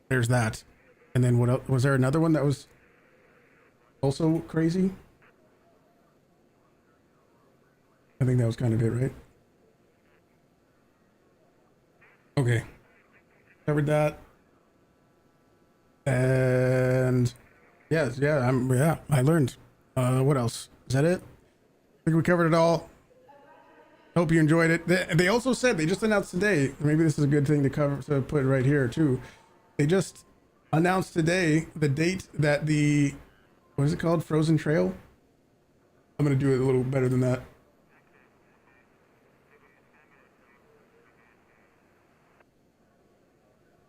Speaker 1: there's that. And then what else? Was there another one that was also crazy? I think that was kind of it, right? Okay. Covered that. And yeah, I learned. What else? Is that it? I think we covered it all. Hope you enjoyed it. They also said, they just announced today, maybe this is a good thing to cover, to put right here too. They just announced today the date that the, what is it called? Frozen Trail? I'm going to do it a little better than that.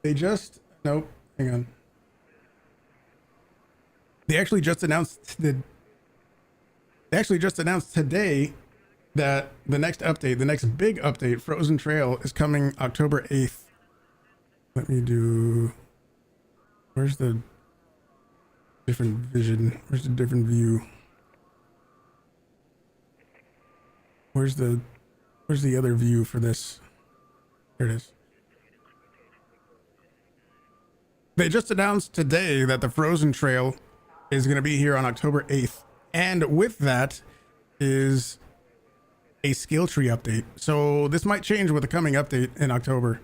Speaker 1: They just, nope, hang on. They actually just announced today that the next update, the next big update, Frozen Trail, is coming October 8th. Let me do, where's the different vision? Where's the different view? Where's the other view for this? There it is. They just announced today that the Frozen Trail is going to be here on October 8th. And with that is a skill tree update. So this might change with the coming update in October.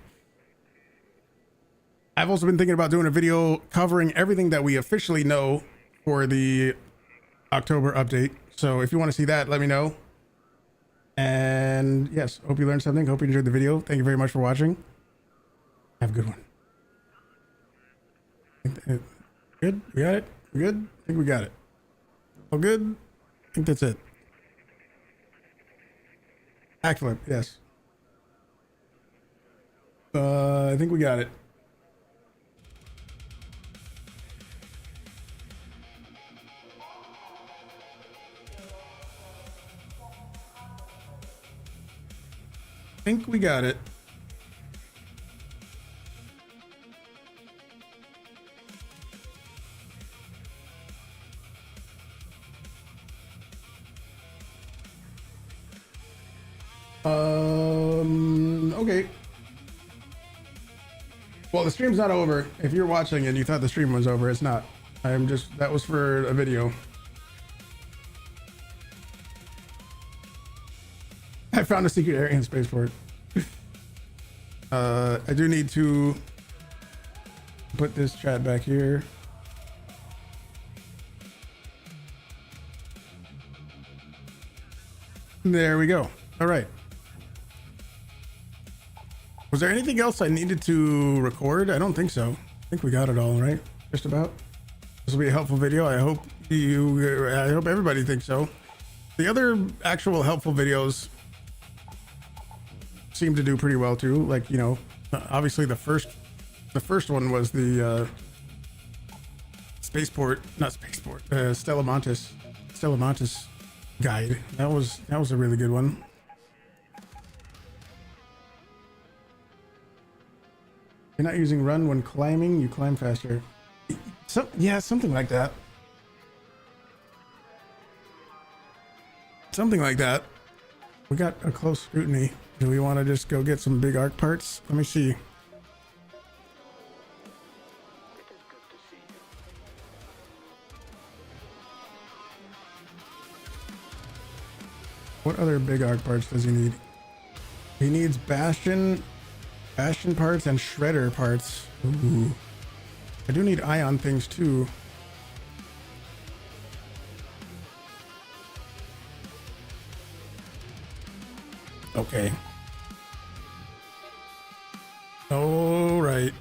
Speaker 1: I've also been thinking about doing a video covering everything that we officially know for the October update. So if you want to see that, let me know. And yes, hope you learned something. Hope you enjoyed the video. Thank you very much for watching. Have a good one. Good? We got it? We good? I think we got it. All good? I think that's it. Backflip, yes. I think we got it. I think we got it. Okay. Well, the stream's not over. If you're watching and you thought the stream was over, it's not. That was for a video. I found a secret area in spaceport. I do need to put this chat back here. There we go. All right. Was there anything else I needed to record? I don't think so. I think we got it all, right? Just about. This will be a helpful video. I hope everybody thinks so. The other actual helpful videos seem to do pretty well too. Like, you know, obviously the first one was the Stella Montes guide. That was a really good one. You're not using run when climbing, you climb faster. Yeah, something like that. Something like that. We got a close scrutiny. Do we want to just go get some big arc parts? Let me see. What other big arc parts does he need? He needs Bastion parts and Shredder parts. Ooh. I do need ion things too. Okay. All right.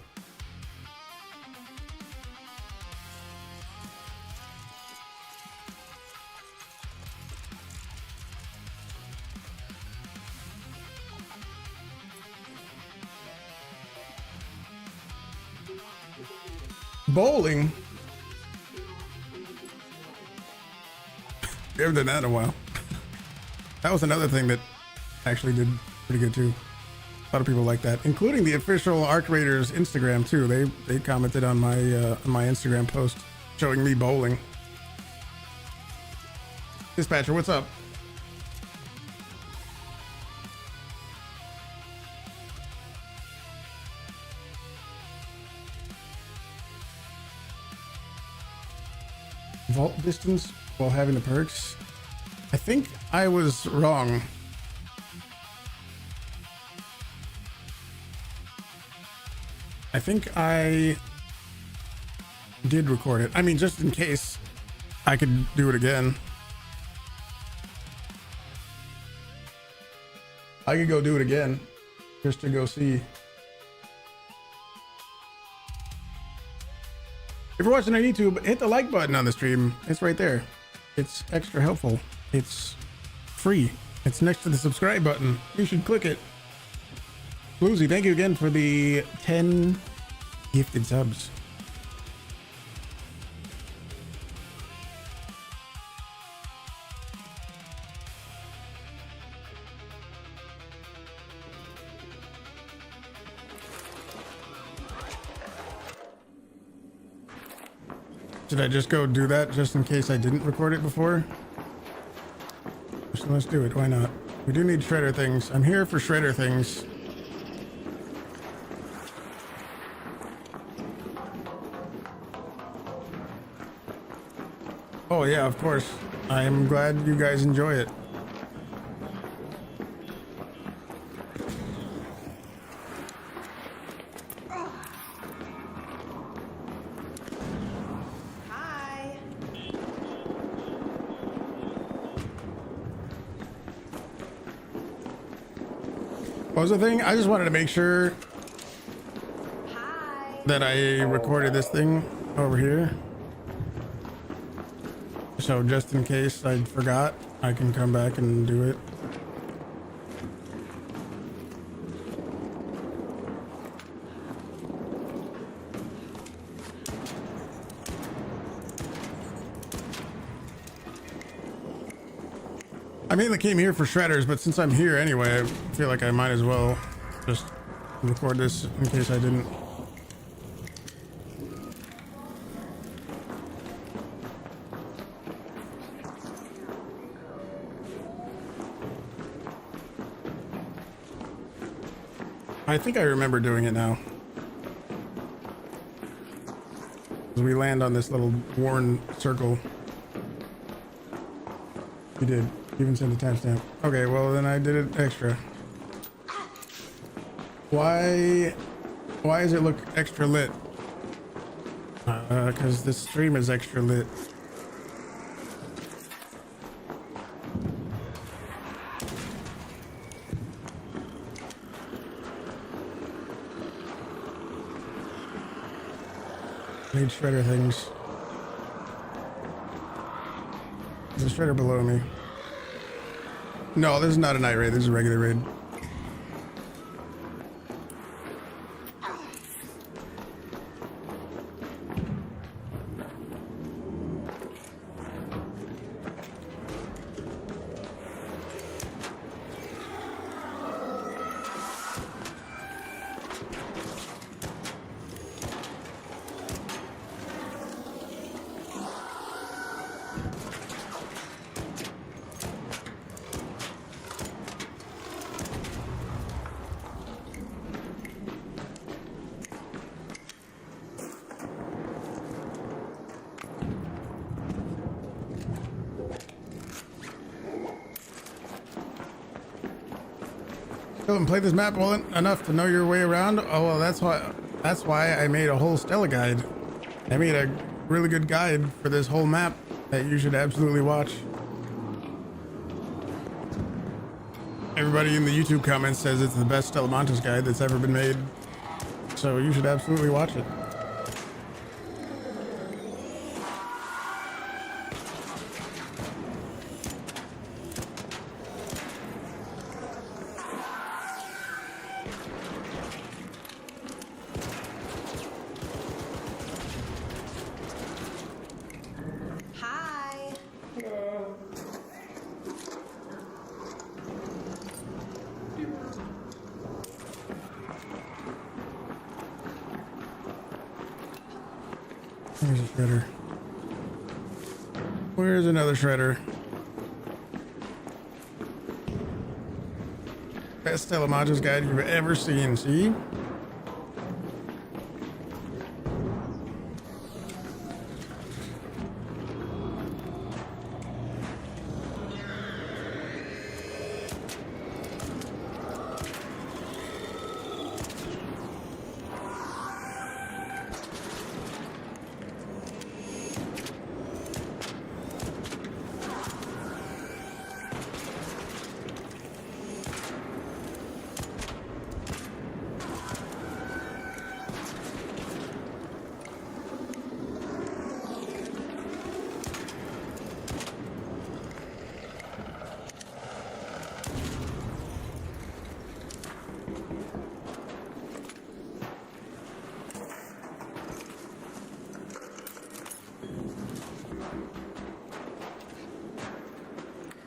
Speaker 1: Bowling? We haven't done that in a while. That was another thing that actually did pretty good too. A lot of people like that, including the official Arc Raiders Instagram too. They commented on my Instagram post showing me bowling. Dispatcher, what's up? Vault distance while having the perks. I think I was wrong. I think I did record it. I mean, just in case I could do it again. I could go do it again just to go see. If you're watching on YouTube, hit the like button on the stream. It's right there. It's extra helpful. It's free. It's next to the subscribe button. You should click it. Bluesy, thank you again for the 10 gifted subs. Should I just go do that just in case I didn't record it before? So let's do it. Why not? We do need shredder things. I'm here for shredder things. Oh yeah, of course. I am glad you guys enjoy it. What was the thing? I just wanted to make sure that I recorded this thing over here. So just in case I forgot, I can come back and do it. I mainly came here for shredders, but since I'm here anyway, I feel like I might as well just record this in case I didn't. I think I remember doing it now. As we land on this little worn circle. You did. Even send a timestamp. Okay, well then I did it extra. Why does it look extra lit? Because this stream is extra lit. Need shredder things. There's a shredder below me. No, this is not a night raid. This is a regular raid. Still haven't played this map well enough to know your way around. Oh well, that's why I made a whole Stella guide. I made a really good guide for this whole map that you should absolutely watch. Everybody in the YouTube comments says it's the best Stellamontes guide that's ever been made, so you should absolutely watch it. There's a shredder. Where's another shredder? Best Stellamontes guide you've ever seen, see?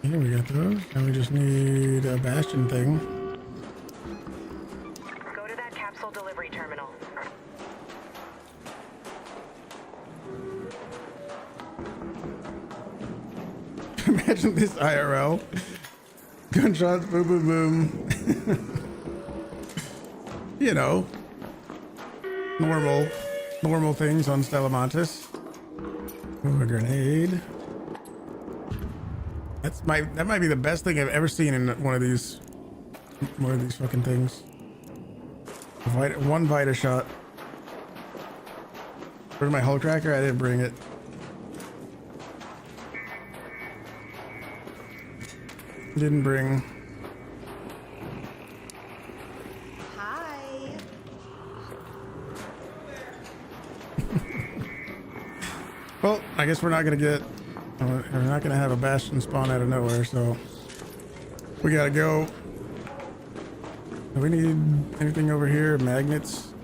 Speaker 1: Here we got those. Now we just need a Bastion thing.
Speaker 2: Go to that capsule delivery terminal.
Speaker 1: Imagine this IRL. Gunshots, boom, boom, boom. You know, normal things on Stellamontes. Ooh, a grenade. That might be the best thing I've ever seen in one of these fucking things. One Vita shot. Where's my hull cracker? I didn't bring it. Didn't bring.
Speaker 9: Hi.
Speaker 1: Well, I guess we're not gonna get. We're not gonna have a Bastion spawn out of nowhere, so we gotta go. Do we need anything over here? Magnets?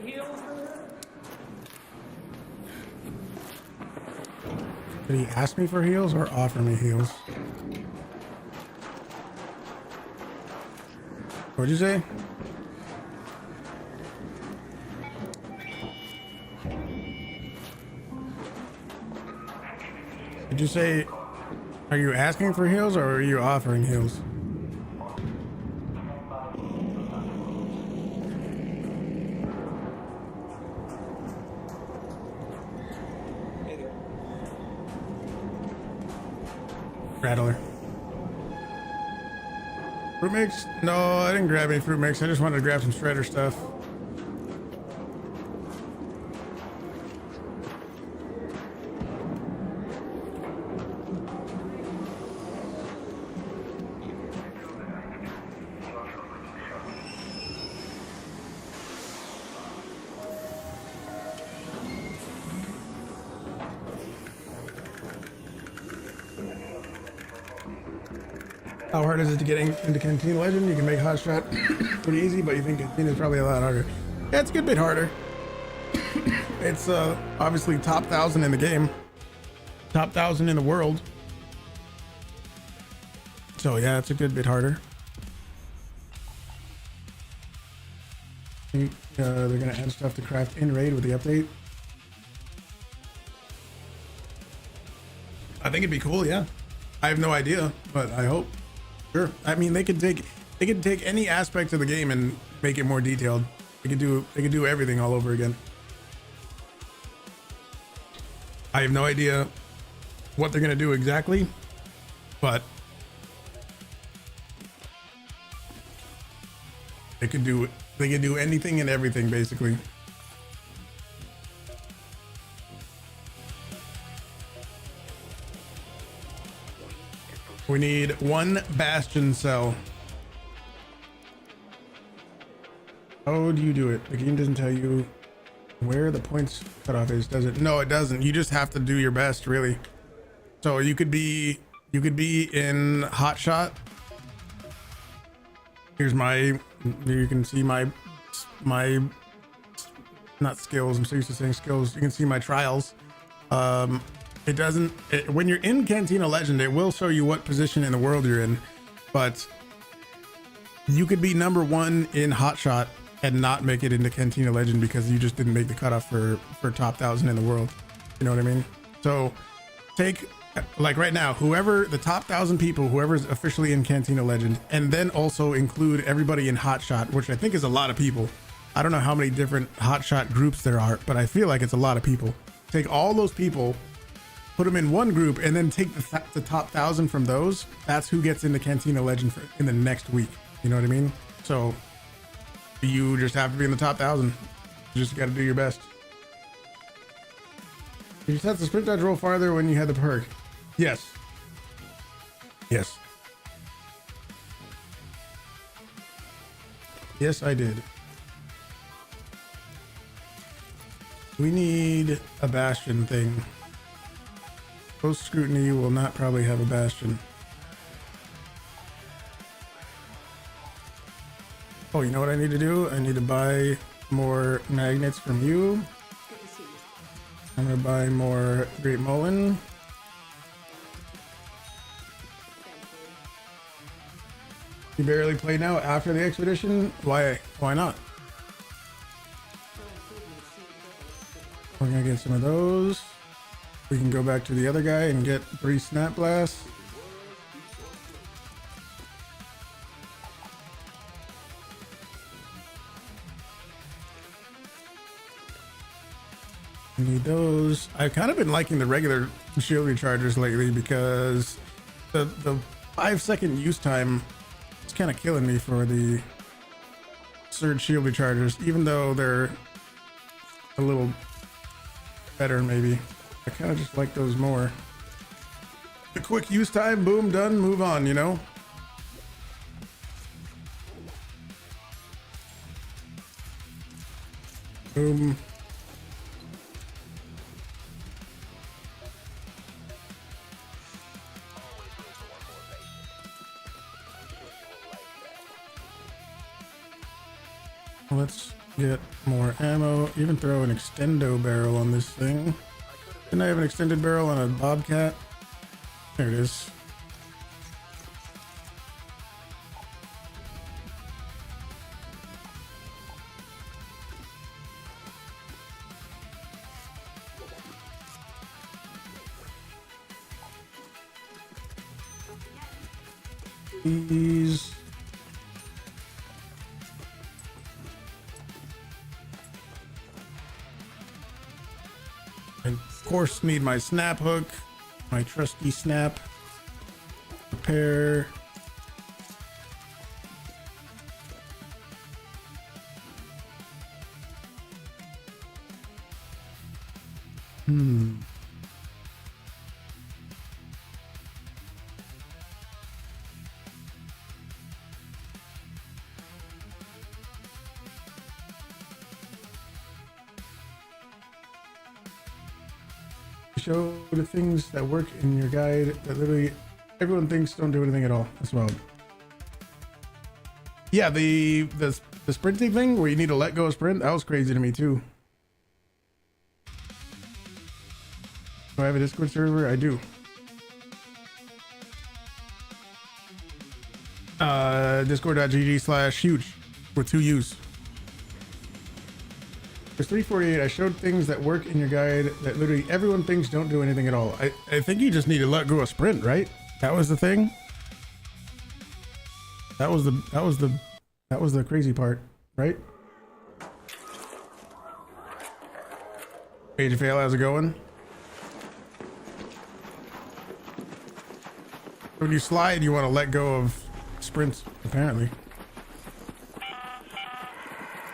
Speaker 6: heals for her?
Speaker 1: Did he ask me for heals or offer me heals? What'd you say? Did you say, are you asking for heals or are you offering heals? Rattler. Fruit mix? No, I didn't grab any fruit mix. I just wanted to grab some shredder stuff. How hard is it to get into Cantina Legend? You can make Hot Shot pretty easy, but you think Cantina is probably a lot harder. Yeah, it's a good bit harder. It's obviously top 1,000 in the game, top 1,000 in the world. So yeah, it's a good bit harder. They're gonna add stuff to craft in raid with the update. I think it'd be cool. Yeah, I have no idea, but I hope. Sure. I mean, they could take any aspect of the game and make it more detailed. They could do everything all over again. I have no idea what they're gonna do exactly, but they could do anything and everything basically. We need 1 Bastion cell. How do you do it? The game doesn't tell you where the points cutoff is, does it? No, it doesn't. You just have to do your best, really. So you could be in Hot Shot. Here's my, you can see my not skills. I'm so used to saying skills. You can see my trials. It doesn't, when you're in Cantina Legend, it will show you what position in the world you're in, but you could be number 1 in Hot Shot and not make it into Cantina Legend because you just didn't make the cutoff for top 1,000 in the world. You know what I mean? So take, like right now, whoever the top 1,000 people, whoever's officially in Cantina Legend, and then also include everybody in Hot Shot, which I think is a lot of people. I don't know how many different Hot Shot groups there are, but I feel like it's a lot of people. Take all those people, put them in one group, and then take the top 1,000 from those. That's who gets into Cantina Legend in the next week. You know what I mean? So you just have to be in the top 1,000. You just got to do your best. Did you set the sprint dodge roll farther when you had the perk? Yes. Yes. Yes, I did. We need a Bastion thing. Post scrutiny will not probably have a Bastion. Oh, you know what I need to do? I need to buy more magnets from you. I'm gonna buy more Great Mullen. You barely play now after the expedition? Why not? We're gonna get some of those. We can go back to the other guy and get 3 snap blasts. We need those. I've kind of been liking the regular shield rechargers lately because the 5-second use time is kind of killing me for the surge shield rechargers, even though they're a little better maybe. I kind of just like those more. The quick use time, boom, done, move on, you know? Boom. Let's get more ammo. Even throw an extendo barrel on this thing. Didn't I have an extended barrel on a Bwabcat? There it is. These. And of course need my snap hook, my trusty snap. Repair. Show the things that work in your guide that literally everyone thinks don't do anything at all. That's wild. Yeah, the sprinting thing where you need to let go of sprint, that was crazy to me too. Do I have a Discord server? I do. Discord.gg/Huuge with 2 U's. There's 348. I showed things that work in your guide that literally everyone thinks don't do anything at all. I think you just need to let go of sprint, right? That was the thing. That was the crazy part, right? Age of Fail, how's it going? When you slide, you want to let go of sprints, apparently.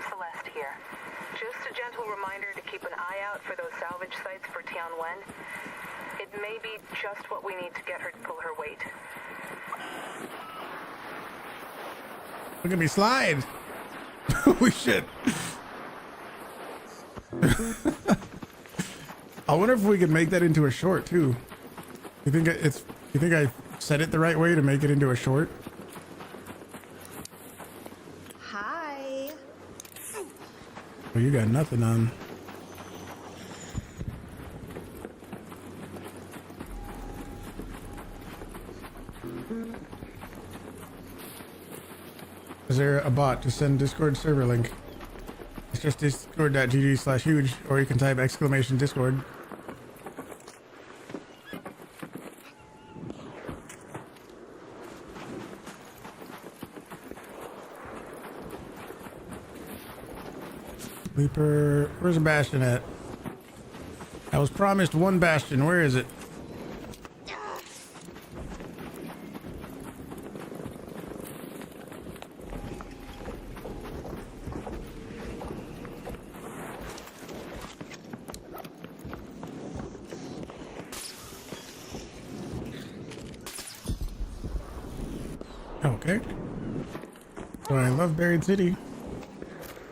Speaker 2: Celeste here. Just a gentle reminder to keep an eye out for those salvage sites for Tianwen. It may be just what we need to get her to pull her weight.
Speaker 1: Look at me slide. Holy shit. I wonder if we could make that into a short too. You think I said it the right way to make it into a short?
Speaker 9: Hi.
Speaker 1: Well, you got nothing on. Is there a bot to send Discord server link? It's just discord.gg/Huuge, or you can type !Discord. Leaper, where's a Bastion at? I was promised one Bastion, where is it? Okay. So I love Buried City.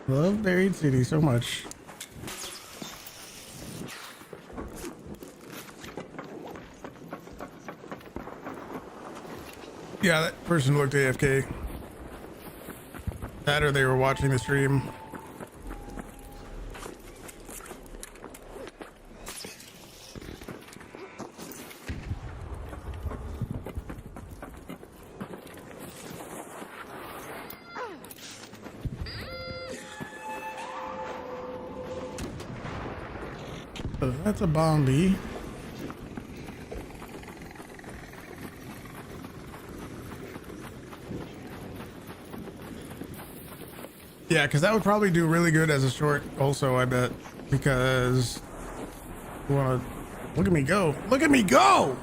Speaker 1: Love Buried City so much. Yeah, that person looked AFK. That or they were watching the stream. So that's a bombie. Yeah, because that would probably do really good as a short also, I bet. Because you want to look at me go. Look at me go!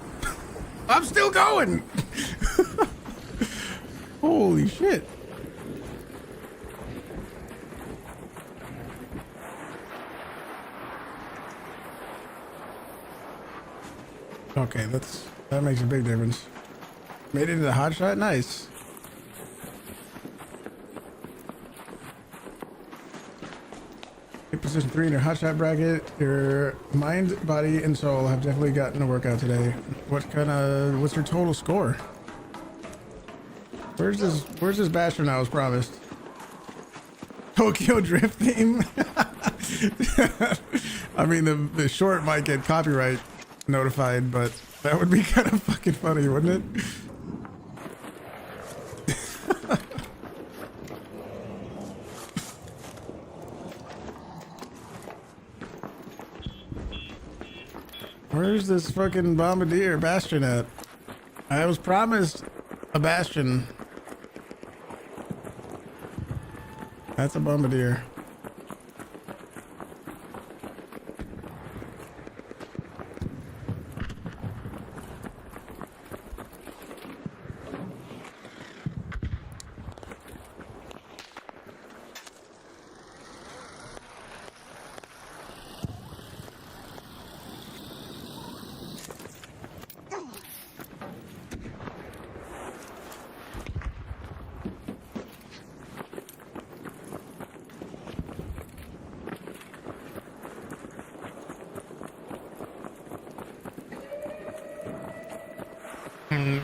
Speaker 1: I'm still going! Holy shit. Okay, that makes a big difference. Made it into the hot shot, nice. Position 3 in your hot shot bracket. Your mind, body, and soul have definitely gotten a workout today. What's your total score? Where's this Bastion I was promised? Tokyo Drift theme. I mean, the short might get copyright notified, but that would be kind of fucking funny, wouldn't it? Where's this fucking bombardier Bastion at? I was promised a Bastion. That's a bombardier.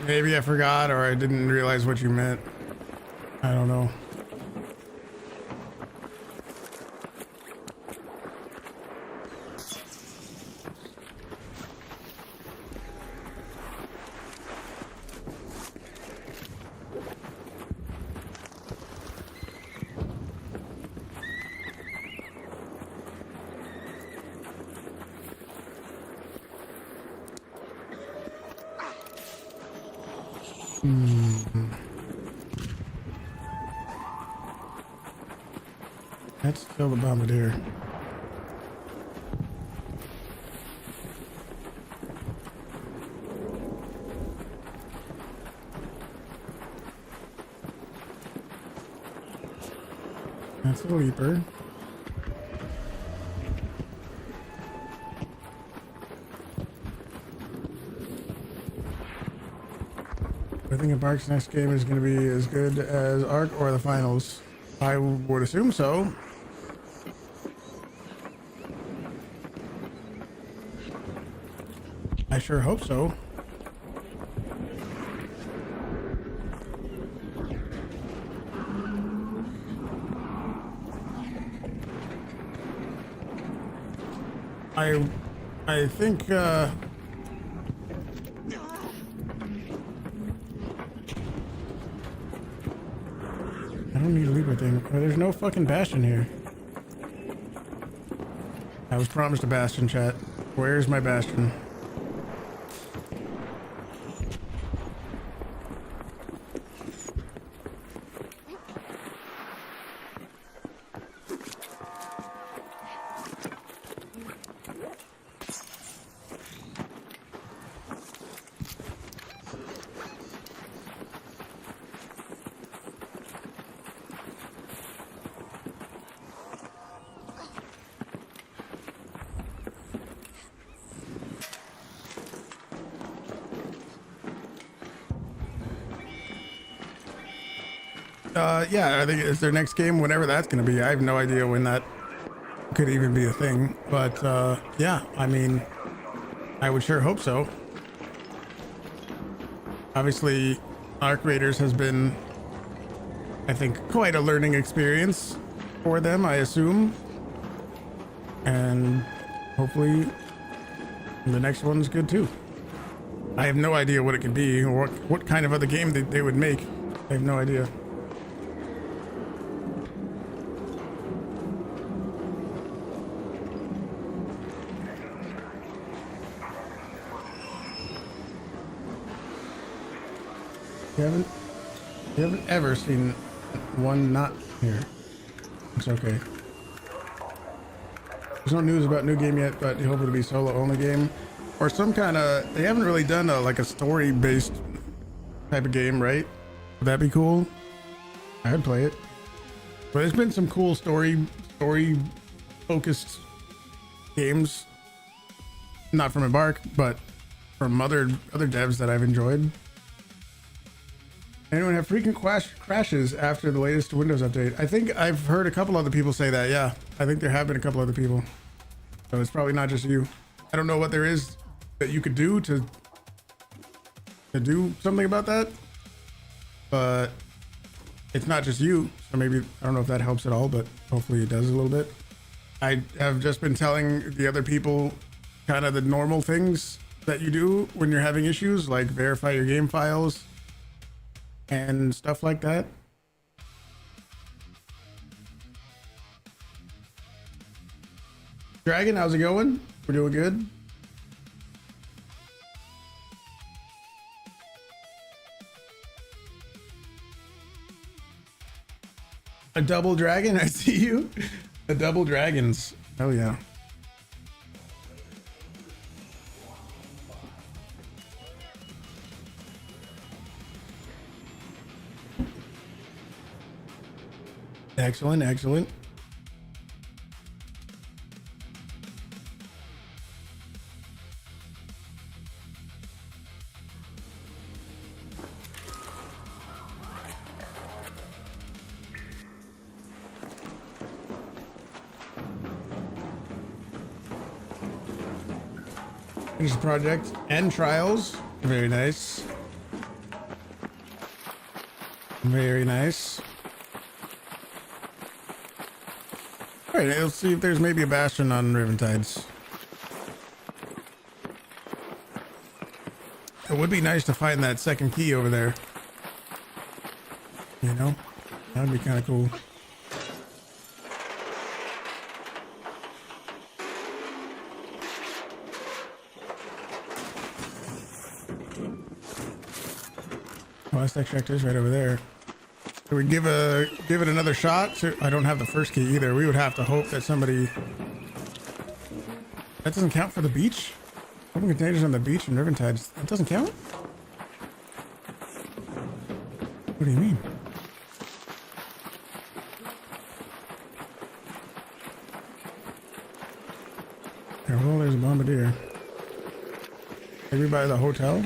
Speaker 1: Maybe I forgot, or I didn't realize what you meant. I don't know. Let's kill the bombardier. That's a leaper. I think Embark's next game is going to be as good as Ark or the finals. I would assume so. I sure hope so. I think I don't need a leaper thing. Oh, there's no fucking Bastion here. I was promised a Bastion, chat. Where's my Bastion? Yeah, I think it's their next game, whenever that's going to be. I have no idea when that could even be a thing. But, yeah, I mean, I would sure hope so. Obviously, Arc Raiders has been, I think, quite a learning experience for them, I assume. And hopefully the next one's good, too. I have no idea what it could be or what kind of other game they would make. I have no idea. You haven't ever seen one not here. It's okay. There's no news about new game yet, but you hope it'll be solo only game or some kind of. They haven't really done like a story based type of game, right? Would that be cool? I'd play it. But there's been some cool story focused games, not from Embark, but from other devs that I've enjoyed. Anyone have frequent crashes after the latest Windows update? I think I've heard a couple other people say that. Yeah, I think there have been a couple other people. So it's probably not just you. I don't know what there is that you could do to do something about that, but it's not just you. So maybe, I don't know if that helps at all, but hopefully it does a little bit. I have just been telling the other people kind of the normal things that you do when you're having issues, like verify your game files and stuff like that. Dragon, how's it going? We're doing good. A double dragon, I see you. A double dragons. Hell yeah. Excellent, excellent. Finish the project and trials. Very nice. Very nice. All right, let's see if there's maybe a Bastion on Riven Tides. It would be nice to find that second key over there. You know, that would be kind of cool. Last extractor is right over there. Should we give it another shot? I don't have the first key either. We would have to hope that somebody. That doesn't count for the beach. Open containers on the beach in Riven Tides. That doesn't count. What do you mean? Here, well, there's a bombardier. Maybe by the hotel.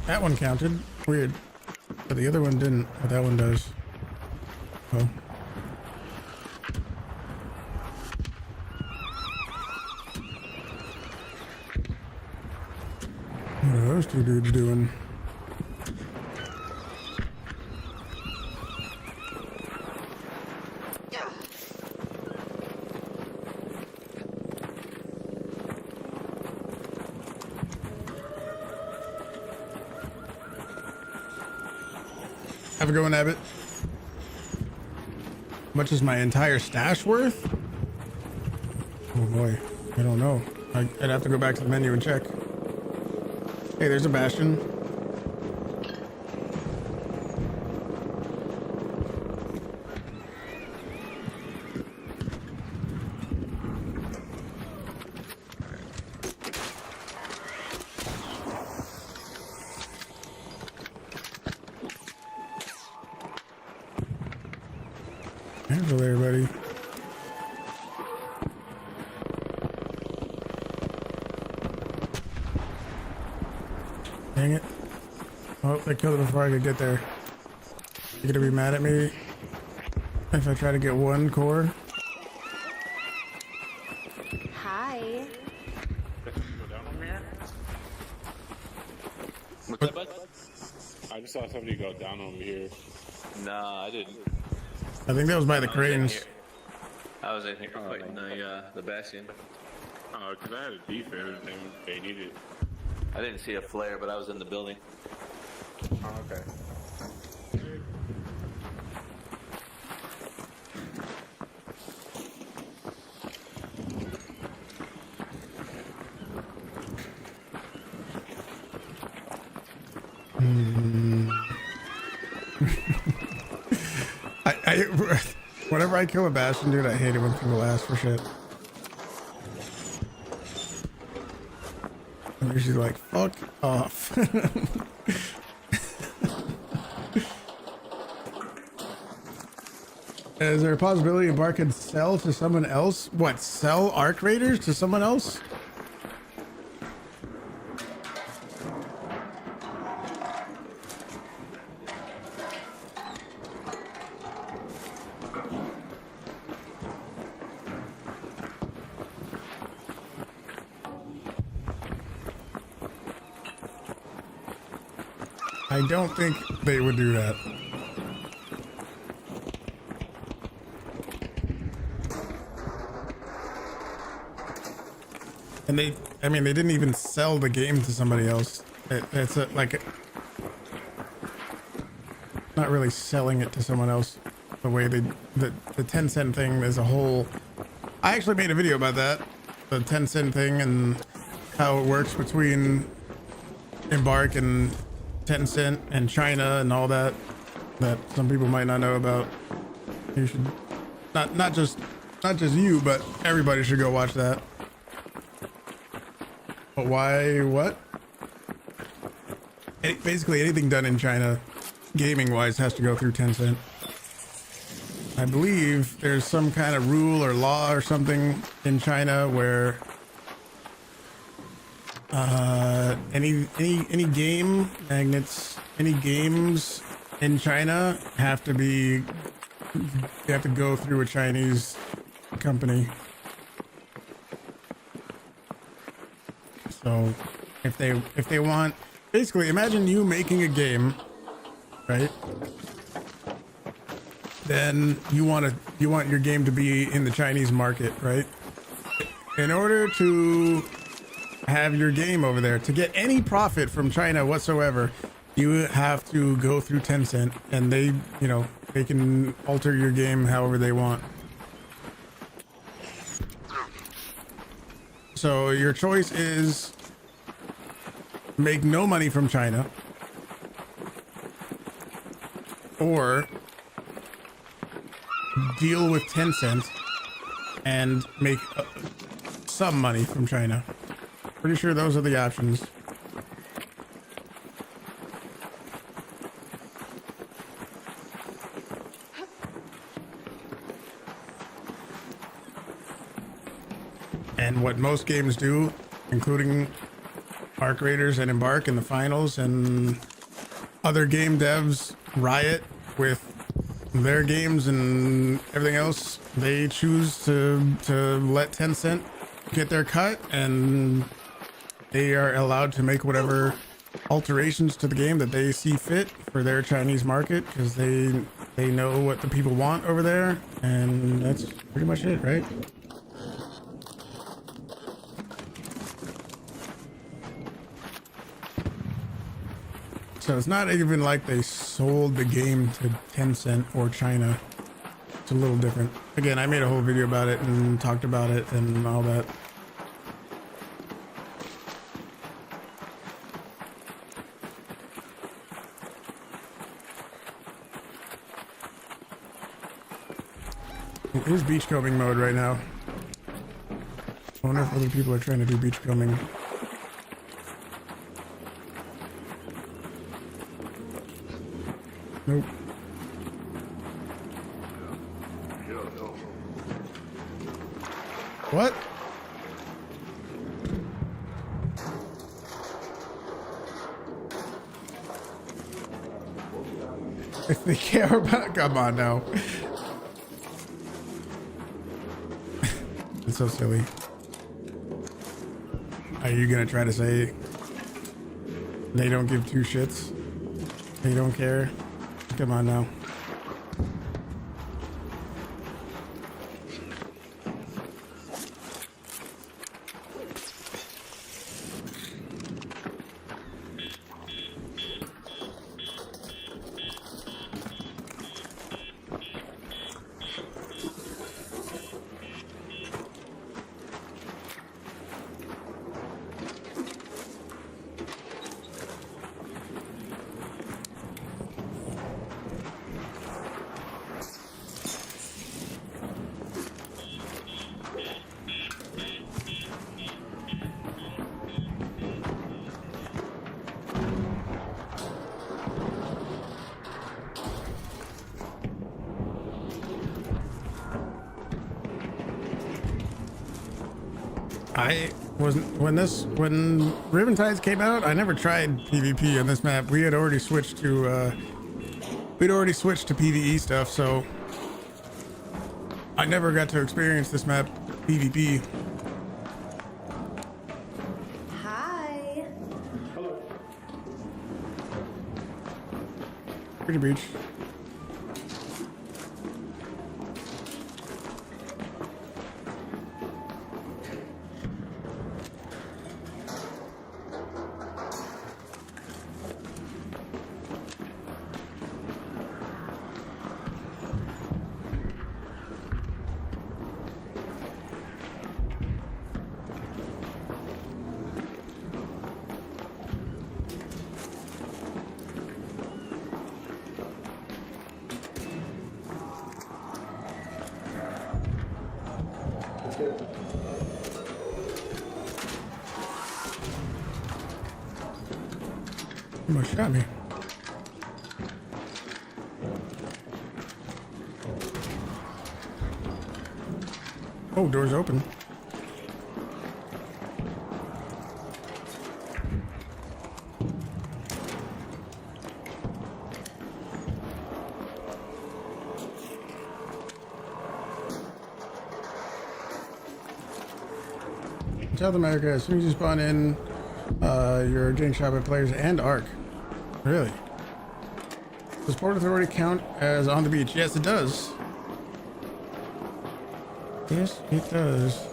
Speaker 1: That one counted. Weird. But the other one didn't. But that one does. Oh. What are those two dudes doing? Have a good one, Abbott. How much is my entire stash worth? Oh boy, I don't know. I'd have to go back to the menu and check. Hey, there's a Bastion. Careful there, buddy. Dang it. Oh, they killed it before I could get there. You're gonna be mad at me if I try to get one core?
Speaker 9: Hi.
Speaker 4: What's up, bud? I just saw somebody go down over here. Nah, I didn't.
Speaker 1: I think that was by the cranes.
Speaker 10: I was in here fighting the Bastion.
Speaker 4: Oh, because I had a defense and they needed.
Speaker 10: I didn't see a flare, but I was in the building.
Speaker 4: Oh, okay.
Speaker 1: Whenever I kill a Bastion, dude, I hate it when people ask for shit. I'm usually like, fuck off. Is there a possibility Embark could sell to someone else? What, sell Arc Raiders to someone else? I don't think they would do that. And they, I mean, they didn't even sell the game to somebody else. It's not really selling it to someone else the way the 10-cent thing as a whole. I actually made a video about that, the 10-cent thing and how it works between Embark and 10-cent and China and all that some people might not know about. You should not just you, but everybody should go watch that. But why? What? Basically anything done in China, gaming wise, has to go through 10-cent. I believe there's some kind of rule or law or something in China where any game magnets, any games in China have to go through a Chinese company. So if they want, basically imagine you making a game, right? Then you want your game to be in the Chinese market, right? In order to have your game over there, to get any profit from China whatsoever, you have to go through 10-cent, and they can alter your game however they want. So your choice is make no money from China, or deal with 10-cent and make some money from China. Pretty sure those are the options. And what most games do, including Arc Raiders and Embark in the finals, and other game devs riot with their games and everything else, they choose to let 10-cent get their cut, and they are allowed to make whatever alterations to the game that they see fit for their Chinese market, because they know what the people want over there, and that's pretty much it, right? So it's not even like they sold the game to 10-cent or China. It's a little different. Again, I made a whole video about it and talked about it and all that. It is beachcombing mode right now. I wonder if other people are trying to do beachcombing. Nope. What? If they care about, come on now. It's so silly. Are you gonna try to say they don't give two shits? They don't care? Come on now. I wasn't when Riven Tides came out. I never tried PvP on this map. We had already switched to PvE stuff, so I never got to experience this map PvP.
Speaker 9: Hi.
Speaker 1: Pretty beach. Almost shot me. Oh, door's open. South America, as soon as you spawn in, you're getting shot by players and Arc. Really? Does Port Authority count as on the beach? Yes, it does. Yes, it does.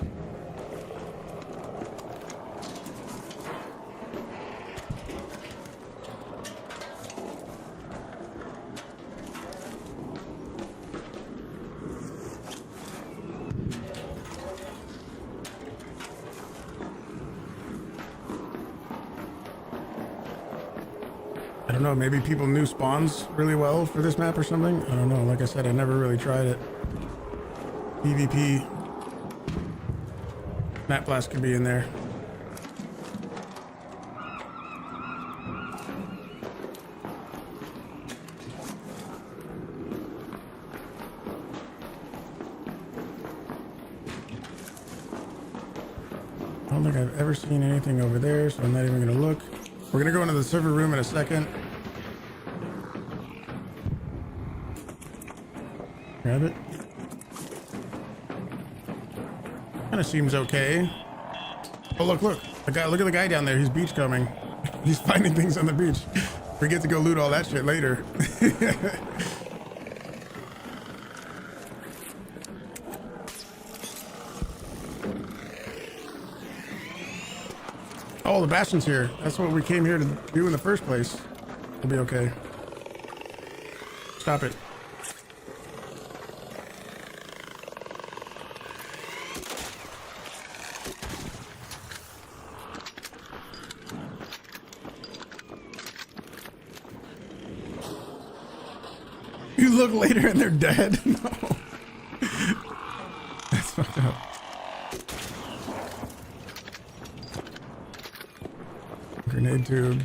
Speaker 1: I don't know, maybe people knew spawns really well for this map or something. I don't know. Like I said, I never really tried it. PvP. Map blast could be in there. I don't think I've ever seen anything over there, so I'm not even gonna look. We're gonna go into the server room in a second. Grab it. Kind of seems okay. Oh, look. The guy, look at the guy down there. He's beach coming. He's finding things on the beach. We get to go loot all that shit later. Oh, the Bastion's here. That's what we came here to do in the first place. We'll be okay. Stop it. You look later and they're dead? No. That's fucked up. Grenade tube.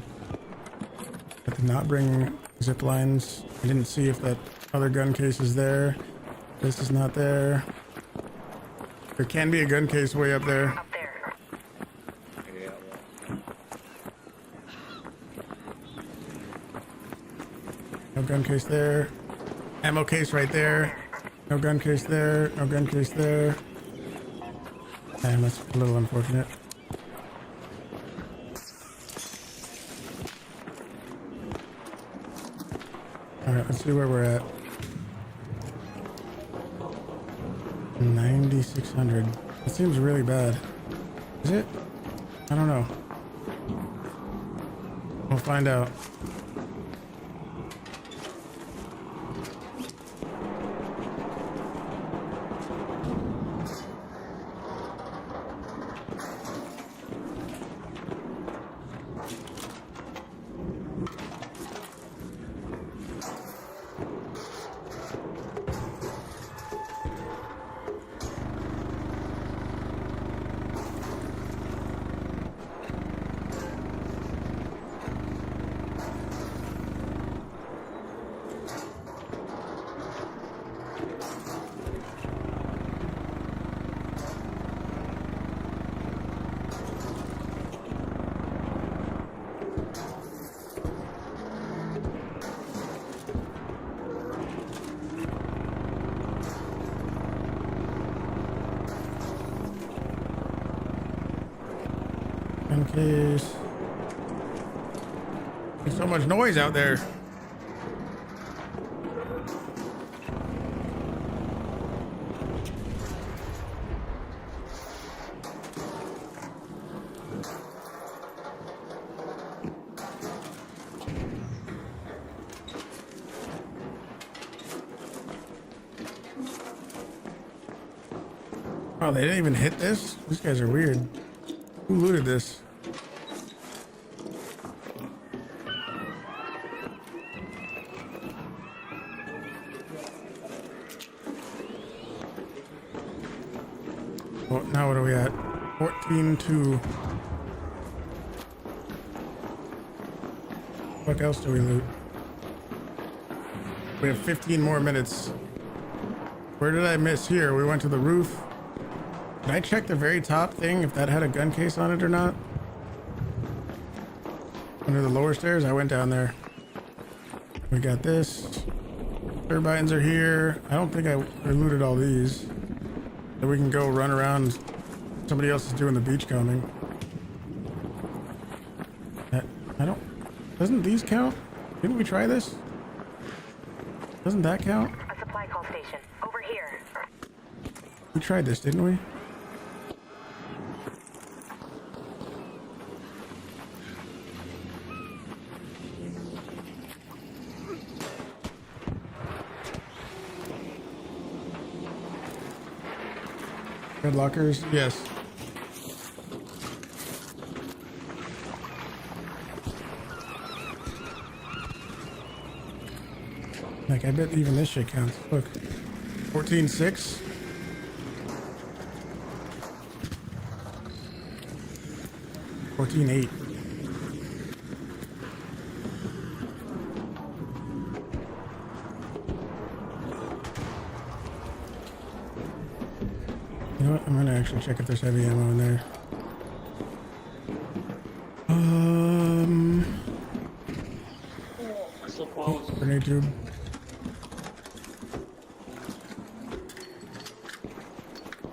Speaker 1: I did not bring zip lines. I didn't see if that other gun case is there. This is not there. There can be a gun case way up there.
Speaker 2: Up there.
Speaker 1: No gun case there. Ammo case right there. No gun case there. No gun case there. Damn, that's a little unfortunate. Alright, let's see where we're at. 9,600. That seems really bad. Is it? I don't know. We'll find out. In case. There's so much noise out there. Oh, they didn't even hit this? These guys are weird. Who looted this? Well, now what are we at? 14-2. What else do we loot? We have 15 more minutes. Where did I miss here? We went to the roof. Did I check the very top thing if that had a gun case on it or not? Under the lower stairs, I went down there. We got this. Turbines are here. I don't think I looted all these. So we can go run around. Somebody else is doing the beachcombing. I don't... Doesn't these count? Didn't we try this? Doesn't that count?
Speaker 2: A supply call station. Over here.
Speaker 1: We tried this, didn't we? Red lockers? Yes. Like, I bet even this shit counts. Look. 14-6. 14-8. You know what? I'm gonna actually check if there's heavy ammo in there. Oh, grenade tube.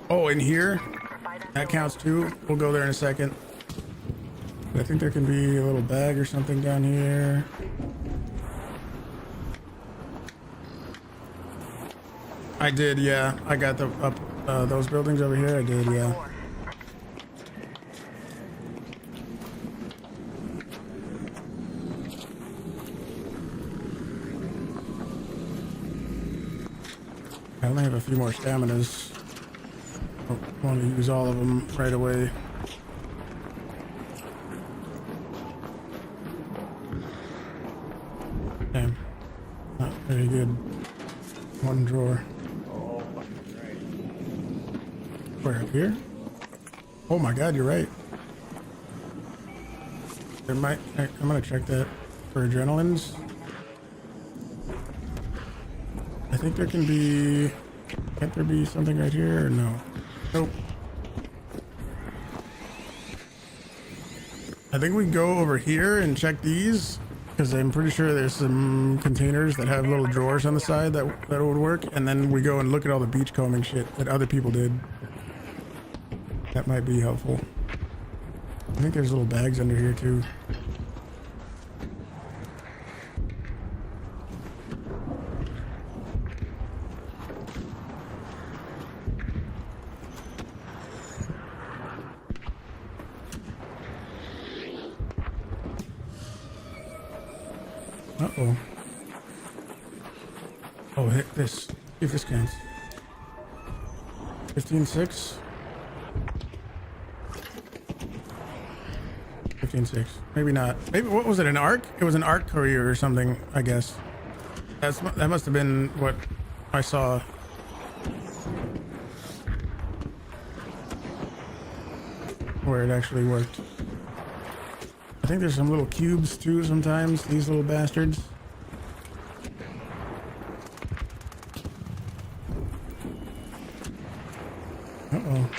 Speaker 1: Oh, in here? That counts too. We'll go there in a second. I think there can be a little bag or something down here. I did, yeah. I got the up those buildings over here. I did, yeah. I only have a few more staminas. I want to use all of them right away. Damn. Not very good. One drawer. Where, up here? Oh my god, you're right. There might... I'm gonna check that for adrenalines. I think there can be... Can't there be something right here or no? Nope. I think we can go over here and check these, because I'm pretty sure there's some containers that have little drawers on the side that would work, and then we go and look at all the beachcombing shit that other people did. That might be helpful. I think there's little bags under here too. Uh-oh. Oh, hit this. See if this counts. 15-6. 15-6. Maybe not. Maybe, what was it, an ARC? It was an ARC courier or something, I guess. That must have been what I saw. Where it actually worked. I think there's some little cubes too sometimes, these little bastards. Uh-oh.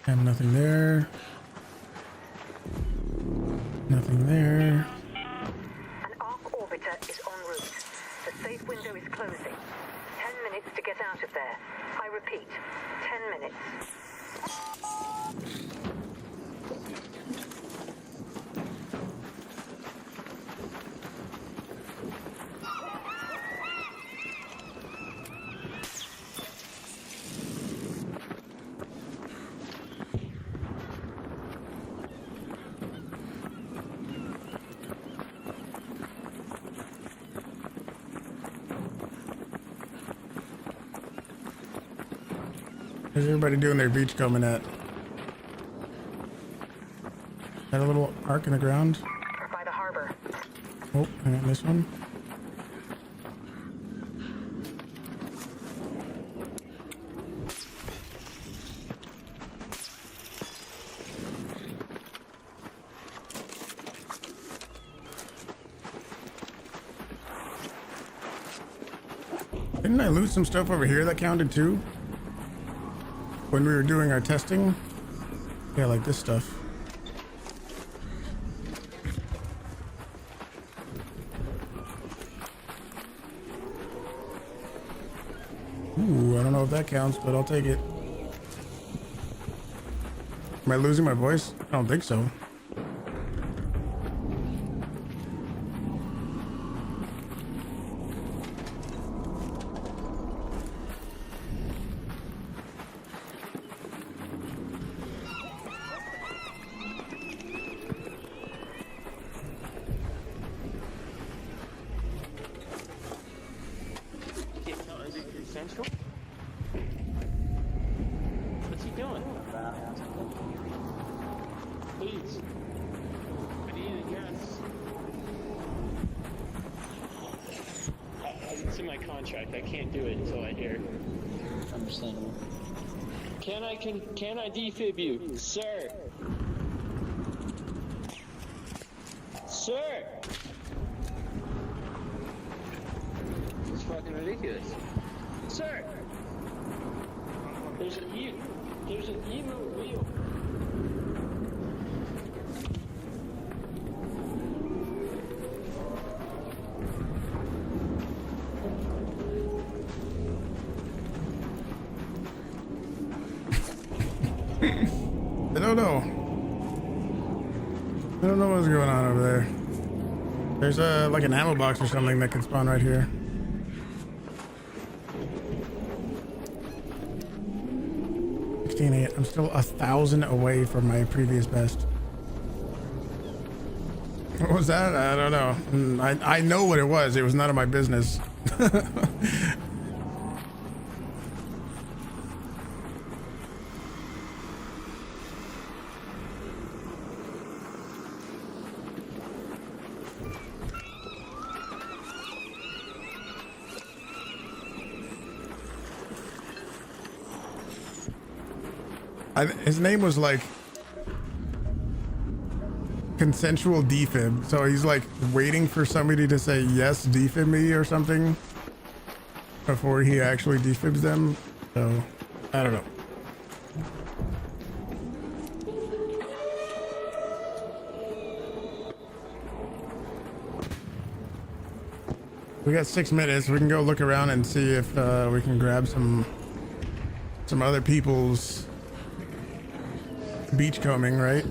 Speaker 1: And nothing there. Nothing there.
Speaker 2: An arc orbiter is en route. The safe window is closing. 10 minutes to get out of there. I repeat, 10 minutes.
Speaker 1: Where's everybody doing their beach combing at? Got a little arc in the ground.
Speaker 2: By the harbor.
Speaker 1: Oh, I got this one. Didn't I lose some stuff over here that counted too? When we were doing our testing? Yeah, like this stuff. Ooh, I don't know if that counts, but I'll take it. Am I losing my voice? I don't think so.
Speaker 6: What's he doing? Please. I need a guess. It's in my contract. I can't do it until I hear. Understandable. Can I defib you, sir? Sir! This is fucking ridiculous. Sir! There's an emu wheel.
Speaker 1: I don't know. I don't know what's going on over there. There's like an ammo box or something that can spawn right here. I'm still 1,000 away from my previous best. What was that? I don't know. I know what it was. It was none of my business. His name was like consensual defib, so he's like waiting for somebody to say yes, defib me or something before he actually defibs them. So I don't know. We got 6 minutes. We can go look around and see if we can grab some other people's beachcombing, right?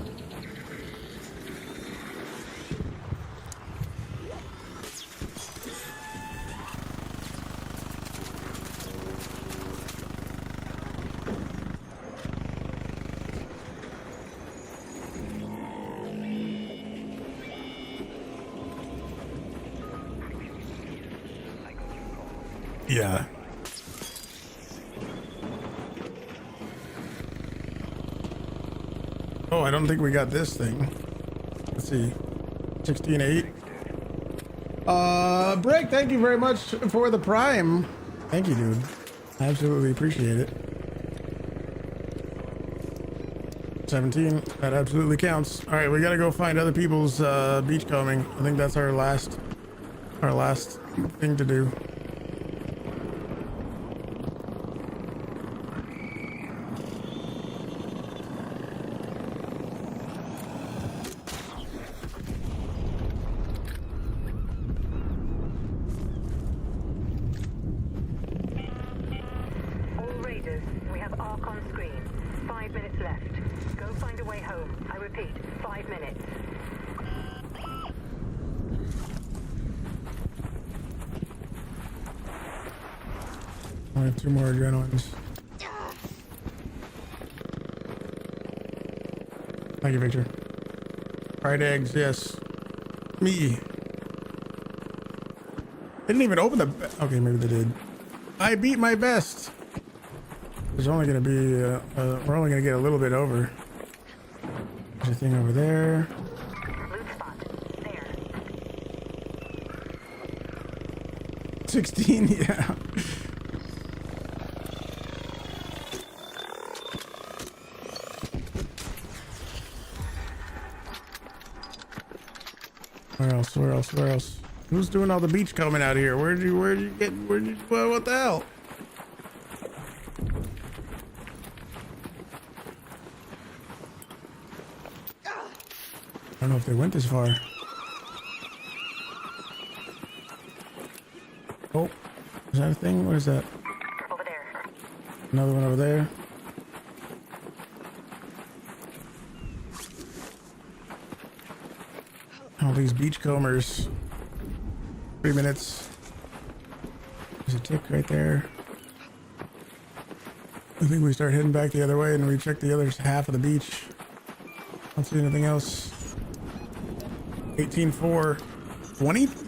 Speaker 1: Yeah. Oh, I don't think we got this thing. Let's see. 16.8. Break, thank you very much for the prime. Thank you, dude. I absolutely appreciate it. 17. That absolutely counts. All right, we gotta go find other people's beachcombing. I think that's our last thing to do.
Speaker 2: screen. 5 minutes left. Go find a way home. I repeat, 5 minutes.
Speaker 1: I have 2 more adrenalines. Thank you, Victor. Fried eggs, yes. Me. They didn't even open the... Okay, maybe they did. I beat my best. There's only going to be... we're only going to get a little bit over. There's a thing over there.
Speaker 2: Loot spot. There.
Speaker 1: 16, yeah. Where else? Where else? Where else? Who's doing all the beach combing out here? Where'd you get, well, what the hell? I don't know if they went this far. Oh, is that a thing? What is that?
Speaker 2: Over there.
Speaker 1: Another one over there. All these beachcombers. 3 minutes. There's a tick right there. I think we start heading back the other way and we check the other half of the beach. Don't see anything else. 18.4.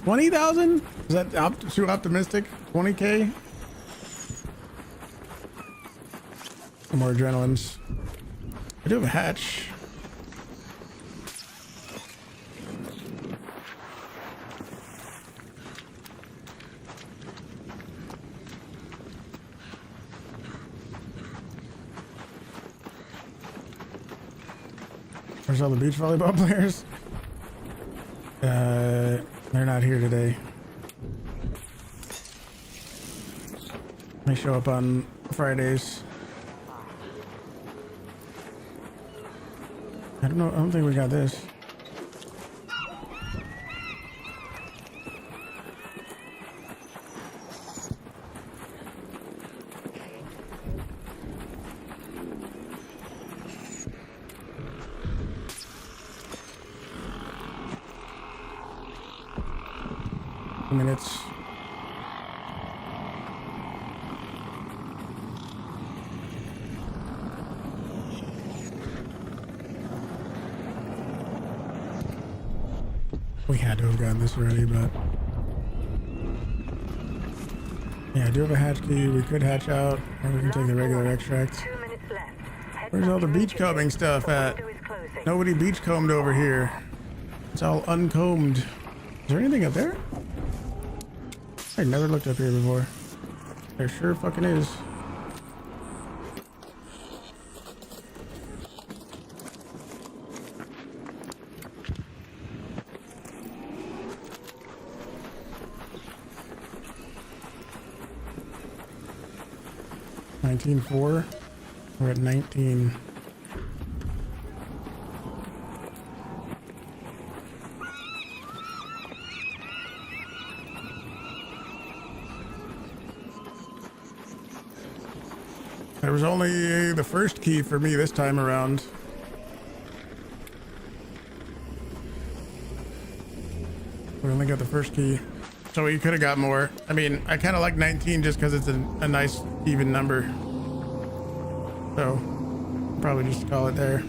Speaker 1: 20,000? Is that too optimistic? 20K? Some more adrenalines. I do have a hatch. Where's all the beach volleyball players? They're not here today. They show up on Fridays. I don't know. I don't think we got this. Minutes. We had to have gotten this already, but yeah, I do have a hatch key. We could hatch out, or we can take the regular extract.
Speaker 2: 2 minutes left.
Speaker 1: Where's all the beachcombing stuff at? Nobody beachcombed over here. It's all uncombed. Is there anything up there? I never looked up here before. There sure fucking is. $19.4. We're at 19. There was only the first key for me this time around. We only got the first key. So we could have got more. I mean, I kind of like 19 just because it's a nice even number. So, probably just call it there.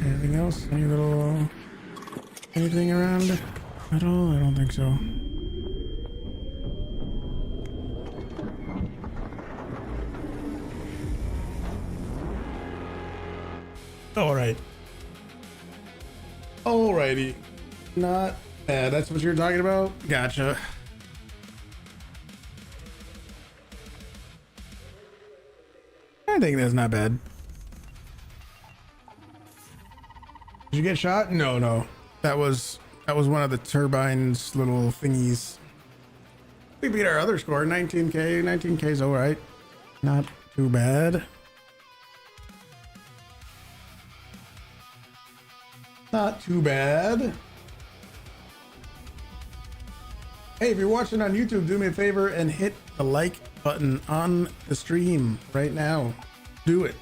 Speaker 1: Anything else? Anything around at all? I don't think so. Alright. Alrighty. Not bad. That's what you're talking about? Gotcha. I think that's not bad. Did you get shot? No. That was That was one of the turbines little thingies. We beat our other score, 19k. 19k is all right. Not too bad. Not too bad. Hey, if you're watching on YouTube, do me a favor and hit the like button on the stream right now. Do it.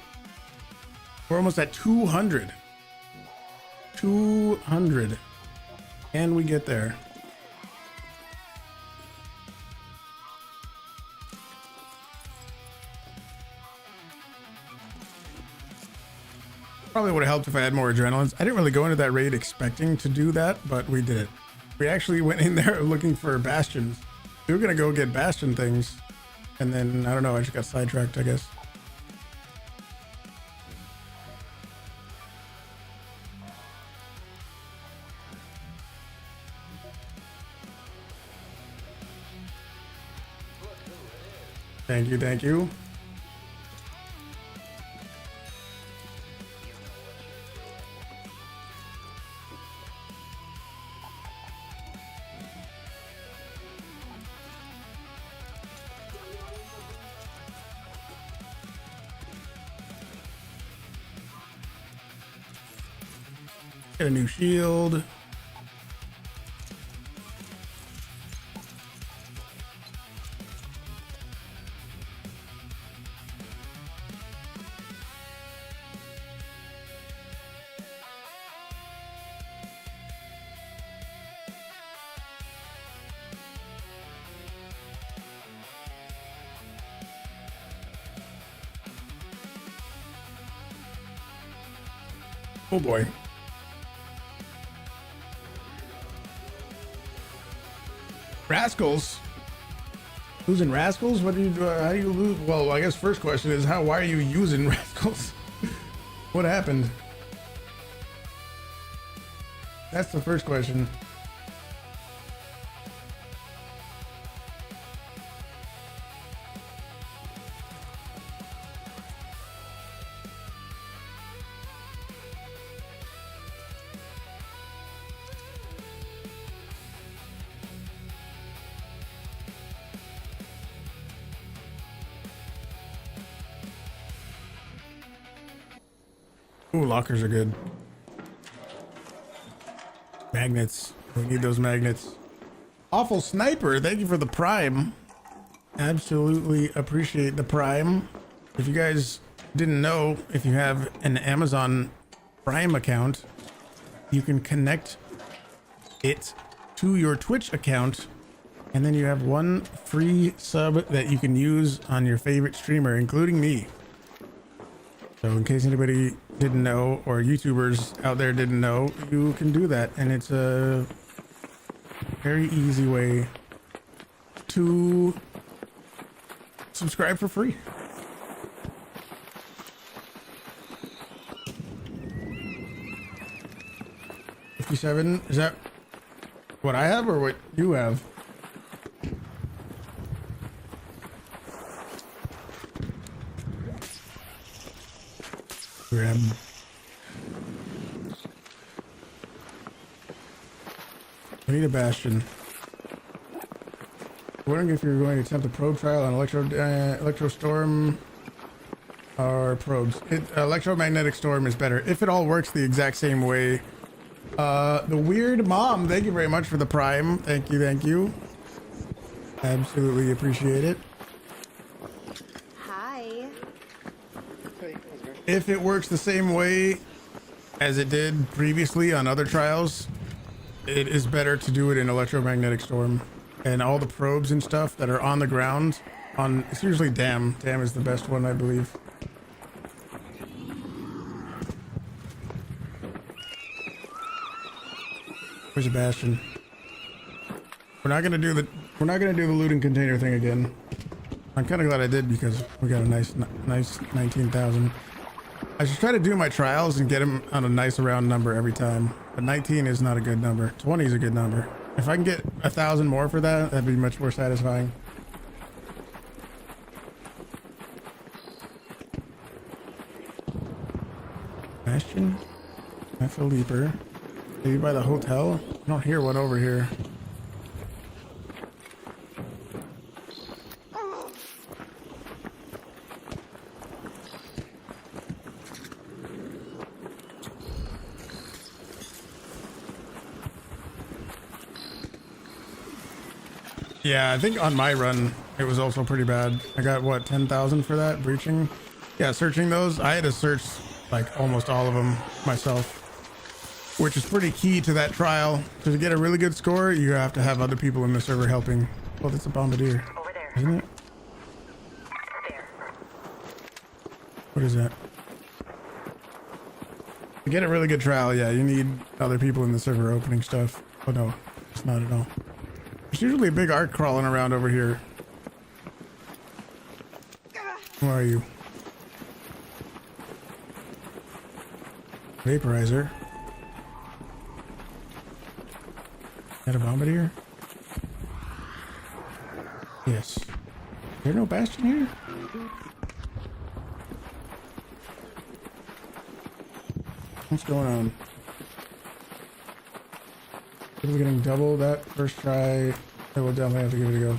Speaker 1: We're almost at 200. 200. Can we get there? Probably would have helped if I had more adrenalines. I didn't really go into that raid expecting to do that, but we did it. We actually went in there looking for bastions. We were gonna go get bastion things, and then I don't know, I just got sidetracked, I guess. Thank you, thank you. Get a new shield. Oh boy. Rascals? Losing Rascals? What do you do? How do you lose? Well, I guess first question is why are you using Rascals? What happened? That's the first question. Ooh, lockers are good. Magnets. We need those magnets. Awful Sniper, thank you for the Prime. Absolutely appreciate the Prime. If you guys didn't know, if you have an Amazon Prime account, you can connect it to your Twitch account, and then you have one free sub that you can use on your favorite streamer, including me. So in case anybody didn't know, or YouTubers out there didn't know, you can do that, and it's a very easy way to subscribe for free. $57, is that what I have or what you have? Grab. I need a Bastion. Wondering if you're going to attempt a probe trial on electro storm or probes. Electromagnetic storm is better if it all works the exact same way. The weird mom, thank you very much for the Prime. Thank you, thank you. Absolutely appreciate it.
Speaker 9: Hi.
Speaker 1: If it works the same way as it did previously on other trials, it is better to do it in electromagnetic storm. And all the probes and stuff that are on the ground, it's usually Dam. Dam is the best one, I believe. Where's a Bastion? We're not gonna do the looting container thing again. I'm kind of glad I did because we got a nice 19,000. I should try to do my trials and get them on a nice round number every time. But 19 is not a good number. 20 is a good number. If I can get 1,000 more for that, that'd be much more satisfying. Bastion? That's a leaper. Maybe by the hotel. I don't hear one over here. Yeah, I think on my run, it was also pretty bad. I got, what, 10,000 for that, breaching? Yeah, searching those, I had to search, like, almost all of them myself, which is pretty key to that trial. To get a really good score, you have to have other people in the server helping. Oh, that's a bombardier.
Speaker 2: Over there.
Speaker 1: Isn't it?
Speaker 2: There.
Speaker 1: What is that? To get a really good trial, yeah, you need other people in the server opening stuff. Oh, no, it's not at all. There's usually a big arc crawling around over here. Where are you? Vaporizer. Got a bombardier? Yes. Is there no Bastion here? What's going on? People getting double that first try. I will definitely have to give it a go.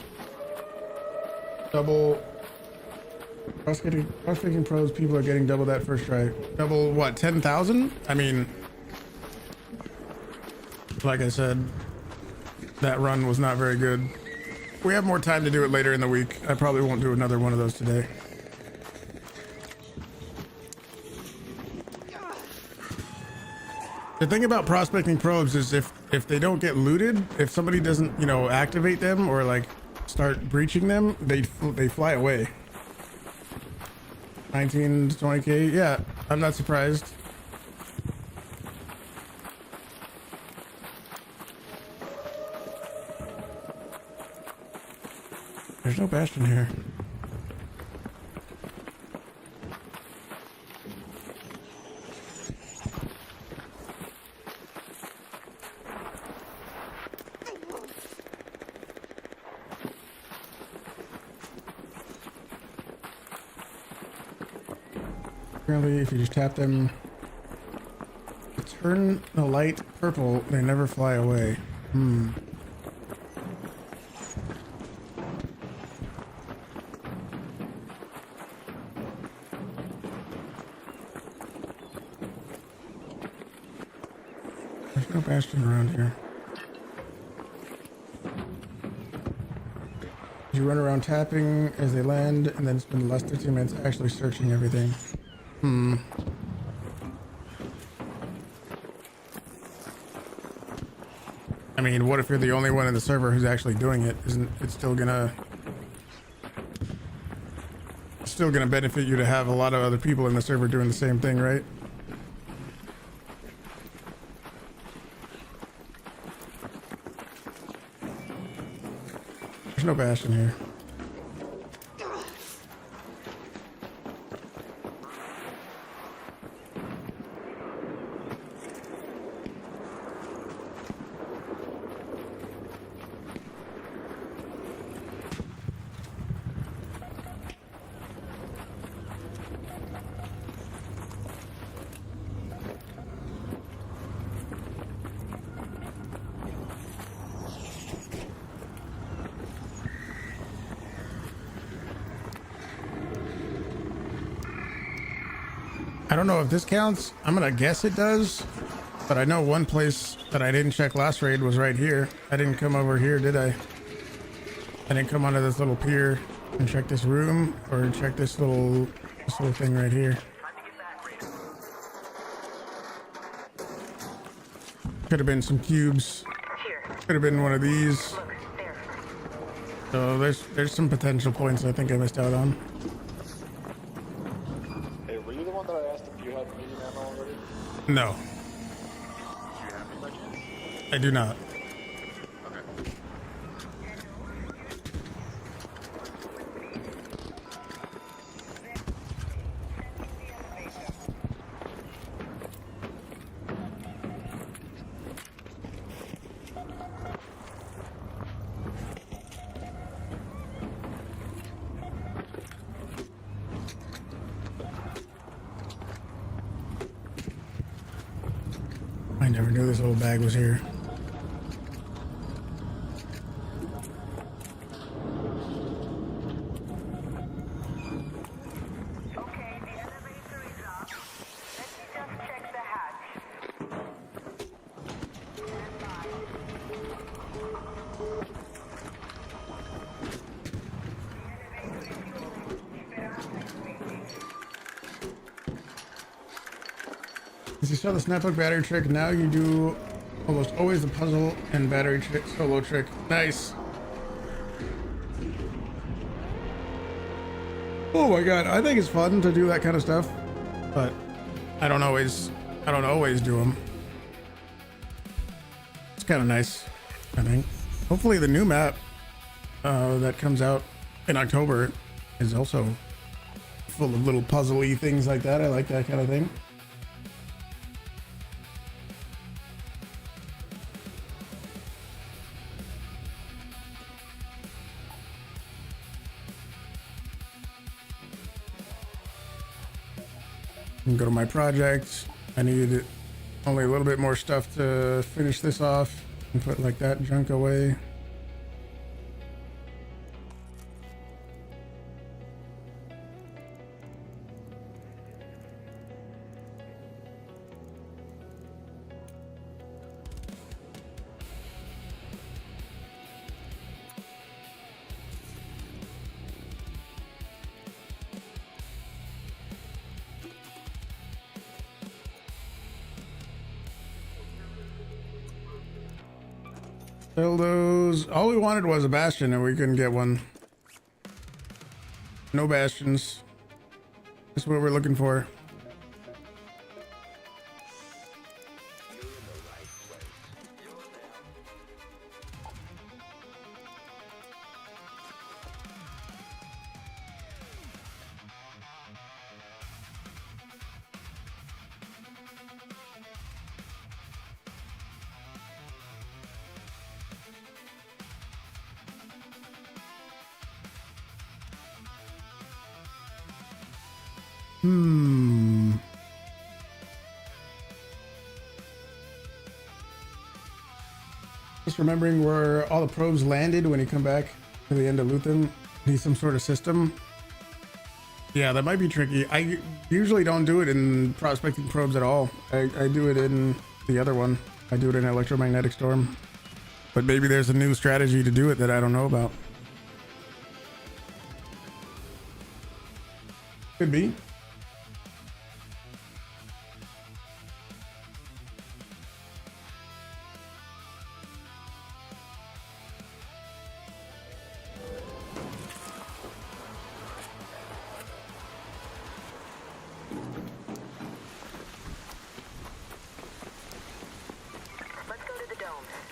Speaker 1: Double. Prospecting pros, people are getting double that first try. Double what, 10,000? I mean, like I said, that run was not very good. We have more time to do it later in the week. I probably won't do another one of those today. The thing about prospecting probes is if they don't get looted, if somebody doesn't, you know, activate them or like start breaching them, they fly away. 19 to 20k, yeah, I'm not surprised. There's no Bastion here. Apparently, if you just tap them, turn the light purple, they never fly away. There's no Bastion around here. You run around tapping as they land, and then spend the last 15 minutes actually searching everything. I mean, what if you're the only one in the server who's actually doing it? Isn't it still gonna benefit you to have a lot of other people in the server doing the same thing, right? There's no Bastion here. I don't know if this counts. I'm gonna guess it does, but I know one place that I didn't check last raid was right here. I didn't come over here, did I? I didn't come onto this little pier and check this room or check this little thing right here. Could have been some cubes. Could have been one of these. So there's some potential points I think I missed out on. No. I do not. I never knew this little bag was here. As you saw the snaphook battery trick, now you do almost always the puzzle and battery trick solo trick. Nice. Oh my god, I think it's fun to do that kind of stuff, but I don't always do them. It's kind of nice, I think. Hopefully the new map that comes out in October is also full of little puzzly things like that. I like that kind of thing. Go to my project. I need only a little bit more stuff to finish this off and put like that junk away. Fill those. All we wanted was a bastion and we couldn't get one. No bastions. That's what we're looking for. Just remembering where all the probes landed when you come back to the end of Lutham. Need some sort of system. Yeah, that might be tricky. I usually don't do it in prospecting probes at all. I do it in the other one. I do it in electromagnetic storm. But maybe there's a new strategy to do it that I don't know about. Could be.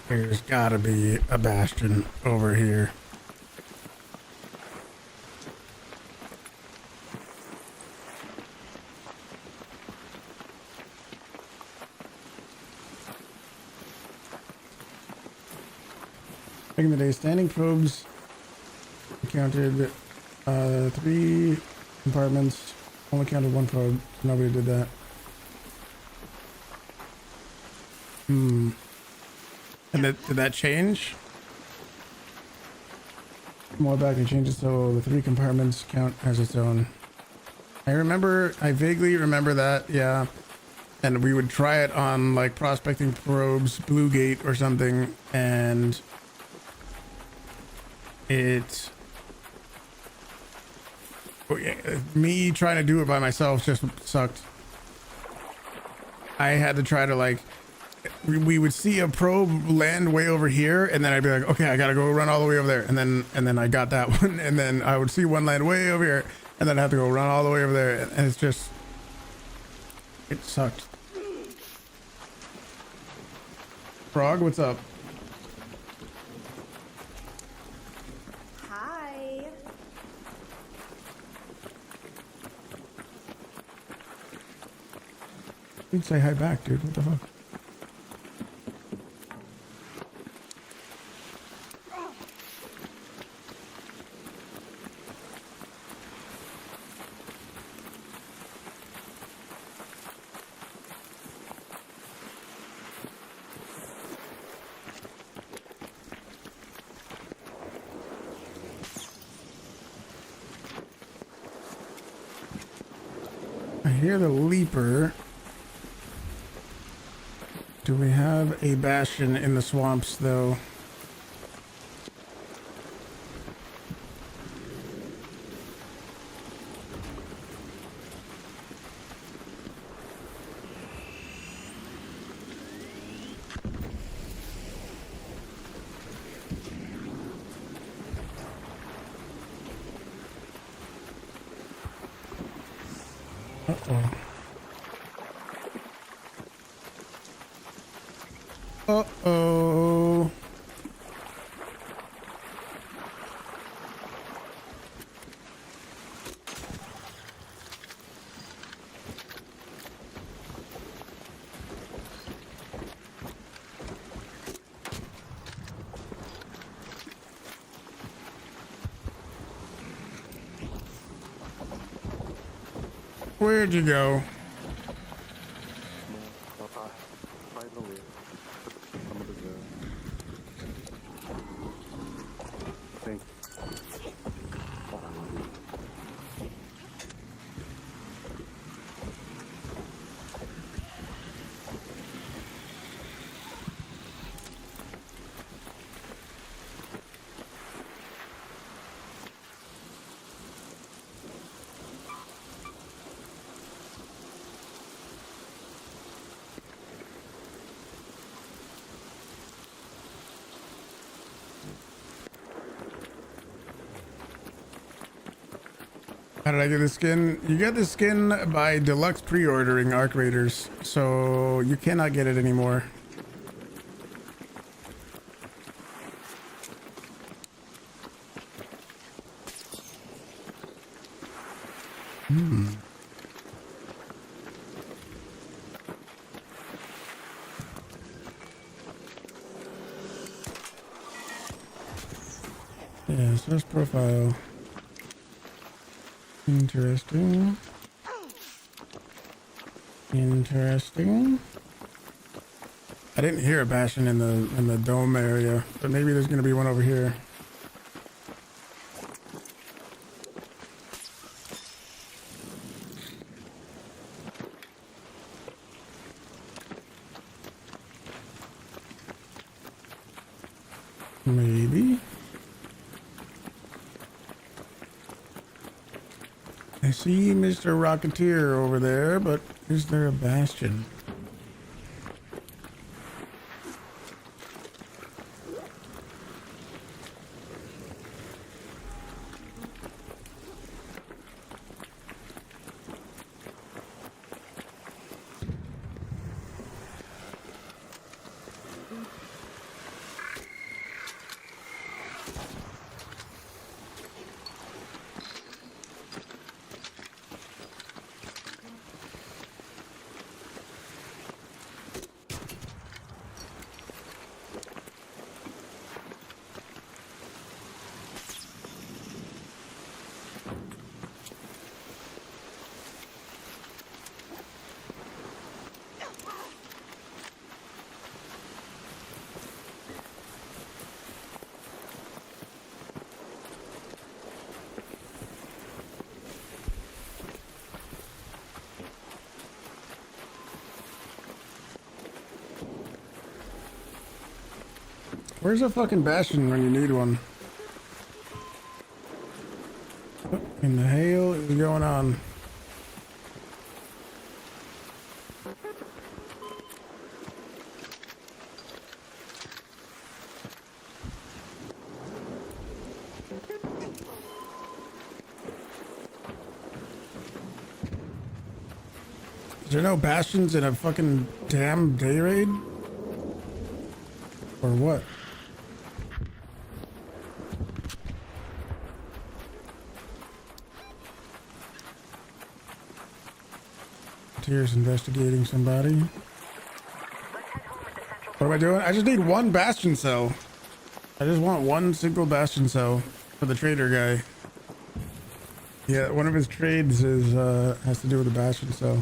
Speaker 1: There's gotta be a bastion over here. Back in the day, standing probes counted 3 compartments. Only counted 1 probe. Nobody did that. And did that change? More back and change it so the 3 compartments count as its own. I vaguely remember that, yeah. And we would try it on like prospecting probes, Blue Gate or something, and me trying to do it by myself just sucked. I had to try to like, we would see a probe land way over here, and then I'd be like, okay, I gotta go run all the way over there, and then I got that one, and then I would see one land way over here, and then I have to go run all the way over there, and it's just, it sucked. Frog, what's up?
Speaker 9: Hi.
Speaker 1: You can say hi back, dude. What the fuck? I hear the leaper. Do we have a bastion in the swamps though? Uh-oh. Where'd you go?
Speaker 4: Finally. Some of the thing.
Speaker 1: How did I get the skin? You get the skin by deluxe pre-ordering Arc Raiders, so you cannot get it anymore. Yeah, source profile. Interesting. Interesting. I didn't hear a Bastion in the dome area, but maybe there's gonna be one over here. Maybe. I see Mr. Rocketeer over there, but is there a Bastion? Where's a fucking Bastion when you need one? What in the hell is going on? Is there no Bastions in a fucking damn day raid? Or what? Tears investigating somebody. What am I doing? I just need one Bastion cell. I just want one single Bastion cell for the trader guy. Yeah, one of his trades is has to do with the Bastion cell.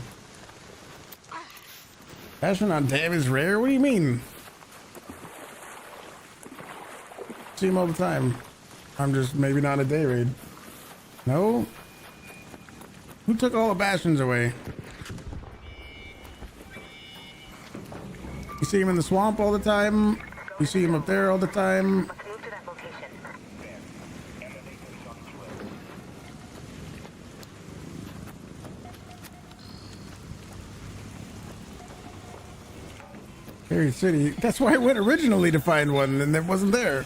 Speaker 1: Bastion on damn is rare? What do you mean? See him all the time. I'm just maybe not a day raid. No? Who took all the Bastions away? You see him in the swamp all the time. You see him up there all the time.
Speaker 2: Let's move to that location.
Speaker 1: Carry City. That's why I went originally to find one, and it wasn't there.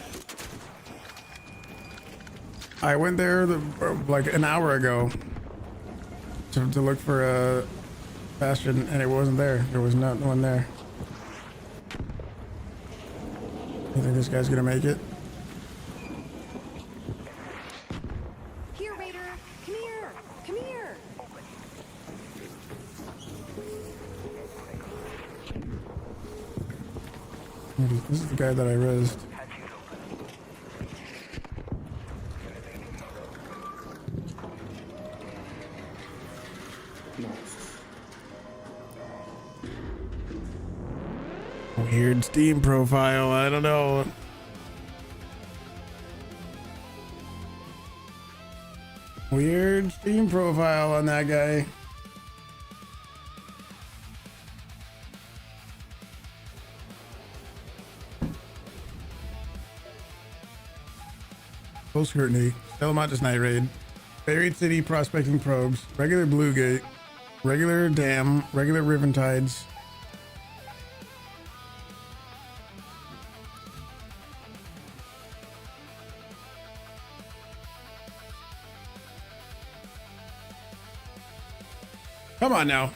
Speaker 1: I went there like an hour ago to look for a Bastion, and it wasn't there. There was not one there. You think this guy's gonna make it?
Speaker 9: Here, Raider. Come here. Come here.
Speaker 1: This is the guy that I rezzed. Weird Steam profile, I don't know. Weird Steam profile on that guy. Full scrutiny, Salamanca's night raid, buried city prospecting probes, regular blue gate, regular dam, regular Riven tides. Come on now.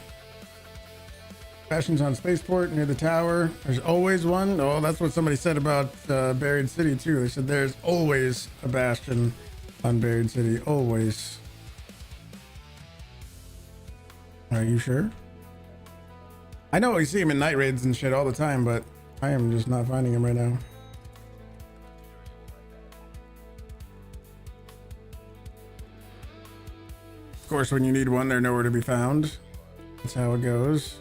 Speaker 1: Bastion's on spaceport near the tower. There's always one. Oh, that's what somebody said about Buried City too. They said there's always a Bastion on Buried City. Always. Are you sure? I know we see him in night raids and shit all the time, but I am just not finding him right now. Of course, when you need one, they're nowhere to be found. That's how it goes.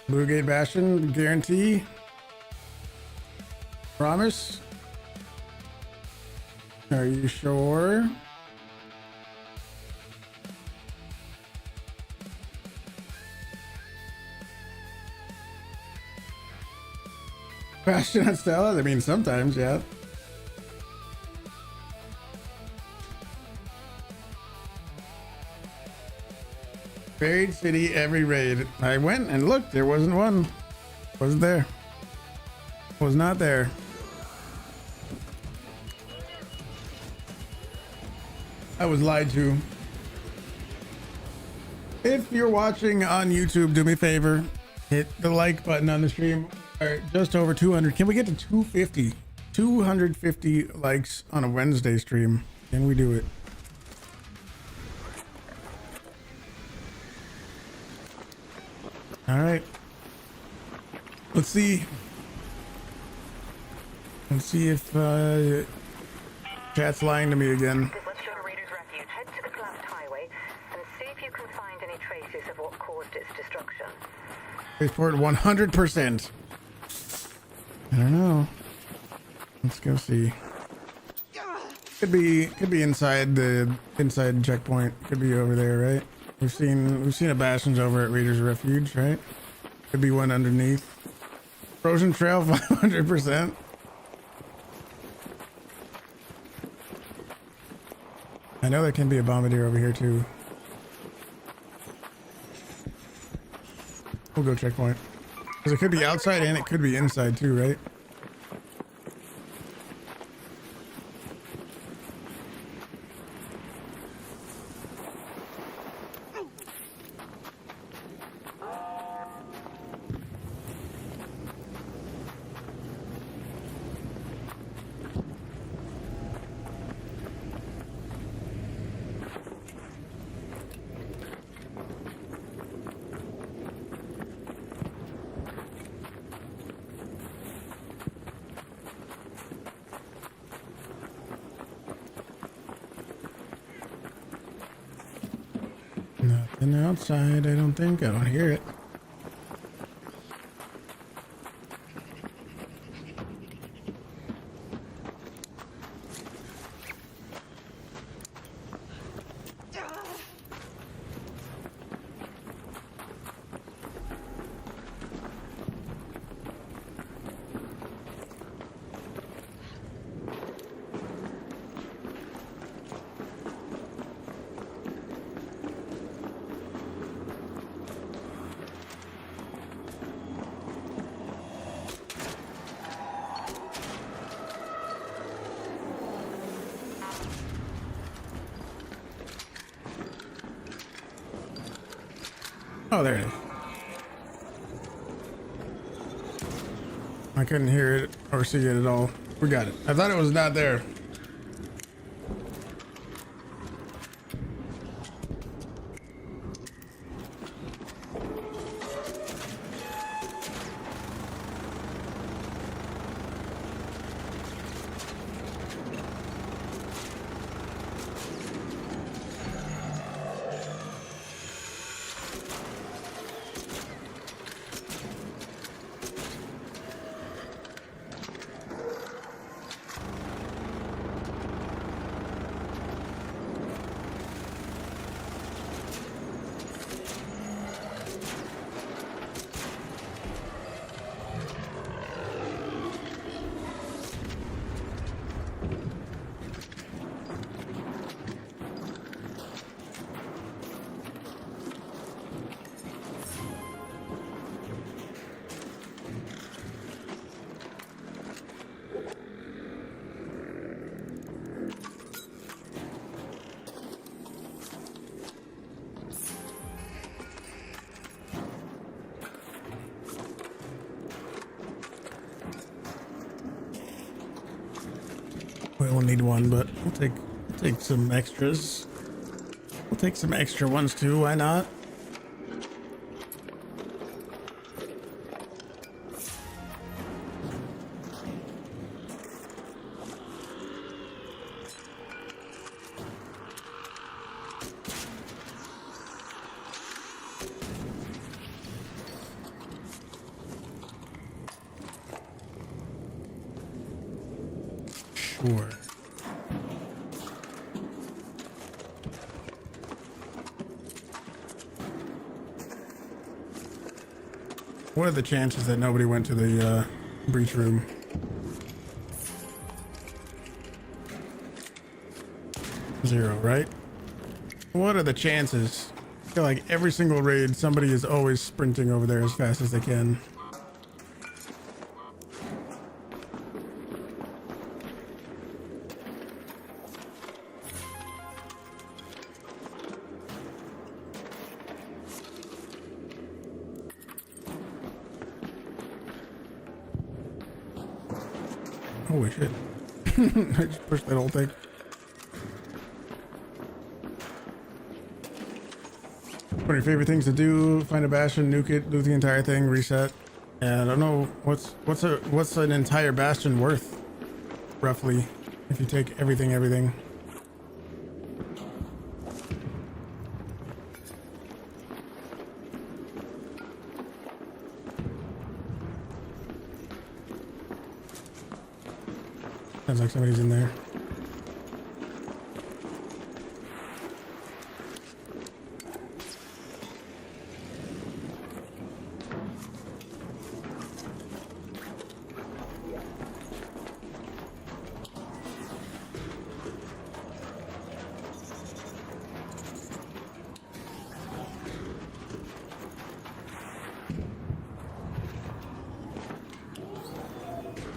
Speaker 1: Blue Gate Bastion, guarantee. Promise. Are you sure? Bastion and Stella? I mean, sometimes, yeah. Buried City every raid. I went and looked. There wasn't one. Wasn't there. Was not there. I was lied to. If you're watching on YouTube, do me a favor. Hit the like button on the stream. Just over 200. Can we get to 250? 250 likes on a Wednesday stream. Can we do it? All right. Let's see. Let's see if chat's lying to me again.
Speaker 2: Let's go to Raiders Refuge. Head to the collapsed highway and see if you can find any traces of what caused its destruction.
Speaker 1: Report 100%. I don't know. Let's go see. Could be inside the checkpoint. Could be over there, right? We've seen a Bastions over at Raiders Refuge, right? Could be one underneath. Frozen Trail 500%. I know there can be a bombardier over here too. We'll go checkpoint. Because it could be outside and it could be inside too, right? Nothing outside, I don't think. I don't hear it. Oh, there it is. I couldn't hear it or see it at all. We got it. I thought it was not there. We only need one, but we'll take some extras. We'll take some extra ones too, why not? Sure. What are the chances that nobody went to the breach room? Zero, right? What are the chances? I feel like every single raid, somebody is always sprinting over there as fast as they can. Holy shit. I just pushed that whole thing. What are your favorite things to do? Find a bastion, nuke it, loot the entire thing, reset. And I don't know what's an entire bastion worth, roughly, if you take everything. Sounds like somebody's in there.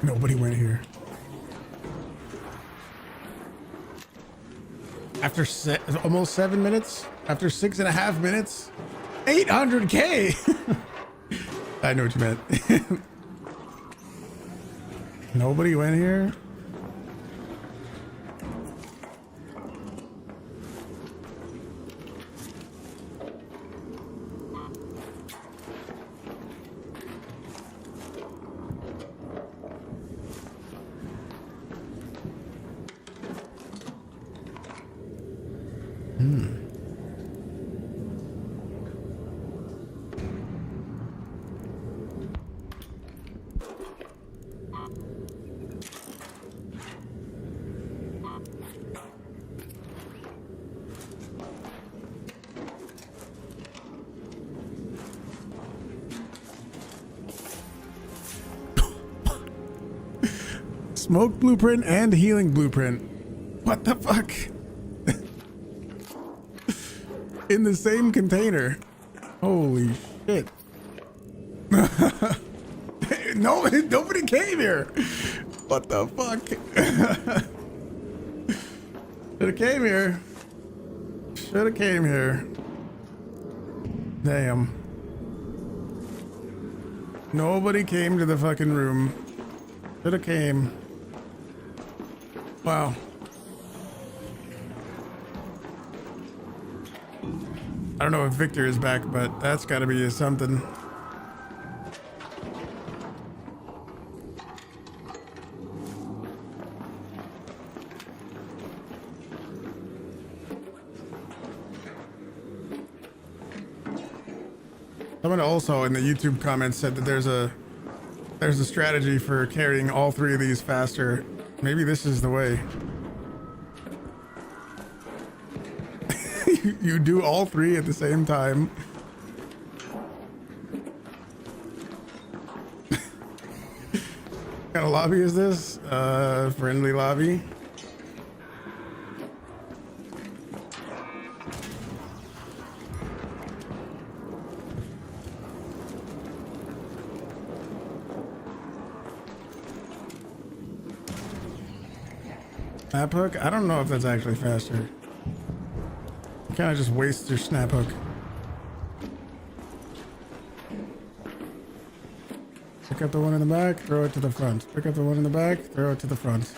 Speaker 1: Nobody went here. After almost 7 minutes? After 6.5 minutes? 800K! I know what you meant. Nobody went here? Smoke blueprint and healing blueprint. What the fuck? In the same container. Holy shit. No, nobody came here. What the fuck? Should have came here. Should have came here. Damn. Nobody came to the fucking room. Should've came. Wow. I don't know if Victor is back, but that's gotta be something. Someone also in the YouTube comments said that there's a strategy for carrying all three of these faster. Maybe this is the way. You do all three at the same time. What kind of lobby is this? Friendly lobby. Snap hook? I don't know if that's actually faster. You kind of just waste your snap hook. Pick up the one in the back, throw it to the front. Pick up the one in the back, throw it to the front.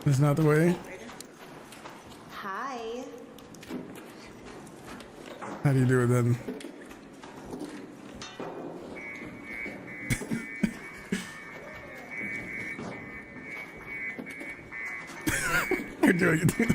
Speaker 1: That's not the way.
Speaker 9: Hi.
Speaker 1: How do you do it then? You're doing it.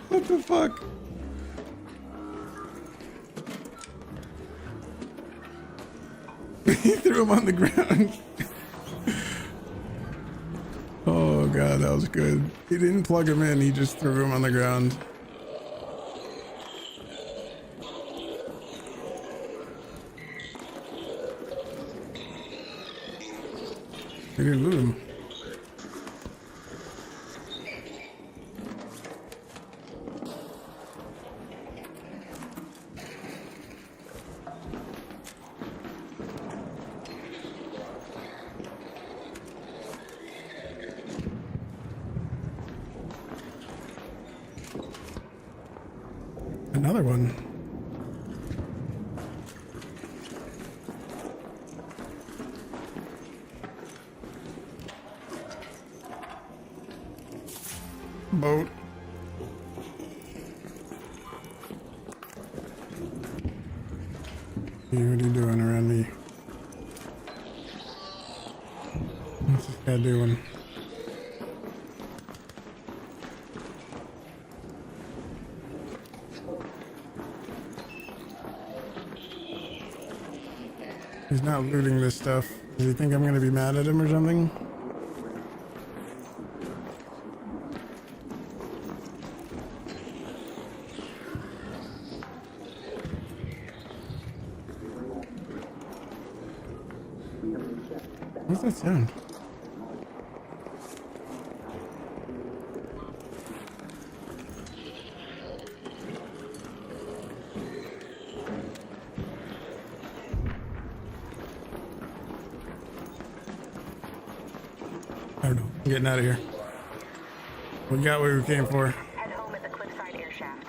Speaker 1: What the fuck? He threw him on the ground. Oh god, that was good. He didn't plug him in, he just threw him on the ground. He didn't loot him. Another one. Boat. Hey, what are you doing around me? What's this guy doing? He's not looting this stuff. Does he think I'm gonna be mad at him or something? What's that sound? I don't know. I'm getting out of here. We got what we came for.
Speaker 2: Head home at the cliffside air shaft.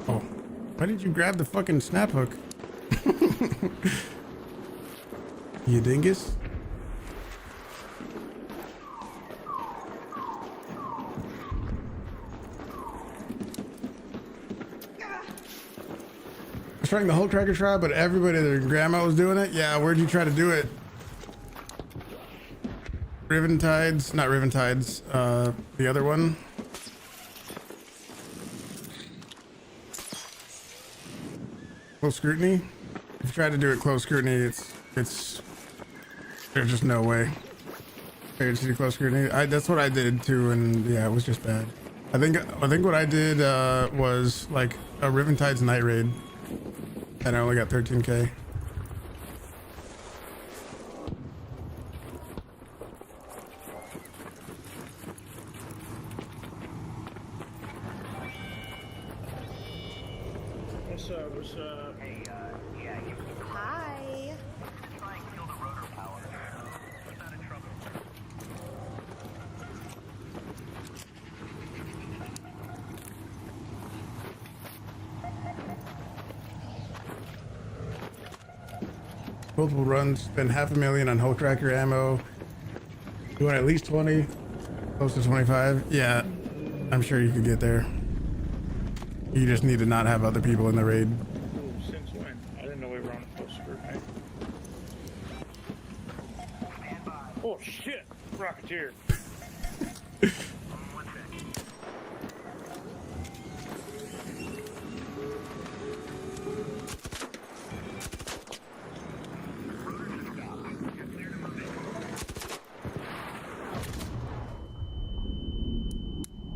Speaker 1: Oh, why did you grab the fucking snap hook? You dingus? trying the Hulk Tracker trial, but everybody, their grandma was doing it. Yeah, where'd you try to do it? Riven Tides, not Riven Tides, the other one. Close scrutiny. If you try to do it close scrutiny, it's there's just no way. Figured to do close scrutiny. That's what I did too, and yeah, it was just bad. I think what I did was like a Riven Tides night raid, and I only got 13k.
Speaker 6: What's up? What's up?
Speaker 3: Hey, yeah, you
Speaker 9: Hi.
Speaker 3: try and kill the rotor power. What's out of trouble?
Speaker 1: Multiple runs, spend $500,000 on Hulk Tracker ammo. You want at least 20, close to 25. Yeah, I'm sure you could get there. You just need to not have other people in the raid.
Speaker 6: Ooh, since when? I didn't know we were on a full scrutiny. Oh shit! Rocketeer.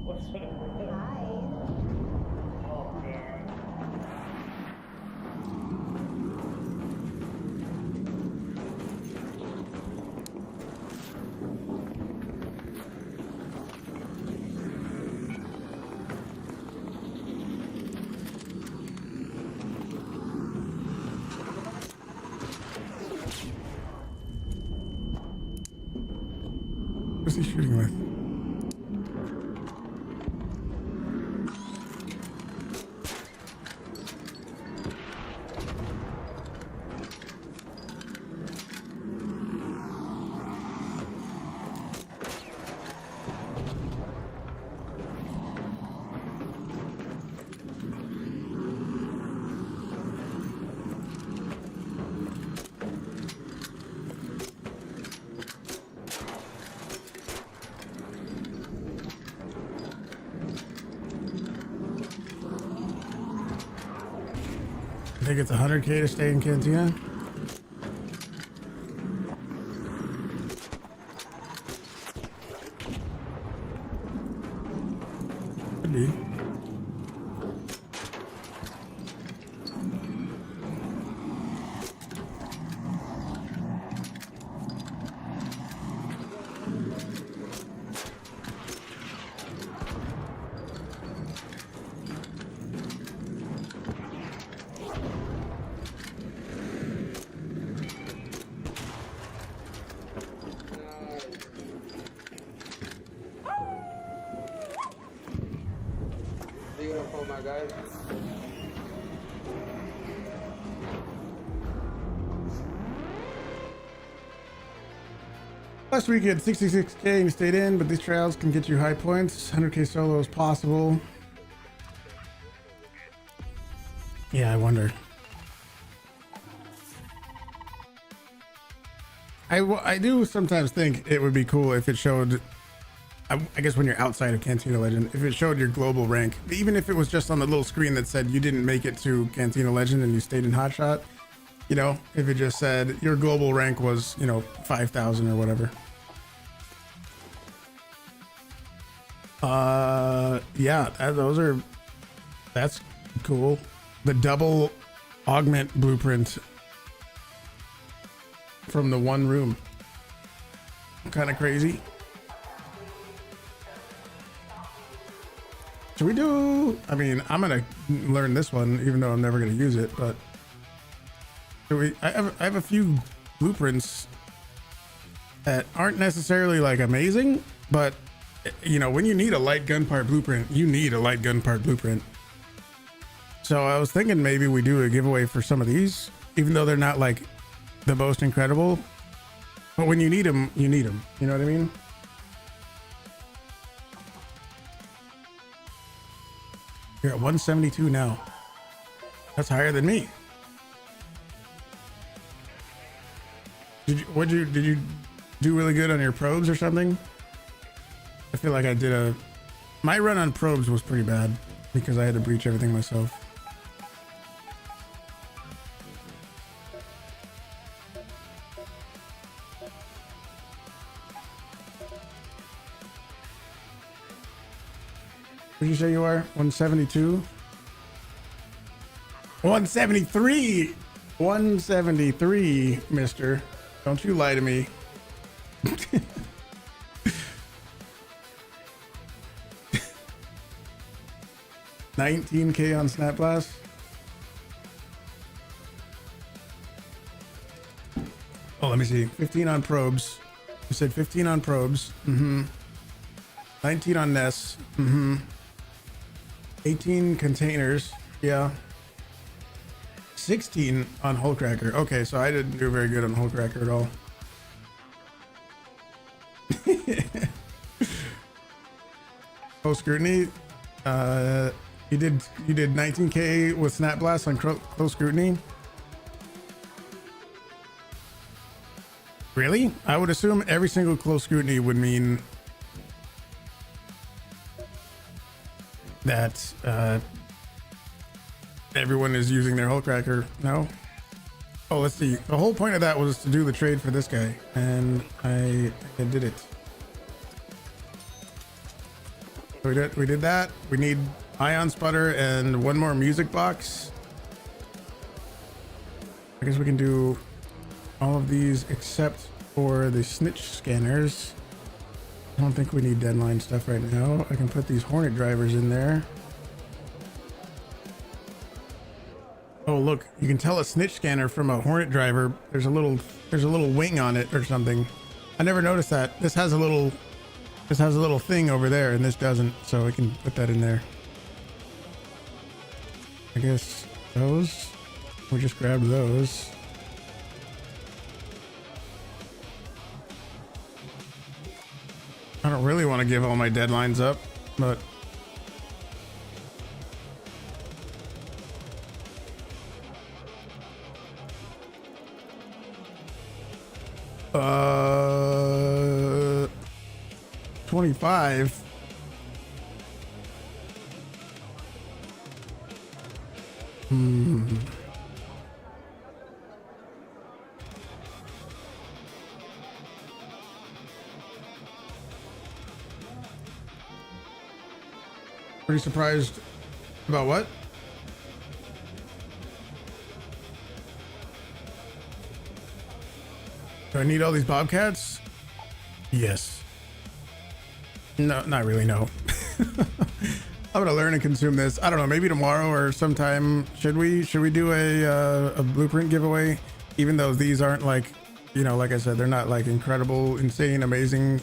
Speaker 6: What's up? Oh god.
Speaker 1: What's he shooting with? I think it's 100k to stay in Cantina. Could be.
Speaker 7: Beautiful, my guys.
Speaker 1: Last week you had 66k and you stayed in, but these trials can get you high points. 100k solo is possible. Yeah, I wonder. I do sometimes think it would be cool if it showed, I guess when you're outside of Cantina Legend, if it showed your global rank, even if it was just on the little screen that said you didn't make it to Cantina Legend and you stayed in Hotshot, you know, if it just said your global rank was, you know, 5,000 or whatever. Yeah, that's cool. The double augment blueprint from the one room. Kind of crazy. Should we do, I mean, I'm gonna learn this one even though I'm never gonna use it, but I have a few blueprints that aren't necessarily like amazing, but you know, when you need a light gun part blueprint, you need a light gun part blueprint. So I was thinking maybe we do a giveaway for some of these, even though they're not like the most incredible, but when you need them, you need them. You know what I mean? You're at 172 now. That's higher than me. Did you do really good on your probes or something? I feel like I did my run on probes was pretty bad because I had to breach everything myself. What did you say you are? 172? 173! 173, mister. Don't you lie to me. $19K on Snap Blast. Oh, let me see. 15 on probes. You said 15 on probes. 19 on nests. 18 containers. Yeah. 16 on Hull Cracker. Okay, so I didn't do very good on Hull Cracker at all. Close scrutiny. You did 19K with Snap Blast on close scrutiny. Really? I would assume every single close scrutiny would mean that everyone is using their Hull Cracker. No? Oh, let's see. The whole point of that was to do the trade for this guy, and I did it. We did that. We need Ion Sputter and one more music box. I guess we can do all of these except for the Snitch scanners. I don't think we need deadline stuff right now. I can put these Hornet drivers in there. Oh, look, you can tell a Snitch scanner from a Hornet driver. There's a little wing on it or something. I never noticed that. This has a little thing over there and this doesn't, so I can put that in there. I guess those, we just grabbed those. I don't really want to give all my deadlines up, but uh 25. Pretty surprised about what? Do I need all these Bobcats? Yes. No, not really, no. I'm gonna learn and consume this. I don't know, maybe tomorrow or sometime. Should we do a blueprint giveaway? Even though these aren't like, you know, like I said, they're not like incredible, insane, amazing,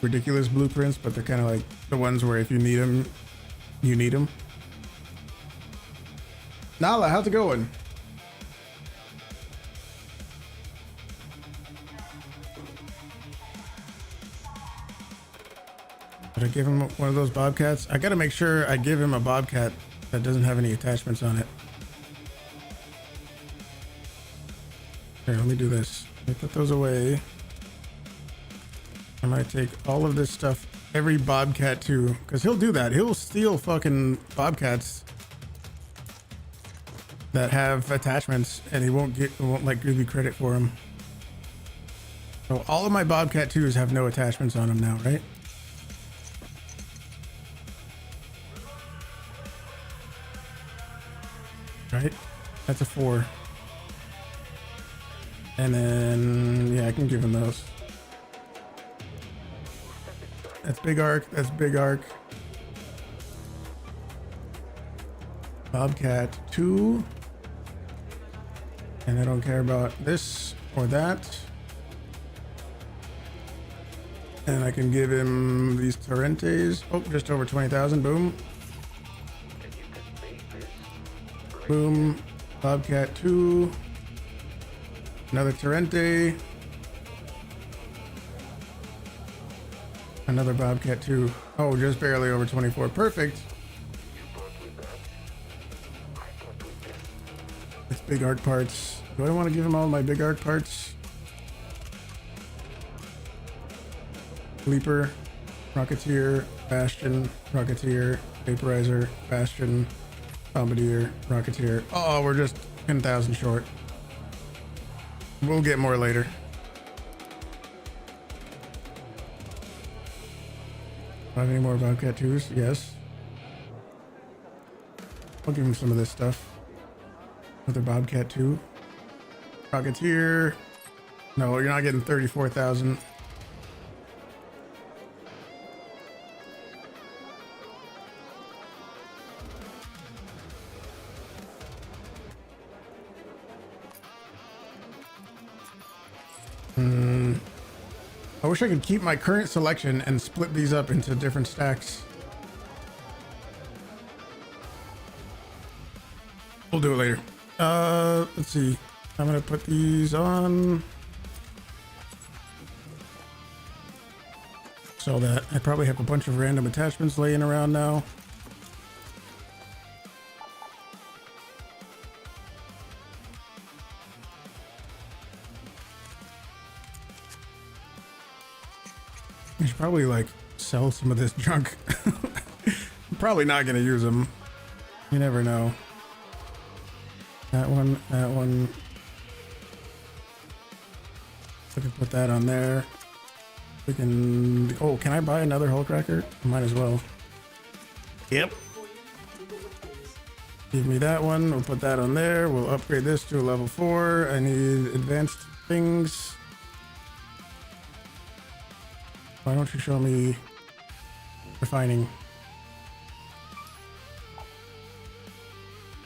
Speaker 1: ridiculous blueprints, but they're kind of like the ones where if you need them, you need them. Nala, how's it going? Did I give him one of those Bobcats? I gotta make sure I give him a Bobcat that doesn't have any attachments on it. Here, let me do this. Let me put those away. I might take all of this stuff, every Bobcat too, because he'll do that. He'll steal fucking Bobcats that have attachments, and he won't like give you credit for them. So all of my Bobcat 2s have no attachments on them now, right? Right? That's a 4. And then, yeah, I can give him those. That's big arc. That's big arc. Bobcat 2. And I don't care about this or that. And I can give him these Torrentes. Oh, just over 20,000. Boom. Boom. Bobcat 2. Another Torrente. Another Bobcat 2. Oh, just barely over 24. Perfect. It's big arc parts. Do I want to give him all my big arc parts? Leaper, Rocketeer, Bastion, Rocketeer, Vaporizer, Bastion, Bombardier, Rocketeer. Oh, we're just 10,000 short. We'll get more later. Have any more Bwabcat 2s? Yes. I'll give him some of this stuff. Another Bwabcat 2. Rocketeer. No, you're not getting 34,000. I wish I could keep my current selection and split these up into different stacks. We'll do it later. Let's see. I'm gonna put these on. So that I probably have a bunch of random attachments laying around now. I should probably like sell some of this junk. I'm probably not gonna use them. You never know. That one, that one. I can put that on there. We can. Oh, can I buy another hull cracker? Might as well. Yep. Give me that one. We'll put that on there. We'll upgrade this to a level 4. I need advanced things. Why don't you show me refining?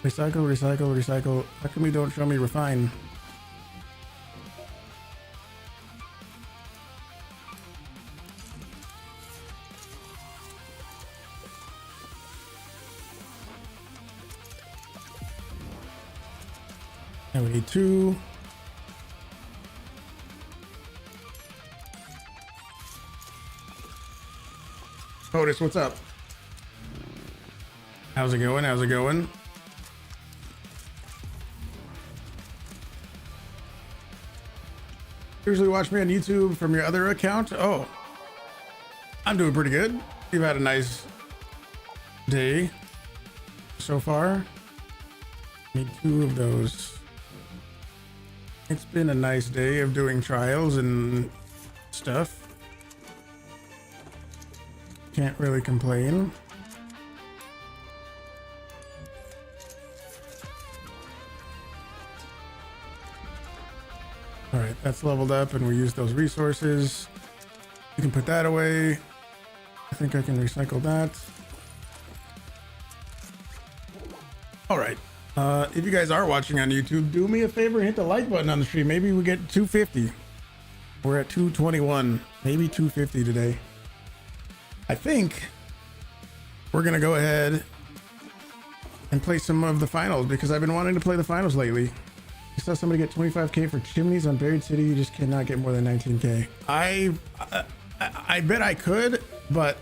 Speaker 1: Recycle, recycle, recycle. How come you don't show me refine? Now we need 2. Otis, what's up? How's it going? How's it going? Usually watch me on YouTube from your other account. Oh, I'm doing pretty good. You've had a nice day so far. Need 2 of those. It's been a nice day of doing trials and stuff. Can't really complain. All right, that's leveled up and we use those resources. You can put that away. I think I can recycle that. All right. If you guys are watching on YouTube, do me a favor, hit the like button on the stream. Maybe we get 250. We're at 221, maybe 250 today. I think we're gonna go ahead and play some of the finals because I've been wanting to play the finals lately. You saw somebody get 25k for chimneys on Buried City. You just cannot get more than 19k. I bet I could, but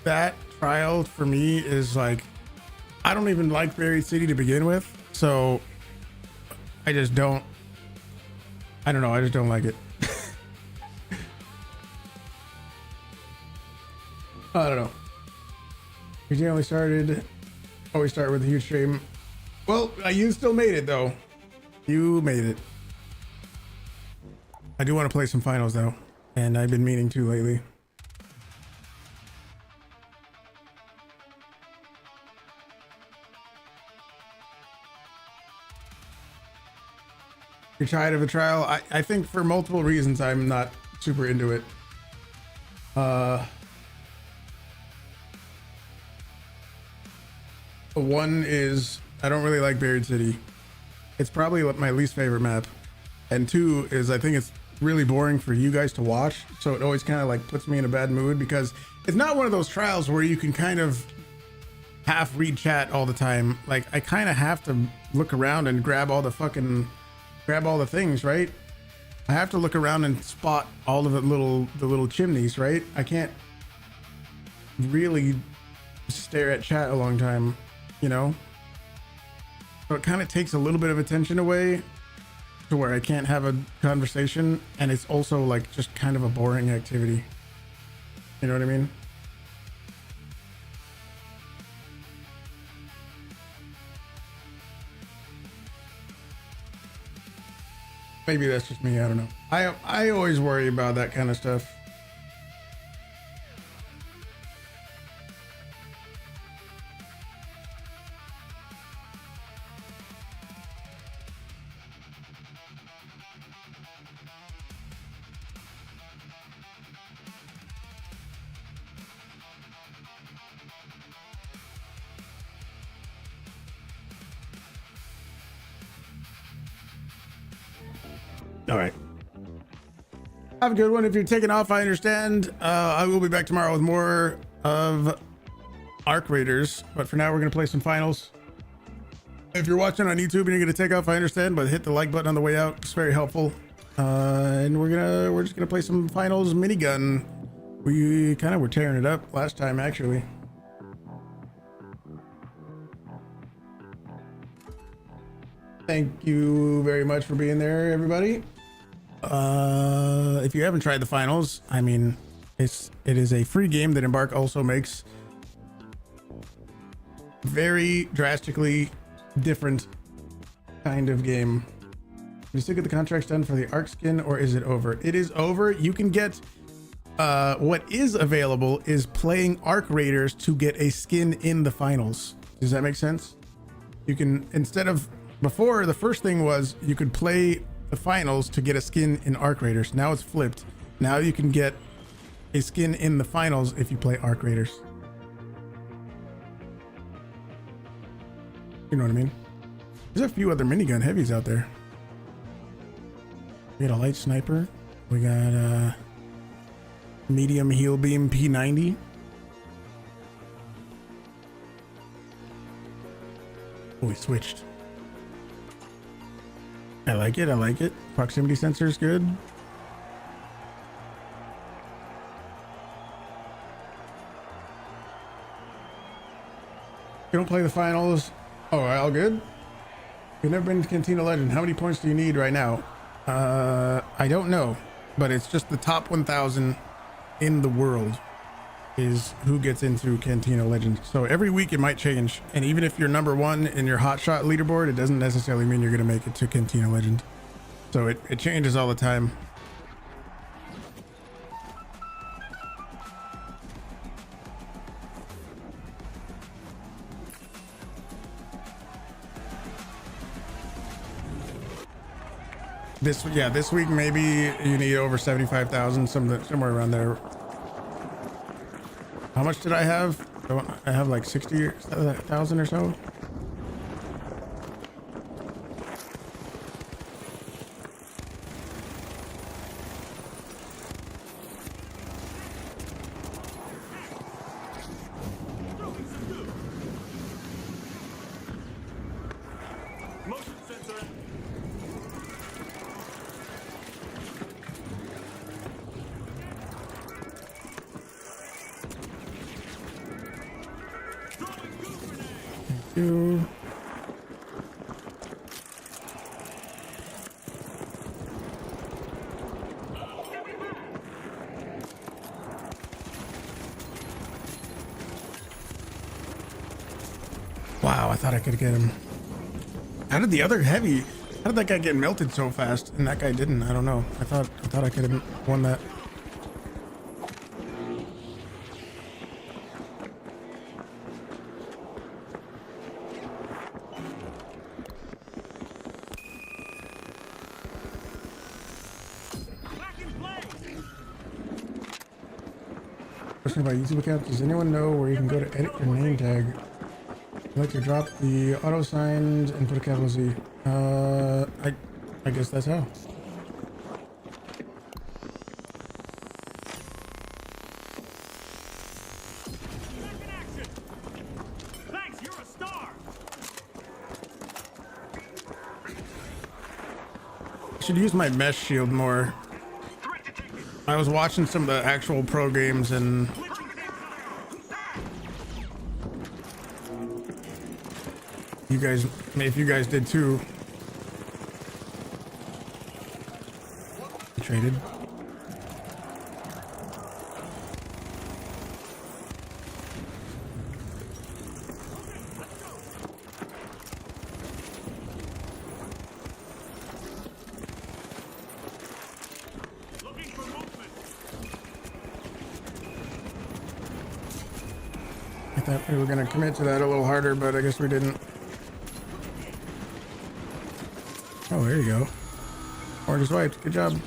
Speaker 1: that trial for me is like, I don't even like Buried City to begin with, so I just don't. I don't know. I just don't like it. I don't know. We generally started. Always start with a huge stream. Well, you still made it though. You made it. I do want to play some finals though, and I've been meaning to lately. You're tired of a trial? I think for multiple reasons I'm not super into it. One is I don't really like Buried City. It's probably my least favorite map. And 2 is I think it's really boring for you guys to watch. So it always kind of like puts me in a bad mood because it's not one of those trials where you can kind of half read chat all the time. Like I kind of have to look around and grab all the things, right? I have to look around and spot all of the little chimneys, right? I can't really stare at chat a long time, you know? So it kind of takes a little bit of attention away to where I can't have a conversation, and it's also like just kind of a boring activity. You know what I mean? Maybe that's just me. I don't know. I always worry about that kind of stuff. All right. Have a good one. If you're taking off, I understand. I will be back tomorrow with more of Arc Raiders, but for now we're gonna play some finals. If you're watching on YouTube and you're gonna take off, I understand, but hit the like button on the way out. It's very helpful. And we're just gonna play some finals minigun. We kind of were tearing it up last time, actually. Thank you very much for being there, everybody. If you haven't tried the finals, I mean, it is a free game that Embark also makes. Very drastically different kind of game. You still get the contracts done for the Arc skin, or is it over? It is over. You can get what is available is playing Arc Raiders to get a skin in the finals. Does that make sense? You can, instead of before, the first thing was you could play the finals to get a skin in Arc Raiders. Now it's flipped. Now you can get a skin in the finals if you play Arc Raiders. You know what I mean? There's a few other minigun heavies out there. We got a light sniper. We got a medium heel beam P90. Oh, we switched. I like it. I like it. Proximity sensor is good. You don't play the finals. Oh, all good. You've never been to Cantina Legend. How many points do you need right now? I don't know, but it's just the top 1,000 in the world is who gets into Cantina Legend. So every week it might change, and even if you're number one in your hotshot leaderboard, it doesn't necessarily mean you're going to make it to Cantina Legend. So it changes all the time. This week maybe you need over 75,000, somewhere around there. How much did I have? I have like 60,000 or so. Wow, I thought I could get him. How did the other heavy? How did that guy get melted so fast and that guy didn't? I don't know. I thought I could have won that. Question about YouTube accounts. Does anyone know where you can go to edit your name tag? I'd like to drop the auto signs and put a capital Z. I guess that's how.
Speaker 11: Thanks, you're a star.
Speaker 1: I should use my mesh shield more. I was watching some of the actual pro games and you guys, if you guys did too. Traded. that we were gonna commit to that a little harder, but I guess we didn't. Oh, there you go. Orange is wiped. Good job.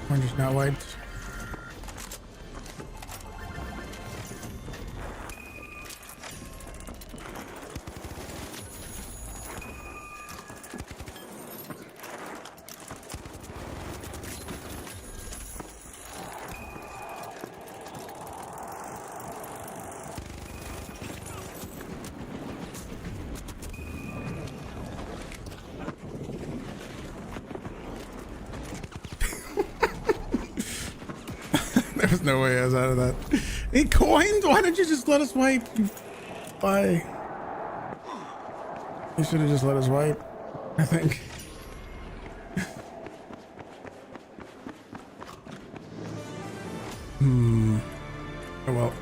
Speaker 1: Orange is not wiped. There's no way I was out of that. Hey, coins! Why didn't you just let us wipe? Why? You should have just let us wipe, I think. Oh well.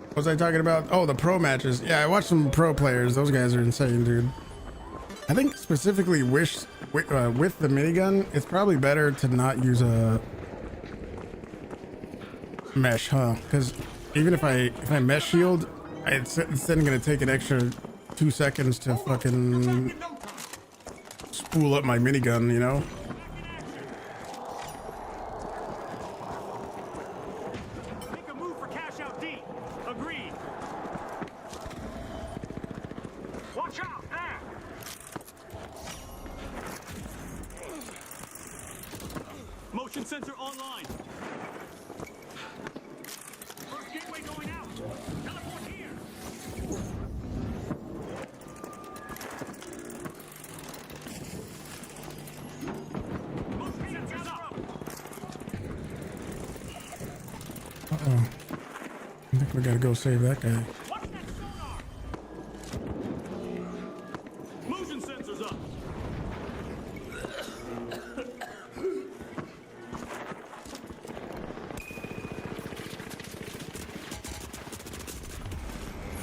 Speaker 1: What was I talking about? Oh, the pro matches. Yeah, I watched some pro players. Those guys are insane, dude. I think specifically with the minigun, it's probably better to not use a mesh, huh? Because even if I mesh shield, it's then gonna take an extra 2 seconds to fucking spool up my minigun, you know?
Speaker 11: Make a move for cash out D. Agreed. Watch out there. Motion sensor online. First gateway going out. Teleport here. Motion sensors up.
Speaker 1: Uh-oh. I think we gotta go save that guy.
Speaker 11: Watch that sonar. Motion sensors up.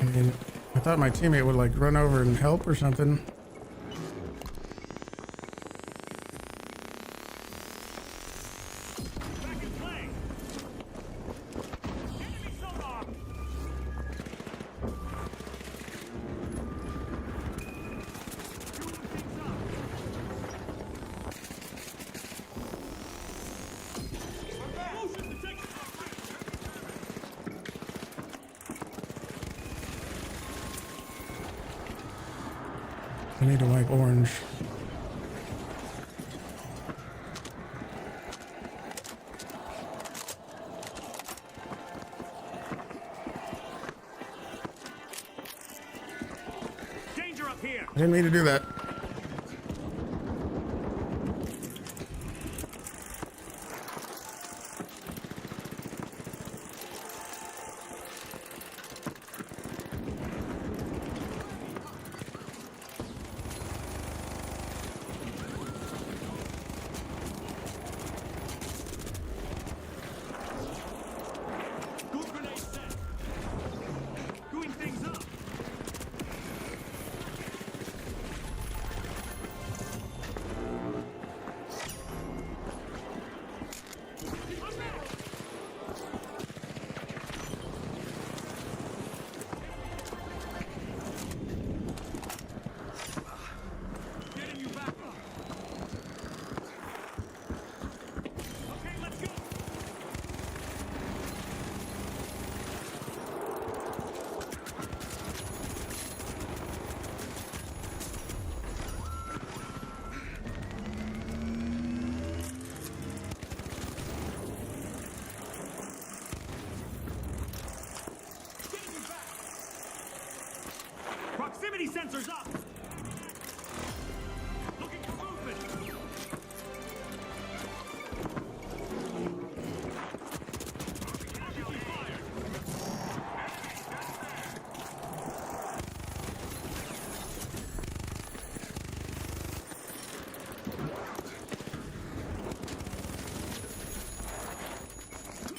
Speaker 1: I mean, I thought my teammate would like run over and help or something.
Speaker 11: Back in play. Enemy sonar. Shooting things up. Motion detected.
Speaker 1: I need to wipe orange.
Speaker 11: Danger up here.
Speaker 1: I didn't mean to do that.
Speaker 11: Good grenade set. Doing things up. Proximity sensors up! Looking for movement! Casualty fire!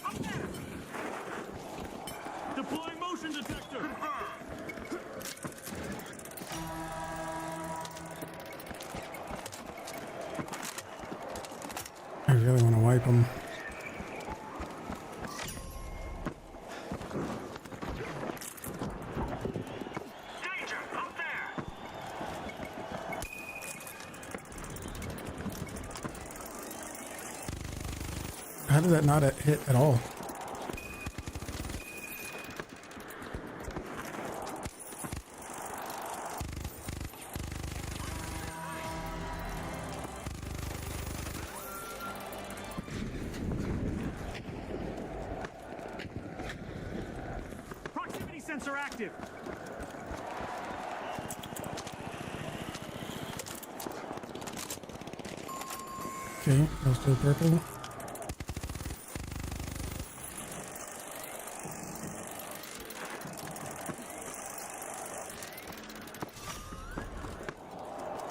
Speaker 11: Up there! Deploying motion detector!
Speaker 1: I really want to wipe them.
Speaker 11: Danger! Up there!
Speaker 1: How did that not hit at all?
Speaker 11: Proximity sensor active!
Speaker 1: Okay, those two purple.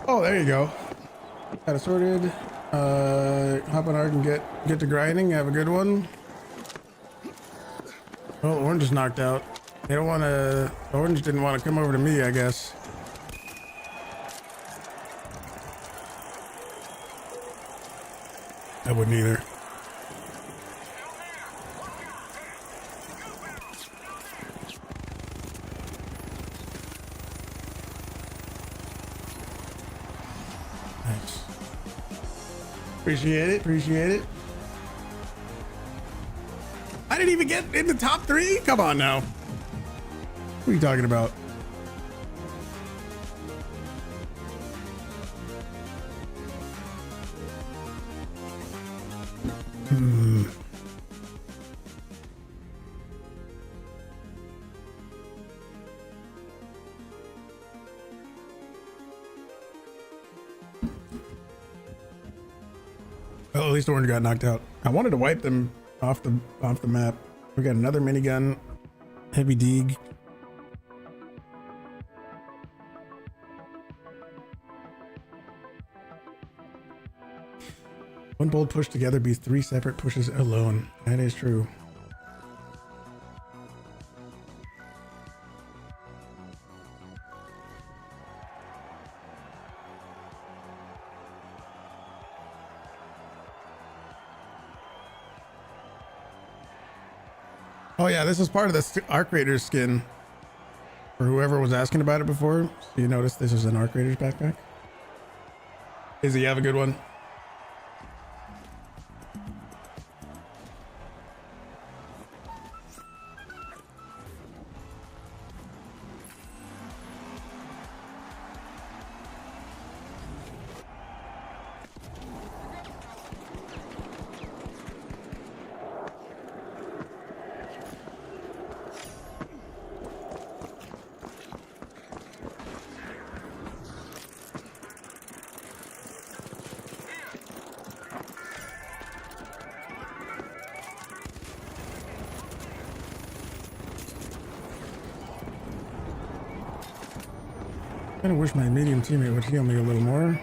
Speaker 1: Oh, there you go. Got it sorted. Hop on hard and get to grinding. Have a good one. Oh, orange is knocked out. They don't want to. Orange didn't want to come over to me, I guess. I wouldn't either. Nice. Appreciate it. Appreciate it. I didn't even get in the top 3. Come on now. What are you talking about? Well, at least orange got knocked out. I wanted to wipe them off the map. We got another minigun, heavy deeg. One bold push together beats 3 separate pushes alone. That is true. Oh yeah, this is part of the Arc Raiders skin. For whoever was asking about it before, so you notice this is an Arc Raiders backpack. Izzy, have a good one. I kind of wish my medium teammate would heal me a little more.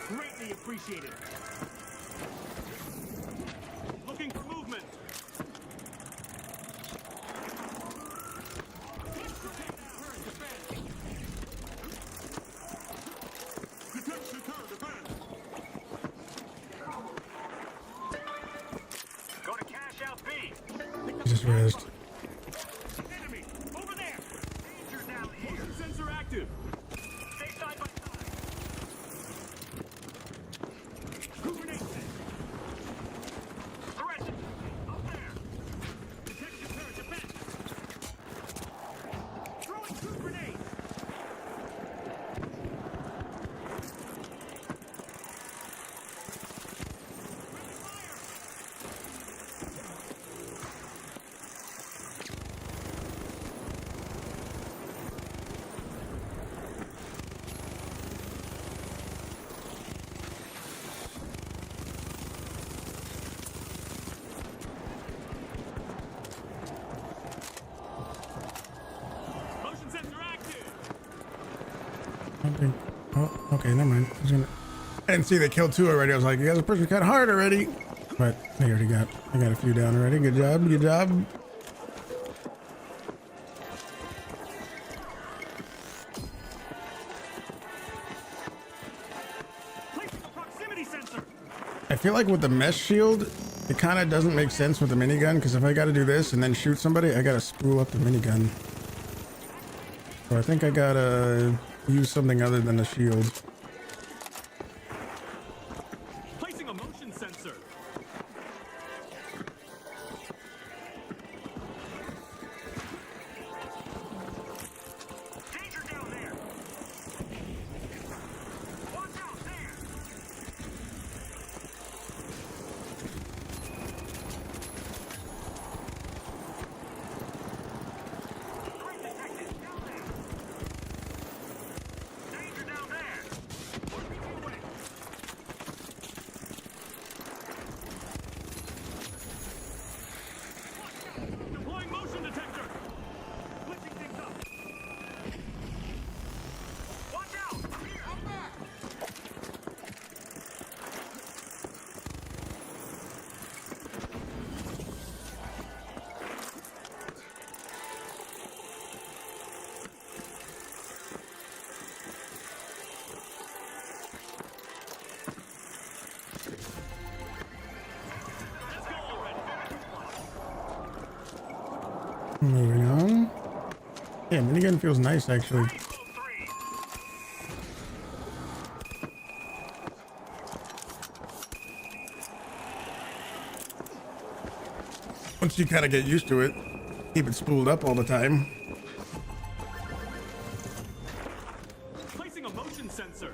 Speaker 11: Greatly appreciated. Looking for movement. Go to cash out B.
Speaker 1: Just rezzed.
Speaker 11: Enemy over there. Danger down here. Motion sensor active. Stay side by side. Two grenades. Threat. Up there. Detected turret defense. Throwing 2 grenades.
Speaker 1: I don't think. Oh, okay, never mind. I didn't see they killed 2 already. I was like, you guys are pushing kind of hard already. But I got a few down already. Good job, good job. I feel like with the mesh shield, it kind of doesn't make sense with the minigun, because if I got to do this and then shoot somebody, I got to spool up the minigun. So I think I got to use something other than the shield.
Speaker 11: Placing a motion sensor. Danger down there. Watch out there. Deploying motion detector. Switching things up. Watch out! Here, I'm back.
Speaker 1: Moving on. Yeah, minigun feels nice actually. Once you kind of get used to it, keep it spooled up all the time.
Speaker 11: Placing a motion sensor.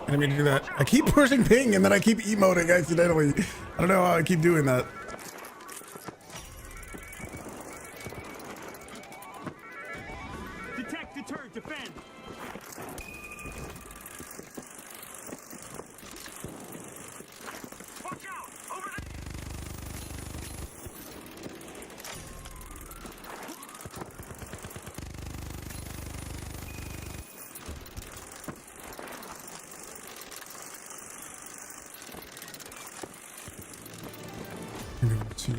Speaker 1: I didn't mean to do that. I keep pushing ping and then I keep emoting accidentally. I don't know how I keep doing that.
Speaker 11: Detect, deter, defend. Watch out! Over there!
Speaker 1: Let's see.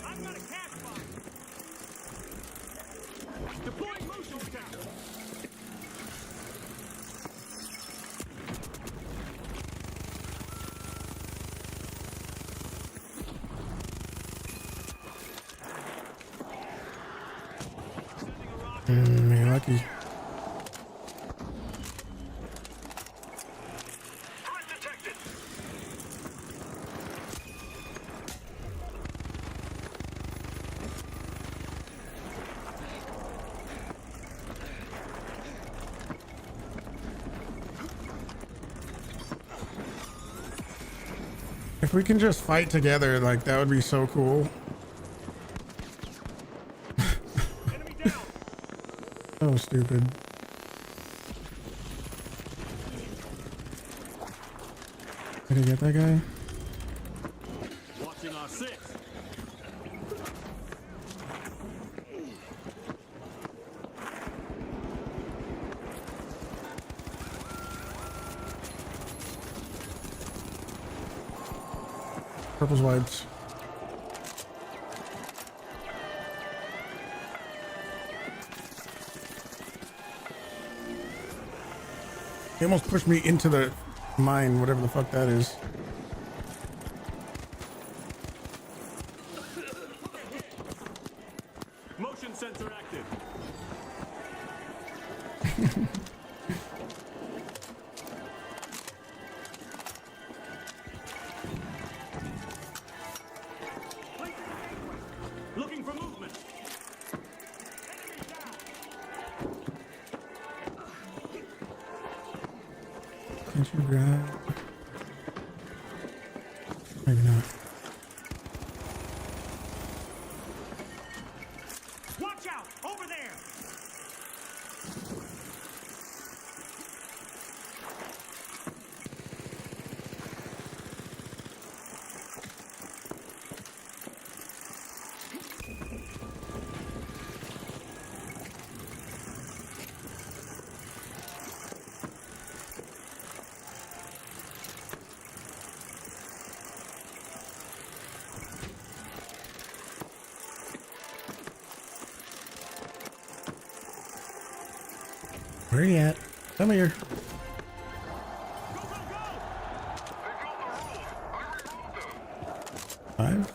Speaker 11: I've got a cash box. Deploying motion detector.
Speaker 1: You're lucky.
Speaker 11: Threat detected.
Speaker 1: If we can just fight together, like that would be so cool.
Speaker 11: Enemy down.
Speaker 1: So stupid. Did I get that guy?
Speaker 11: Watching our 6.
Speaker 1: Purple's wipes. He almost pushed me into the mine, whatever the fuck that is.
Speaker 11: Motion sensor active. Looking for movement. Enemy down.
Speaker 1: Can't you grab? Maybe not. Where are you at? Come here. Five.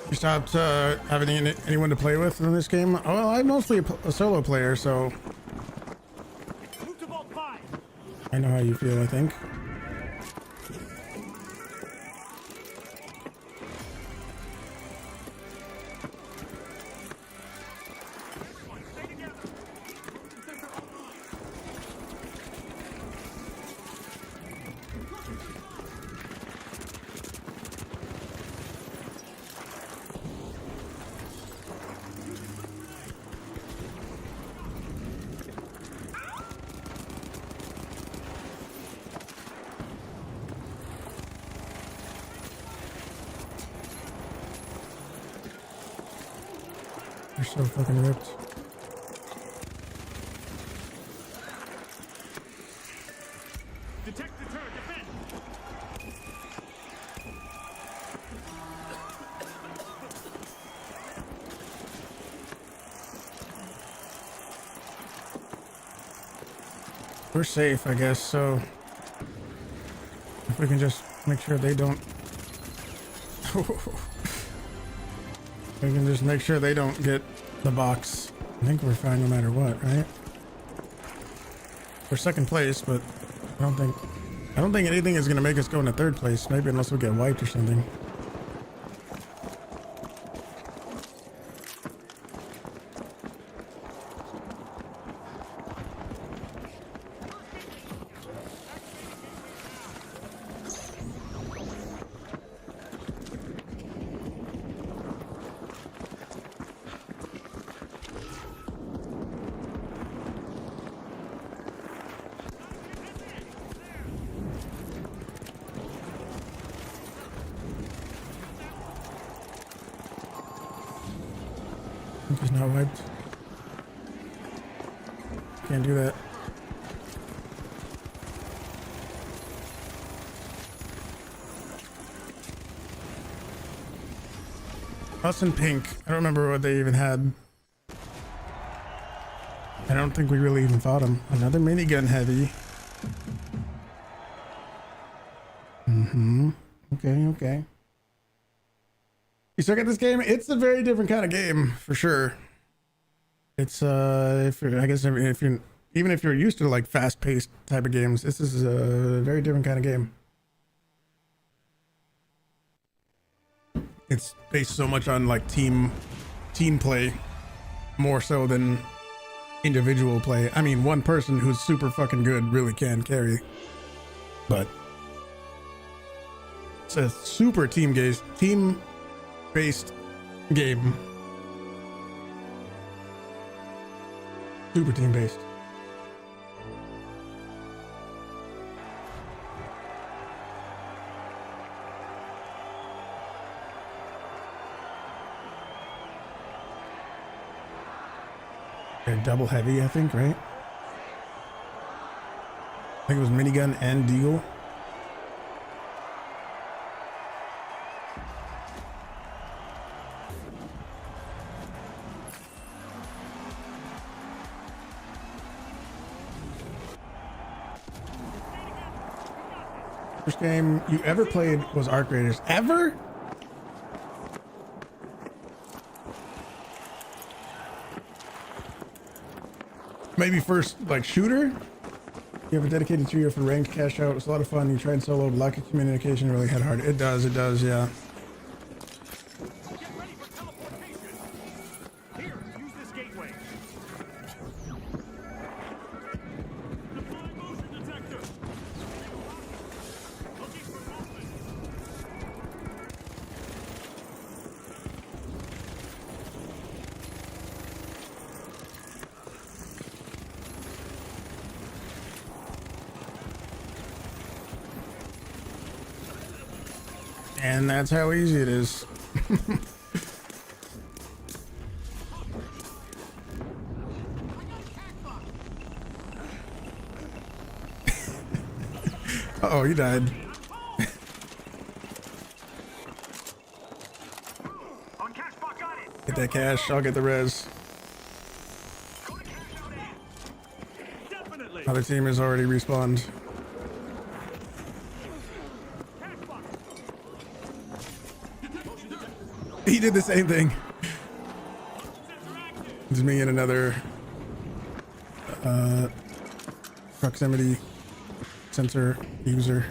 Speaker 1: You stopped having anyone to play with in this game? Well, I'm mostly a solo player, so I know how you feel, I think. They're so fucking ripped.
Speaker 11: Detect the turn, defend!
Speaker 1: We're safe, I guess, so if we can just make sure they don't we can just make sure they don't get the box. I think we're fine no matter what, right? We're second place, but I don't think anything is gonna make us go into third place, maybe unless we get wiped or something. I think he's not wiped. Can't do that. Us and Pink. I don't remember what they even had. I don't think we really even fought him. Another minigun heavy. Okay. You suck at this game? It's a very different kind of game, for sure. It's if you're, I guess if you're, even if you're used to like fast-paced type of games, this is a very different kind of game. It's based so much on like team play, more so than individual play. I mean, one person who's super fucking good really can carry, but it's a super team-based game. Super team-based. They're double heavy, I think, right? I think it was minigun and deagle. First game you ever played was Arc Raiders. Ever? Maybe first like shooter? You have a dedicated 2 year for ranked cash out. It's a lot of fun. You tried solo, but lack of communication really hit hard. It does, yeah.
Speaker 11: Get ready for teleportation! Here, use this gateway. Deploy motion detector. Looking for movement.
Speaker 1: And that's how easy it is. Oh, he died. Get that cash. I'll get the res. Other team is already respawned. He did the same thing. It's me and another proximity sensor user.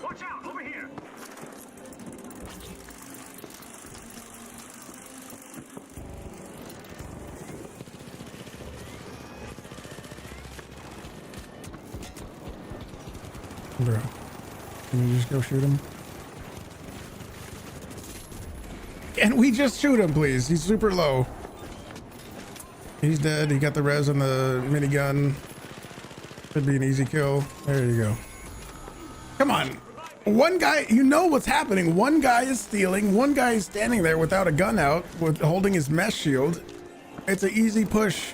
Speaker 11: Watch out, over here.
Speaker 1: Bro, can you just go shoot him? Can we just shoot him, please? He's super low. He's dead. He got the res on the minigun. Should be an easy kill. There you go. Come on. One guy, you know what's happening. One guy is stealing. One guy is standing there without a gun out, with holding his mesh shield. It's an easy push.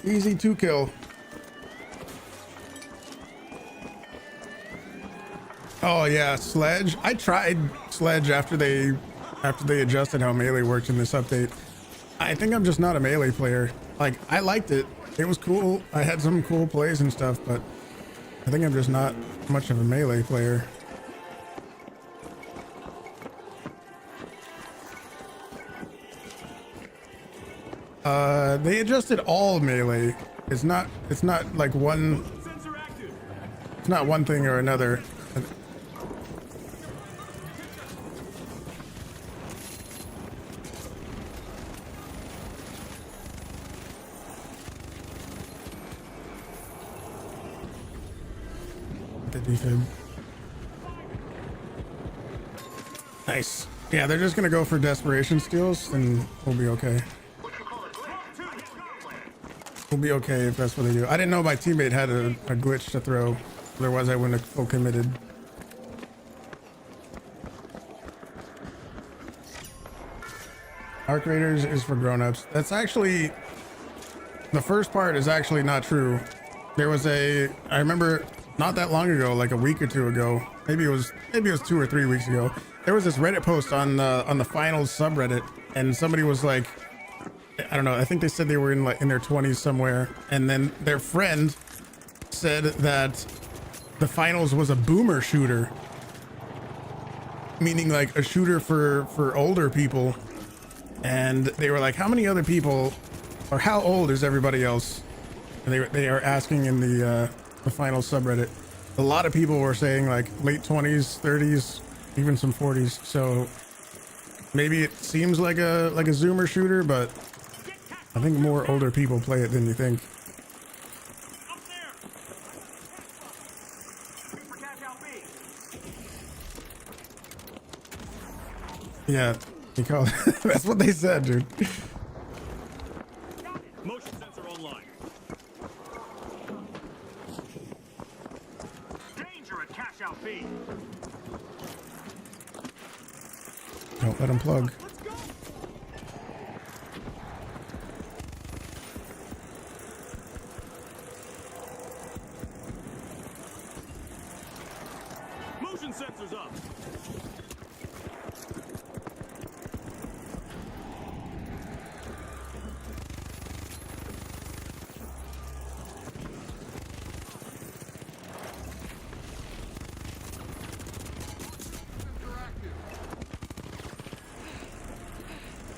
Speaker 1: Easy 2-kill. Oh yeah, Sledge. I tried Sledge after they adjusted how melee worked in this update. I think I'm just not a melee player. Like, I liked it. It was cool. I had some cool plays and stuff, but I think I'm just not much of a melee player. They adjusted all melee. It's not like one. It's not one thing or another. The defib. Nice. Yeah, they're just gonna go for desperation steals, and we'll be okay. We'll be okay if that's what they do. I didn't know my teammate had a glitch to throw. Otherwise, I wouldn't have full committed. Arc Raiders is for grown-ups. That's actually, the first part is actually not true. There was I remember not that long ago, like a week or two ago, maybe it was 2 or 3 weeks ago, there was this Reddit post on the finals subreddit, and somebody was like, I don't know, I think they said they were in their 20s somewhere, and then their friend said that the finals was a boomer shooter, meaning like a shooter for older people. And they were like, how many other people, or how old is everybody else? And they are asking in the final subreddit. A lot of people were saying like late 20s, 30s, even some 40s. So maybe it seems like a zoomer shooter, but I think more older people play it than you think. Yeah, you call it. That's what they said, dude.
Speaker 11: Motion sensor online. Danger at cash out B.
Speaker 1: Don't let him plug.
Speaker 11: Motion sensors up.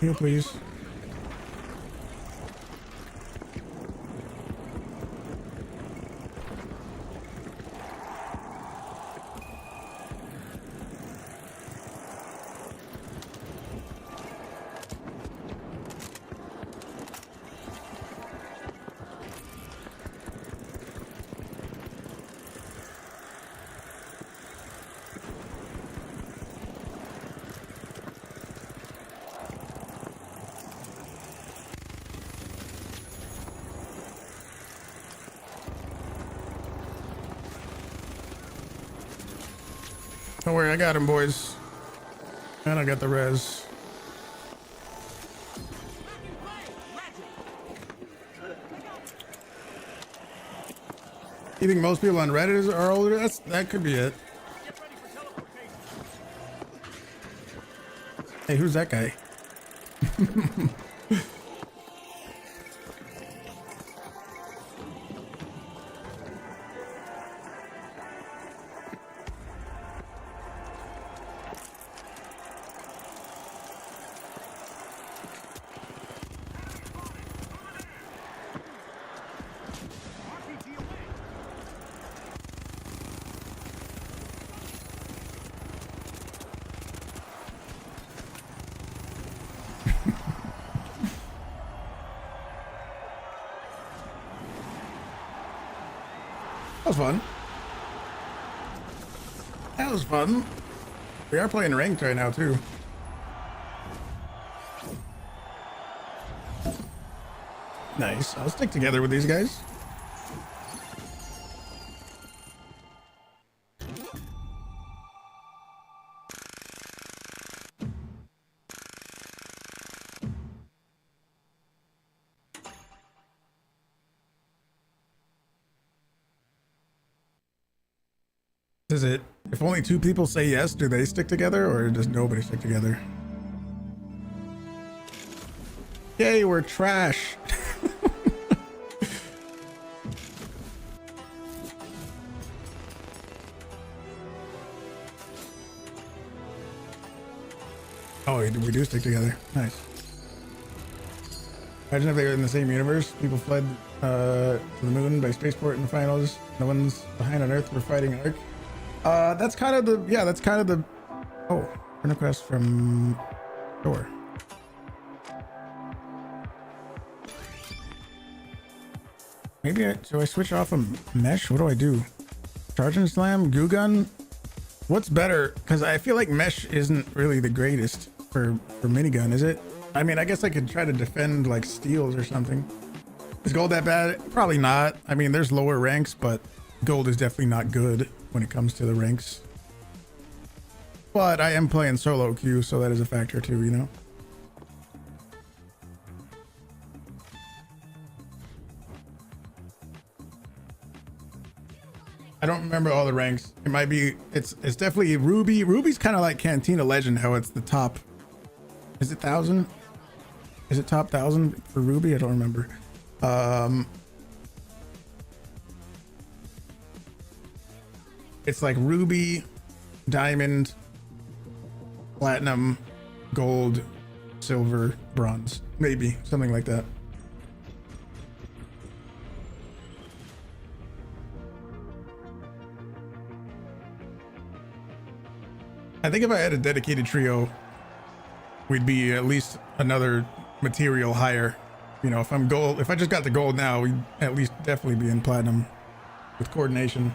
Speaker 1: Here, please. Don't worry, I got him, boys. And I got the res. You think most people on Reddit are older? That could be it. Hey, who's that guy? That was fun. That was fun. We are playing ranked right now too. Nice. I'll stick together with these guys. Is it, if only 2 people say yes, do they stick together or does nobody stick together? Yay, we're trash. Oh, we do stick together. Nice. Imagine if they were in the same universe. People fled to the moon by spaceport in the finals. The ones behind on Earth were fighting Ark. That's kind of the, yeah, that's kind of the, oh, turn request from Door. Maybe so I switch off a mesh? What do I do? Charge and slam? Goo gun? What's better? Because I feel like mesh isn't really the greatest for minigun, is it? I mean, I guess I could try to defend like steals or something. Is gold that bad? Probably not. I mean, there's lower ranks, but gold is definitely not good when it comes to the ranks. But I am playing solo queue, so that is a factor too, you know? I don't remember all the ranks. It might be, it's definitely Ruby. Ruby's kind of like Cantina Legend, how it's the top. Is it 1,000? Is it top 1,000 for Ruby? I don't remember. It's like Ruby, Diamond, Platinum, Gold, Silver, Bronze. Maybe, something like that. I think if I had a dedicated trio, we'd be at least another material higher. You know, if I'm gold, if I just got the gold now, we'd at least definitely be in platinum with coordination.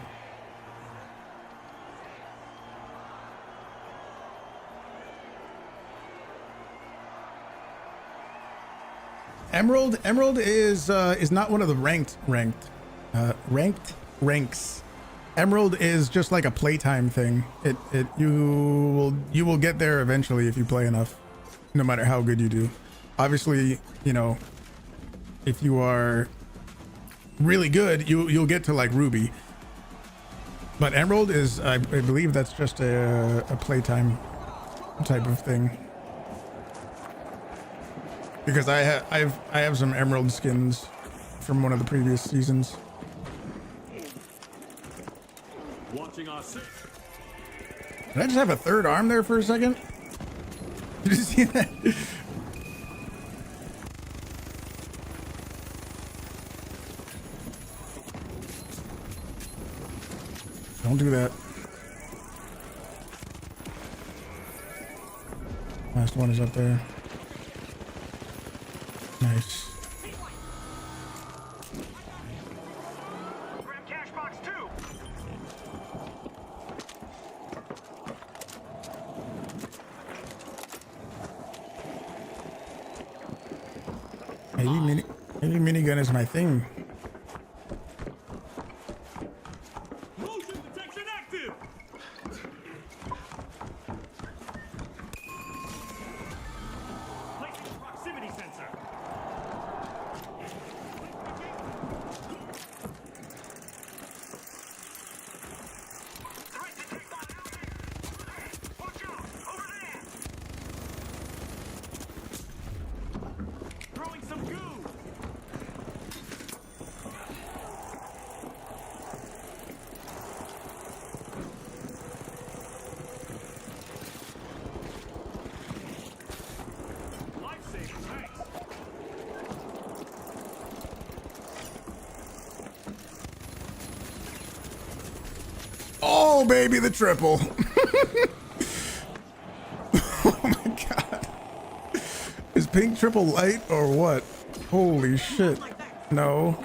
Speaker 1: Emerald is not one of the ranked ranks. Emerald is just like a playtime thing. You will get there eventually if you play enough, no matter how good you do. Obviously, you know, if you are really good, you'll get to like Ruby. But Emerald is, I believe that's just a playtime type of thing. Because I have some Emerald skins from one of the previous seasons.
Speaker 11: Watching our six.
Speaker 1: Did I just have a third arm there for a second? Did you see that? Don't do that. Last one is up there. Nice.
Speaker 11: Grab cash box 2.
Speaker 1: Maybe minigun is my thing.
Speaker 11: Motion detection active.
Speaker 1: baby, the triple. Oh my god. Is pink triple light or what? Holy shit. No.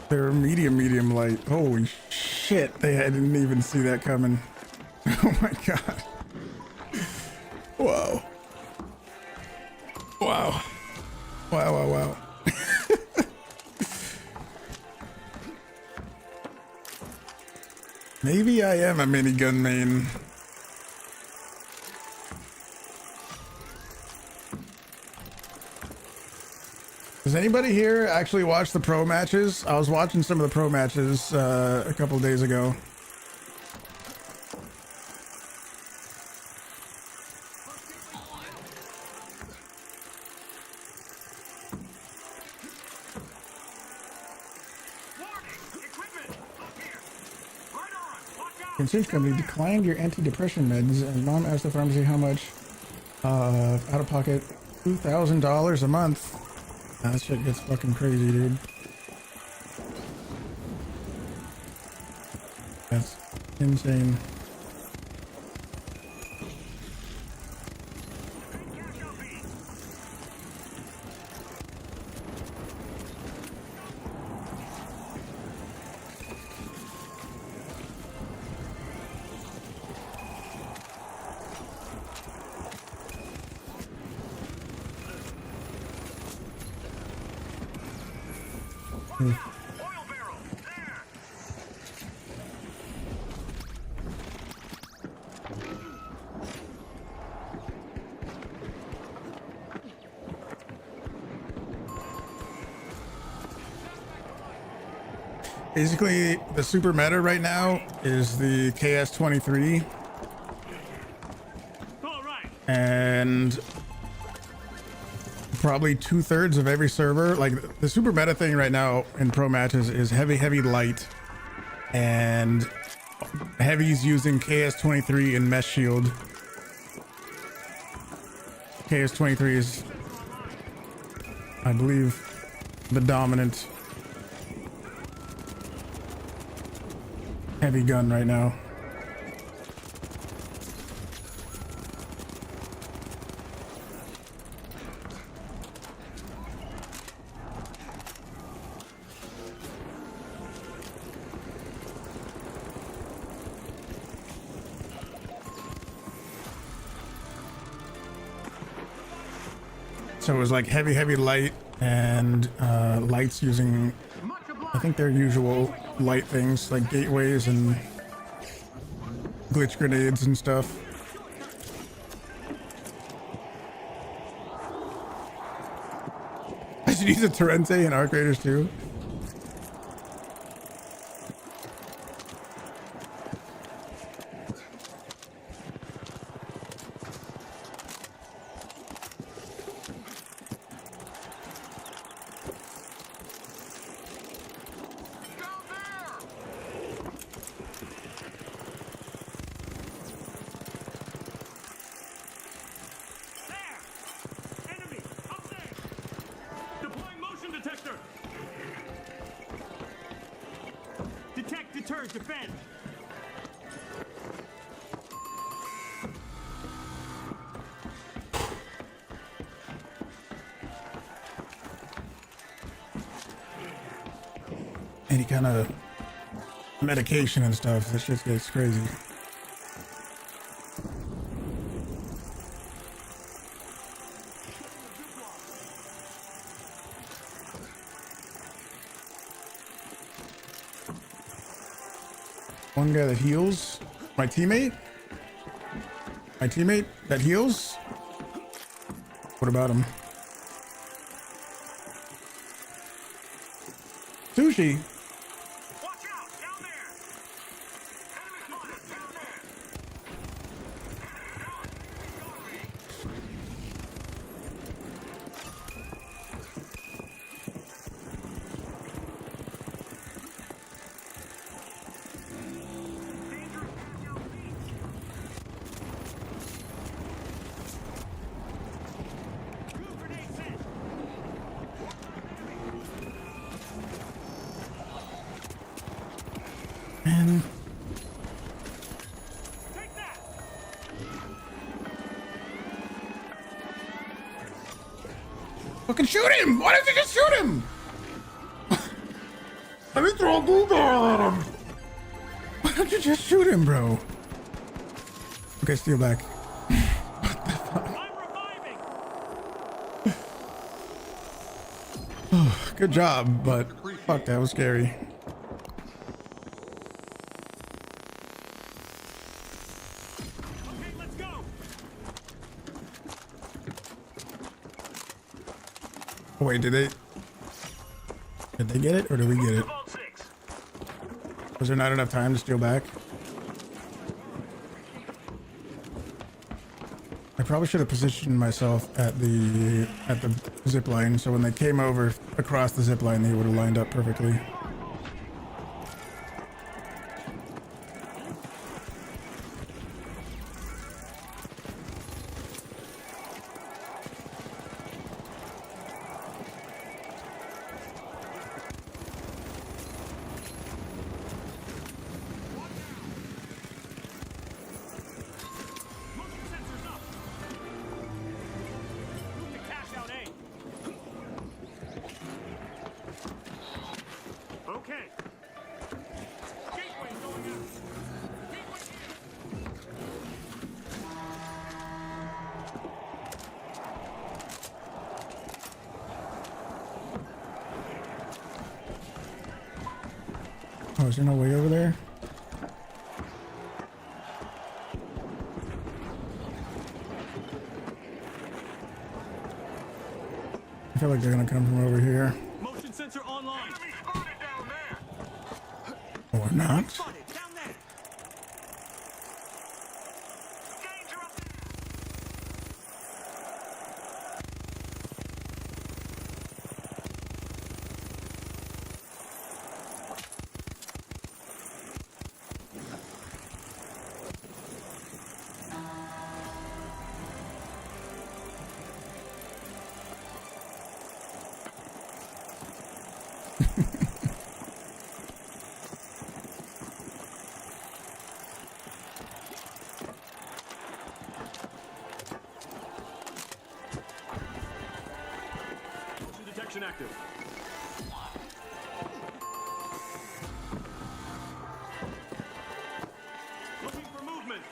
Speaker 1: They're medium light. Holy shit. I didn't even see that coming. Oh my god. Whoa. Wow. Wow. Maybe I am a minigun main. Does anybody here actually watch the pro matches? I was watching some of the pro matches a couple days ago. Insurance company declined your antidepressant meds, and mom asked the pharmacy how much. Out of pocket, $2,000 a month. That shit gets fucking crazy, dude. That's insane. Basically, the super meta right now is the KS-23. And probably 2/3 of every server, like the super meta thing right now in pro matches is heavy light, and heavy's using KS-23 and mesh shield. KS-23 is, I believe, the dominant heavy gun right now. So it was like heavy light, and lights using, I think, their usual light things like gateways and glitch grenades and stuff. I should use a Torrente and Arc Raiders too.
Speaker 11: Defend!
Speaker 1: Any kind of medication and stuff, this shit gets crazy. One guy that heals, my teammate that heals. What about him? Sushi. Fucking shoot him! Why didn't you just shoot him? Let me throw a blue barrel at him. Why don't you just shoot him, bro? Okay, steal back. What the fuck? Oh, good job, but fuck, that was scary.
Speaker 11: Okay, let's go.
Speaker 1: Oh, wait, did they get it or did we get it? Was there not enough time to steal back? I probably should have positioned myself at the zip line, so when they came over across the zip line, they would have lined up perfectly. Oh, is there no way over there? I feel like they're gonna come from over here.
Speaker 11: Motion sensor online. Enemy spotted down there.
Speaker 1: Or not.
Speaker 11: Spotted down there. Danger up there. Detection active. Looking for movement.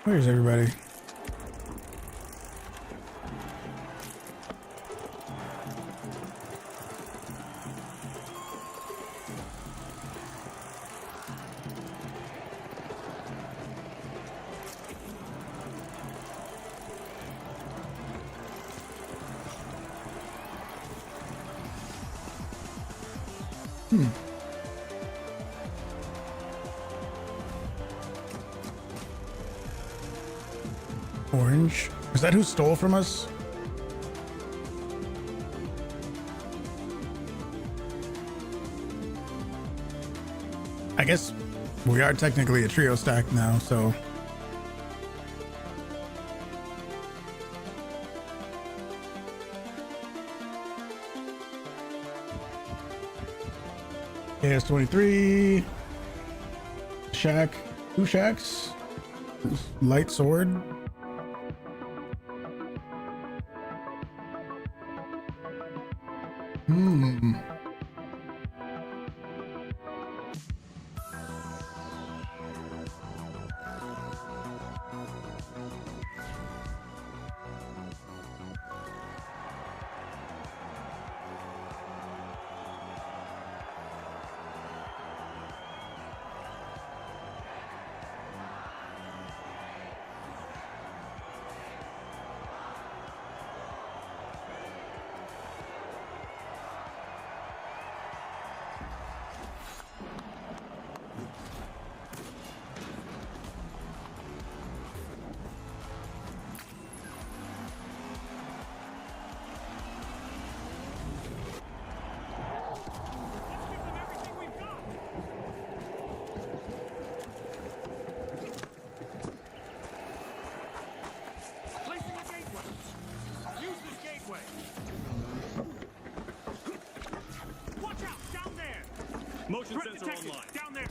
Speaker 1: Where's everybody? Orange? Is that who stole from us? I guess we are technically a trio stack now, so. AS-23. Shack. 2 shacks. Light sword.
Speaker 11: Motion sensor online. Down there.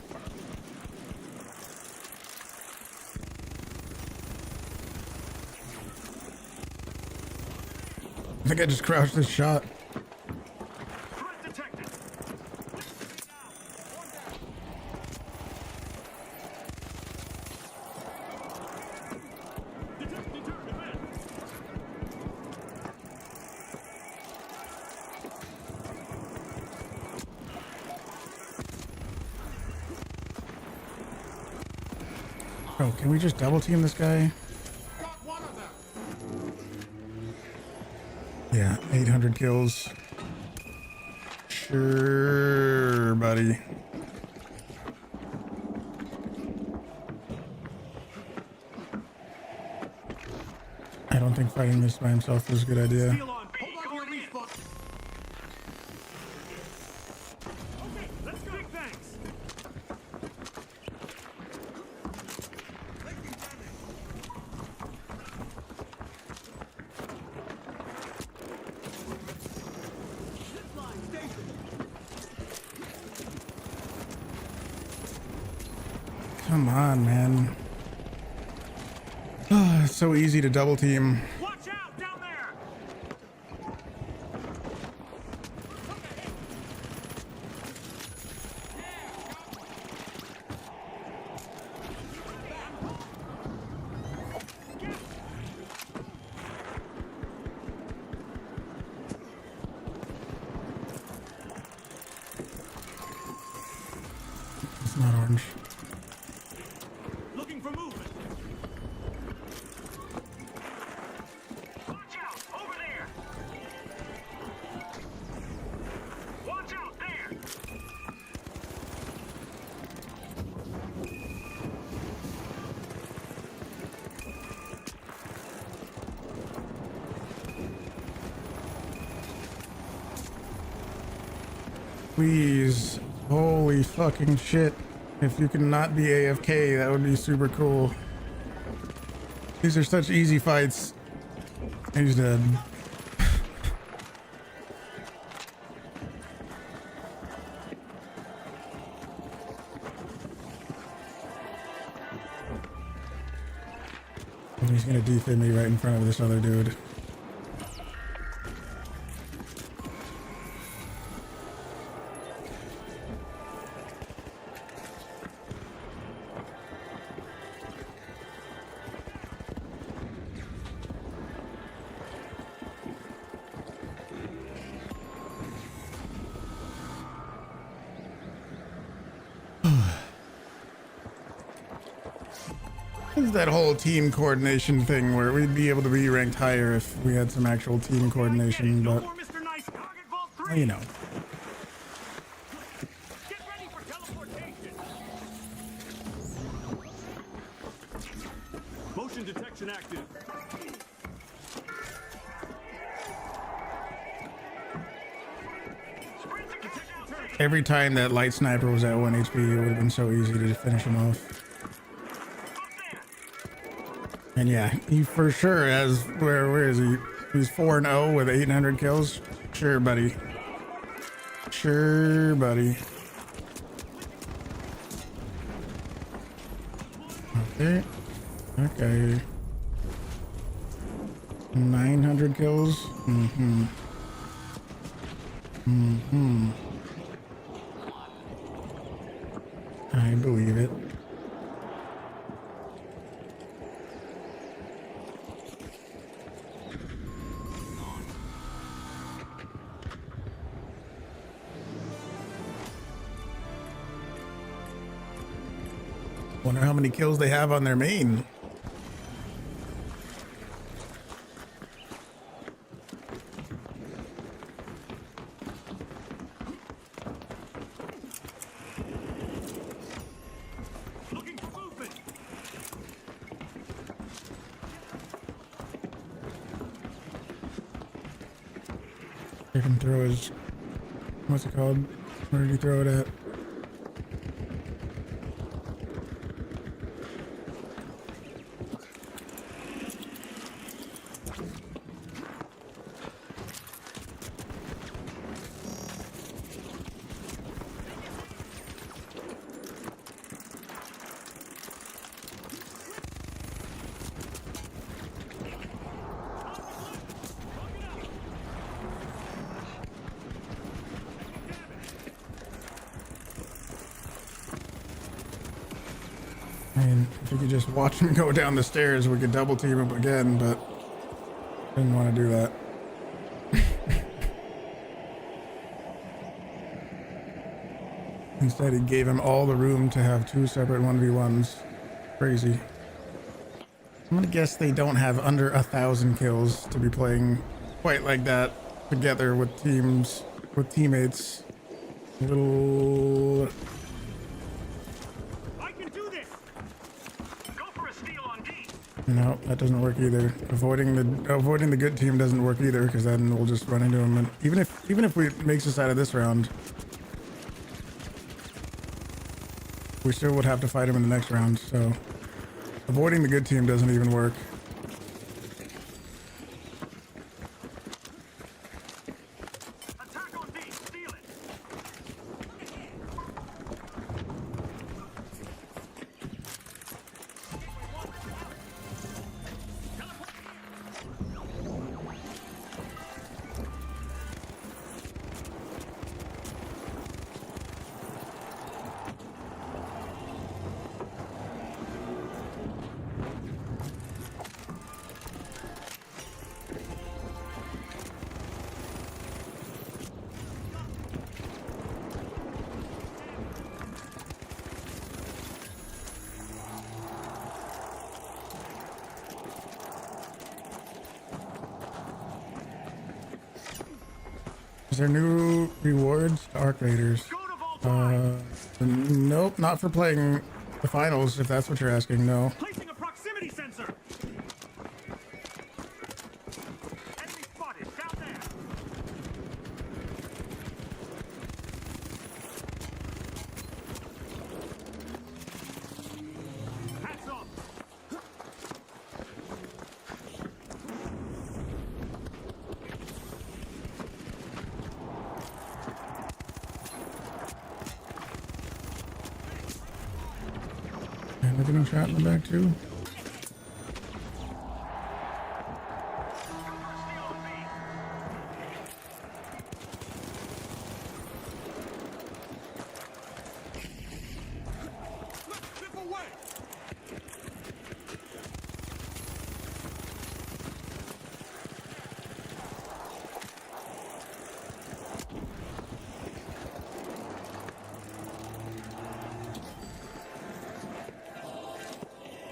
Speaker 1: I think I just crouched this shot.
Speaker 11: Threat detected. Deter event.
Speaker 1: Oh, can we just double team this guy? Yeah, 800 kills. Sure, buddy. I don't think fighting this by himself is a good idea.
Speaker 11: Steel on B. Going in. Okay, let's go. Big thanks.
Speaker 1: Come on, man. Oh, it's so easy to double team.
Speaker 11: Watch out down there.
Speaker 1: It's not orange.
Speaker 11: Looking for movement. Watch out over there. Watch out there.
Speaker 1: Please. Holy fucking shit. If you can not be AFK, that would be super cool. These are such easy fights. He's dead. And he's gonna defib me right in front of this other dude. It's that whole team coordination thing where we'd be able to be ranked higher if we had some actual team coordination, but
Speaker 11: Mr. Nice. Target vault 3.
Speaker 1: well, you know.
Speaker 11: Get ready for teleportation. Motion detection active.
Speaker 1: Every time that light sniper was at 1 HP, it would have been so easy to finish him off. And yeah, he for sure has, where is he? He's 4-0 with 800 kills. Sure, buddy. Sure, buddy. Okay. Okay. 900 kills. Mm-hmm. Mm-hmm. I believe it. Wonder how many kills they have on their main.
Speaker 11: Looking for movement.
Speaker 1: I can throw his, what's it called? Where did he throw it at? I mean, if you could just watch him go down the stairs, we could double team him again, but didn't want to do that. Instead, he gave him all the room to have 2 separate 1v1s. Crazy. I'm gonna guess they don't have under 1,000 kills to be playing quite like that together with teams, with teammates. Little.
Speaker 11: I can do this. Go for a steal on D.
Speaker 1: No, that doesn't work either. Avoiding the good team doesn't work either, because then we'll just run into him. And even if we makes us out of this round, we still would have to fight him in the next round. So avoiding the good team doesn't even work.
Speaker 11: Attack on D. Steal it.
Speaker 1: Is there new rewards to Arc Raiders? Nope, not for playing the finals, if that's what you're asking, no.
Speaker 11: Placing a proximity sensor. Enemy spotted. Down there. Hats off.
Speaker 1: And we're getting shot in the back too.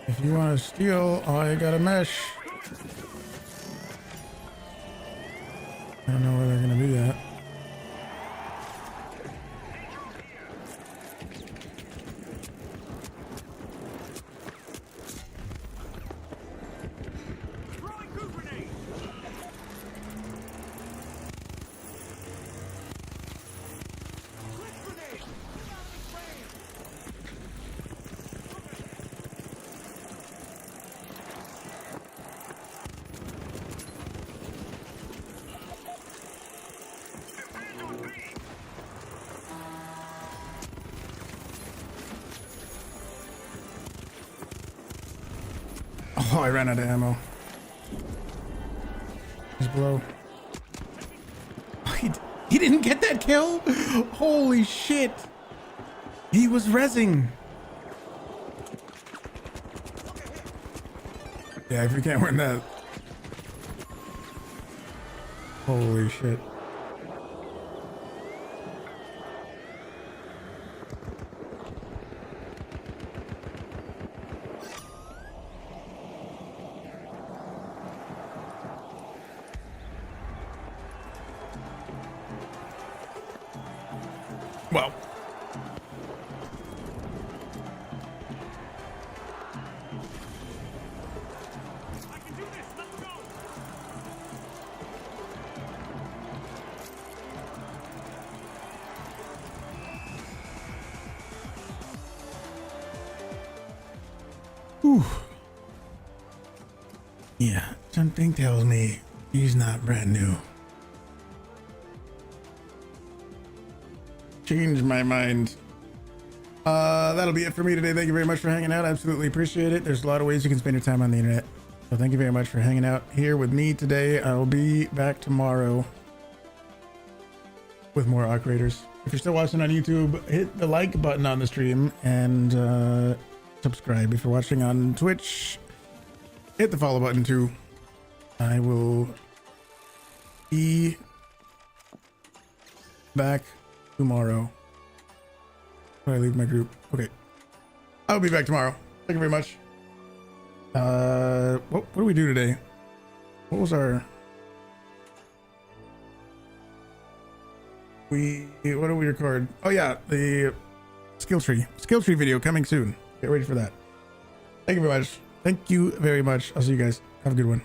Speaker 1: If you want to steal, I got a mesh. I don't know where they're gonna be at.
Speaker 11: Throwing goo grenade. Click grenade.
Speaker 1: Oh, I ran out of ammo. He's below. He didn't get that kill? Holy shit. He was rezzing. Yeah, if you can't win that. Holy shit. Well,
Speaker 11: I can do this. Let's go.
Speaker 1: whew. Yeah, something tells me he's not brand new. Changed my mind. That'll be it for me today. Thank you very much for hanging out. I absolutely appreciate it. There's a lot of ways you can spend your time on the internet. So thank you very much for hanging out here with me today. I will be back tomorrow with more Arc Raiders. If you're still watching on YouTube, hit the like button on the stream and subscribe. If you're watching on Twitch, hit the follow button too. I will be back tomorrow. I leave my group. Okay. I'll be back tomorrow. Thank you very much. What do we do today? What was our... what do we record? Oh yeah, the skill tree video coming soon. Get ready for that. Thank you very much. I'll see you guys. Have a good one.